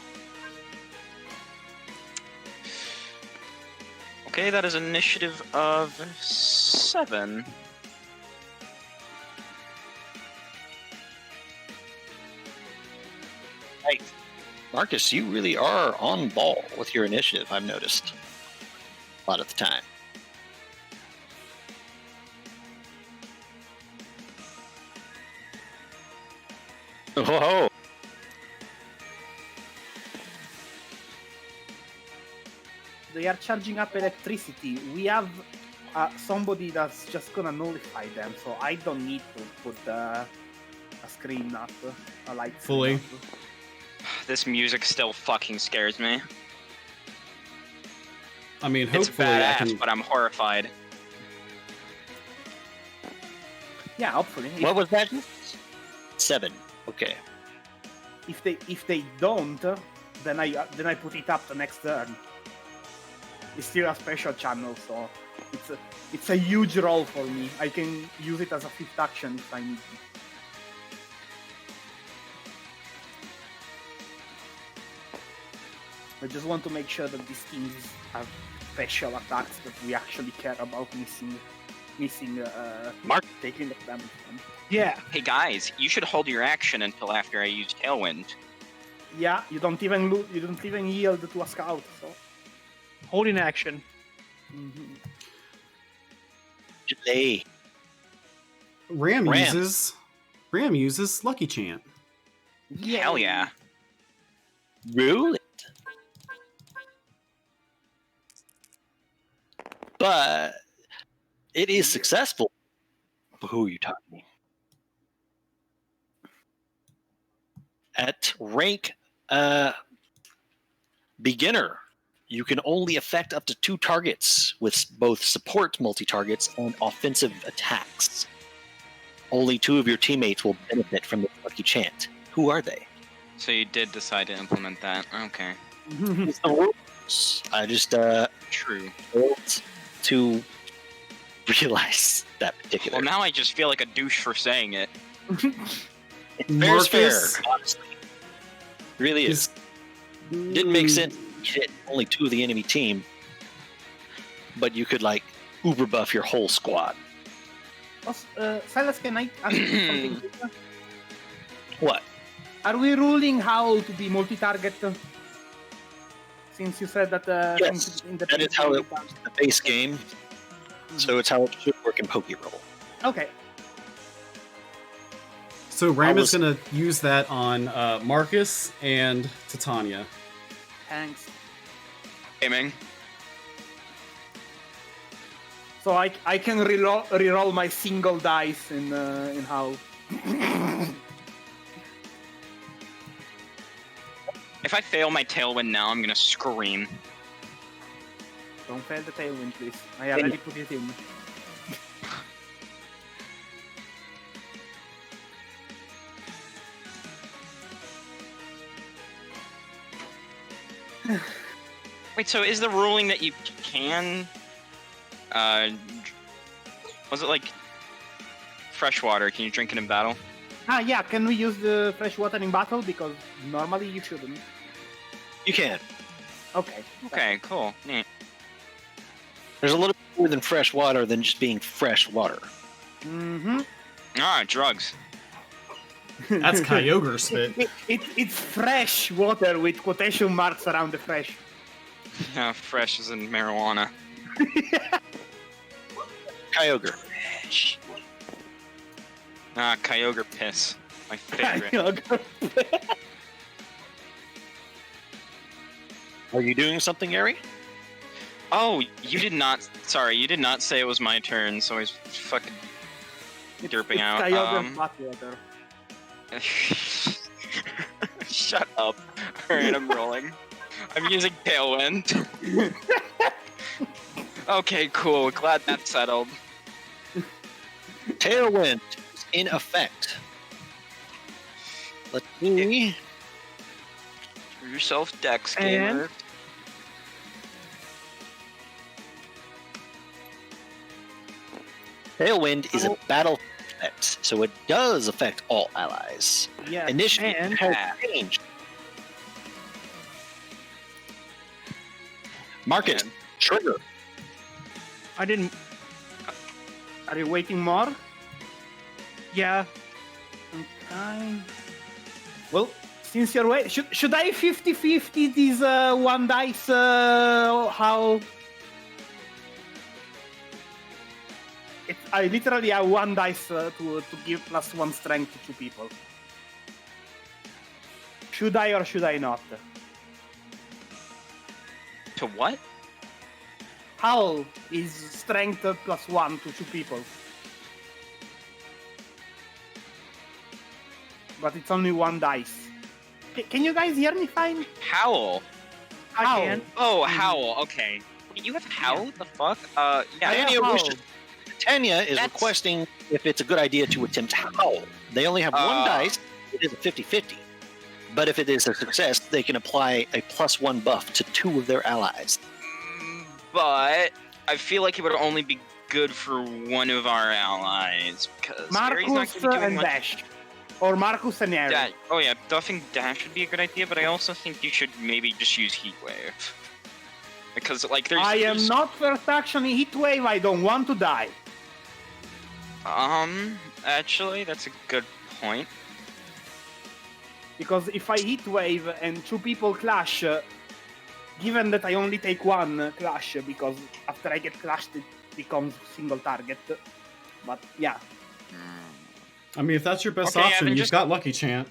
[SPEAKER 3] Okay, that is initiative of 7.
[SPEAKER 2] Right. Marcus, you really are on ball with your initiative, I've noticed. A lot of the time. Whoa!
[SPEAKER 5] They are charging up electricity. We have somebody that's just gonna nullify them, so I don't need to put a screen up, a light screen
[SPEAKER 4] Fully.
[SPEAKER 5] up.
[SPEAKER 3] This music still fucking scares me.
[SPEAKER 4] I mean,
[SPEAKER 3] It's
[SPEAKER 4] hopefully I
[SPEAKER 3] badass,
[SPEAKER 4] can.
[SPEAKER 3] but I'm horrified.
[SPEAKER 5] Yeah, hopefully.
[SPEAKER 2] What was that? 7. Okay.
[SPEAKER 5] If they don't, then I put it up the next turn. It's still a special channel, so it's a huge roll for me. I can use it as a 5th action if I need to. I just want to make sure that these things have special attacks that we actually care about missing
[SPEAKER 2] Mark.
[SPEAKER 5] taking the damage from.
[SPEAKER 1] Yeah.
[SPEAKER 3] Hey guys, you should hold your action until after I use Tailwind.
[SPEAKER 5] Yeah, you don't even yield to a scout, so.
[SPEAKER 1] Holding action.
[SPEAKER 5] Mhm.
[SPEAKER 2] Delay.
[SPEAKER 4] Ram
[SPEAKER 2] Ram.
[SPEAKER 4] uses Lucky Chant.
[SPEAKER 3] Hell yeah.
[SPEAKER 2] Rule it. But it is successful. Who are you talking? At rank beginner, you can only affect up to 2 targets with both support multi-targets and offensive attacks. Only 2 of your teammates will benefit from the Lucky Chant. Who are they?
[SPEAKER 3] So you did decide to implement that. Okay.
[SPEAKER 2] It's the rules. I just
[SPEAKER 3] True.
[SPEAKER 2] failed to realize that particular.
[SPEAKER 3] Well, now I just feel like a douche for saying it.
[SPEAKER 2] Fair's fair,
[SPEAKER 4] Marcus
[SPEAKER 2] honestly. Really is. Didn't make sense. You hit only 2 of the enemy team, but you could like uber buff your whole squad.
[SPEAKER 5] Silas, can I ask you something?
[SPEAKER 2] What?
[SPEAKER 5] Are we ruling Howl to be multi-target? Since you said that
[SPEAKER 2] Yes,
[SPEAKER 5] since in the
[SPEAKER 2] that is how it was in the base game. So it's how it should work in PokeRole.
[SPEAKER 5] Okay.
[SPEAKER 4] So Ram
[SPEAKER 2] I
[SPEAKER 4] is going to use that on Marcus and Titania.
[SPEAKER 5] Thanks.
[SPEAKER 3] Gaming.
[SPEAKER 5] So I can reroll my single dice in Howl.
[SPEAKER 3] If I fail my Tailwind now, I'm gonna scream.
[SPEAKER 5] Don't fail the tailwind, please. I already put it in.
[SPEAKER 3] Wait, so is the ruling that you can, was it like fresh water? Can you drink it in battle?
[SPEAKER 5] Yeah, can we use the fresh water in battle? Because normally you shouldn't.
[SPEAKER 2] You can.
[SPEAKER 5] Okay.
[SPEAKER 3] Okay, cool. Neat.
[SPEAKER 2] There's a little bit more than fresh water than just being fresh water.
[SPEAKER 5] Mm-hmm.
[SPEAKER 3] Ah, drugs.
[SPEAKER 4] That's Kyogre spit.
[SPEAKER 5] It's fresh water with quotation marks around the fresh.
[SPEAKER 3] Yeah, fresh as in marijuana.
[SPEAKER 2] Kyogre.
[SPEAKER 3] Fresh. Ah, Kyogre piss. My favorite.
[SPEAKER 2] Are you doing something, Ari?
[SPEAKER 3] Oh, you did not. Sorry, you did not say it was my turn, so he's fucking derping out.
[SPEAKER 5] Kyogre hot water.
[SPEAKER 3] Shut up. Alright, I'm rolling. I'm using Tailwind. Okay, cool. Glad that's settled.
[SPEAKER 2] Tailwind is in effect. Let's see.
[SPEAKER 3] Do yourself Dex,
[SPEAKER 1] And-
[SPEAKER 3] gamer.
[SPEAKER 2] Tailwind is a battle effect, so it does affect all allies.
[SPEAKER 5] Yeah.
[SPEAKER 2] Initially,
[SPEAKER 1] and-
[SPEAKER 2] it has changed. Market
[SPEAKER 3] Man.
[SPEAKER 2] trigger.
[SPEAKER 1] I didn't.
[SPEAKER 5] Are you waiting more?
[SPEAKER 1] Yeah.
[SPEAKER 5] Okay. Well, since you're waiting, should I 50-50 this one dice? How? I literally have one dice to give +1 strength to 2 people. Should I or should I not?
[SPEAKER 3] To what?
[SPEAKER 5] How is strength +1 to 2 people? But it's only one dice. Can you guys hear me fine?
[SPEAKER 3] Howl.
[SPEAKER 1] I
[SPEAKER 5] Howl.
[SPEAKER 1] can.
[SPEAKER 3] Oh, Howl. Okay. Wait, you have Howl? The fuck? Yeah.
[SPEAKER 5] I have
[SPEAKER 2] Tanya,
[SPEAKER 5] Howl.
[SPEAKER 2] Tanya is
[SPEAKER 3] That's-
[SPEAKER 2] requesting if it's a good idea to attempt Howl. They only have one dice. It is a 50-50. But if it is a success, they can apply a +1 buff to 2 of their allies.
[SPEAKER 3] But I feel like it would only be good for one of our allies because Aries not
[SPEAKER 5] Marcus
[SPEAKER 3] going to be doing
[SPEAKER 5] and
[SPEAKER 3] much.
[SPEAKER 5] Dash. Or Marcus and Aaron.
[SPEAKER 3] Oh yeah, buffing Dash would be a good idea, but I also think you should maybe just use Heatwave. Because like there's
[SPEAKER 5] I am
[SPEAKER 3] there's-
[SPEAKER 5] not first action in Heatwave, I don't want to die.
[SPEAKER 3] Actually that's a good point.
[SPEAKER 5] Because if I Heatwave and 2 people clash, given that I only take 1 clash, because after I get clashed it becomes single target. But yeah.
[SPEAKER 4] I mean, if that's your best
[SPEAKER 3] Okay,
[SPEAKER 4] option,
[SPEAKER 3] Evan,
[SPEAKER 4] you've
[SPEAKER 3] just-
[SPEAKER 4] got Lucky Chant.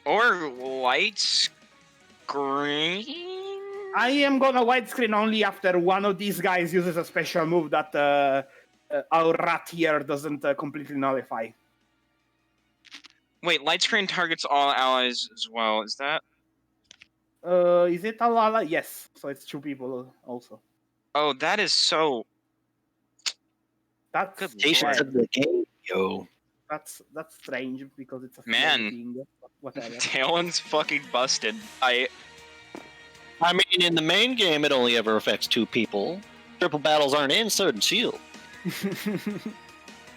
[SPEAKER 3] Or light screen.
[SPEAKER 5] I am gonna widescreen only after one of these guys uses a special move that our rat here doesn't completely nullify.
[SPEAKER 3] Wait, light screen targets all allies as well. Is that?
[SPEAKER 5] Is it Alala? Yes, so it's 2 people also.
[SPEAKER 3] Oh, that is so.
[SPEAKER 5] That's
[SPEAKER 3] Good
[SPEAKER 2] Patience
[SPEAKER 3] Lord.
[SPEAKER 2] of the game, yo.
[SPEAKER 5] that's strange because it's a
[SPEAKER 3] Man.
[SPEAKER 5] thing. But whatever.
[SPEAKER 3] Talon's fucking busted.
[SPEAKER 2] I mean, in the main game, it only ever affects 2 people. Triple battles aren't in Sword and Shield.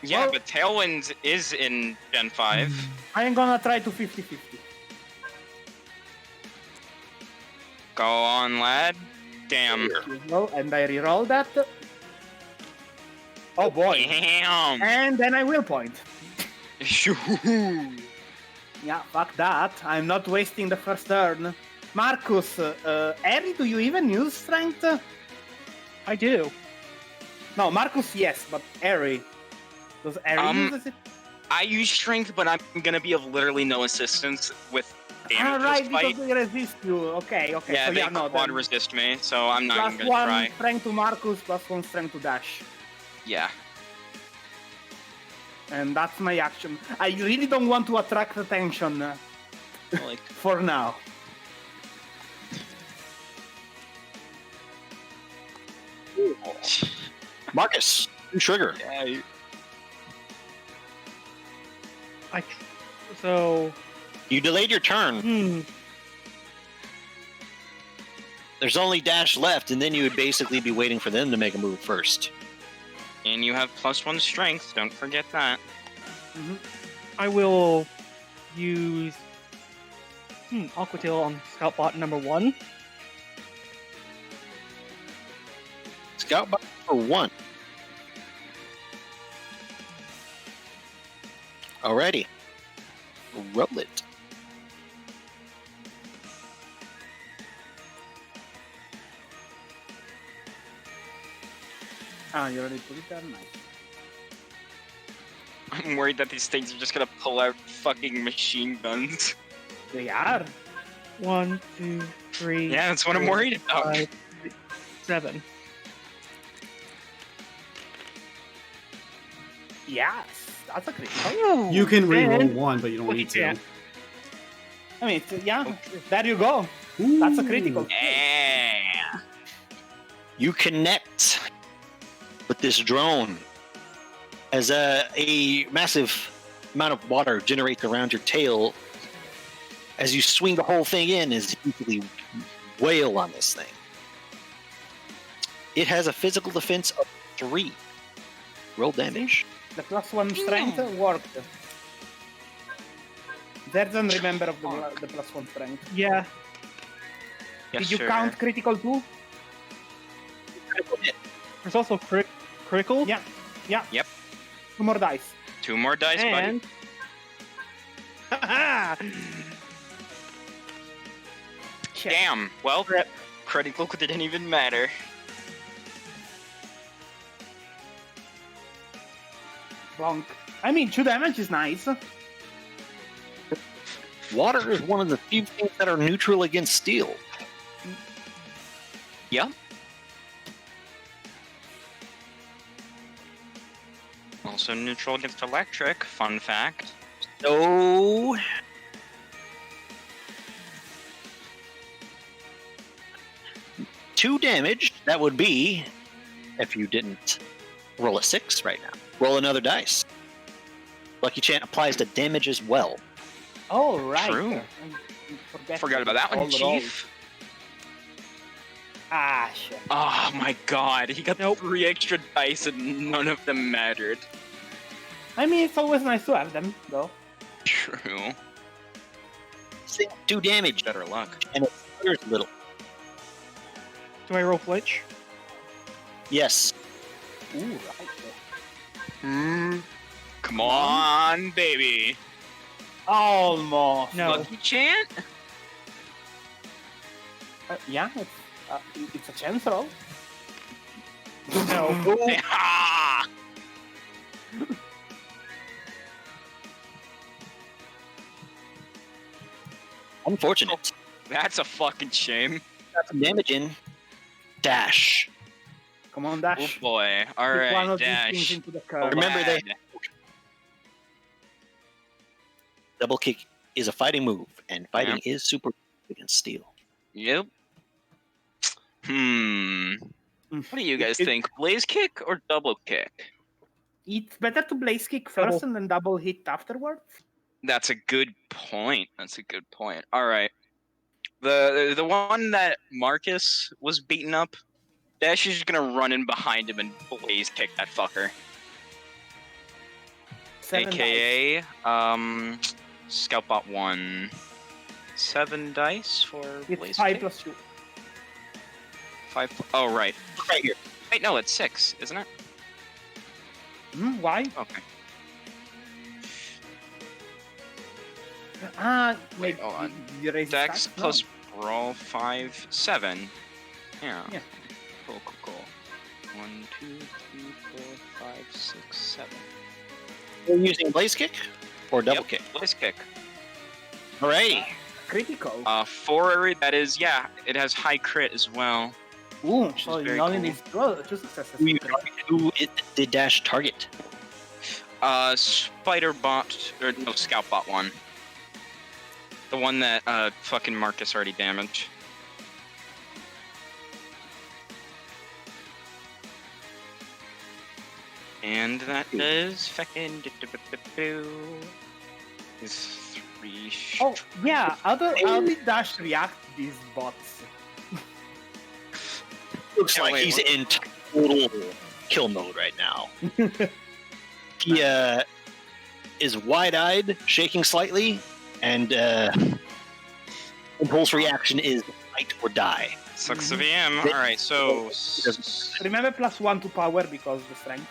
[SPEAKER 3] Yeah,
[SPEAKER 5] Well-
[SPEAKER 3] but Tailwind is in Gen 5.
[SPEAKER 5] I am gonna try to 50-50.
[SPEAKER 3] Go on, lad. Damn.
[SPEAKER 5] Well, and I reroll that. Oh boy.
[SPEAKER 3] Damn.
[SPEAKER 5] And then I will point. Yeah, fuck that. I'm not wasting the first turn. Marcus, Eri, do you even use strength?
[SPEAKER 1] I do.
[SPEAKER 5] No, Marcus, yes, but Eri. Does Eri use it?
[SPEAKER 3] I use strength, but I'm gonna be of literally no assistance with damage
[SPEAKER 5] Right,
[SPEAKER 3] this fight.
[SPEAKER 5] because they resist you. Okay.
[SPEAKER 3] Yeah,
[SPEAKER 5] so
[SPEAKER 3] they
[SPEAKER 5] yeah, no,
[SPEAKER 3] quad
[SPEAKER 5] then
[SPEAKER 3] resist me, so I'm not
[SPEAKER 5] plus
[SPEAKER 3] even gonna
[SPEAKER 5] 1
[SPEAKER 3] try.
[SPEAKER 5] strength to Marcus, plus 1 strength to Dash.
[SPEAKER 3] Yeah.
[SPEAKER 5] And that's my action. I really don't want to attract attention
[SPEAKER 2] Like,
[SPEAKER 5] for now.
[SPEAKER 2] Marcus, trigger.
[SPEAKER 3] Yeah.
[SPEAKER 1] So.
[SPEAKER 2] You delayed your turn. There's only Dash left, and then you would basically be waiting for them to make a move first.
[SPEAKER 3] And you have +1 strength, don't forget that.
[SPEAKER 1] I will use Aqua Tail on Scout Bot number 1.
[SPEAKER 2] Scout bot for 1. Alrighty. Roll it.
[SPEAKER 5] You already put it there? Nice.
[SPEAKER 3] I'm worried that these things are just gonna pull out fucking machine guns.
[SPEAKER 5] They are.
[SPEAKER 1] 1, 2, 3.
[SPEAKER 3] Yeah, that's what I'm
[SPEAKER 1] 4,
[SPEAKER 3] worried about.
[SPEAKER 1] 5, 6, 7.
[SPEAKER 5] Yes, that's a critical.
[SPEAKER 4] You can reroll
[SPEAKER 1] And-
[SPEAKER 4] 1, but you don't
[SPEAKER 1] Well,
[SPEAKER 4] need
[SPEAKER 1] you
[SPEAKER 4] to.
[SPEAKER 1] can't.
[SPEAKER 5] I mean, yeah, there you go. That's a critical.
[SPEAKER 3] Yeah.
[SPEAKER 2] You connect with this drone as a massive amount of water generates around your tail. As you swing the whole thing in, as you easily wail on this thing. It has a physical defense of 3. Roll damage.
[SPEAKER 5] The +1 strength worked. Doesn't remember of the +1 strength.
[SPEAKER 1] Yeah.
[SPEAKER 3] Yes,
[SPEAKER 5] Did you
[SPEAKER 3] sir.
[SPEAKER 5] count critical too?
[SPEAKER 1] There's also critical.
[SPEAKER 5] Yeah. Yeah.
[SPEAKER 3] Yep.
[SPEAKER 5] 2 more dice.
[SPEAKER 3] 2 more dice,
[SPEAKER 1] And.
[SPEAKER 3] buddy. Damn. Well,
[SPEAKER 1] Rip.
[SPEAKER 3] critical didn't even matter.
[SPEAKER 5] Bonk. I mean, 2 damage is nice.
[SPEAKER 2] Water is one of the few things that are neutral against steel.
[SPEAKER 3] Yeah. Also neutral against electric. Fun fact.
[SPEAKER 2] So. Two damage, that would be, if you didn't roll a 6 right now, roll another dice. Lucky Chant applies to damage as well.
[SPEAKER 5] Oh, right.
[SPEAKER 3] True.
[SPEAKER 5] I
[SPEAKER 3] Forgot about that one,
[SPEAKER 5] all the
[SPEAKER 3] Chief.
[SPEAKER 5] rolls. Ah, shit.
[SPEAKER 3] Oh my god, he got 3 extra dice and none of them mattered.
[SPEAKER 5] I mean, it's always nice to have them, though.
[SPEAKER 3] True.
[SPEAKER 2] 2 damage,
[SPEAKER 3] Better luck.
[SPEAKER 2] and it stutters a little.
[SPEAKER 1] Do I roll flinch?
[SPEAKER 2] Yes.
[SPEAKER 5] Ooh, right.
[SPEAKER 3] Come on, baby.
[SPEAKER 5] Almost.
[SPEAKER 1] No.
[SPEAKER 3] Lucky Chant?
[SPEAKER 5] Yeah, it's a chance roll.
[SPEAKER 1] No.
[SPEAKER 3] Ah!
[SPEAKER 2] Unfortunate.
[SPEAKER 3] That's a fucking shame.
[SPEAKER 2] Got some damage in. Dash.
[SPEAKER 5] Come on,
[SPEAKER 3] Oh
[SPEAKER 5] Dash.
[SPEAKER 3] boy.
[SPEAKER 5] Pick one
[SPEAKER 3] Alright,
[SPEAKER 5] of these things
[SPEAKER 3] Dash.
[SPEAKER 5] into the curve.
[SPEAKER 2] Remember they-
[SPEAKER 3] Lad.
[SPEAKER 2] Double kick is a fighting move, and fighting is super against steel.
[SPEAKER 3] Yep. What do you guys think? Blaze kick or double kick?
[SPEAKER 5] It's better to blaze kick first and then double hit afterwards.
[SPEAKER 3] That's a good point. All right. The one that Marcus was beating up, Dash is just gonna run in behind him and blaze kick that fucker.
[SPEAKER 5] 7 dice.
[SPEAKER 3] AKA Scoutbot 1. 7 dice for
[SPEAKER 5] It's
[SPEAKER 3] blaze
[SPEAKER 5] 5
[SPEAKER 3] kick.
[SPEAKER 5] plus 2.
[SPEAKER 3] 5. Oh right.
[SPEAKER 2] Right here.
[SPEAKER 3] Wait, no, it's 6, isn't it?
[SPEAKER 5] Why?
[SPEAKER 3] Okay.
[SPEAKER 5] Wait,
[SPEAKER 3] hold on.
[SPEAKER 5] you raise the
[SPEAKER 3] Dex
[SPEAKER 5] stat? No.
[SPEAKER 3] plus brawl 5, 7. Yeah.
[SPEAKER 5] Yeah.
[SPEAKER 3] Cool. 1, 2, 3, 4, 5, 6, 7.
[SPEAKER 2] You're using blaze kick or double
[SPEAKER 3] Yep,
[SPEAKER 2] kick?
[SPEAKER 3] Blaze kick.
[SPEAKER 2] Alrighty.
[SPEAKER 5] Critical.
[SPEAKER 3] 4, that is, yeah, it has high crit as well.
[SPEAKER 5] Ooh,
[SPEAKER 3] is
[SPEAKER 5] so you
[SPEAKER 3] very
[SPEAKER 5] only
[SPEAKER 3] cool.
[SPEAKER 5] need 2 successes.
[SPEAKER 2] Who did Dash target?
[SPEAKER 3] Spider bot, or no, Scout bot 1. The one that fucking Marcus already damaged. And that does fucking is 3.
[SPEAKER 5] Oh, yeah, how did Dash react to these bots?
[SPEAKER 2] Looks
[SPEAKER 3] Yeah,
[SPEAKER 2] like
[SPEAKER 3] wait,
[SPEAKER 2] he's
[SPEAKER 3] what?
[SPEAKER 2] in total kill mode right now. He is wide-eyed, shaking slightly, and impulse reaction is fight or die.
[SPEAKER 3] Sucks of EM. All right, so
[SPEAKER 5] Remember +1 to power because the strength.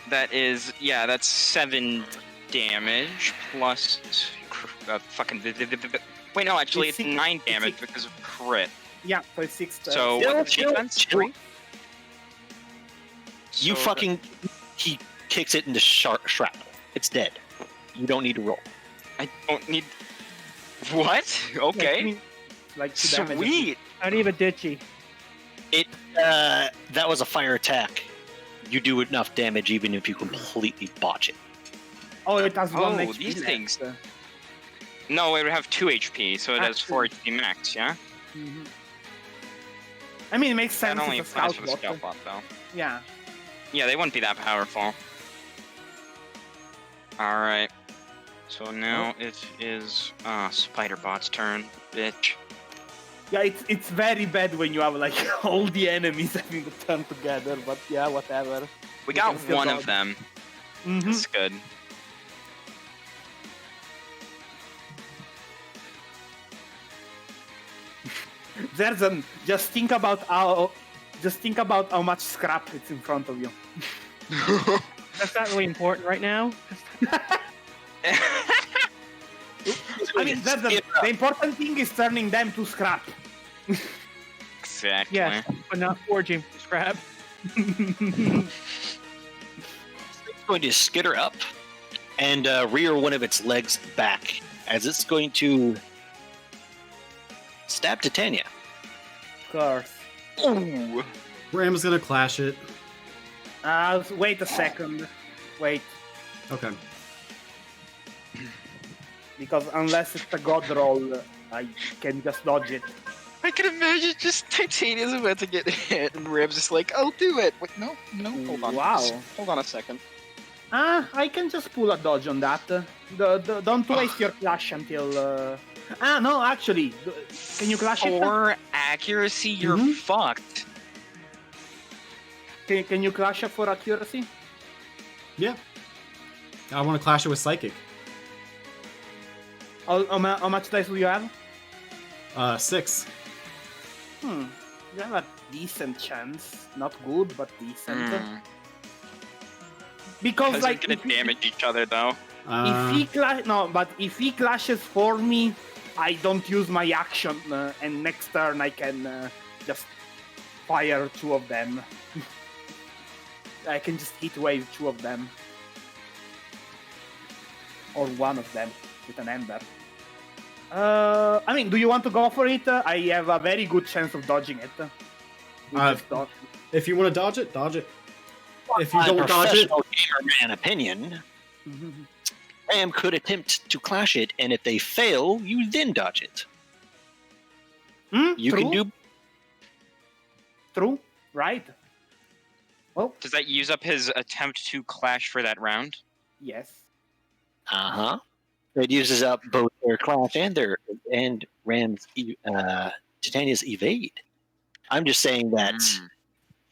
[SPEAKER 3] that's 7 damage plus fucking. Wait, no, actually,
[SPEAKER 5] It's
[SPEAKER 3] it's
[SPEAKER 5] six-
[SPEAKER 3] 9
[SPEAKER 5] it's
[SPEAKER 3] damage
[SPEAKER 5] six.
[SPEAKER 3] because of crit.
[SPEAKER 5] Yeah, so it's 6.
[SPEAKER 3] So
[SPEAKER 2] Chill.
[SPEAKER 3] defense?
[SPEAKER 2] You
[SPEAKER 3] So
[SPEAKER 2] fucking... He kicks it into shrapnel. It's dead. You don't need to roll.
[SPEAKER 3] I don't need. What? Okay.
[SPEAKER 5] Like 2 damage.
[SPEAKER 3] Sweet.
[SPEAKER 1] Not even ditchy.
[SPEAKER 2] That was a fire attack. You do enough damage even if you completely botch it.
[SPEAKER 5] Oh, it has 1
[SPEAKER 3] Oh,
[SPEAKER 5] HP
[SPEAKER 3] these
[SPEAKER 5] left.
[SPEAKER 3] things. No, it would have 2 HP, so it has 4
[SPEAKER 5] Actually.
[SPEAKER 3] HP max. Yeah.
[SPEAKER 5] Mhm. I mean, it makes
[SPEAKER 3] That
[SPEAKER 5] sense.
[SPEAKER 3] only
[SPEAKER 5] It's a
[SPEAKER 3] applies
[SPEAKER 5] scout
[SPEAKER 3] for the
[SPEAKER 5] bot.
[SPEAKER 3] scout bot, though.
[SPEAKER 5] Yeah.
[SPEAKER 3] Yeah, they wouldn't be that powerful. Alright. So now it is Spider-Bot's turn, bitch.
[SPEAKER 5] Yeah, it's very bad when you have like all the enemies having to turn together, but yeah, whatever.
[SPEAKER 3] We
[SPEAKER 5] You
[SPEAKER 3] got
[SPEAKER 5] can still
[SPEAKER 3] one
[SPEAKER 5] dodge.
[SPEAKER 3] of them.
[SPEAKER 5] Mhm.
[SPEAKER 3] That's good.
[SPEAKER 5] There's an just think about how much scrap it's in front of you.
[SPEAKER 1] That's not really important right now.
[SPEAKER 5] I mean, the important thing is turning them to scrap.
[SPEAKER 3] Exactly.
[SPEAKER 1] Yes, but not forging scrap.
[SPEAKER 2] It's going to skitter up and rear one of its legs back as it's going to stab Titania.
[SPEAKER 5] Of course.
[SPEAKER 3] Ooh.
[SPEAKER 4] Ram's gonna clash it.
[SPEAKER 5] Wait a second. Wait,
[SPEAKER 4] Okay.
[SPEAKER 5] because unless it's a god roll, I can just dodge it.
[SPEAKER 3] I can imagine just Titania's about to get hit, and Ram's just like, "I'll do it." Wait, no, hold on.
[SPEAKER 5] Wow.
[SPEAKER 3] Hold on a second.
[SPEAKER 5] I can just pull a dodge on that. Don't waste your clash until. No, actually, can you clash it?
[SPEAKER 3] For accuracy, you're
[SPEAKER 5] Mhm.
[SPEAKER 3] fucked.
[SPEAKER 5] Can you clash it for accuracy?
[SPEAKER 4] Yeah. I want to clash it with Psychic.
[SPEAKER 5] How much dice do you have?
[SPEAKER 4] 6.
[SPEAKER 5] You have a decent chance. Not good, but decent.
[SPEAKER 3] Mm.
[SPEAKER 5] Because
[SPEAKER 3] Because
[SPEAKER 5] like
[SPEAKER 3] gonna
[SPEAKER 5] if he-
[SPEAKER 3] damage each other though.
[SPEAKER 5] if he clashes for me, I don't use my action, and next turn I can just fire 2 of them. I can just heat wave 2 of them, or 1 of them with an ember. I mean, do you want to go for it? I have a very good chance of dodging it. We just dodge.
[SPEAKER 4] If you want to dodge it, dodge it. If you
[SPEAKER 2] My
[SPEAKER 4] don't dodge it,
[SPEAKER 2] professional gamerman opinion, Ram could attempt to clash it, and if they fail, you then dodge it. You
[SPEAKER 5] True.
[SPEAKER 2] can do
[SPEAKER 5] True, right? Well,
[SPEAKER 3] Does that use up his attempt to clash for that round?
[SPEAKER 5] yes.
[SPEAKER 2] It uses up both their clash and Ram's Titania's evade. I'm just saying that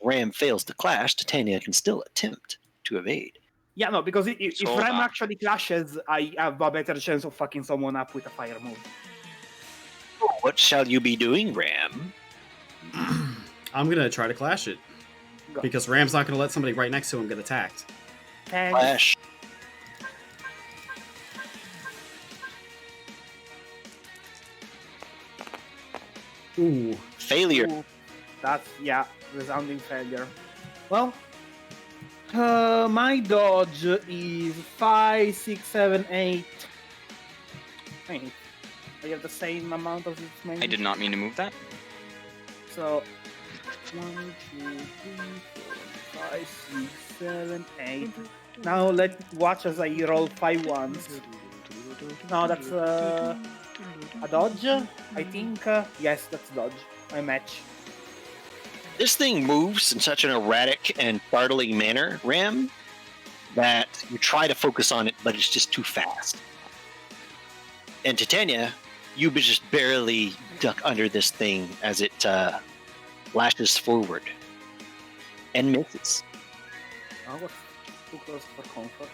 [SPEAKER 2] Ram fails to clash, Titania can still attempt to evade.
[SPEAKER 5] Yeah, no, because if
[SPEAKER 3] So hold
[SPEAKER 5] Ram
[SPEAKER 3] on.
[SPEAKER 5] actually clashes, I have a better chance of fucking someone up with a fire move.
[SPEAKER 2] What shall you be doing, Ram?
[SPEAKER 4] I'm gonna try to clash it.
[SPEAKER 5] Go.
[SPEAKER 4] Because Ram's not gonna let somebody right next to him get attacked.
[SPEAKER 5] And
[SPEAKER 2] Clash.
[SPEAKER 4] Ooh.
[SPEAKER 2] Failure.
[SPEAKER 5] Ooh, that's, yeah, resounding failure. Well, my dodge is 5, 6, 7, 8. Wait, I have the same amount of its main.
[SPEAKER 3] I did not mean to move that.
[SPEAKER 5] So, 1, 2, 3, 4, 5, 6, 7, 8. Now let's watch as I roll 5 ones. No, that's a dodge, I think. Yes, that's dodge. I match.
[SPEAKER 2] This thing moves in such an erratic and startling manner, Ram, that you try to focus on it, but it's just too fast. And Titania, you just barely duck under this thing as it lashes forward and misses.
[SPEAKER 5] Oh, what's too close for comfort?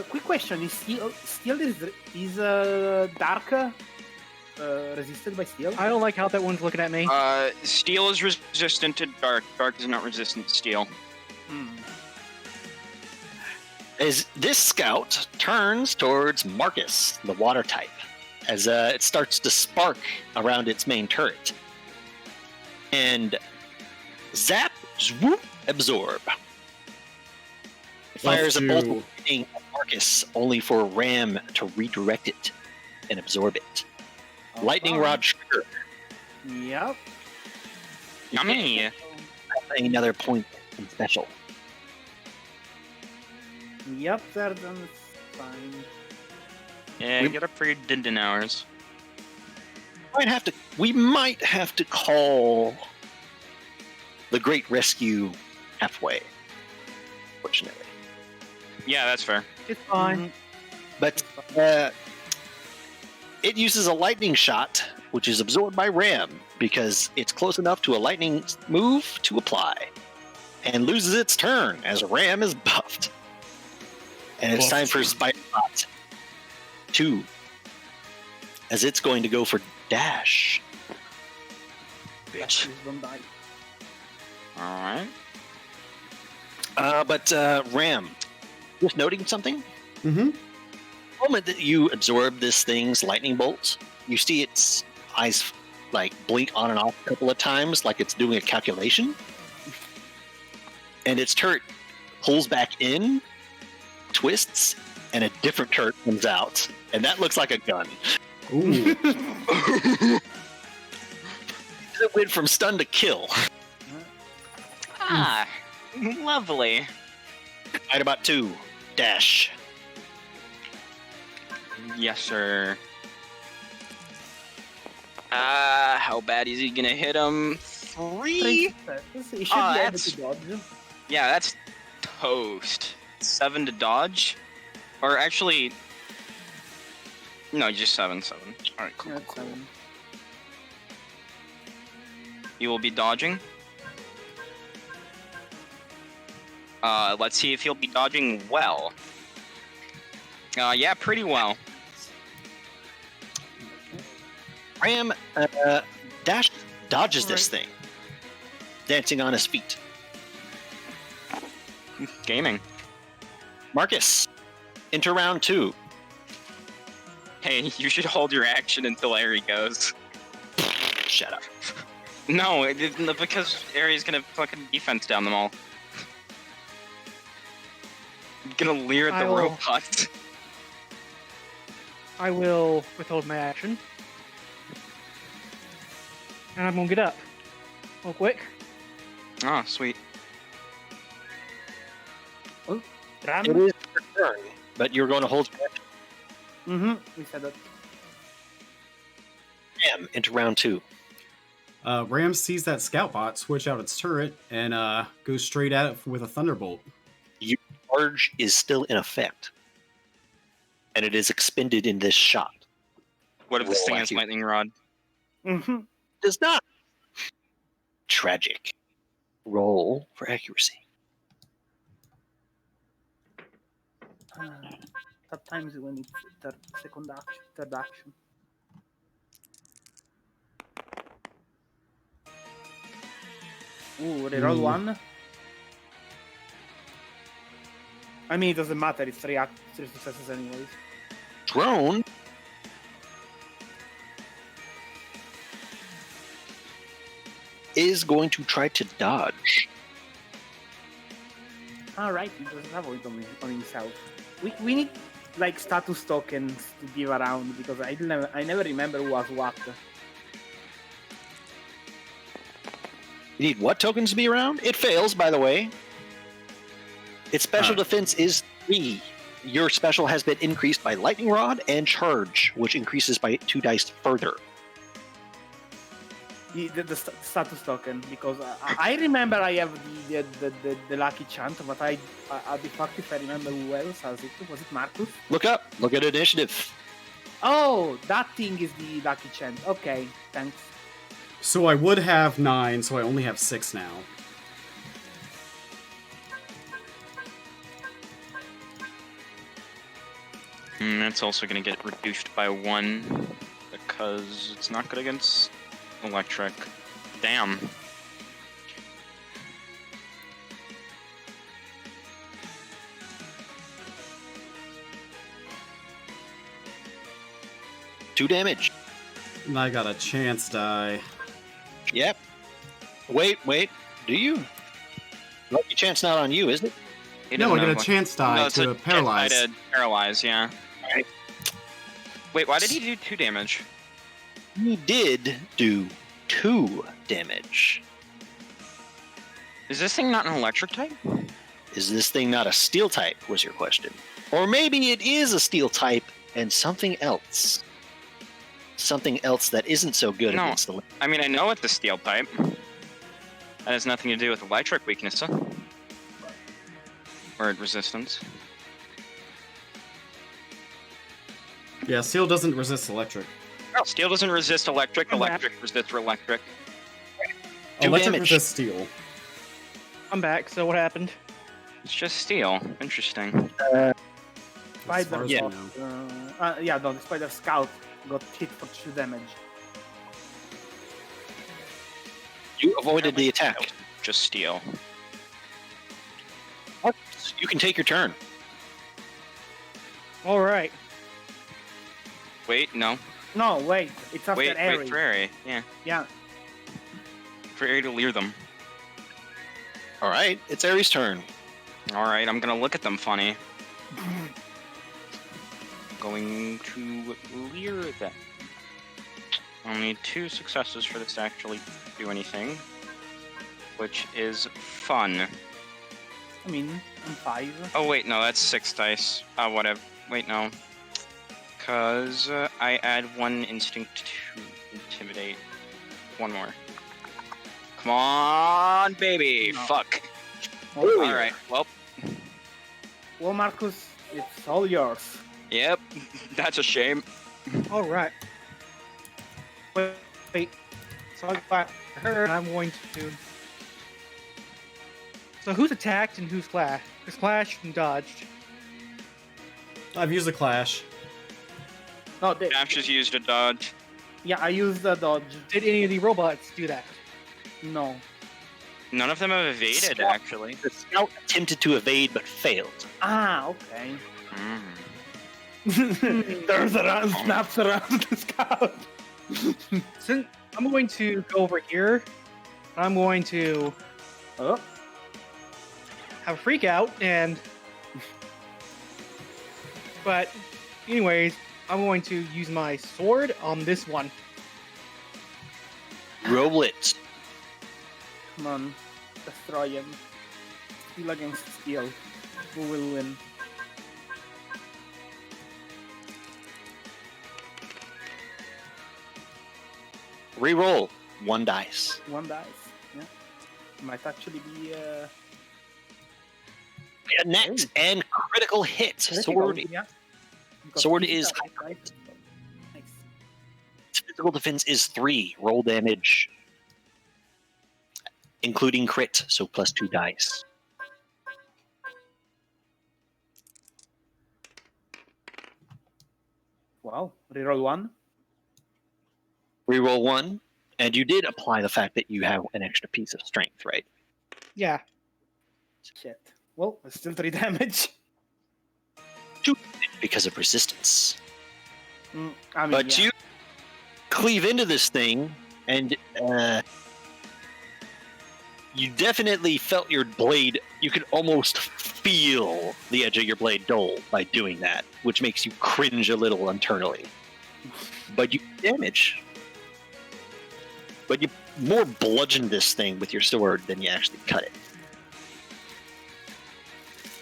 [SPEAKER 5] Quick question: is steel is dark resisted by steel?
[SPEAKER 1] I don't like how that one's looking at me.
[SPEAKER 3] Steel is resistant to dark. Dark is not resistant to steel.
[SPEAKER 2] As this scout turns towards Marcus, the water type, as it starts to spark around its main turret. And zap, swoop, absorb. It fires a bolt of lightning at Marcus, only for Ram to redirect it and absorb it. Lightning rod trigger.
[SPEAKER 5] Yep.
[SPEAKER 3] Yummy.
[SPEAKER 2] Another point in special.
[SPEAKER 5] Yep, that's fine.
[SPEAKER 3] Yeah, get up for your din hours.
[SPEAKER 2] We might have to call the Great Rescue halfway. Fortunately.
[SPEAKER 3] Yeah, that's fair.
[SPEAKER 1] It's fine.
[SPEAKER 2] But it uses a lightning shot, which is absorbed by Ram because it's close enough to a lightning move to apply, and loses its turn as Ram is buffed. And it's time for Spider-Bot 2, as it's going to go for dash. Bitch.
[SPEAKER 5] Please don't die.
[SPEAKER 3] Alright.
[SPEAKER 2] But Ram, just noting something.
[SPEAKER 4] Mm-hmm.
[SPEAKER 2] The moment that you absorb this thing's lightning bolts, you see its eyes like blink on and off a couple of times, like it's doing a calculation. And its turret pulls back in, twists, and a different turret comes out. And that looks like a gun.
[SPEAKER 4] Ooh.
[SPEAKER 2] It went from stun to kill.
[SPEAKER 3] Ah, lovely.
[SPEAKER 2] Right about 2, dash.
[SPEAKER 3] Yes, sir. How bad is he gonna hit him? 3?
[SPEAKER 5] He should be able
[SPEAKER 3] that's-
[SPEAKER 5] to dodge.
[SPEAKER 3] Yeah, that's toast. 7 to dodge? Or actually... No, just 7. Alright, cool,
[SPEAKER 5] That's
[SPEAKER 3] cool. You will be dodging. Let's see if he'll be dodging well. Yeah, pretty well.
[SPEAKER 2] Ram dash dodges this thing, dancing on his feet.
[SPEAKER 3] Gaming.
[SPEAKER 2] Marcus, into round 2.
[SPEAKER 3] Hey, you should hold your action until Aerie goes.
[SPEAKER 2] Shut up.
[SPEAKER 3] No, because Aerie's gonna fucking defense down them all. Gonna leer at
[SPEAKER 1] I
[SPEAKER 3] the
[SPEAKER 1] will-
[SPEAKER 3] robots.
[SPEAKER 1] I will withhold my action. And I'm gonna get up. Real quick.
[SPEAKER 3] Oh, sweet.
[SPEAKER 5] Ram?
[SPEAKER 2] It is your turn, but you're going to hold your action.
[SPEAKER 5] We said that.
[SPEAKER 2] Ram, into round 2.
[SPEAKER 4] Ram sees that scout bot switch out its turret and goes straight at it with a thunderbolt.
[SPEAKER 2] Charge is still in effect, and it is expended in this shot.
[SPEAKER 3] What if this
[SPEAKER 2] Roll
[SPEAKER 3] thing has
[SPEAKER 2] accuracy.
[SPEAKER 3] lightning rod?
[SPEAKER 2] Does not. Tragic. Roll for accuracy.
[SPEAKER 5] Sometimes when it's third action. Ooh, reroll 1. I mean, it doesn't matter. It's 3 successes anyways.
[SPEAKER 2] Drone is going to try to dodge.
[SPEAKER 5] Alright, he doesn't have it on himself. We need like status tokens to give around because I never remember who was what.
[SPEAKER 2] You need what tokens to be around? It fails, by the way. Its special defense is 3. Your special has been increased by Lightning Rod and Charge, which increases by 2 dice further.
[SPEAKER 5] The status token because I remember I have the lucky chant, but I'll be fucked if I remember who else has it. Was it Marcus?
[SPEAKER 2] Look at initiative.
[SPEAKER 5] Oh, that thing is the lucky chant. Okay, thanks.
[SPEAKER 4] So I would have 9, so I only have 6 now.
[SPEAKER 3] That's also going to get reduced by 1 because it's not good against electric. Damn.
[SPEAKER 2] Two damage.
[SPEAKER 4] And I got a chance die.
[SPEAKER 2] Yep. Wait. Do you? Lucky chance not on you, is it?
[SPEAKER 3] It
[SPEAKER 4] No, I
[SPEAKER 3] doesn't
[SPEAKER 4] get a
[SPEAKER 3] have
[SPEAKER 4] chance die
[SPEAKER 3] it's
[SPEAKER 4] to
[SPEAKER 3] a
[SPEAKER 4] paralyze.
[SPEAKER 3] chance die to paralyze, yeah.
[SPEAKER 2] Alright.
[SPEAKER 3] Wait, why did he do 2 damage?
[SPEAKER 2] He did do 2 damage.
[SPEAKER 3] Is this thing not an electric type?
[SPEAKER 2] Is this thing not a steel type, was your question? Or maybe it is a steel type and something else. Something else that isn't so good
[SPEAKER 3] No.
[SPEAKER 2] against the...
[SPEAKER 3] I mean, I know it's the steel type. That has nothing to do with electric weakness. Or resistance.
[SPEAKER 4] Yeah, steel doesn't resist electric.
[SPEAKER 3] No, steel doesn't resist electric,
[SPEAKER 1] I'm back.
[SPEAKER 3] electric resists electric.
[SPEAKER 2] Two
[SPEAKER 4] Electric
[SPEAKER 2] damage.
[SPEAKER 4] resists steel.
[SPEAKER 1] I'm back. So what happened?
[SPEAKER 3] It's just steel. Interesting.
[SPEAKER 4] As
[SPEAKER 5] Spider
[SPEAKER 4] far as
[SPEAKER 2] Yeah.
[SPEAKER 4] I know.
[SPEAKER 5] yeah, no, the Spider Scout got hit for 2 damage.
[SPEAKER 2] You avoided the attack.
[SPEAKER 3] Just steel.
[SPEAKER 2] You can take your turn.
[SPEAKER 1] All right.
[SPEAKER 3] Wait, no.
[SPEAKER 5] No, wait, it's after
[SPEAKER 3] Wait
[SPEAKER 5] Airy.
[SPEAKER 3] for Airy. Yeah.
[SPEAKER 5] Yeah,
[SPEAKER 3] For Airy to leer them.
[SPEAKER 2] All right, it's Ares' turn.
[SPEAKER 3] Alright, I'm gonna look at them funny. Going to leer them. I'll need 2 successes for this to actually do anything. Which is fun.
[SPEAKER 5] I mean, I'm 5.
[SPEAKER 3] Oh wait, no, that's 6 dice. Whatever. Wait, no. Cause I add 1 instinct to intimidate. 1 more. Come on, baby!
[SPEAKER 5] No.
[SPEAKER 3] Fuck.
[SPEAKER 5] Oh,
[SPEAKER 3] Alright, well,
[SPEAKER 5] well, Marcus, it's all yours.
[SPEAKER 3] yep. That's a shame.
[SPEAKER 1] All right. Wait. So I got her, and I'm going to. So who's attacked and who's clashed? Who's clashed and dodged?
[SPEAKER 4] I've used a clash.
[SPEAKER 5] No,
[SPEAKER 3] Dash has used a dodge.
[SPEAKER 5] yeah, I used the dodge.
[SPEAKER 1] Did any of the robots do that?
[SPEAKER 5] No.
[SPEAKER 3] None of them have evaded,
[SPEAKER 2] Swap.
[SPEAKER 3] actually.
[SPEAKER 2] The scout attempted to evade but failed.
[SPEAKER 5] Ah, okay.
[SPEAKER 3] Mm.
[SPEAKER 5] Turns around, snaps around the Scout.
[SPEAKER 1] Since I'm going to go over here, I'm going to
[SPEAKER 5] Oh,
[SPEAKER 1] have a freak out and. But, anyways, I'm going to use my sword on this one.
[SPEAKER 2] Roll it.
[SPEAKER 5] come on. Destroy him. Steel against steel. Who will win?
[SPEAKER 2] Reroll 1 dice.
[SPEAKER 5] 1 dice. Yeah. Might actually be
[SPEAKER 2] A net
[SPEAKER 5] Ooh.
[SPEAKER 2] and critical hit.
[SPEAKER 5] critical,
[SPEAKER 2] Sword.
[SPEAKER 5] yeah. Because
[SPEAKER 2] Sword
[SPEAKER 5] physical
[SPEAKER 2] is
[SPEAKER 5] attack, right? Nice.
[SPEAKER 2] Physical defense is 3. Roll damage. Including crit, so plus 2 dice.
[SPEAKER 5] Wow. Reroll 1.
[SPEAKER 2] Reroll 1. And you did apply the fact that you have an extra piece of strength, right?
[SPEAKER 1] Yeah.
[SPEAKER 5] Shit. Well, it's still 3 damage.
[SPEAKER 2] Because of resistance.
[SPEAKER 5] I mean,
[SPEAKER 2] But
[SPEAKER 5] yeah.
[SPEAKER 2] you cleave into this thing, and you definitely felt your blade. You could almost feel the edge of your blade dull by doing that, which makes you cringe a little internally. But you damage. But you more bludgeon this thing with your sword than you actually cut it.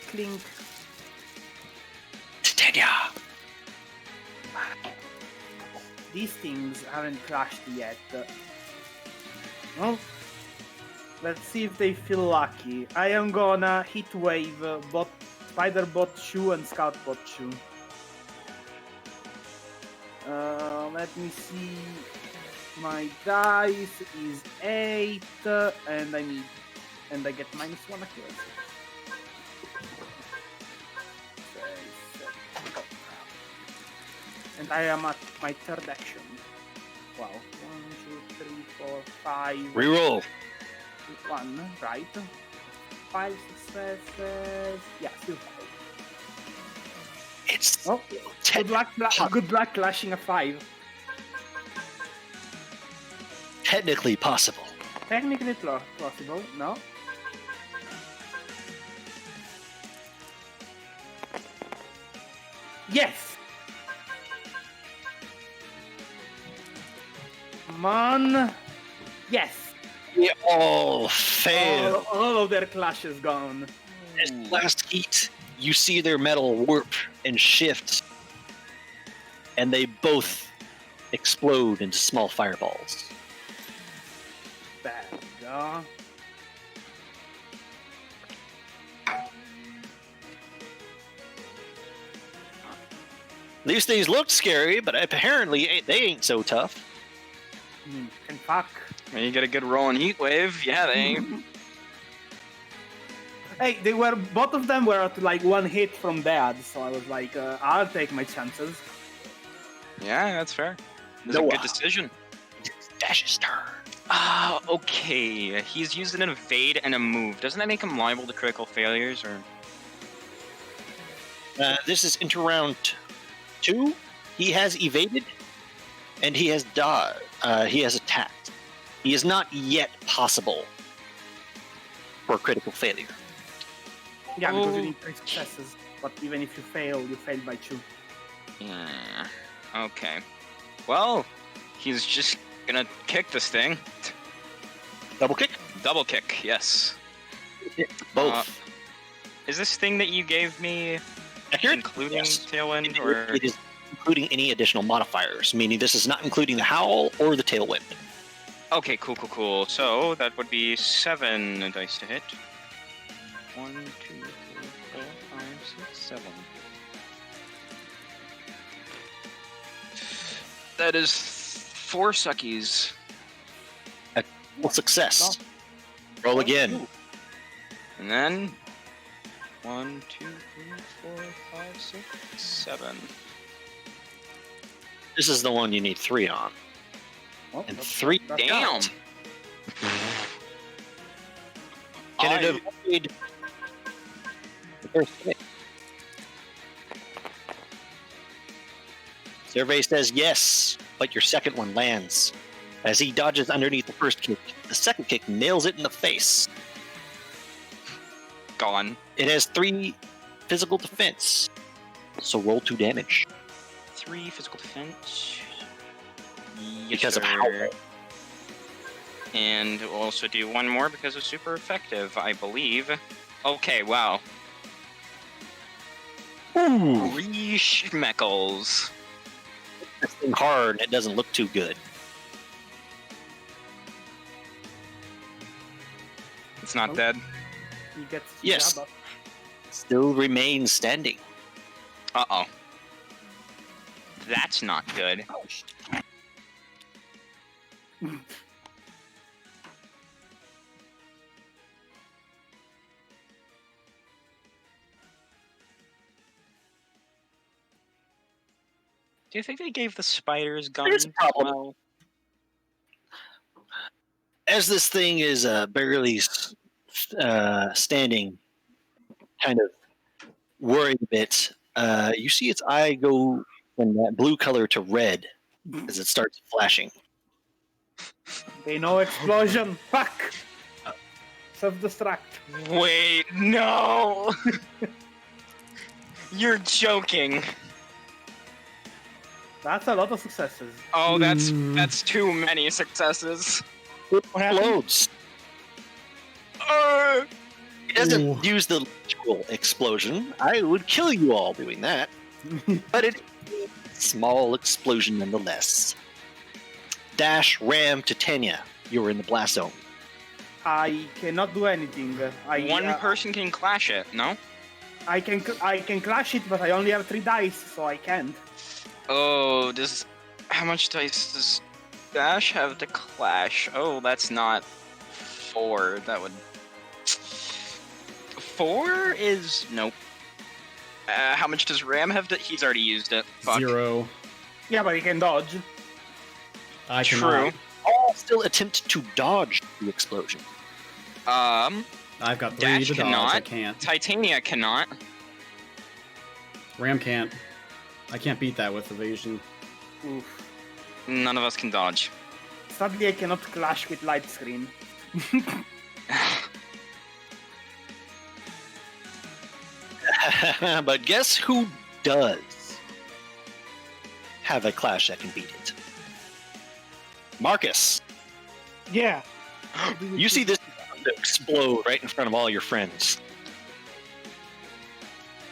[SPEAKER 5] Clink.
[SPEAKER 2] Titania!
[SPEAKER 5] These things haven't crashed yet. Well, let's see if they feel lucky. I am gonna hit wave bot, spider bot shoe and scout bot shoe. Let me see. My dice is 8, and I get -1 accuracy. And I am at my third action. Wow. 1, 2, 3, 4, 5.
[SPEAKER 2] Reroll.
[SPEAKER 5] 1, right? 5 successes. Yeah, still 5.
[SPEAKER 2] It's
[SPEAKER 5] Oh, good luck, clashing a 5.
[SPEAKER 2] technically possible.
[SPEAKER 5] Technically possible, no? Yes! Come on! Yes!
[SPEAKER 2] We all fail.
[SPEAKER 5] All of their clashes gone.
[SPEAKER 2] As the last heat, you see their metal warp and shift, and they both explode into small fireballs.
[SPEAKER 5] There we go.
[SPEAKER 2] These things looked scary, but apparently they ain't so tough.
[SPEAKER 5] And fuck.
[SPEAKER 3] When you get a good rolling heat wave, yeah, they.
[SPEAKER 5] Hey, both of them were at like 1 hit from dead, so I was like, I'll take my chances.
[SPEAKER 3] Yeah, that's fair. It's a good decision.
[SPEAKER 2] Dash's turn.
[SPEAKER 3] Ah, okay. He's used an evade and a move. Doesn't that make him liable to critical failures, or?
[SPEAKER 2] This is into round 2. He has evaded, and he has he has attacked. He is not yet possible for critical failure.
[SPEAKER 5] Yeah, because you need 3 successes, but even if you fail by 2.
[SPEAKER 3] Yeah. Okay. Well, he's just gonna kick this thing.
[SPEAKER 2] Double kick?
[SPEAKER 3] Double kick, yes.
[SPEAKER 2] Both.
[SPEAKER 3] Is this thing that you gave me
[SPEAKER 2] Accurate?
[SPEAKER 3] including
[SPEAKER 2] Yes.
[SPEAKER 3] Tailwind, or?
[SPEAKER 2] It is including any additional modifiers, meaning this is not including the Howl or the Tailwind.
[SPEAKER 3] Okay, cool. So that would be 7 dice to hit. 1, 2, 3, 4, 5, 6, 7. That is 4 suckies.
[SPEAKER 2] Full success. Roll again.
[SPEAKER 3] And then 1, 2, 3, 4, 5, 6, 7.
[SPEAKER 2] This is the one you need 3 on.
[SPEAKER 5] Oh,
[SPEAKER 2] And 3
[SPEAKER 3] Damn.
[SPEAKER 2] Can it avoid the first hit? Survey says yes, but your second one lands. As he dodges underneath the first kick, the second kick nails it in the face.
[SPEAKER 3] Gone.
[SPEAKER 2] It has 3 physical defense, so roll 2 damage.
[SPEAKER 3] 3 physical defense. Yes,
[SPEAKER 2] Because of
[SPEAKER 3] sir.
[SPEAKER 2] Howl.
[SPEAKER 3] And we'll also do 1 more because of super effective, I believe. Okay, wow.
[SPEAKER 2] Ooh.
[SPEAKER 3] 3 schmeckles.
[SPEAKER 2] This thing hard and it doesn't look too good.
[SPEAKER 3] It's not
[SPEAKER 5] Oh.
[SPEAKER 3] dead.
[SPEAKER 5] He gets
[SPEAKER 2] Yes.
[SPEAKER 5] Jabba.
[SPEAKER 2] Still remains standing.
[SPEAKER 3] Uh-oh. That's not good. Do you think they gave the spiders guns?
[SPEAKER 2] There's a problem.
[SPEAKER 3] Well,
[SPEAKER 2] As this thing is barely standing, kind of worried a bit, you see its eye go from that blue color to red as it starts flashing.
[SPEAKER 5] They know explosion. Fuck! Self-destruct.
[SPEAKER 3] wait, no! You're joking.
[SPEAKER 5] That's a lot of successes.
[SPEAKER 3] Oh, that's too many successes.
[SPEAKER 2] It
[SPEAKER 5] happened?
[SPEAKER 2] explodes. It doesn't use the literal explosion. I would kill you all doing that. But it is a small explosion nonetheless. Dash, Ram, Titania, you were in the blast zone.
[SPEAKER 5] I cannot do anything.
[SPEAKER 3] One person can clash it, no?
[SPEAKER 5] I can clash it, but I only have 3 dice, so I can't.
[SPEAKER 3] Oh, how much dice does Dash have to clash? Oh, that's not 4. That would... 4 is... Nope. How much does Ram have to... He's already used it. Fuck.
[SPEAKER 4] 0.
[SPEAKER 5] Yeah, but he can dodge.
[SPEAKER 4] I
[SPEAKER 3] True.
[SPEAKER 4] cannot.
[SPEAKER 2] All still attempt to dodge the explosion.
[SPEAKER 4] I've got 3
[SPEAKER 3] Dash
[SPEAKER 4] to dodge. I
[SPEAKER 3] cannot.
[SPEAKER 4] can't.
[SPEAKER 3] Titania cannot.
[SPEAKER 4] Ram can't. I can't beat that with evasion.
[SPEAKER 5] Oof.
[SPEAKER 3] None of us can dodge.
[SPEAKER 5] Sadly, I cannot clash with light screen.
[SPEAKER 2] But guess who does have a clash that can beat it? Marcus.
[SPEAKER 1] Yeah.
[SPEAKER 2] You see this explode right in front of all your friends.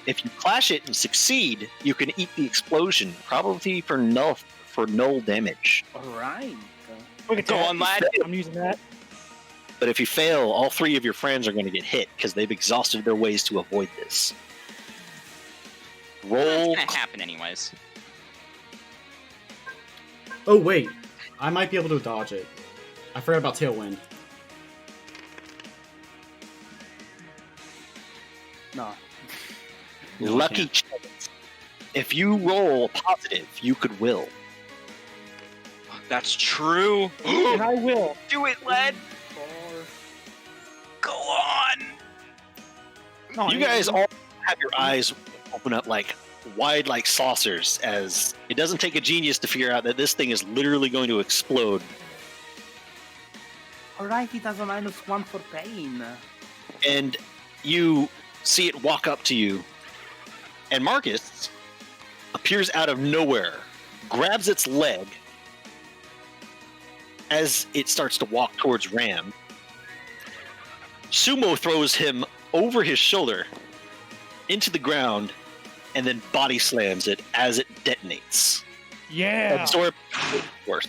[SPEAKER 2] If you clash it and succeed, you can eat the explosion, probably for null damage.
[SPEAKER 5] Alright.
[SPEAKER 3] Go on, lad.
[SPEAKER 1] I'm using that.
[SPEAKER 2] But if you fail, all 3 of your friends are going to get hit because they've exhausted their ways to avoid this.
[SPEAKER 3] That's
[SPEAKER 2] Roll.
[SPEAKER 3] gonna happen anyways.
[SPEAKER 4] Oh, wait. I might be able to dodge it. I forgot about Tailwind.
[SPEAKER 5] No.
[SPEAKER 4] No, I
[SPEAKER 2] Lucky
[SPEAKER 4] can't.
[SPEAKER 2] chance. If you roll positive, you could will.
[SPEAKER 3] That's true.
[SPEAKER 1] And I will.
[SPEAKER 3] Do it, lad.
[SPEAKER 5] 4.
[SPEAKER 3] Go on.
[SPEAKER 1] No,
[SPEAKER 2] You guys all have your eyes open up like wide like saucers as it doesn't take a genius to figure out that this thing is literally going to explode.
[SPEAKER 5] Alright, it has a -1 for pain.
[SPEAKER 2] And you see it walk up to you, and Marcus appears out of nowhere, grabs its leg as it starts to walk towards Ram. Sumo throws him over his shoulder into the ground and then body slams it as it detonates.
[SPEAKER 1] Yeah.
[SPEAKER 2] Absorb force.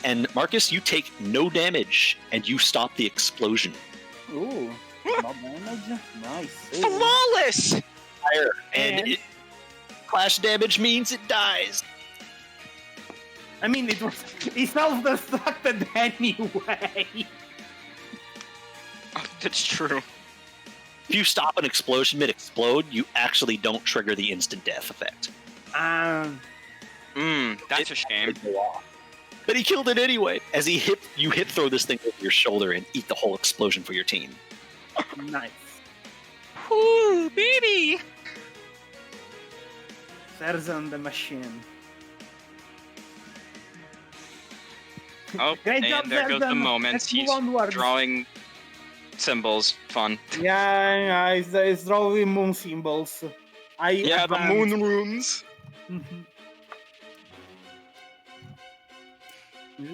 [SPEAKER 2] And Marcus, you take no damage and you stop the explosion.
[SPEAKER 5] Ooh. No damage. Nice. Ooh.
[SPEAKER 3] Flawless.
[SPEAKER 2] Fire.
[SPEAKER 1] And-
[SPEAKER 2] And clash damage means it dies.
[SPEAKER 5] I mean, he self-destructed anyway.
[SPEAKER 3] Oh, that's true.
[SPEAKER 2] If you stop an explosion mid-explode, you actually don't trigger the instant death effect.
[SPEAKER 3] That's a shame.
[SPEAKER 2] But he killed it anyway. As you hip throw this thing over your shoulder and eat the whole explosion for your team.
[SPEAKER 5] Nice.
[SPEAKER 3] Ooh, baby.
[SPEAKER 5] There's the machine.
[SPEAKER 3] Oh,
[SPEAKER 5] Great
[SPEAKER 3] and
[SPEAKER 5] job,
[SPEAKER 3] there goes the
[SPEAKER 5] Zerzan.
[SPEAKER 3] moment.
[SPEAKER 5] Let's move
[SPEAKER 3] He's
[SPEAKER 5] onwards.
[SPEAKER 3] drawing symbols. Fun.
[SPEAKER 5] Yeah, it's drawing moon symbols.
[SPEAKER 3] Yeah, the moon runes.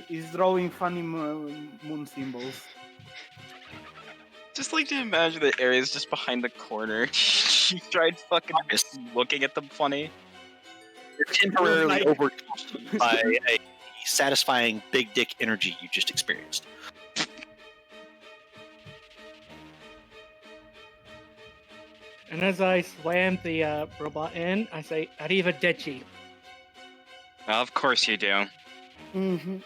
[SPEAKER 5] He's drawing funny moon symbols.
[SPEAKER 3] Just like to imagine the areas just behind the corner. She tried fucking
[SPEAKER 2] Marcus,
[SPEAKER 3] looking at them funny.
[SPEAKER 2] you're temporarily
[SPEAKER 5] Like-
[SPEAKER 2] overcome by a satisfying big dick energy you just experienced.
[SPEAKER 1] And as I slam the robot in, I say, Arrivederci.
[SPEAKER 3] Well, of course you do.
[SPEAKER 5] Mm-hmm.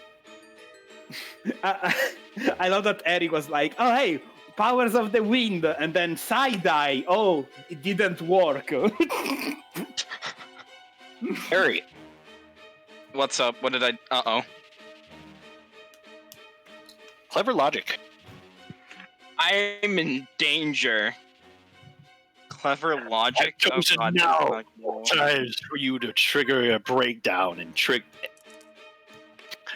[SPEAKER 5] I love that Eric was like, oh, hey, powers of the wind, and then side-eye. Oh, it didn't work.
[SPEAKER 2] Harry,
[SPEAKER 3] What's up? What did I? Uh-oh.
[SPEAKER 2] clever logic.
[SPEAKER 3] I'm in danger. Clever logic.
[SPEAKER 2] I've chosen
[SPEAKER 3] God,
[SPEAKER 2] now.
[SPEAKER 3] fuck.
[SPEAKER 2] Times for you to trigger a breakdown and
[SPEAKER 3] What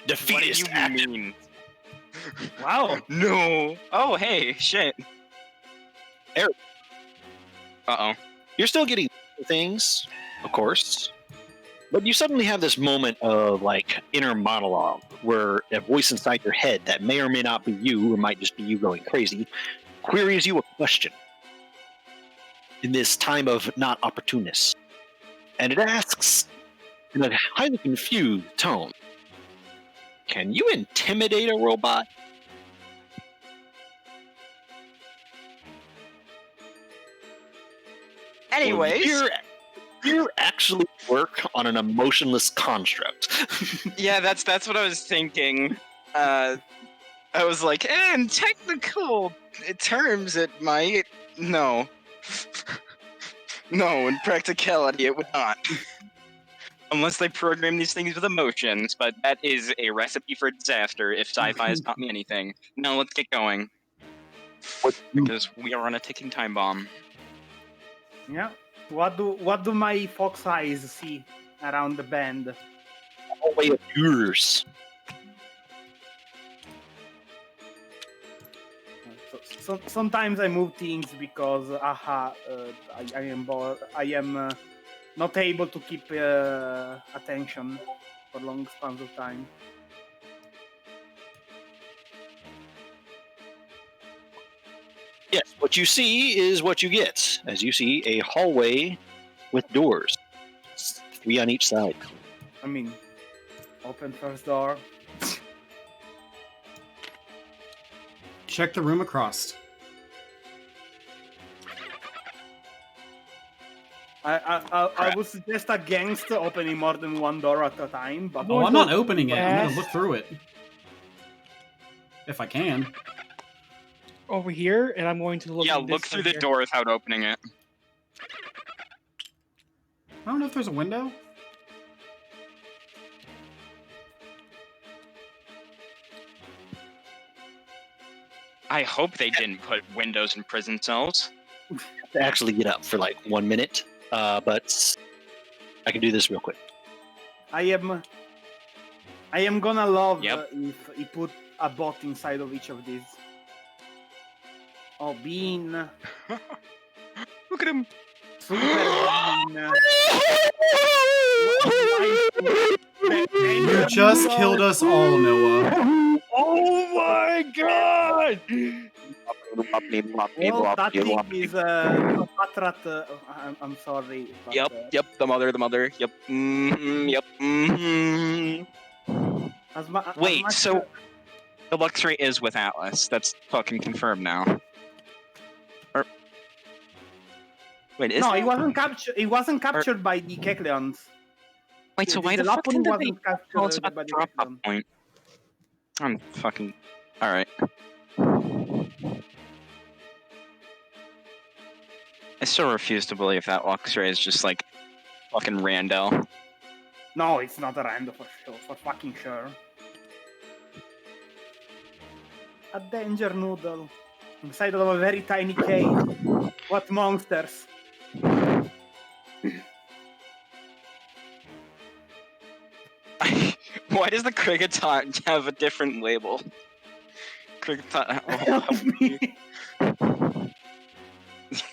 [SPEAKER 3] do
[SPEAKER 2] defeatist
[SPEAKER 3] you
[SPEAKER 2] action.
[SPEAKER 3] mean?
[SPEAKER 5] Wow.
[SPEAKER 3] No. Oh, hey, shit.
[SPEAKER 2] Eric.
[SPEAKER 3] Uh-oh.
[SPEAKER 2] You're still getting things, of course, but you suddenly have this moment of like inner monologue where a voice inside your head that may or may not be you, or might just be you going crazy, queries you a question in this time of not opportunists. And it asks in a highly confused tone, can you intimidate a robot?
[SPEAKER 3] Anyways,
[SPEAKER 2] You actually work on an emotionless construct.
[SPEAKER 3] yeah, that's what I was thinking. I was like, in technical terms, it might. No. No, in practicality, it would not. Unless they program these things with emotions, but that is a recipe for disaster if sci-fi has taught me anything. Now let's get going. Because we are on a ticking time bomb.
[SPEAKER 5] Yeah. What do my fox eyes see around the bend?
[SPEAKER 2] Hallway of yours.
[SPEAKER 5] So sometimes I move things because I am bored. I am not able to keep attention for long spans of time.
[SPEAKER 2] Yes, what you see is what you get. As you see a hallway with doors, 3 on each side.
[SPEAKER 5] I mean, open first door.
[SPEAKER 4] Check the room across.
[SPEAKER 5] I would suggest against opening more than one door at a time, but
[SPEAKER 4] Oh, I'm not opening it. I'm gonna look through it. If I can.
[SPEAKER 1] Over here, and I'm going to look.
[SPEAKER 3] Yeah,
[SPEAKER 1] in this
[SPEAKER 3] look through
[SPEAKER 1] one
[SPEAKER 3] the
[SPEAKER 1] here.
[SPEAKER 3] door without opening it.
[SPEAKER 4] I don't know if there's a window.
[SPEAKER 3] I hope they didn't put windows in prison cells.
[SPEAKER 2] To actually get up for like 1 minute, but I can do this real quick.
[SPEAKER 5] I am gonna love
[SPEAKER 3] Yep.
[SPEAKER 5] if he put a bot inside of each of these. Oh, Bean.
[SPEAKER 3] Look at him.
[SPEAKER 5] Super Bean.
[SPEAKER 4] You just killed us all, Noah.
[SPEAKER 1] Oh my god!
[SPEAKER 5] Well, that thing is Patrat. I'm sorry. But,
[SPEAKER 3] Yep, the mother, yep, yep, Wait,
[SPEAKER 5] much,
[SPEAKER 3] so the Luxray is with Atlas. That's fucking confirmed now. Or wait, is
[SPEAKER 5] no,
[SPEAKER 3] it?
[SPEAKER 5] he wasn't captured. He wasn't captured by the Kekleons.
[SPEAKER 3] Wait, so why
[SPEAKER 5] the
[SPEAKER 3] the fuck
[SPEAKER 5] Lapun
[SPEAKER 3] did they
[SPEAKER 5] wasn't
[SPEAKER 3] tell us
[SPEAKER 5] captured
[SPEAKER 3] about
[SPEAKER 5] by
[SPEAKER 3] the
[SPEAKER 5] the
[SPEAKER 3] drop-off
[SPEAKER 5] Kekleons.
[SPEAKER 3] point? I'm fucking... Alright. I still refuse to believe that Luxray is just like fucking rando.
[SPEAKER 5] No, it's not a random for sure. For fucking sure. A danger noodle inside of a very tiny cave. What monsters?
[SPEAKER 3] Why does the Kriggetot have a different label? Kriggetot...
[SPEAKER 5] Help me.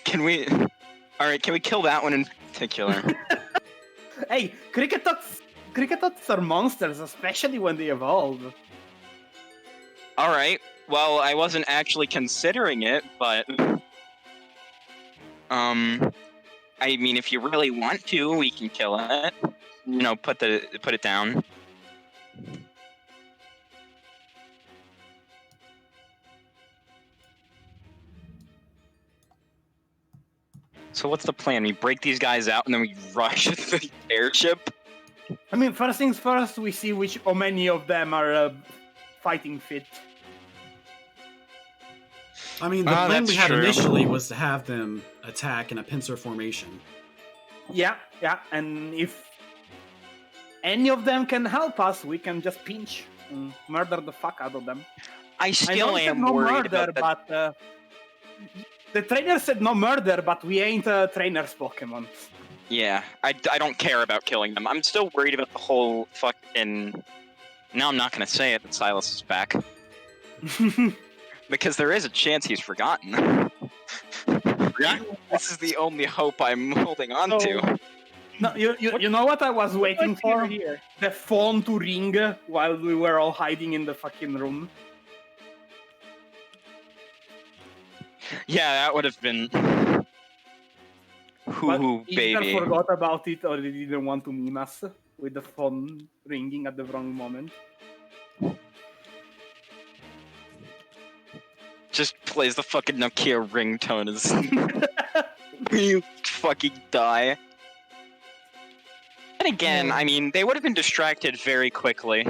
[SPEAKER 3] Can we... Alright, can we kill that one in particular?
[SPEAKER 5] Hey, cricketots are monsters, especially when they evolve.
[SPEAKER 3] Alright, well, I wasn't actually considering it, but... I mean, if you really want to, we can kill it. You know, put it down. So what's the plan? We break these guys out and then we rush the airship?
[SPEAKER 5] I mean, first things first, we see how many of them are fighting fit.
[SPEAKER 4] I mean, the plan
[SPEAKER 3] that's
[SPEAKER 4] we had
[SPEAKER 3] true.
[SPEAKER 4] initially was to have them attack in a pincer formation.
[SPEAKER 5] Yeah, and if any of them can help us, we can just pinch and murder the fuck out of them.
[SPEAKER 3] I
[SPEAKER 5] I know
[SPEAKER 3] still
[SPEAKER 5] he said
[SPEAKER 3] am
[SPEAKER 5] no
[SPEAKER 3] worried
[SPEAKER 5] murder,
[SPEAKER 3] about that.
[SPEAKER 5] but the trainer said no murder, but we ain't trainers Pokemon.
[SPEAKER 3] Yeah, I don't care about killing them. I'm still worried about the whole fucking... Now I'm not gonna say it, that Silas is back. Because there is a chance he's forgotten. This is the only hope I'm holding on to.
[SPEAKER 5] No, you know what I was waiting for?
[SPEAKER 1] Here.
[SPEAKER 5] The phone to ring while we were all hiding in the fucking room.
[SPEAKER 3] Yeah, that would have been...
[SPEAKER 5] But
[SPEAKER 3] Ooh,
[SPEAKER 5] either
[SPEAKER 3] baby.
[SPEAKER 5] forgot about it or they didn't want to meme us with the phone ringing at the wrong moment.
[SPEAKER 3] Just plays the fucking Nokia ringtone as you fucking die. And again, I mean, they would have been distracted very quickly.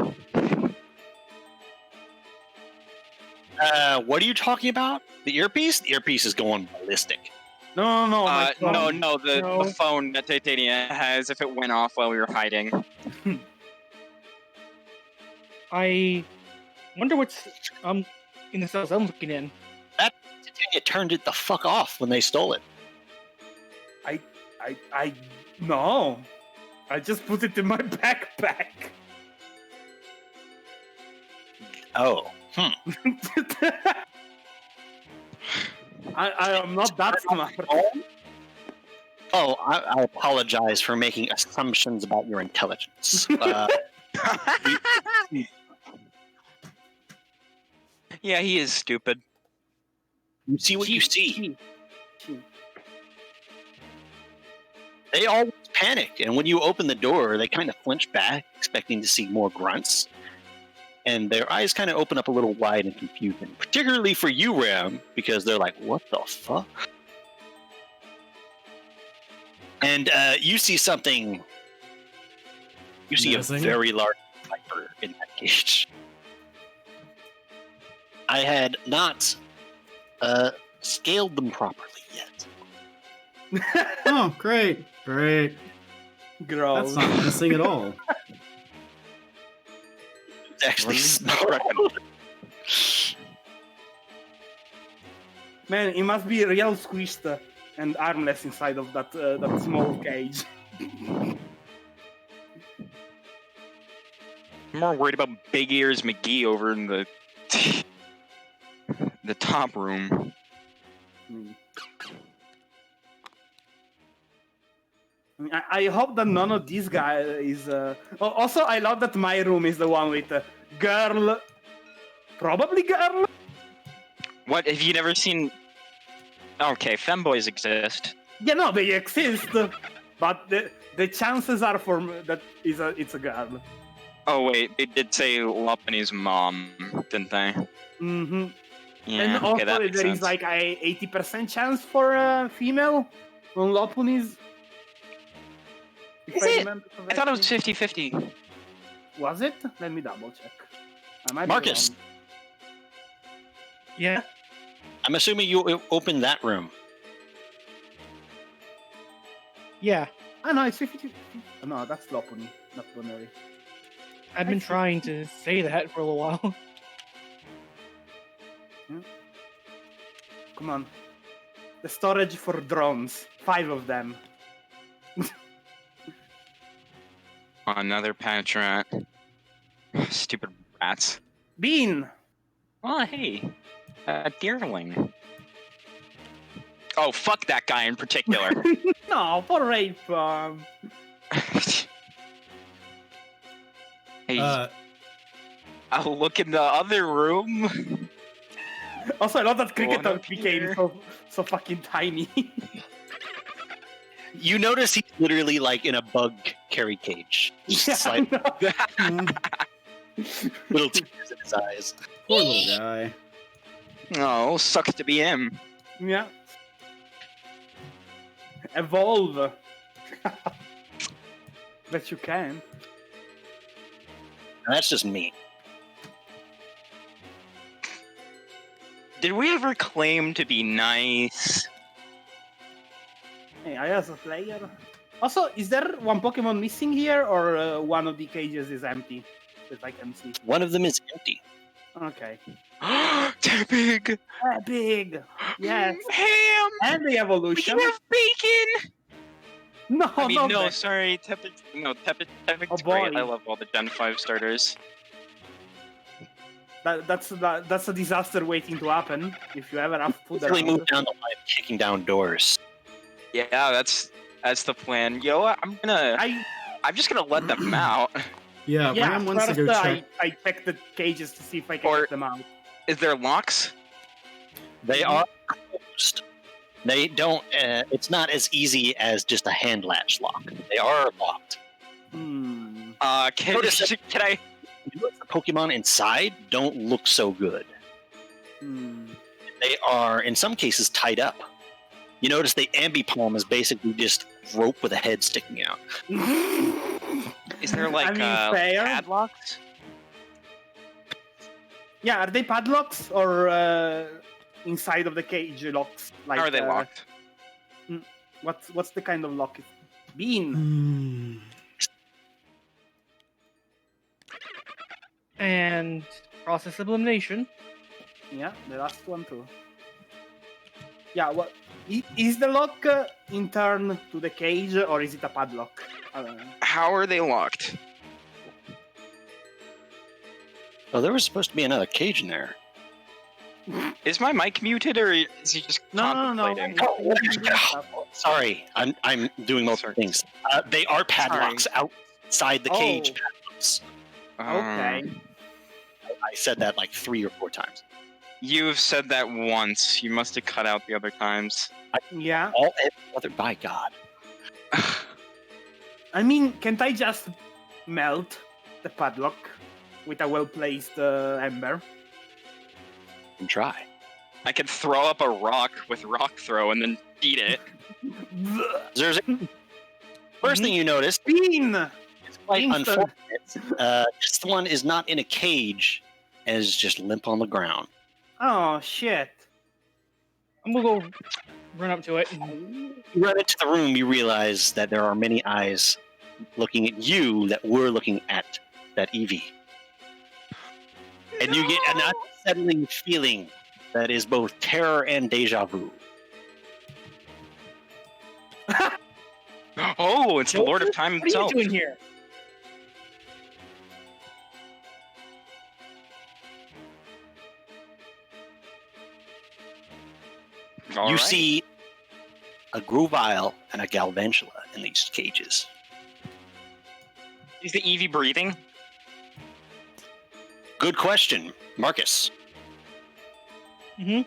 [SPEAKER 2] What are you talking about? The earpiece? The earpiece is going ballistic.
[SPEAKER 5] No, my
[SPEAKER 3] no,
[SPEAKER 5] phone.
[SPEAKER 3] the phone that Titania has if it went off while we were hiding.
[SPEAKER 1] I wonder what's in the cells I'm looking in.
[SPEAKER 2] Titania turned it the fuck off when they stole it.
[SPEAKER 5] I no. I just put it in my backpack.
[SPEAKER 2] Oh.
[SPEAKER 5] I am not that smart.
[SPEAKER 2] Oh, I apologize for making assumptions about your intelligence.
[SPEAKER 3] Yeah, he is stupid.
[SPEAKER 2] You see what you see.
[SPEAKER 5] She.
[SPEAKER 2] They always panic, and when you open the door, they kind of flinch back, expecting to see more grunts. And their eyes kind of open up a little wide in confusion, particularly for you, Ram, because they're like, what the fuck? And you see something. You see
[SPEAKER 4] Menacing?
[SPEAKER 2] a very large viper in that cage. I had not scaled them properly yet.
[SPEAKER 4] Oh, great.
[SPEAKER 5] Gross.
[SPEAKER 4] That's not menacing at all.
[SPEAKER 2] It's actually
[SPEAKER 5] Man, it must be real squished and armless inside of that small cage.
[SPEAKER 3] I'm more worried about Big Ears McGee over in the the top room.
[SPEAKER 5] I hope that none of these guys is. Also, I love that my room is the one with girl. Probably girl.
[SPEAKER 3] What, have you never seen... Okay, femboys exist.
[SPEAKER 5] Yeah, no, they exist, but the chances are that it's a girl.
[SPEAKER 3] Oh wait, they did say Lopunny's mom, didn't they?
[SPEAKER 5] Mm-hmm.
[SPEAKER 3] Yeah,
[SPEAKER 5] And
[SPEAKER 3] okay,
[SPEAKER 5] also
[SPEAKER 3] that makes
[SPEAKER 5] there
[SPEAKER 3] sense.
[SPEAKER 5] is like a 80% chance for a female on Lopunny's.
[SPEAKER 3] Is it? I thought it was
[SPEAKER 5] correctly.
[SPEAKER 3] 50-50.
[SPEAKER 5] Was it? Let me double check. I might be
[SPEAKER 2] Marcus,
[SPEAKER 5] wrong.
[SPEAKER 1] Yeah.
[SPEAKER 2] I'm assuming you opened that room.
[SPEAKER 1] Yeah.
[SPEAKER 5] Ah, no, it's 50. Oh, no, that's Lopunny, not Boneri.
[SPEAKER 1] I've been trying to say that for a little while.
[SPEAKER 5] Come on. The storage for drones. 5 of them.
[SPEAKER 3] Another patch rat. Stupid rats.
[SPEAKER 5] Bean!
[SPEAKER 3] Oh, hey. A deerling. Oh, fuck that guy in particular.
[SPEAKER 5] No, for rape.
[SPEAKER 3] Hey, I'll look in the other room.
[SPEAKER 5] Also, I love that Cricket
[SPEAKER 3] One up
[SPEAKER 5] became
[SPEAKER 3] here.
[SPEAKER 5] so fucking tiny.
[SPEAKER 2] You notice he's literally like in a bug carry cage. Just
[SPEAKER 5] Yeah,
[SPEAKER 2] like
[SPEAKER 5] I know.
[SPEAKER 2] little tears in his eyes.
[SPEAKER 4] Poor little guy.
[SPEAKER 3] Oh, sucks to be him.
[SPEAKER 5] Yeah. Evolve. Bet you can.
[SPEAKER 2] That's just me.
[SPEAKER 3] Did we ever claim to be nice?
[SPEAKER 5] Hey, I as a player. Also, is there one Pokemon missing here, or one of the cages is empty that I can see?
[SPEAKER 2] One of them is empty.
[SPEAKER 5] Okay.
[SPEAKER 3] Tepig!
[SPEAKER 5] Big. Yes.
[SPEAKER 3] Ham!
[SPEAKER 5] And the
[SPEAKER 3] We
[SPEAKER 5] evolution.
[SPEAKER 3] can have bacon!
[SPEAKER 5] No,
[SPEAKER 3] I mean, no,
[SPEAKER 5] bacon.
[SPEAKER 3] sorry, Tepig. No, Tepig's
[SPEAKER 5] Oh,
[SPEAKER 3] great.
[SPEAKER 5] boy.
[SPEAKER 3] I love all the Gen 5 starters.
[SPEAKER 5] That's a disaster waiting to happen if you ever have food
[SPEAKER 2] Really
[SPEAKER 5] around.
[SPEAKER 2] move down the line, kicking down doors.
[SPEAKER 3] Yeah, that's the plan. Yo, I'm just gonna let them out.
[SPEAKER 4] Yeah,
[SPEAKER 5] Yeah,
[SPEAKER 4] Ram wants to
[SPEAKER 5] first
[SPEAKER 4] go check.
[SPEAKER 5] I check the cages to see if I can
[SPEAKER 3] Or-
[SPEAKER 5] get them out.
[SPEAKER 3] Is there locks?
[SPEAKER 2] They are closed. They don't. It's not as easy as just a hand latch lock. They are locked.
[SPEAKER 5] Hmm.
[SPEAKER 3] Can
[SPEAKER 2] Notice
[SPEAKER 3] I?
[SPEAKER 2] You notice the Pokemon inside don't look so good.
[SPEAKER 5] Hmm.
[SPEAKER 2] They are, in some cases, tied up. You notice the Ambipalm is basically just rope with a head sticking out.
[SPEAKER 3] Is there like
[SPEAKER 5] I mean, fair.
[SPEAKER 3] padlocks?
[SPEAKER 5] Yeah, are they padlocks or inside of the cage locks? Like,
[SPEAKER 3] How are they locked?
[SPEAKER 5] What's the kind of lock? Bean.
[SPEAKER 4] Hmm.
[SPEAKER 1] And process of elimination.
[SPEAKER 5] Yeah, the last one too. Yeah, what is the lock intern to the cage or is it a padlock?
[SPEAKER 3] How are they locked?
[SPEAKER 2] Oh, there was supposed to be another cage in there.
[SPEAKER 3] Is my mic muted or is he just
[SPEAKER 5] No.
[SPEAKER 3] contemplating?
[SPEAKER 2] Sorry, I'm doing multiple
[SPEAKER 3] Sorry.
[SPEAKER 2] things. They are padlocks outside the cage.
[SPEAKER 5] Oh.
[SPEAKER 2] Padlocks.
[SPEAKER 5] Okay.
[SPEAKER 2] I said that like 3 or 4 times.
[SPEAKER 3] You've said that once. You must have cut out the other times.
[SPEAKER 5] Yeah.
[SPEAKER 2] All other, by God.
[SPEAKER 5] I mean, can't I just melt the padlock with a well-placed ember?
[SPEAKER 2] And try.
[SPEAKER 3] I could throw up a rock with rock throw and then beat it.
[SPEAKER 2] There's first thing you notice,
[SPEAKER 5] Bean.
[SPEAKER 2] it's quite
[SPEAKER 5] Instant.
[SPEAKER 2] unfortunate. This one is not in a cage and is just limp on the ground.
[SPEAKER 5] Oh shit.
[SPEAKER 1] I'm gonna go run up to it. And...
[SPEAKER 2] You run into the room, you realize that there are many eyes looking at you that were looking at that Eevee. And you get an unsettling feeling that is both terror and deja vu.
[SPEAKER 3] Oh, it's the Lord of Time
[SPEAKER 1] What are
[SPEAKER 3] himself.
[SPEAKER 1] you doing here?
[SPEAKER 3] All
[SPEAKER 2] You
[SPEAKER 3] right.
[SPEAKER 2] see a Grovile and a Galvantula in these cages.
[SPEAKER 3] Is the Eevee breathing?
[SPEAKER 2] Good question, Marcus.
[SPEAKER 1] Mm-hmm.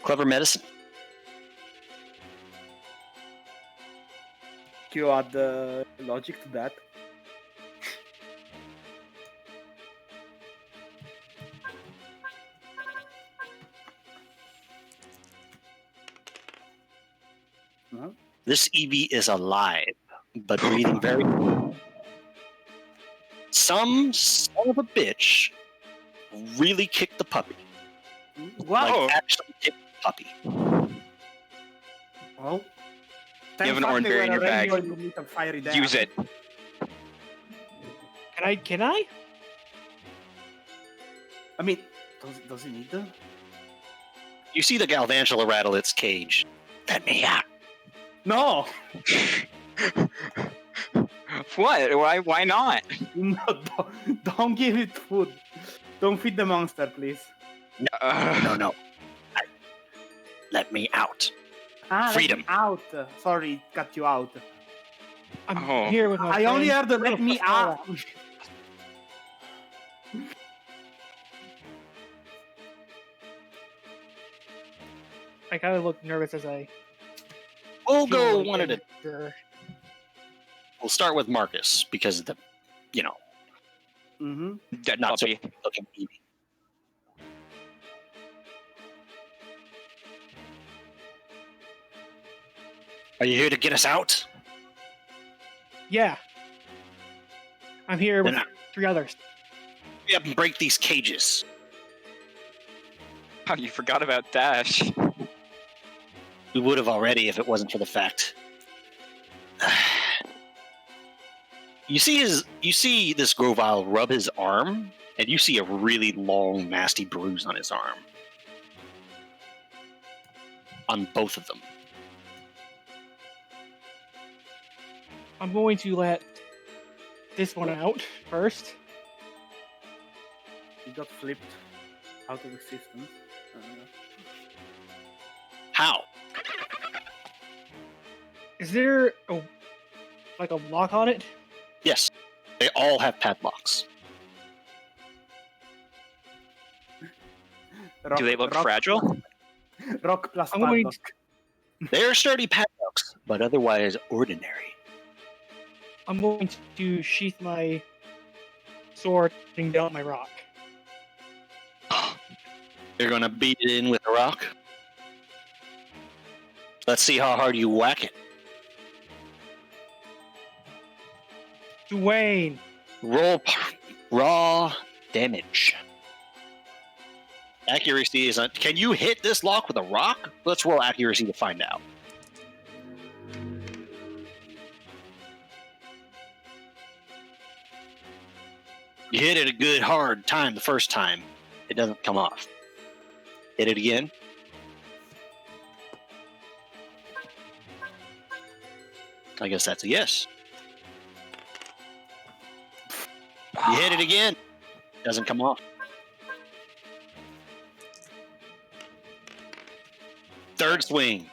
[SPEAKER 2] Clever medicine.
[SPEAKER 5] You add logic to that. No?
[SPEAKER 2] This Eevee is alive, but breathing very. Some son of a bitch really kicked the puppy.
[SPEAKER 5] Wow.
[SPEAKER 2] Like, actually kicked the puppy.
[SPEAKER 5] Well,
[SPEAKER 3] You have an orange berry in your bag. Use it.
[SPEAKER 1] Can I?
[SPEAKER 5] I mean, does it need to?
[SPEAKER 2] You see the Galvantula rattle its cage. Let me out.
[SPEAKER 5] No.
[SPEAKER 3] What? Why not?
[SPEAKER 5] No, don't give it food. Don't feed the monster, please.
[SPEAKER 2] No. Let me out. Freedom.
[SPEAKER 5] Let me out. Sorry, cut you out.
[SPEAKER 1] I'm
[SPEAKER 3] Oh.
[SPEAKER 1] here with my
[SPEAKER 5] I only
[SPEAKER 1] friend.
[SPEAKER 5] heard the let me out.
[SPEAKER 1] I kind of look nervous as I.
[SPEAKER 2] We'll
[SPEAKER 1] feel
[SPEAKER 2] go
[SPEAKER 1] like
[SPEAKER 2] one at a.
[SPEAKER 1] enter.
[SPEAKER 2] We'll start with Marcus because of the,
[SPEAKER 5] Mm-hmm.
[SPEAKER 3] Dead
[SPEAKER 2] not so
[SPEAKER 3] puppy.
[SPEAKER 2] looking Eevee. Are you here to get us out?
[SPEAKER 1] Yeah. I'm here with
[SPEAKER 2] Then
[SPEAKER 1] 3 others.
[SPEAKER 2] we have to break these cages.
[SPEAKER 3] Oh, you forgot about Dash.
[SPEAKER 2] We would have already if it wasn't for the fact. You see this Grovile rub his arm, and you see a really long, nasty bruise on his arm. On both of them.
[SPEAKER 1] I'm going to let this one out first.
[SPEAKER 5] He got flipped out of existence.
[SPEAKER 2] How?
[SPEAKER 1] Is there a lock on it?
[SPEAKER 2] Yes, they all have padlocks.
[SPEAKER 3] Do they look fragile?
[SPEAKER 5] Rock plus
[SPEAKER 1] I'm going
[SPEAKER 5] padlock.
[SPEAKER 2] They are sturdy padlocks, but otherwise ordinary.
[SPEAKER 1] I'm going to sheath my sword and down my rock.
[SPEAKER 2] You're gonna beat it in with a rock? Let's see how hard you whack it.
[SPEAKER 1] Dwayne.
[SPEAKER 2] Roll raw damage. Accuracy is not. Can you hit this lock with a rock? Let's roll accuracy to find out. You hit it a good hard time the first time. It doesn't come off. Hit it again. I guess that's a yes. You hit it again. Doesn't come off. Third swing.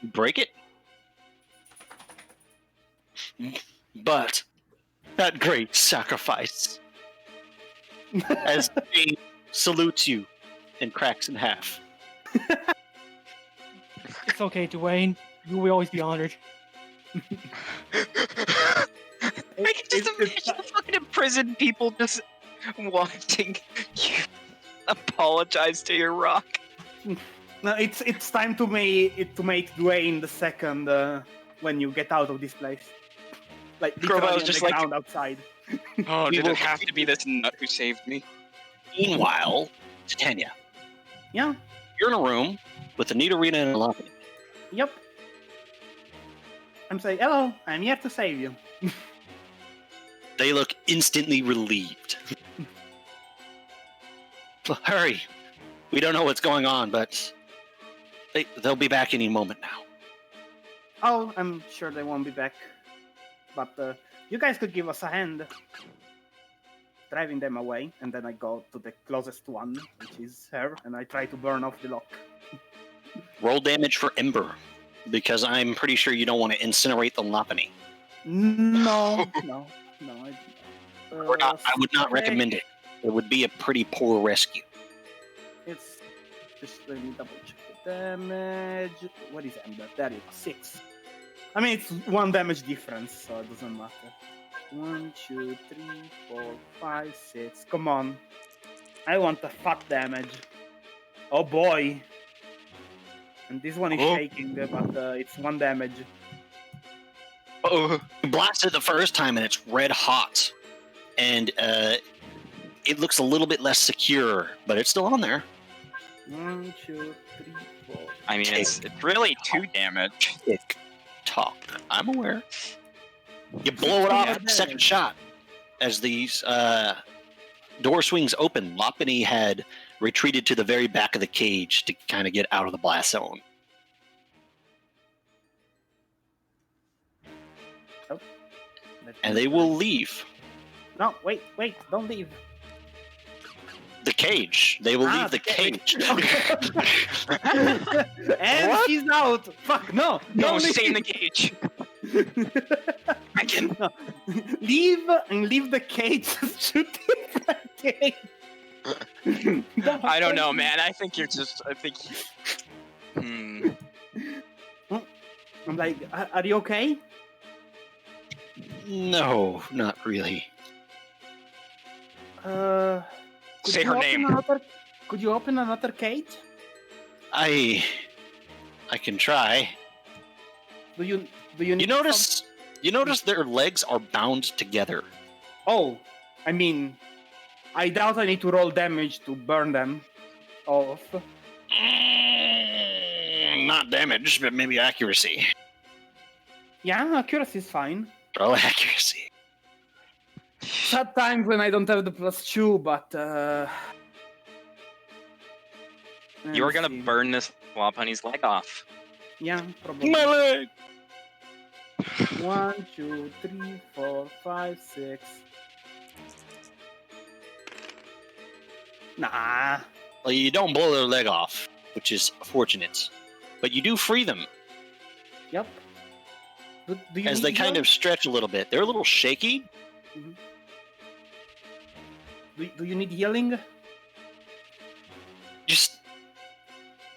[SPEAKER 2] Break it. But that great sacrifice as Jane salutes you and cracks in half.
[SPEAKER 1] It's okay, Dwayne. You will always be honored.
[SPEAKER 3] I can just imagine the fucking imprisoned people just wanting you apologize to your rock.
[SPEAKER 5] No, it's time to make Dwayne the second when you get out of this place. Like literally
[SPEAKER 3] Grobo's
[SPEAKER 5] on
[SPEAKER 3] just
[SPEAKER 5] the
[SPEAKER 3] like-
[SPEAKER 5] ground outside.
[SPEAKER 3] Oh,
[SPEAKER 2] We
[SPEAKER 3] did
[SPEAKER 2] will-
[SPEAKER 3] it have to be this nut who saved me?
[SPEAKER 2] Meanwhile, Titania,
[SPEAKER 5] Yeah.
[SPEAKER 2] you're in a room with a Nidorina and a Lopunny.
[SPEAKER 5] Yep. I'm saying, hello, I'm here to save you.
[SPEAKER 2] They look instantly relieved. Hurry. We don't know what's going on, but they'll be back any moment now.
[SPEAKER 5] Oh, I'm sure they won't be back. But you guys could give us a hand driving them away, and then I go to the closest one, which is her, and I try to burn off the lock.
[SPEAKER 2] Roll damage for Ember, because I'm pretty sure you don't want to incinerate the Lopunny.
[SPEAKER 5] No.
[SPEAKER 2] I would not recommend it. It would be a pretty poor rescue.
[SPEAKER 5] It's just let me double check the damage. What is Ember? There you go, 6. I mean, it's 1 damage difference, so it doesn't matter. 1, 2, 3, 4, 5, 6. Come on. I want the fat damage. Oh boy. And this one is
[SPEAKER 2] Oh.
[SPEAKER 5] shaking, but it's 1 damage.
[SPEAKER 2] Oh, you blast it the first time and it's red hot, and it looks a little bit less secure, but it's still on there.
[SPEAKER 5] 1, 2, 3, 4.
[SPEAKER 3] I mean, it's really 2 damage.
[SPEAKER 2] Tick tock. I'm aware. You blow it off at the second shot. As these door swings open, Lopunny had retreated to the very back of the cage to kind of get out of the blast zone. And they will leave
[SPEAKER 5] No, wait, don't leave.
[SPEAKER 2] the cage. They will leave the
[SPEAKER 5] the cage.
[SPEAKER 2] cage.
[SPEAKER 5] And
[SPEAKER 3] What?
[SPEAKER 5] she's out. Fuck no.
[SPEAKER 3] No,
[SPEAKER 5] don't
[SPEAKER 3] stay in the
[SPEAKER 5] leave.
[SPEAKER 3] cage. I can.
[SPEAKER 5] No. Leave and leave the cage to different cage.
[SPEAKER 3] I don't know, man. I think you're just. I think.
[SPEAKER 5] I'm like, are you okay?
[SPEAKER 2] No, not really.
[SPEAKER 5] Could
[SPEAKER 3] Say
[SPEAKER 5] you
[SPEAKER 3] her
[SPEAKER 5] open
[SPEAKER 3] name.
[SPEAKER 5] Could you open another cage?
[SPEAKER 2] I can try.
[SPEAKER 5] Do you need
[SPEAKER 2] You notice their legs are bound together.
[SPEAKER 5] Oh, I mean, I doubt I need to roll damage to burn them off.
[SPEAKER 2] Not damage, but maybe accuracy.
[SPEAKER 5] Yeah, accuracy is fine.
[SPEAKER 2] Roll accuracy.
[SPEAKER 5] Sometimes when I don't have the +2, but
[SPEAKER 3] You were
[SPEAKER 5] let's
[SPEAKER 3] gonna
[SPEAKER 5] see.
[SPEAKER 3] burn this Lopunny's leg off.
[SPEAKER 5] Yeah, probably.
[SPEAKER 2] My leg!
[SPEAKER 5] 1, 2, 3, 4, 5, 6. Nah.
[SPEAKER 2] Well, you don't blow their leg off, which is fortunate. But you do free them
[SPEAKER 5] Yep. Do you
[SPEAKER 2] as
[SPEAKER 5] need
[SPEAKER 2] they kind
[SPEAKER 5] heal?
[SPEAKER 2] of stretch a little bit. They're a little shaky.
[SPEAKER 5] Do you need healing?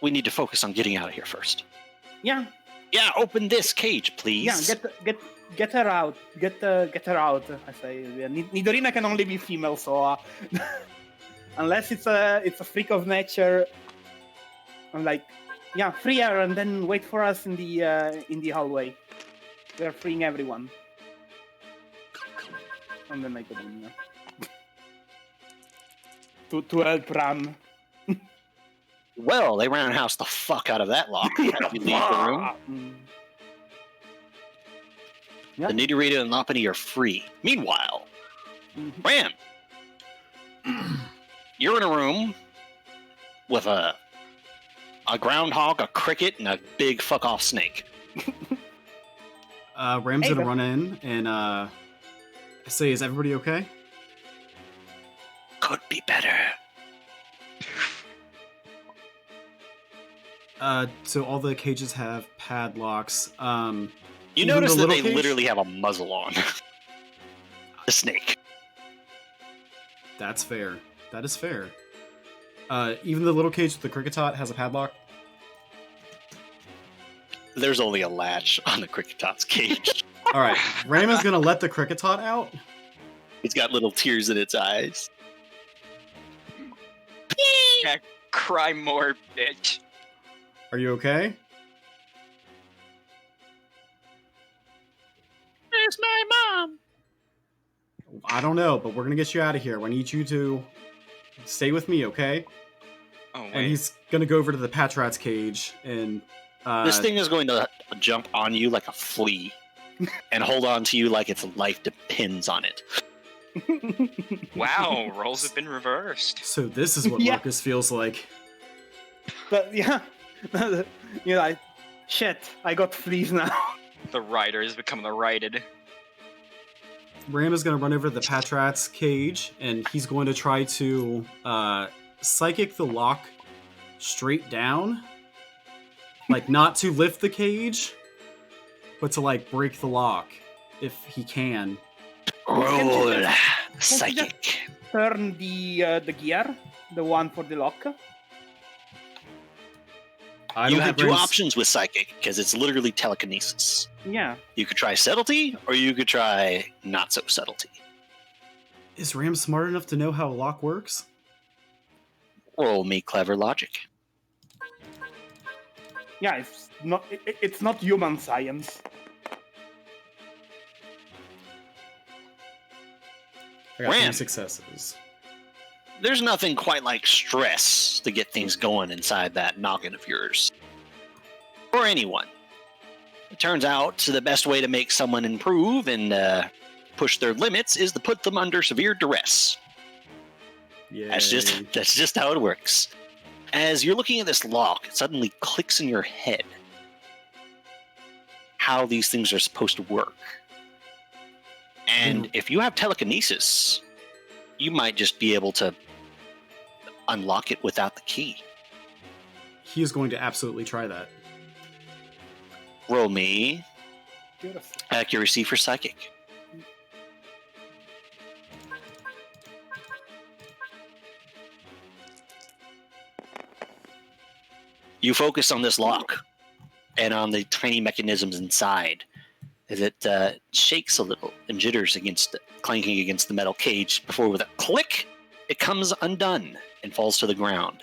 [SPEAKER 2] We need to focus on getting out of here first.
[SPEAKER 5] Yeah.
[SPEAKER 2] Yeah, open this cage, please.
[SPEAKER 5] Yeah. Get her out. Get her out. I say. Yeah, Nidorina can only be female, so unless it's a freak of nature, I'm like, yeah, free her and then wait for us in the hallway. We're freeing everyone. And then I go in. to help Ram.
[SPEAKER 2] Well, they roundhouse the fuck out of that lock. You leave the room.
[SPEAKER 5] Yeah.
[SPEAKER 2] The Nidorita and Lopunny are free. Meanwhile, Ram, you're in a room with a groundhog, a cricket, and a big fuck off snake.
[SPEAKER 4] Ram's gonna run in and say, "Is everybody okay?"
[SPEAKER 2] Could be better.
[SPEAKER 4] So all the cages have padlocks.
[SPEAKER 2] You
[SPEAKER 4] Even
[SPEAKER 2] notice
[SPEAKER 4] the
[SPEAKER 2] that
[SPEAKER 4] little
[SPEAKER 2] they
[SPEAKER 4] cage?
[SPEAKER 2] literally have a muzzle on. The snake.
[SPEAKER 4] That's fair. That is fair. Even the little cage with the cricketot has a padlock.
[SPEAKER 2] There's only a latch on the cricketot's cage.
[SPEAKER 4] All right, Ram is gonna let the cricketot out.
[SPEAKER 2] It's got little tears in its eyes.
[SPEAKER 3] Yeah, cry more, bitch.
[SPEAKER 4] Are you okay?
[SPEAKER 2] Where's my mom?
[SPEAKER 4] I don't know, but we're gonna get you out of here. I need you to stay with me, okay?
[SPEAKER 3] Oh,
[SPEAKER 4] And
[SPEAKER 3] wait.
[SPEAKER 4] he's gonna go over to the Patrat's cage and
[SPEAKER 2] This thing is going to jump on you like a flea and hold on to you like its life depends on it.
[SPEAKER 3] Wow, roles have been reversed.
[SPEAKER 4] So this is what
[SPEAKER 5] Yeah.
[SPEAKER 4] Marcus feels like.
[SPEAKER 5] But yeah, shit, I got fleas now.
[SPEAKER 3] The rider has become the righted.
[SPEAKER 4] Ram is going to run over to the Patrat's cage, and he's going to try to psychic the lock straight down. Like, not to lift the cage, but to, like, break the lock, if he can.
[SPEAKER 2] Roll
[SPEAKER 5] you
[SPEAKER 2] psychic.
[SPEAKER 5] Turn the gear, the one for the lock.
[SPEAKER 4] I
[SPEAKER 2] You
[SPEAKER 4] don't
[SPEAKER 2] have two
[SPEAKER 4] Ram's-
[SPEAKER 2] options with psychic because it's literally telekinesis.
[SPEAKER 5] Yeah.
[SPEAKER 2] You could try subtlety, or you could try not so subtlety.
[SPEAKER 4] Is Ram smart enough to know how a lock works?
[SPEAKER 2] Roll me clever logic.
[SPEAKER 5] Yeah, it's not human science.
[SPEAKER 4] I got 3
[SPEAKER 2] Ram.
[SPEAKER 4] successes.
[SPEAKER 2] There's nothing quite like stress to get things going inside that noggin of yours. Or anyone. It turns out the best way to make someone improve and push their limits is to put them under severe duress.
[SPEAKER 4] Yeah.
[SPEAKER 2] That's just how it works. As you're looking at this lock, it suddenly clicks in your head how these things are supposed to work. And if you have telekinesis, you might just be able to unlock it without the key.
[SPEAKER 4] He is going to absolutely try that.
[SPEAKER 2] Roll me
[SPEAKER 5] Beautiful.
[SPEAKER 2] accuracy for psychic. You focus on this lock and on the tiny mechanisms inside as it shakes a little and jitters clanking against the metal cage before with a click, it comes undone and falls to the ground.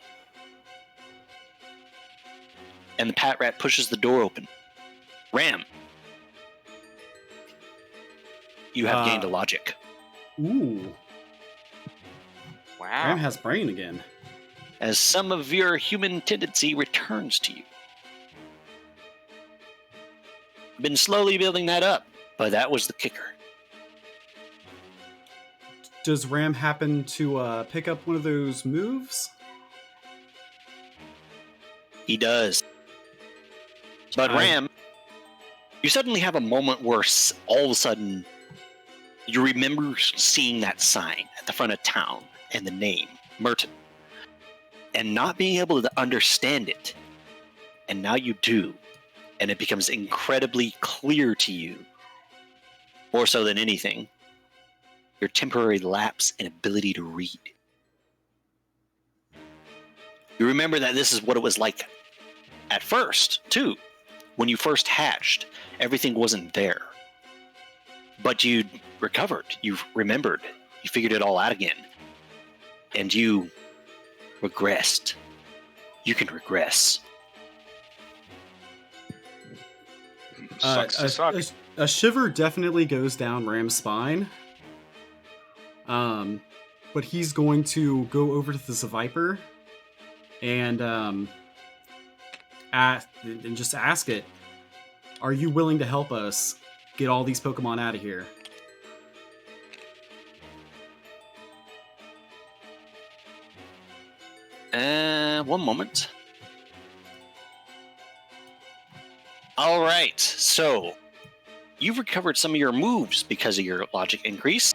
[SPEAKER 2] And the Pat Rat pushes the door open. Ram, you have gained a logic.
[SPEAKER 4] Ooh.
[SPEAKER 3] Wow.
[SPEAKER 4] Ram has brain again.
[SPEAKER 2] As some of your human tendency returns to you. Been slowly building that up, but that was the kicker.
[SPEAKER 4] Does Ram happen to pick up one of those moves?
[SPEAKER 2] He does. But Ram, you suddenly have a moment where all of a sudden you remember seeing that sign at the front of town and the name, Merton, and not being able to understand it. And now you do. And it becomes incredibly clear to you, more so than anything, your temporary lapse in ability to read. You remember that this is what it was like at first, too. When you first hatched, everything wasn't there. But you recovered, you remembered, you figured it all out again. And you regressed. You can regress.
[SPEAKER 3] Sucks to suck.
[SPEAKER 4] A shiver definitely goes down Ram's spine. but he's going to go over to the Viper and just ask it, are you willing to help us get all these Pokemon out of here?
[SPEAKER 2] One moment. All right, so you've recovered some of your moves because of your logic increase.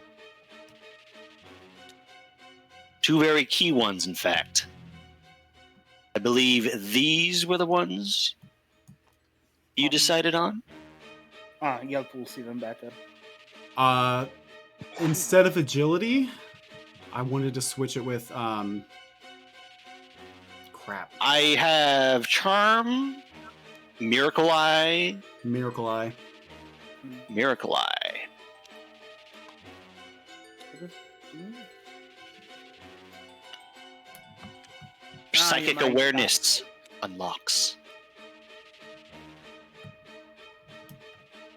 [SPEAKER 2] 2 very key ones, in fact. I believe these were the ones you decided on?
[SPEAKER 5] Yelp will see them better.
[SPEAKER 4] Instead of agility, I wanted to switch it with crap.
[SPEAKER 2] I have Charm, Miracle Eye,
[SPEAKER 4] Miracle Eye.
[SPEAKER 2] Miracle Eye. Psychic
[SPEAKER 5] you might
[SPEAKER 2] awareness unlocks.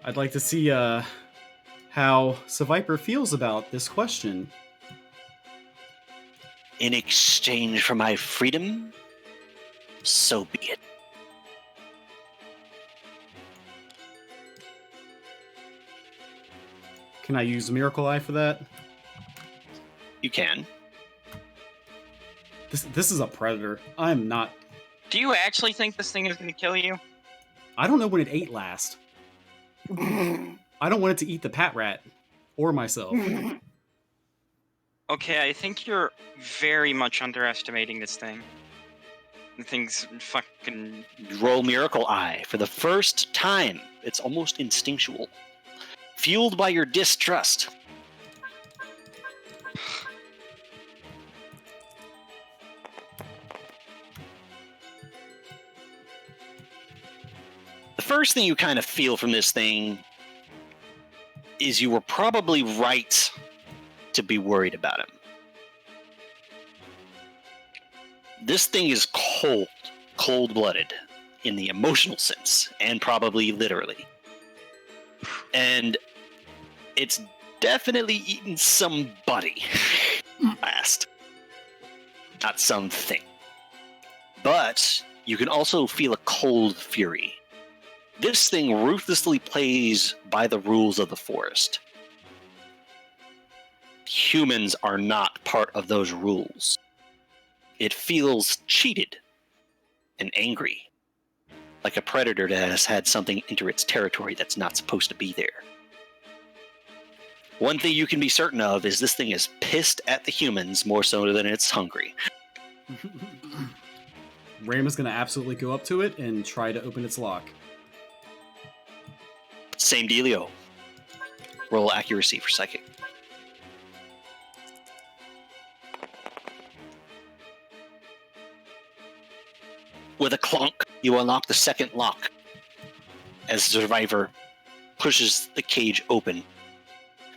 [SPEAKER 4] I'd like to see how Seviper feels about this question.
[SPEAKER 2] In exchange for my freedom, so be it.
[SPEAKER 4] Can I use Miracle Eye for that?
[SPEAKER 2] You can.
[SPEAKER 4] This is a predator. I'm not.
[SPEAKER 3] Do you actually think this thing is going to kill you?
[SPEAKER 4] I don't know when it ate last. I don't want it to eat the Pat Rat or myself.
[SPEAKER 3] Okay, I think you're very much underestimating this thing. The thing's fucking...
[SPEAKER 2] Roll Miracle Eye for the first time. It's almost instinctual. Fueled by your distrust. The first thing you kind of feel from this thing is you were probably right to be worried about him. This thing is cold-blooded in the emotional sense, and probably literally. And it's definitely eaten somebody last. Not something. But you can also feel a cold fury. This thing ruthlessly plays by the rules of the forest. Humans are not part of those rules. It feels cheated and angry, like a predator that has had something enter its territory that's not supposed to be there. One thing you can be certain of is this thing is pissed at the humans more so than it's hungry.
[SPEAKER 4] Ram is going to absolutely go up to it and try to open its lock.
[SPEAKER 2] Same dealio. Roll accuracy for psychic. With a clunk, you unlock the second lock as the survivor pushes the cage open.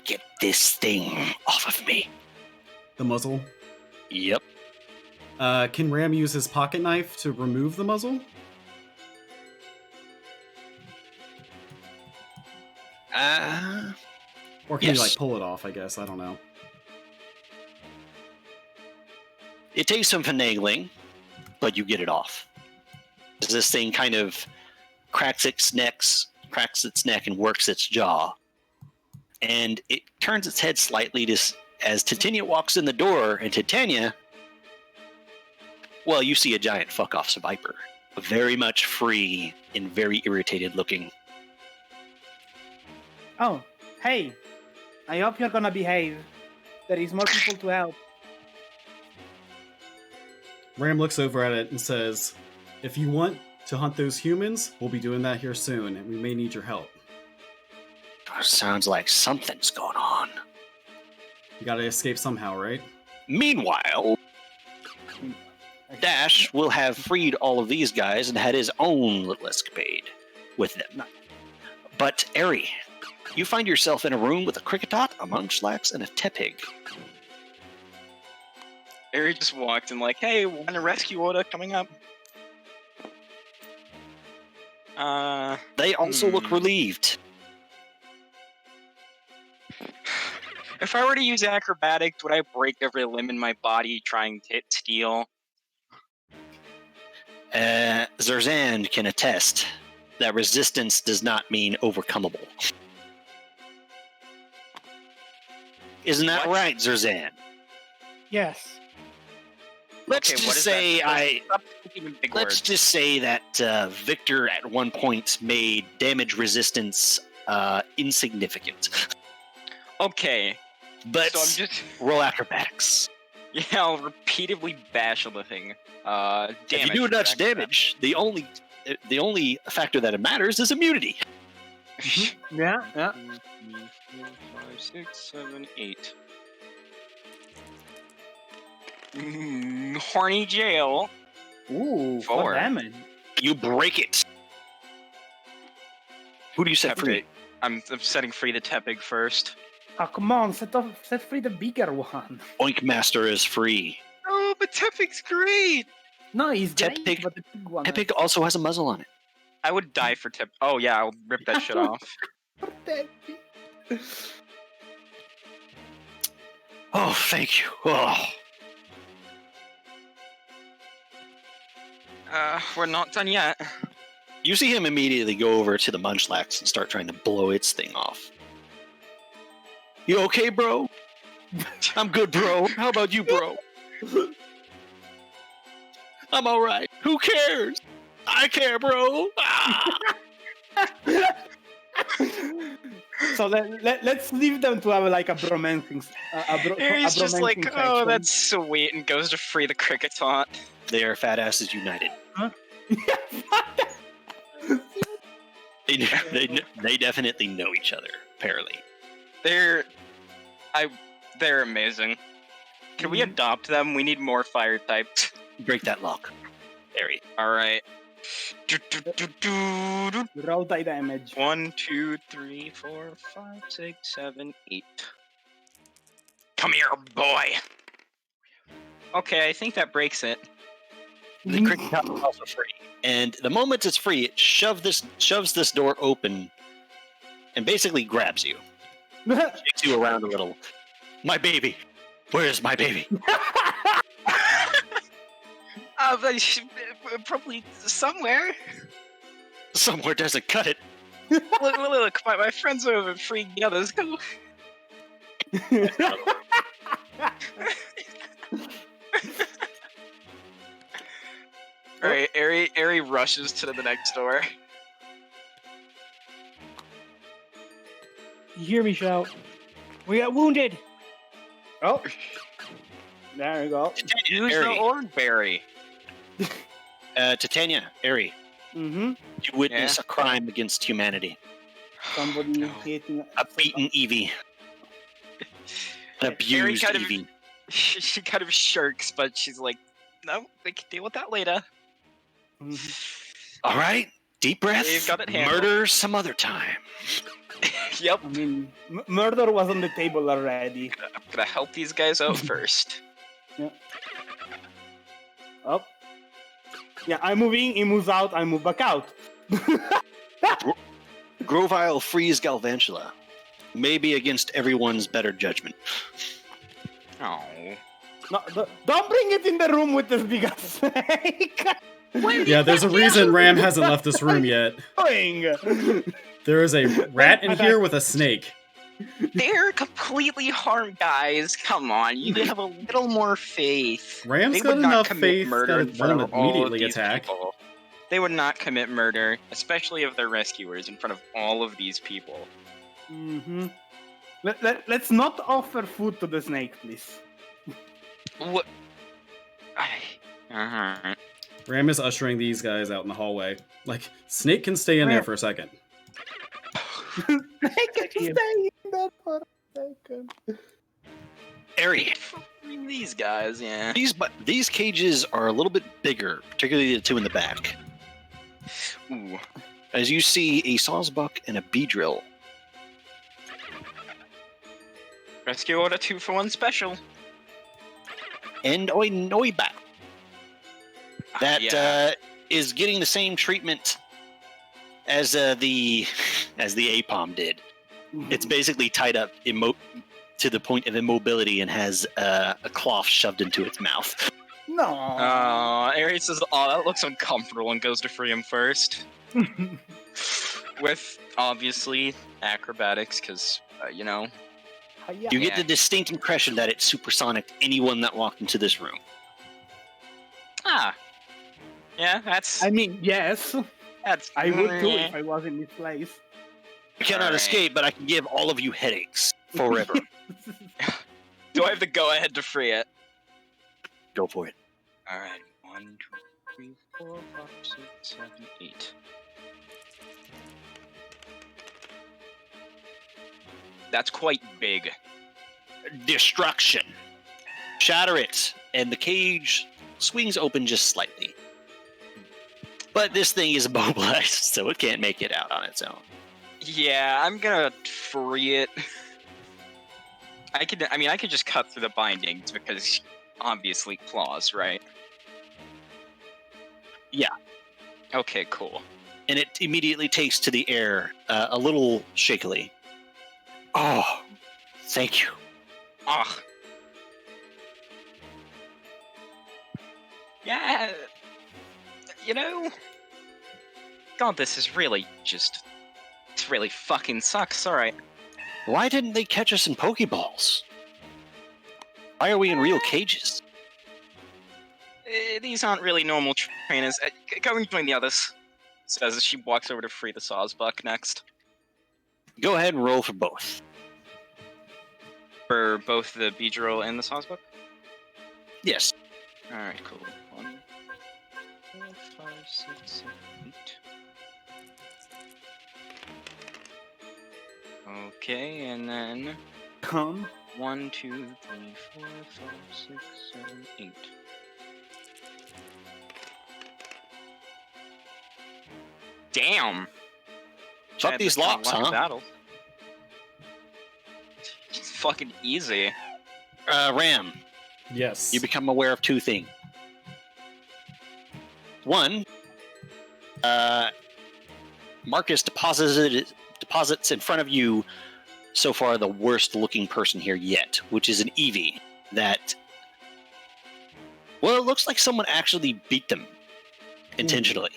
[SPEAKER 2] Get this thing off of me.
[SPEAKER 4] The muzzle?
[SPEAKER 2] Yep.
[SPEAKER 4] Can Ram use his pocket knife to remove the muzzle? Or can
[SPEAKER 2] Yes.
[SPEAKER 4] you, like, pull it off, I guess? I don't know.
[SPEAKER 2] It takes some finagling, but you get it off. This thing kind of cracks its neck and works its jaw. And it turns its head slightly as Titania walks in the door, and Titania, well, you see a giant fuck-off Viper. Very much free and very irritated looking.
[SPEAKER 5] Oh, hey. I hope you're gonna behave. There is more people to help.
[SPEAKER 4] Ram looks over at it and says, if you want to hunt those humans, we'll be doing that here soon, and we may need your help.
[SPEAKER 2] Sounds like something's going on.
[SPEAKER 4] You gotta escape somehow, right?
[SPEAKER 2] Meanwhile, Dash will have freed all of these guys and had his own little escapade with them. But, Eri, you find yourself in a room with a Cricketot, a Munchlax, and a Tepig.
[SPEAKER 3] Eri just walked in like, hey, want a rescue order coming up?
[SPEAKER 2] They also look relieved.
[SPEAKER 3] If I were to use acrobatics, would I break every limb in my body trying to hit steel?
[SPEAKER 2] Zerzan can attest that resistance does not mean overcomable. Isn't that
[SPEAKER 3] What?
[SPEAKER 2] right, Zerzan?
[SPEAKER 1] Yes.
[SPEAKER 2] Let's
[SPEAKER 3] Okay,
[SPEAKER 2] just
[SPEAKER 3] what is
[SPEAKER 2] say
[SPEAKER 3] that? Stop speaking in big
[SPEAKER 2] Let's
[SPEAKER 3] words.
[SPEAKER 2] just say that Victor at one point made damage resistance insignificant.
[SPEAKER 3] Okay,
[SPEAKER 2] But
[SPEAKER 3] so I'm just
[SPEAKER 2] roll acrobatics.
[SPEAKER 3] yeah, I'll repeatedly bash on the thing. Damage.
[SPEAKER 2] If you do enough damage, the only factor that matters is immunity.
[SPEAKER 5] Yeah, yeah.
[SPEAKER 3] 2, 3, 4, 5, 6, 7, 8. Horny jail.
[SPEAKER 5] Ooh, 4
[SPEAKER 3] 4.
[SPEAKER 5] damage.
[SPEAKER 2] You break it. Who do you set free?
[SPEAKER 3] Tepig. I'm setting free the Tepig first.
[SPEAKER 5] Oh, come on, set free the bigger one.
[SPEAKER 2] Oink Master is free.
[SPEAKER 3] Oh, but Tepig's great.
[SPEAKER 5] No, he's great,
[SPEAKER 2] Tepig-
[SPEAKER 5] but the big one.
[SPEAKER 2] Epic also has a muzzle on it.
[SPEAKER 3] I would die for Tepig. Oh yeah, I'll rip that shit off.
[SPEAKER 2] Oh, thank you. Oh.
[SPEAKER 3] We're not done yet.
[SPEAKER 2] You see him immediately go over to the Munchlax and start trying to blow its thing off. You okay, bro? I'm good, bro. How about you, bro? I'm alright. Who cares? I care, bro. Ah!
[SPEAKER 5] So let's leave them to have like a bromancing.
[SPEAKER 3] He's just like,
[SPEAKER 5] bromancing
[SPEAKER 3] oh,
[SPEAKER 5] section.
[SPEAKER 3] that's sweet, and goes to free the cricket taunt.
[SPEAKER 2] They are fat asses united. They definitely know each other, apparently.
[SPEAKER 3] They're amazing. Can we adopt them? We need more fire types.
[SPEAKER 2] Break that lock. Harry.
[SPEAKER 3] All right.
[SPEAKER 5] Roll die damage.
[SPEAKER 3] 1, 2, 3, 4, 5, 6, 7, 8. Come here, boy. Okay, I think that breaks it.
[SPEAKER 2] The cricket top is also free. And the moment it's free, it shoves this door open and basically grabs you. Shakes you around a little. My baby. Where's my baby?
[SPEAKER 3] Probably somewhere.
[SPEAKER 2] Somewhere doesn't cut it.
[SPEAKER 3] Look, my friends are over freaking out. Let's go. Alright, Ari rushes to the next door.
[SPEAKER 1] You hear me shout? We got wounded.
[SPEAKER 5] Oh, there you go.
[SPEAKER 3] Use the
[SPEAKER 2] Ari.
[SPEAKER 3] orb berry.
[SPEAKER 2] Titania, Ari,
[SPEAKER 5] Mm-hmm.
[SPEAKER 2] you witness a crime against humanity.
[SPEAKER 5] Somebody hitting
[SPEAKER 2] A beaten Eevee. An abused
[SPEAKER 3] kind of-
[SPEAKER 2] Eevee.
[SPEAKER 3] She kind of shirks, but she's like, no, we can deal with that later.
[SPEAKER 2] All right, deep breath.
[SPEAKER 3] You've got it handled.
[SPEAKER 2] Murder some other time.
[SPEAKER 3] Yep.
[SPEAKER 5] I mean, murder was on the table already.
[SPEAKER 3] I'm gonna help these guys out first.
[SPEAKER 5] Oh. Yeah, I move in, he moves out, I move back out.
[SPEAKER 2] Grovile frees Galvantula. Maybe against everyone's better judgment.
[SPEAKER 3] Oh.
[SPEAKER 5] No, don't bring it in the room with this big ass snake.
[SPEAKER 4] Yeah, there's a reason Ram hasn't left this room yet. There is a rat in here with a snake.
[SPEAKER 3] They're completely harmed guys. Come on, you need to have a little more faith.
[SPEAKER 4] Ram's
[SPEAKER 3] They
[SPEAKER 4] got
[SPEAKER 3] would not
[SPEAKER 4] enough
[SPEAKER 3] commit
[SPEAKER 4] faith
[SPEAKER 3] murder in
[SPEAKER 4] that it
[SPEAKER 3] front
[SPEAKER 4] won't
[SPEAKER 3] of all of
[SPEAKER 4] immediately
[SPEAKER 3] these
[SPEAKER 4] attack.
[SPEAKER 3] people. They would not commit murder, especially of their rescuers, in front of all of these people.
[SPEAKER 5] Mm-hmm. Let's not offer food to the snake, please.
[SPEAKER 3] What? Uh-huh.
[SPEAKER 4] Ram is ushering these guys out in the hallway. Like, Snake can stay in there for a second.
[SPEAKER 5] Snake can stay in there for a second.
[SPEAKER 2] Ari,
[SPEAKER 3] These guys, yeah.
[SPEAKER 2] these cages are a little bit bigger, particularly the two in the back.
[SPEAKER 3] Ooh.
[SPEAKER 2] As you see a Sawsbuck and a Beedrill.
[SPEAKER 3] Rescue order 2-for-1 special.
[SPEAKER 2] And a Noibat. That
[SPEAKER 3] Yeah.
[SPEAKER 2] is getting the same treatment as the APOM did. It's basically tied up to the point of immobility and has a cloth shoved into its mouth.
[SPEAKER 5] No.
[SPEAKER 3] Aries says, "Oh, that looks uncomfortable," and goes to free him first. With obviously acrobatics, because you know.
[SPEAKER 2] You get the distinct impression that it supersonic anyone that walked into this room.
[SPEAKER 3] Ah. Yeah, that's.
[SPEAKER 5] I mean, yes.
[SPEAKER 3] That's.
[SPEAKER 5] I would too if I was in this place.
[SPEAKER 2] I cannot
[SPEAKER 3] Alright.
[SPEAKER 2] escape, but I can give all of you headaches forever.
[SPEAKER 3] Do I have the go-ahead to free it?
[SPEAKER 2] Go for it.
[SPEAKER 3] All right. 1, 2, 3, 4, 5, 6, 7, 8. That's quite big.
[SPEAKER 2] Destruction. Shatter it, and the cage swings open just slightly. But this thing is immobilized, so it can't make it out on its own.
[SPEAKER 3] Yeah, I'm gonna free it. I could just cut through the bindings because obviously claws, right?
[SPEAKER 2] Yeah.
[SPEAKER 3] Okay, cool.
[SPEAKER 2] And it immediately takes to the air, a little shakily. Oh, thank you.
[SPEAKER 3] Ah. Yeah. You know. God, this is really just. This really fucking sucks. All right.
[SPEAKER 2] Why didn't they catch us in Pokeballs? Why are we in real cages?
[SPEAKER 3] These aren't really normal trainers. Go and join the others. Says as she walks over to free the Sawsbuck next.
[SPEAKER 2] Go ahead and roll for both.
[SPEAKER 3] For both the Beedrill and the Sawsbuck?
[SPEAKER 2] Yes.
[SPEAKER 3] Alright, cool. 1, 4, 5, 6, 7, 8. Okay, and then
[SPEAKER 5] Come.
[SPEAKER 3] 1, 2, 3, 4, 5, 6, 7, 8. Damn!
[SPEAKER 2] Fuck these locks, huh?
[SPEAKER 3] Battle. It's fucking easy.
[SPEAKER 2] Ram,
[SPEAKER 4] Yes.
[SPEAKER 2] you become aware of two things. One, Marcus deposits in front of you so far the worst looking person here yet, which is an Eevee that, well, it looks like someone actually beat them intentionally.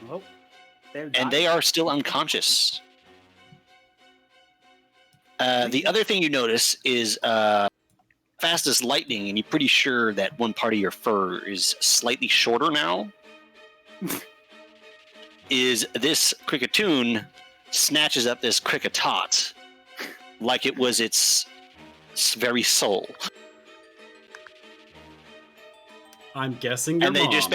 [SPEAKER 5] Well,
[SPEAKER 2] And they are still unconscious. The other thing you notice is fast as lightning, and you're pretty sure that one part of your fur is slightly shorter now. Is this Cricketoon snatches up this Cricketot like it was its very soul.
[SPEAKER 4] I'm guessing your
[SPEAKER 2] And they
[SPEAKER 4] mom.
[SPEAKER 2] just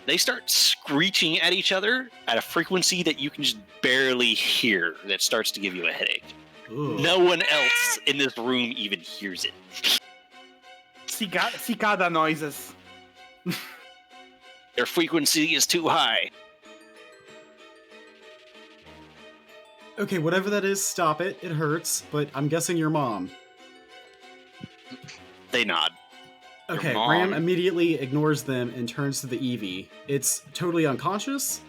[SPEAKER 2] they start screeching at each other at a frequency that you can just barely hear that starts to give you a headache.
[SPEAKER 4] Ooh.
[SPEAKER 2] No one else in this room even hears it.
[SPEAKER 5] Cicada noises.
[SPEAKER 2] Their frequency is too high.
[SPEAKER 4] Okay, whatever that is, stop it. It hurts, but I'm guessing your mom.
[SPEAKER 2] They nod.
[SPEAKER 4] Okay,
[SPEAKER 3] mom.
[SPEAKER 4] Ram immediately ignores them and turns to the Eevee. It's totally unconscious.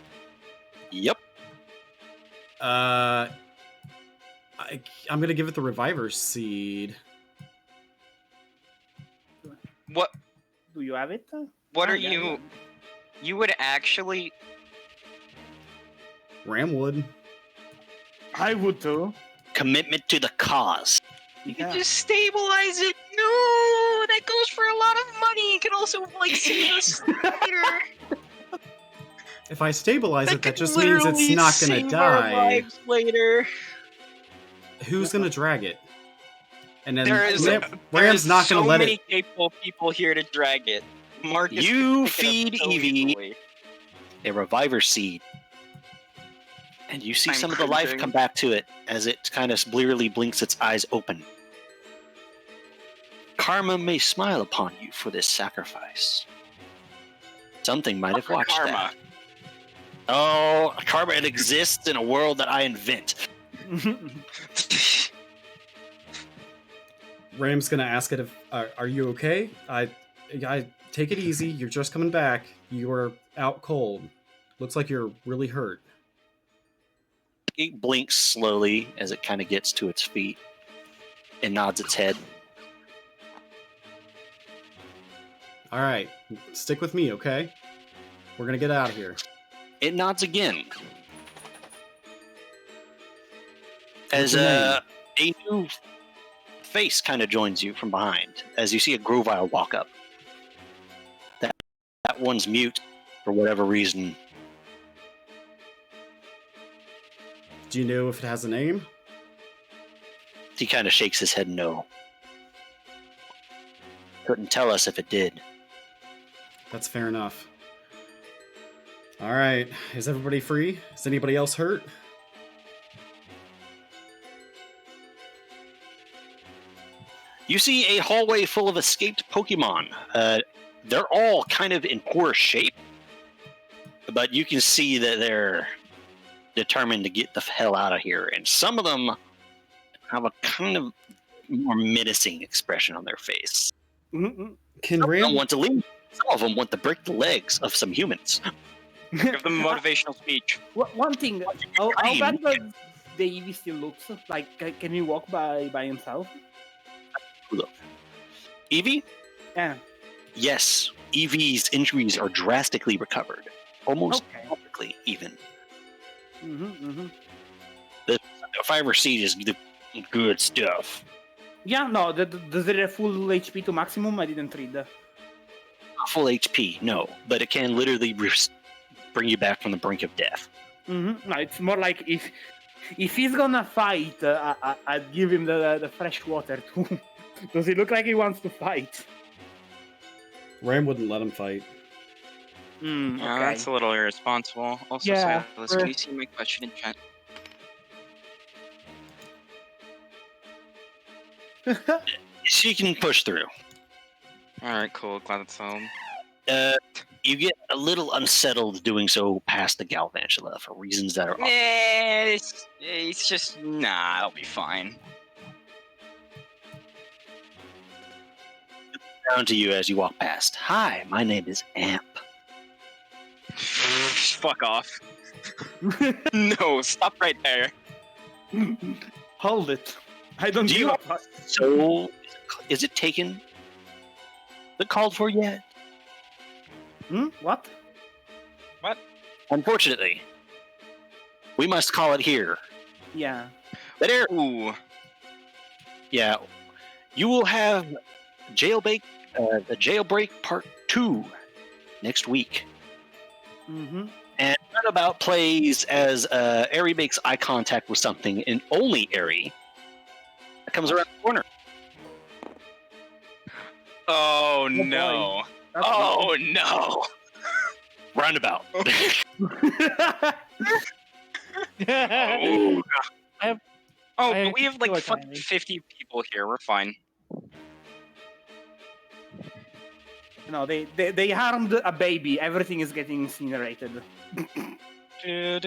[SPEAKER 2] Yep.
[SPEAKER 4] I'm gonna give it the Reviver Seed.
[SPEAKER 3] What?
[SPEAKER 5] Do you have it?
[SPEAKER 3] What
[SPEAKER 5] Ah,
[SPEAKER 3] are
[SPEAKER 5] yeah,
[SPEAKER 3] you?
[SPEAKER 5] yeah.
[SPEAKER 3] You would actually?
[SPEAKER 4] Ram would.
[SPEAKER 5] I would too.
[SPEAKER 2] Commitment to the cause.
[SPEAKER 3] You
[SPEAKER 5] Yeah.
[SPEAKER 3] can just stabilize it. No, that goes for a lot of money. You can also like save us later.
[SPEAKER 4] If I stabilize it, that
[SPEAKER 3] could
[SPEAKER 4] just means it's
[SPEAKER 3] literally
[SPEAKER 4] not gonna
[SPEAKER 3] save our
[SPEAKER 4] die.
[SPEAKER 3] lives later.
[SPEAKER 4] Who's gonna drag it? And then
[SPEAKER 3] There is
[SPEAKER 4] Ram's not
[SPEAKER 3] so
[SPEAKER 4] gonna let
[SPEAKER 3] many
[SPEAKER 4] it.
[SPEAKER 3] capable people here to drag it. Marcus,
[SPEAKER 2] You
[SPEAKER 3] can pick it up
[SPEAKER 2] feed
[SPEAKER 3] so
[SPEAKER 2] Eevee.
[SPEAKER 3] easily.
[SPEAKER 2] A reviver seed. And you see
[SPEAKER 3] I'm
[SPEAKER 2] some of the life
[SPEAKER 3] cringing.
[SPEAKER 2] come back to it as it kind of blearily blinks its eyes open. Karma may smile upon you for this sacrifice. Something might have watched
[SPEAKER 3] Karma.
[SPEAKER 2] that. Oh, karma, it exists in a world that I invent.
[SPEAKER 4] Ram's gonna ask it if, are you okay? I take it easy. You're just coming back. You are out cold. Looks like you're really hurt.
[SPEAKER 2] It blinks slowly as it kind of gets to its feet and nods its head.
[SPEAKER 4] All right, stick with me, okay? We're gonna get out of here.
[SPEAKER 2] It nods again. As
[SPEAKER 4] your name?
[SPEAKER 2] a new face kind of joins you from behind, as you see a Grovile walk up. That one's mute for whatever reason.
[SPEAKER 4] Do you know if it has a name?
[SPEAKER 2] He kind of shakes his head no. Couldn't tell us if it did.
[SPEAKER 4] That's fair enough. All right, is everybody free? Is anybody else hurt?
[SPEAKER 2] You see a hallway full of escaped Pokemon. They're all kind of in poor shape, but you can see that they're determined to get the hell out of here. And some of them have a kind of more menacing expression on their face.
[SPEAKER 5] Mm-mm.
[SPEAKER 4] Can
[SPEAKER 2] Some of them
[SPEAKER 4] Ram?
[SPEAKER 2] want to leave. Some of them want to break the legs of some humans.
[SPEAKER 3] Give them a motivational speech.
[SPEAKER 5] One thing, how bad does the Eevee still looks? Like, can he walk by himself?
[SPEAKER 2] Look, Eevee?
[SPEAKER 5] Yeah.
[SPEAKER 2] Yes, Eevee's injuries are drastically recovered. Almost
[SPEAKER 5] Okay.
[SPEAKER 2] perfectly, even.
[SPEAKER 5] Mm-hmm.
[SPEAKER 2] The Fiber Seed is the good stuff.
[SPEAKER 5] Yeah, no, does it have full HP to maximum? I didn't read that.
[SPEAKER 2] Not full HP, no, but it can literally bring you back from the brink of death.
[SPEAKER 5] Mm-hmm. No, it's more like if he's gonna fight, I'd give him the fresh water too. Does he look like he wants to fight?
[SPEAKER 4] Ram wouldn't let him fight.
[SPEAKER 5] Mm,
[SPEAKER 3] Yeah,
[SPEAKER 5] okay.
[SPEAKER 3] that's a little irresponsible. Also,
[SPEAKER 5] Yeah,
[SPEAKER 3] Silas, can you see my question in chat?
[SPEAKER 2] She can push through.
[SPEAKER 3] Alright, cool. Glad that's home.
[SPEAKER 2] You get a little unsettled doing so past the Galvantula for reasons that are
[SPEAKER 3] It's just... Nah, I'll be fine.
[SPEAKER 2] down to you as you walk past. Hi, my name is Amp.
[SPEAKER 3] Fuck off. No, stop right there.
[SPEAKER 5] Hold it. I don't
[SPEAKER 2] Do you-
[SPEAKER 5] give a fuck.
[SPEAKER 2] So, is it taken? The called for yet?
[SPEAKER 5] What?
[SPEAKER 2] Unfortunately, we must call it here.
[SPEAKER 5] Yeah.
[SPEAKER 2] But
[SPEAKER 3] Ooh.
[SPEAKER 2] yeah, you will have the Jailbreak Part 2 next week.
[SPEAKER 5] Mm-hmm.
[SPEAKER 2] And Runabout plays as Aerie makes eye contact with something, and only Aerie that comes around the corner.
[SPEAKER 3] Oh,
[SPEAKER 5] boy.
[SPEAKER 3] no.
[SPEAKER 5] That's
[SPEAKER 3] Oh, no.
[SPEAKER 2] Roundabout.
[SPEAKER 3] Oh,
[SPEAKER 1] I
[SPEAKER 3] but we have
[SPEAKER 1] feel
[SPEAKER 3] like
[SPEAKER 1] like
[SPEAKER 3] fucking
[SPEAKER 1] I-
[SPEAKER 3] 50 people here. We're fine.
[SPEAKER 5] No, they harmed a baby. Everything is getting incinerated. These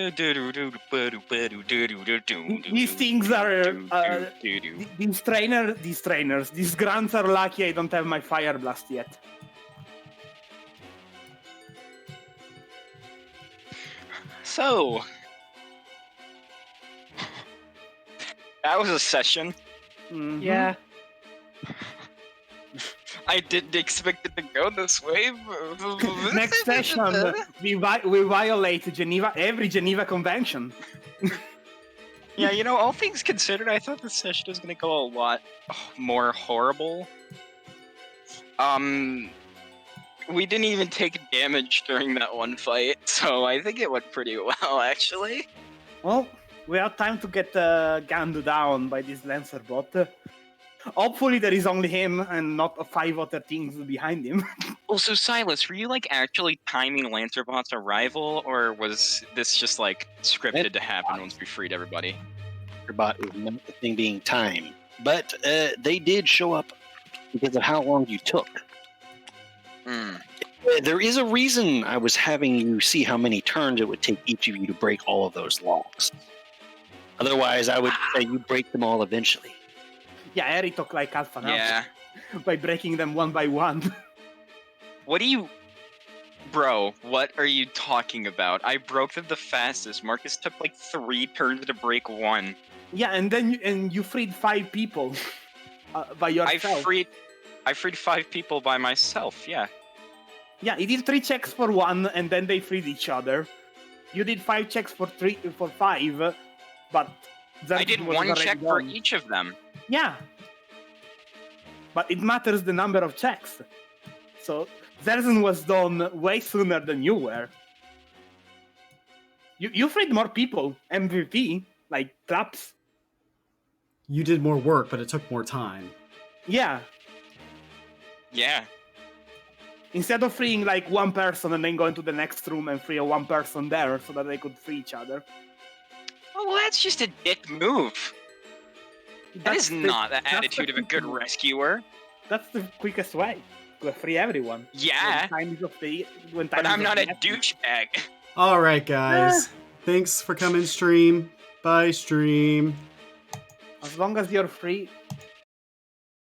[SPEAKER 5] things are these grunts are lucky I don't have my fire blast yet.
[SPEAKER 3] So, that was a session.
[SPEAKER 5] Mhm.
[SPEAKER 1] Yeah.
[SPEAKER 3] I didn't expect it to go this way.
[SPEAKER 5] Next session, we violate every Geneva Convention.
[SPEAKER 3] Yeah, you know, all things considered, I thought this session was gonna go a lot more horrible. We didn't even take damage during that one fight, so I think it went pretty well, actually.
[SPEAKER 5] Well, we have time to get gunned down by this Lancer bot. Hopefully there is only him and not 5 other things behind him.
[SPEAKER 3] Also, Silas, were you like actually timing Lancerbot's arrival, or was this just like scripted to happen once we freed everybody?
[SPEAKER 2] Robot is not the thing being timed. But they did show up because of how long you took. There is a reason I was having you see how many turns it would take each of you to break all of those logs. Otherwise, I would say you break them all eventually.
[SPEAKER 5] Yeah, Eri took like half an hour
[SPEAKER 3] Yeah.
[SPEAKER 5] by breaking them one by one.
[SPEAKER 3] What do you... Bro, what are you talking about? I broke them the fastest. Marcus took like 3 turns to break 1.
[SPEAKER 5] Yeah, and then you freed 5 people by yourself.
[SPEAKER 3] I freed 5 people by myself, yeah.
[SPEAKER 5] Yeah, he did 3 checks for 1, and then they freed each other. You did 5 checks for 5, but
[SPEAKER 3] I did
[SPEAKER 5] Zertin was
[SPEAKER 3] 1
[SPEAKER 5] already
[SPEAKER 3] check for
[SPEAKER 5] done.
[SPEAKER 3] each of them.
[SPEAKER 5] Yeah, but it matters the number of checks. So Zertin was done way sooner than you were. You freed more people, MVP, like traps.
[SPEAKER 4] You did more work, but it took more time.
[SPEAKER 5] Yeah,
[SPEAKER 3] Yeah.
[SPEAKER 5] instead of freeing like 1 person and then going to the next room and free 1 person there so that they could free each other.
[SPEAKER 3] Oh, well, that's just a dick move. That is not the attitude of a good rescuer.
[SPEAKER 5] That's the quickest way to free everyone.
[SPEAKER 3] Yeah, but I'm not a douchebag.
[SPEAKER 4] All right, guys. Thanks for coming, stream. Bye, stream.
[SPEAKER 5] As long as you're free,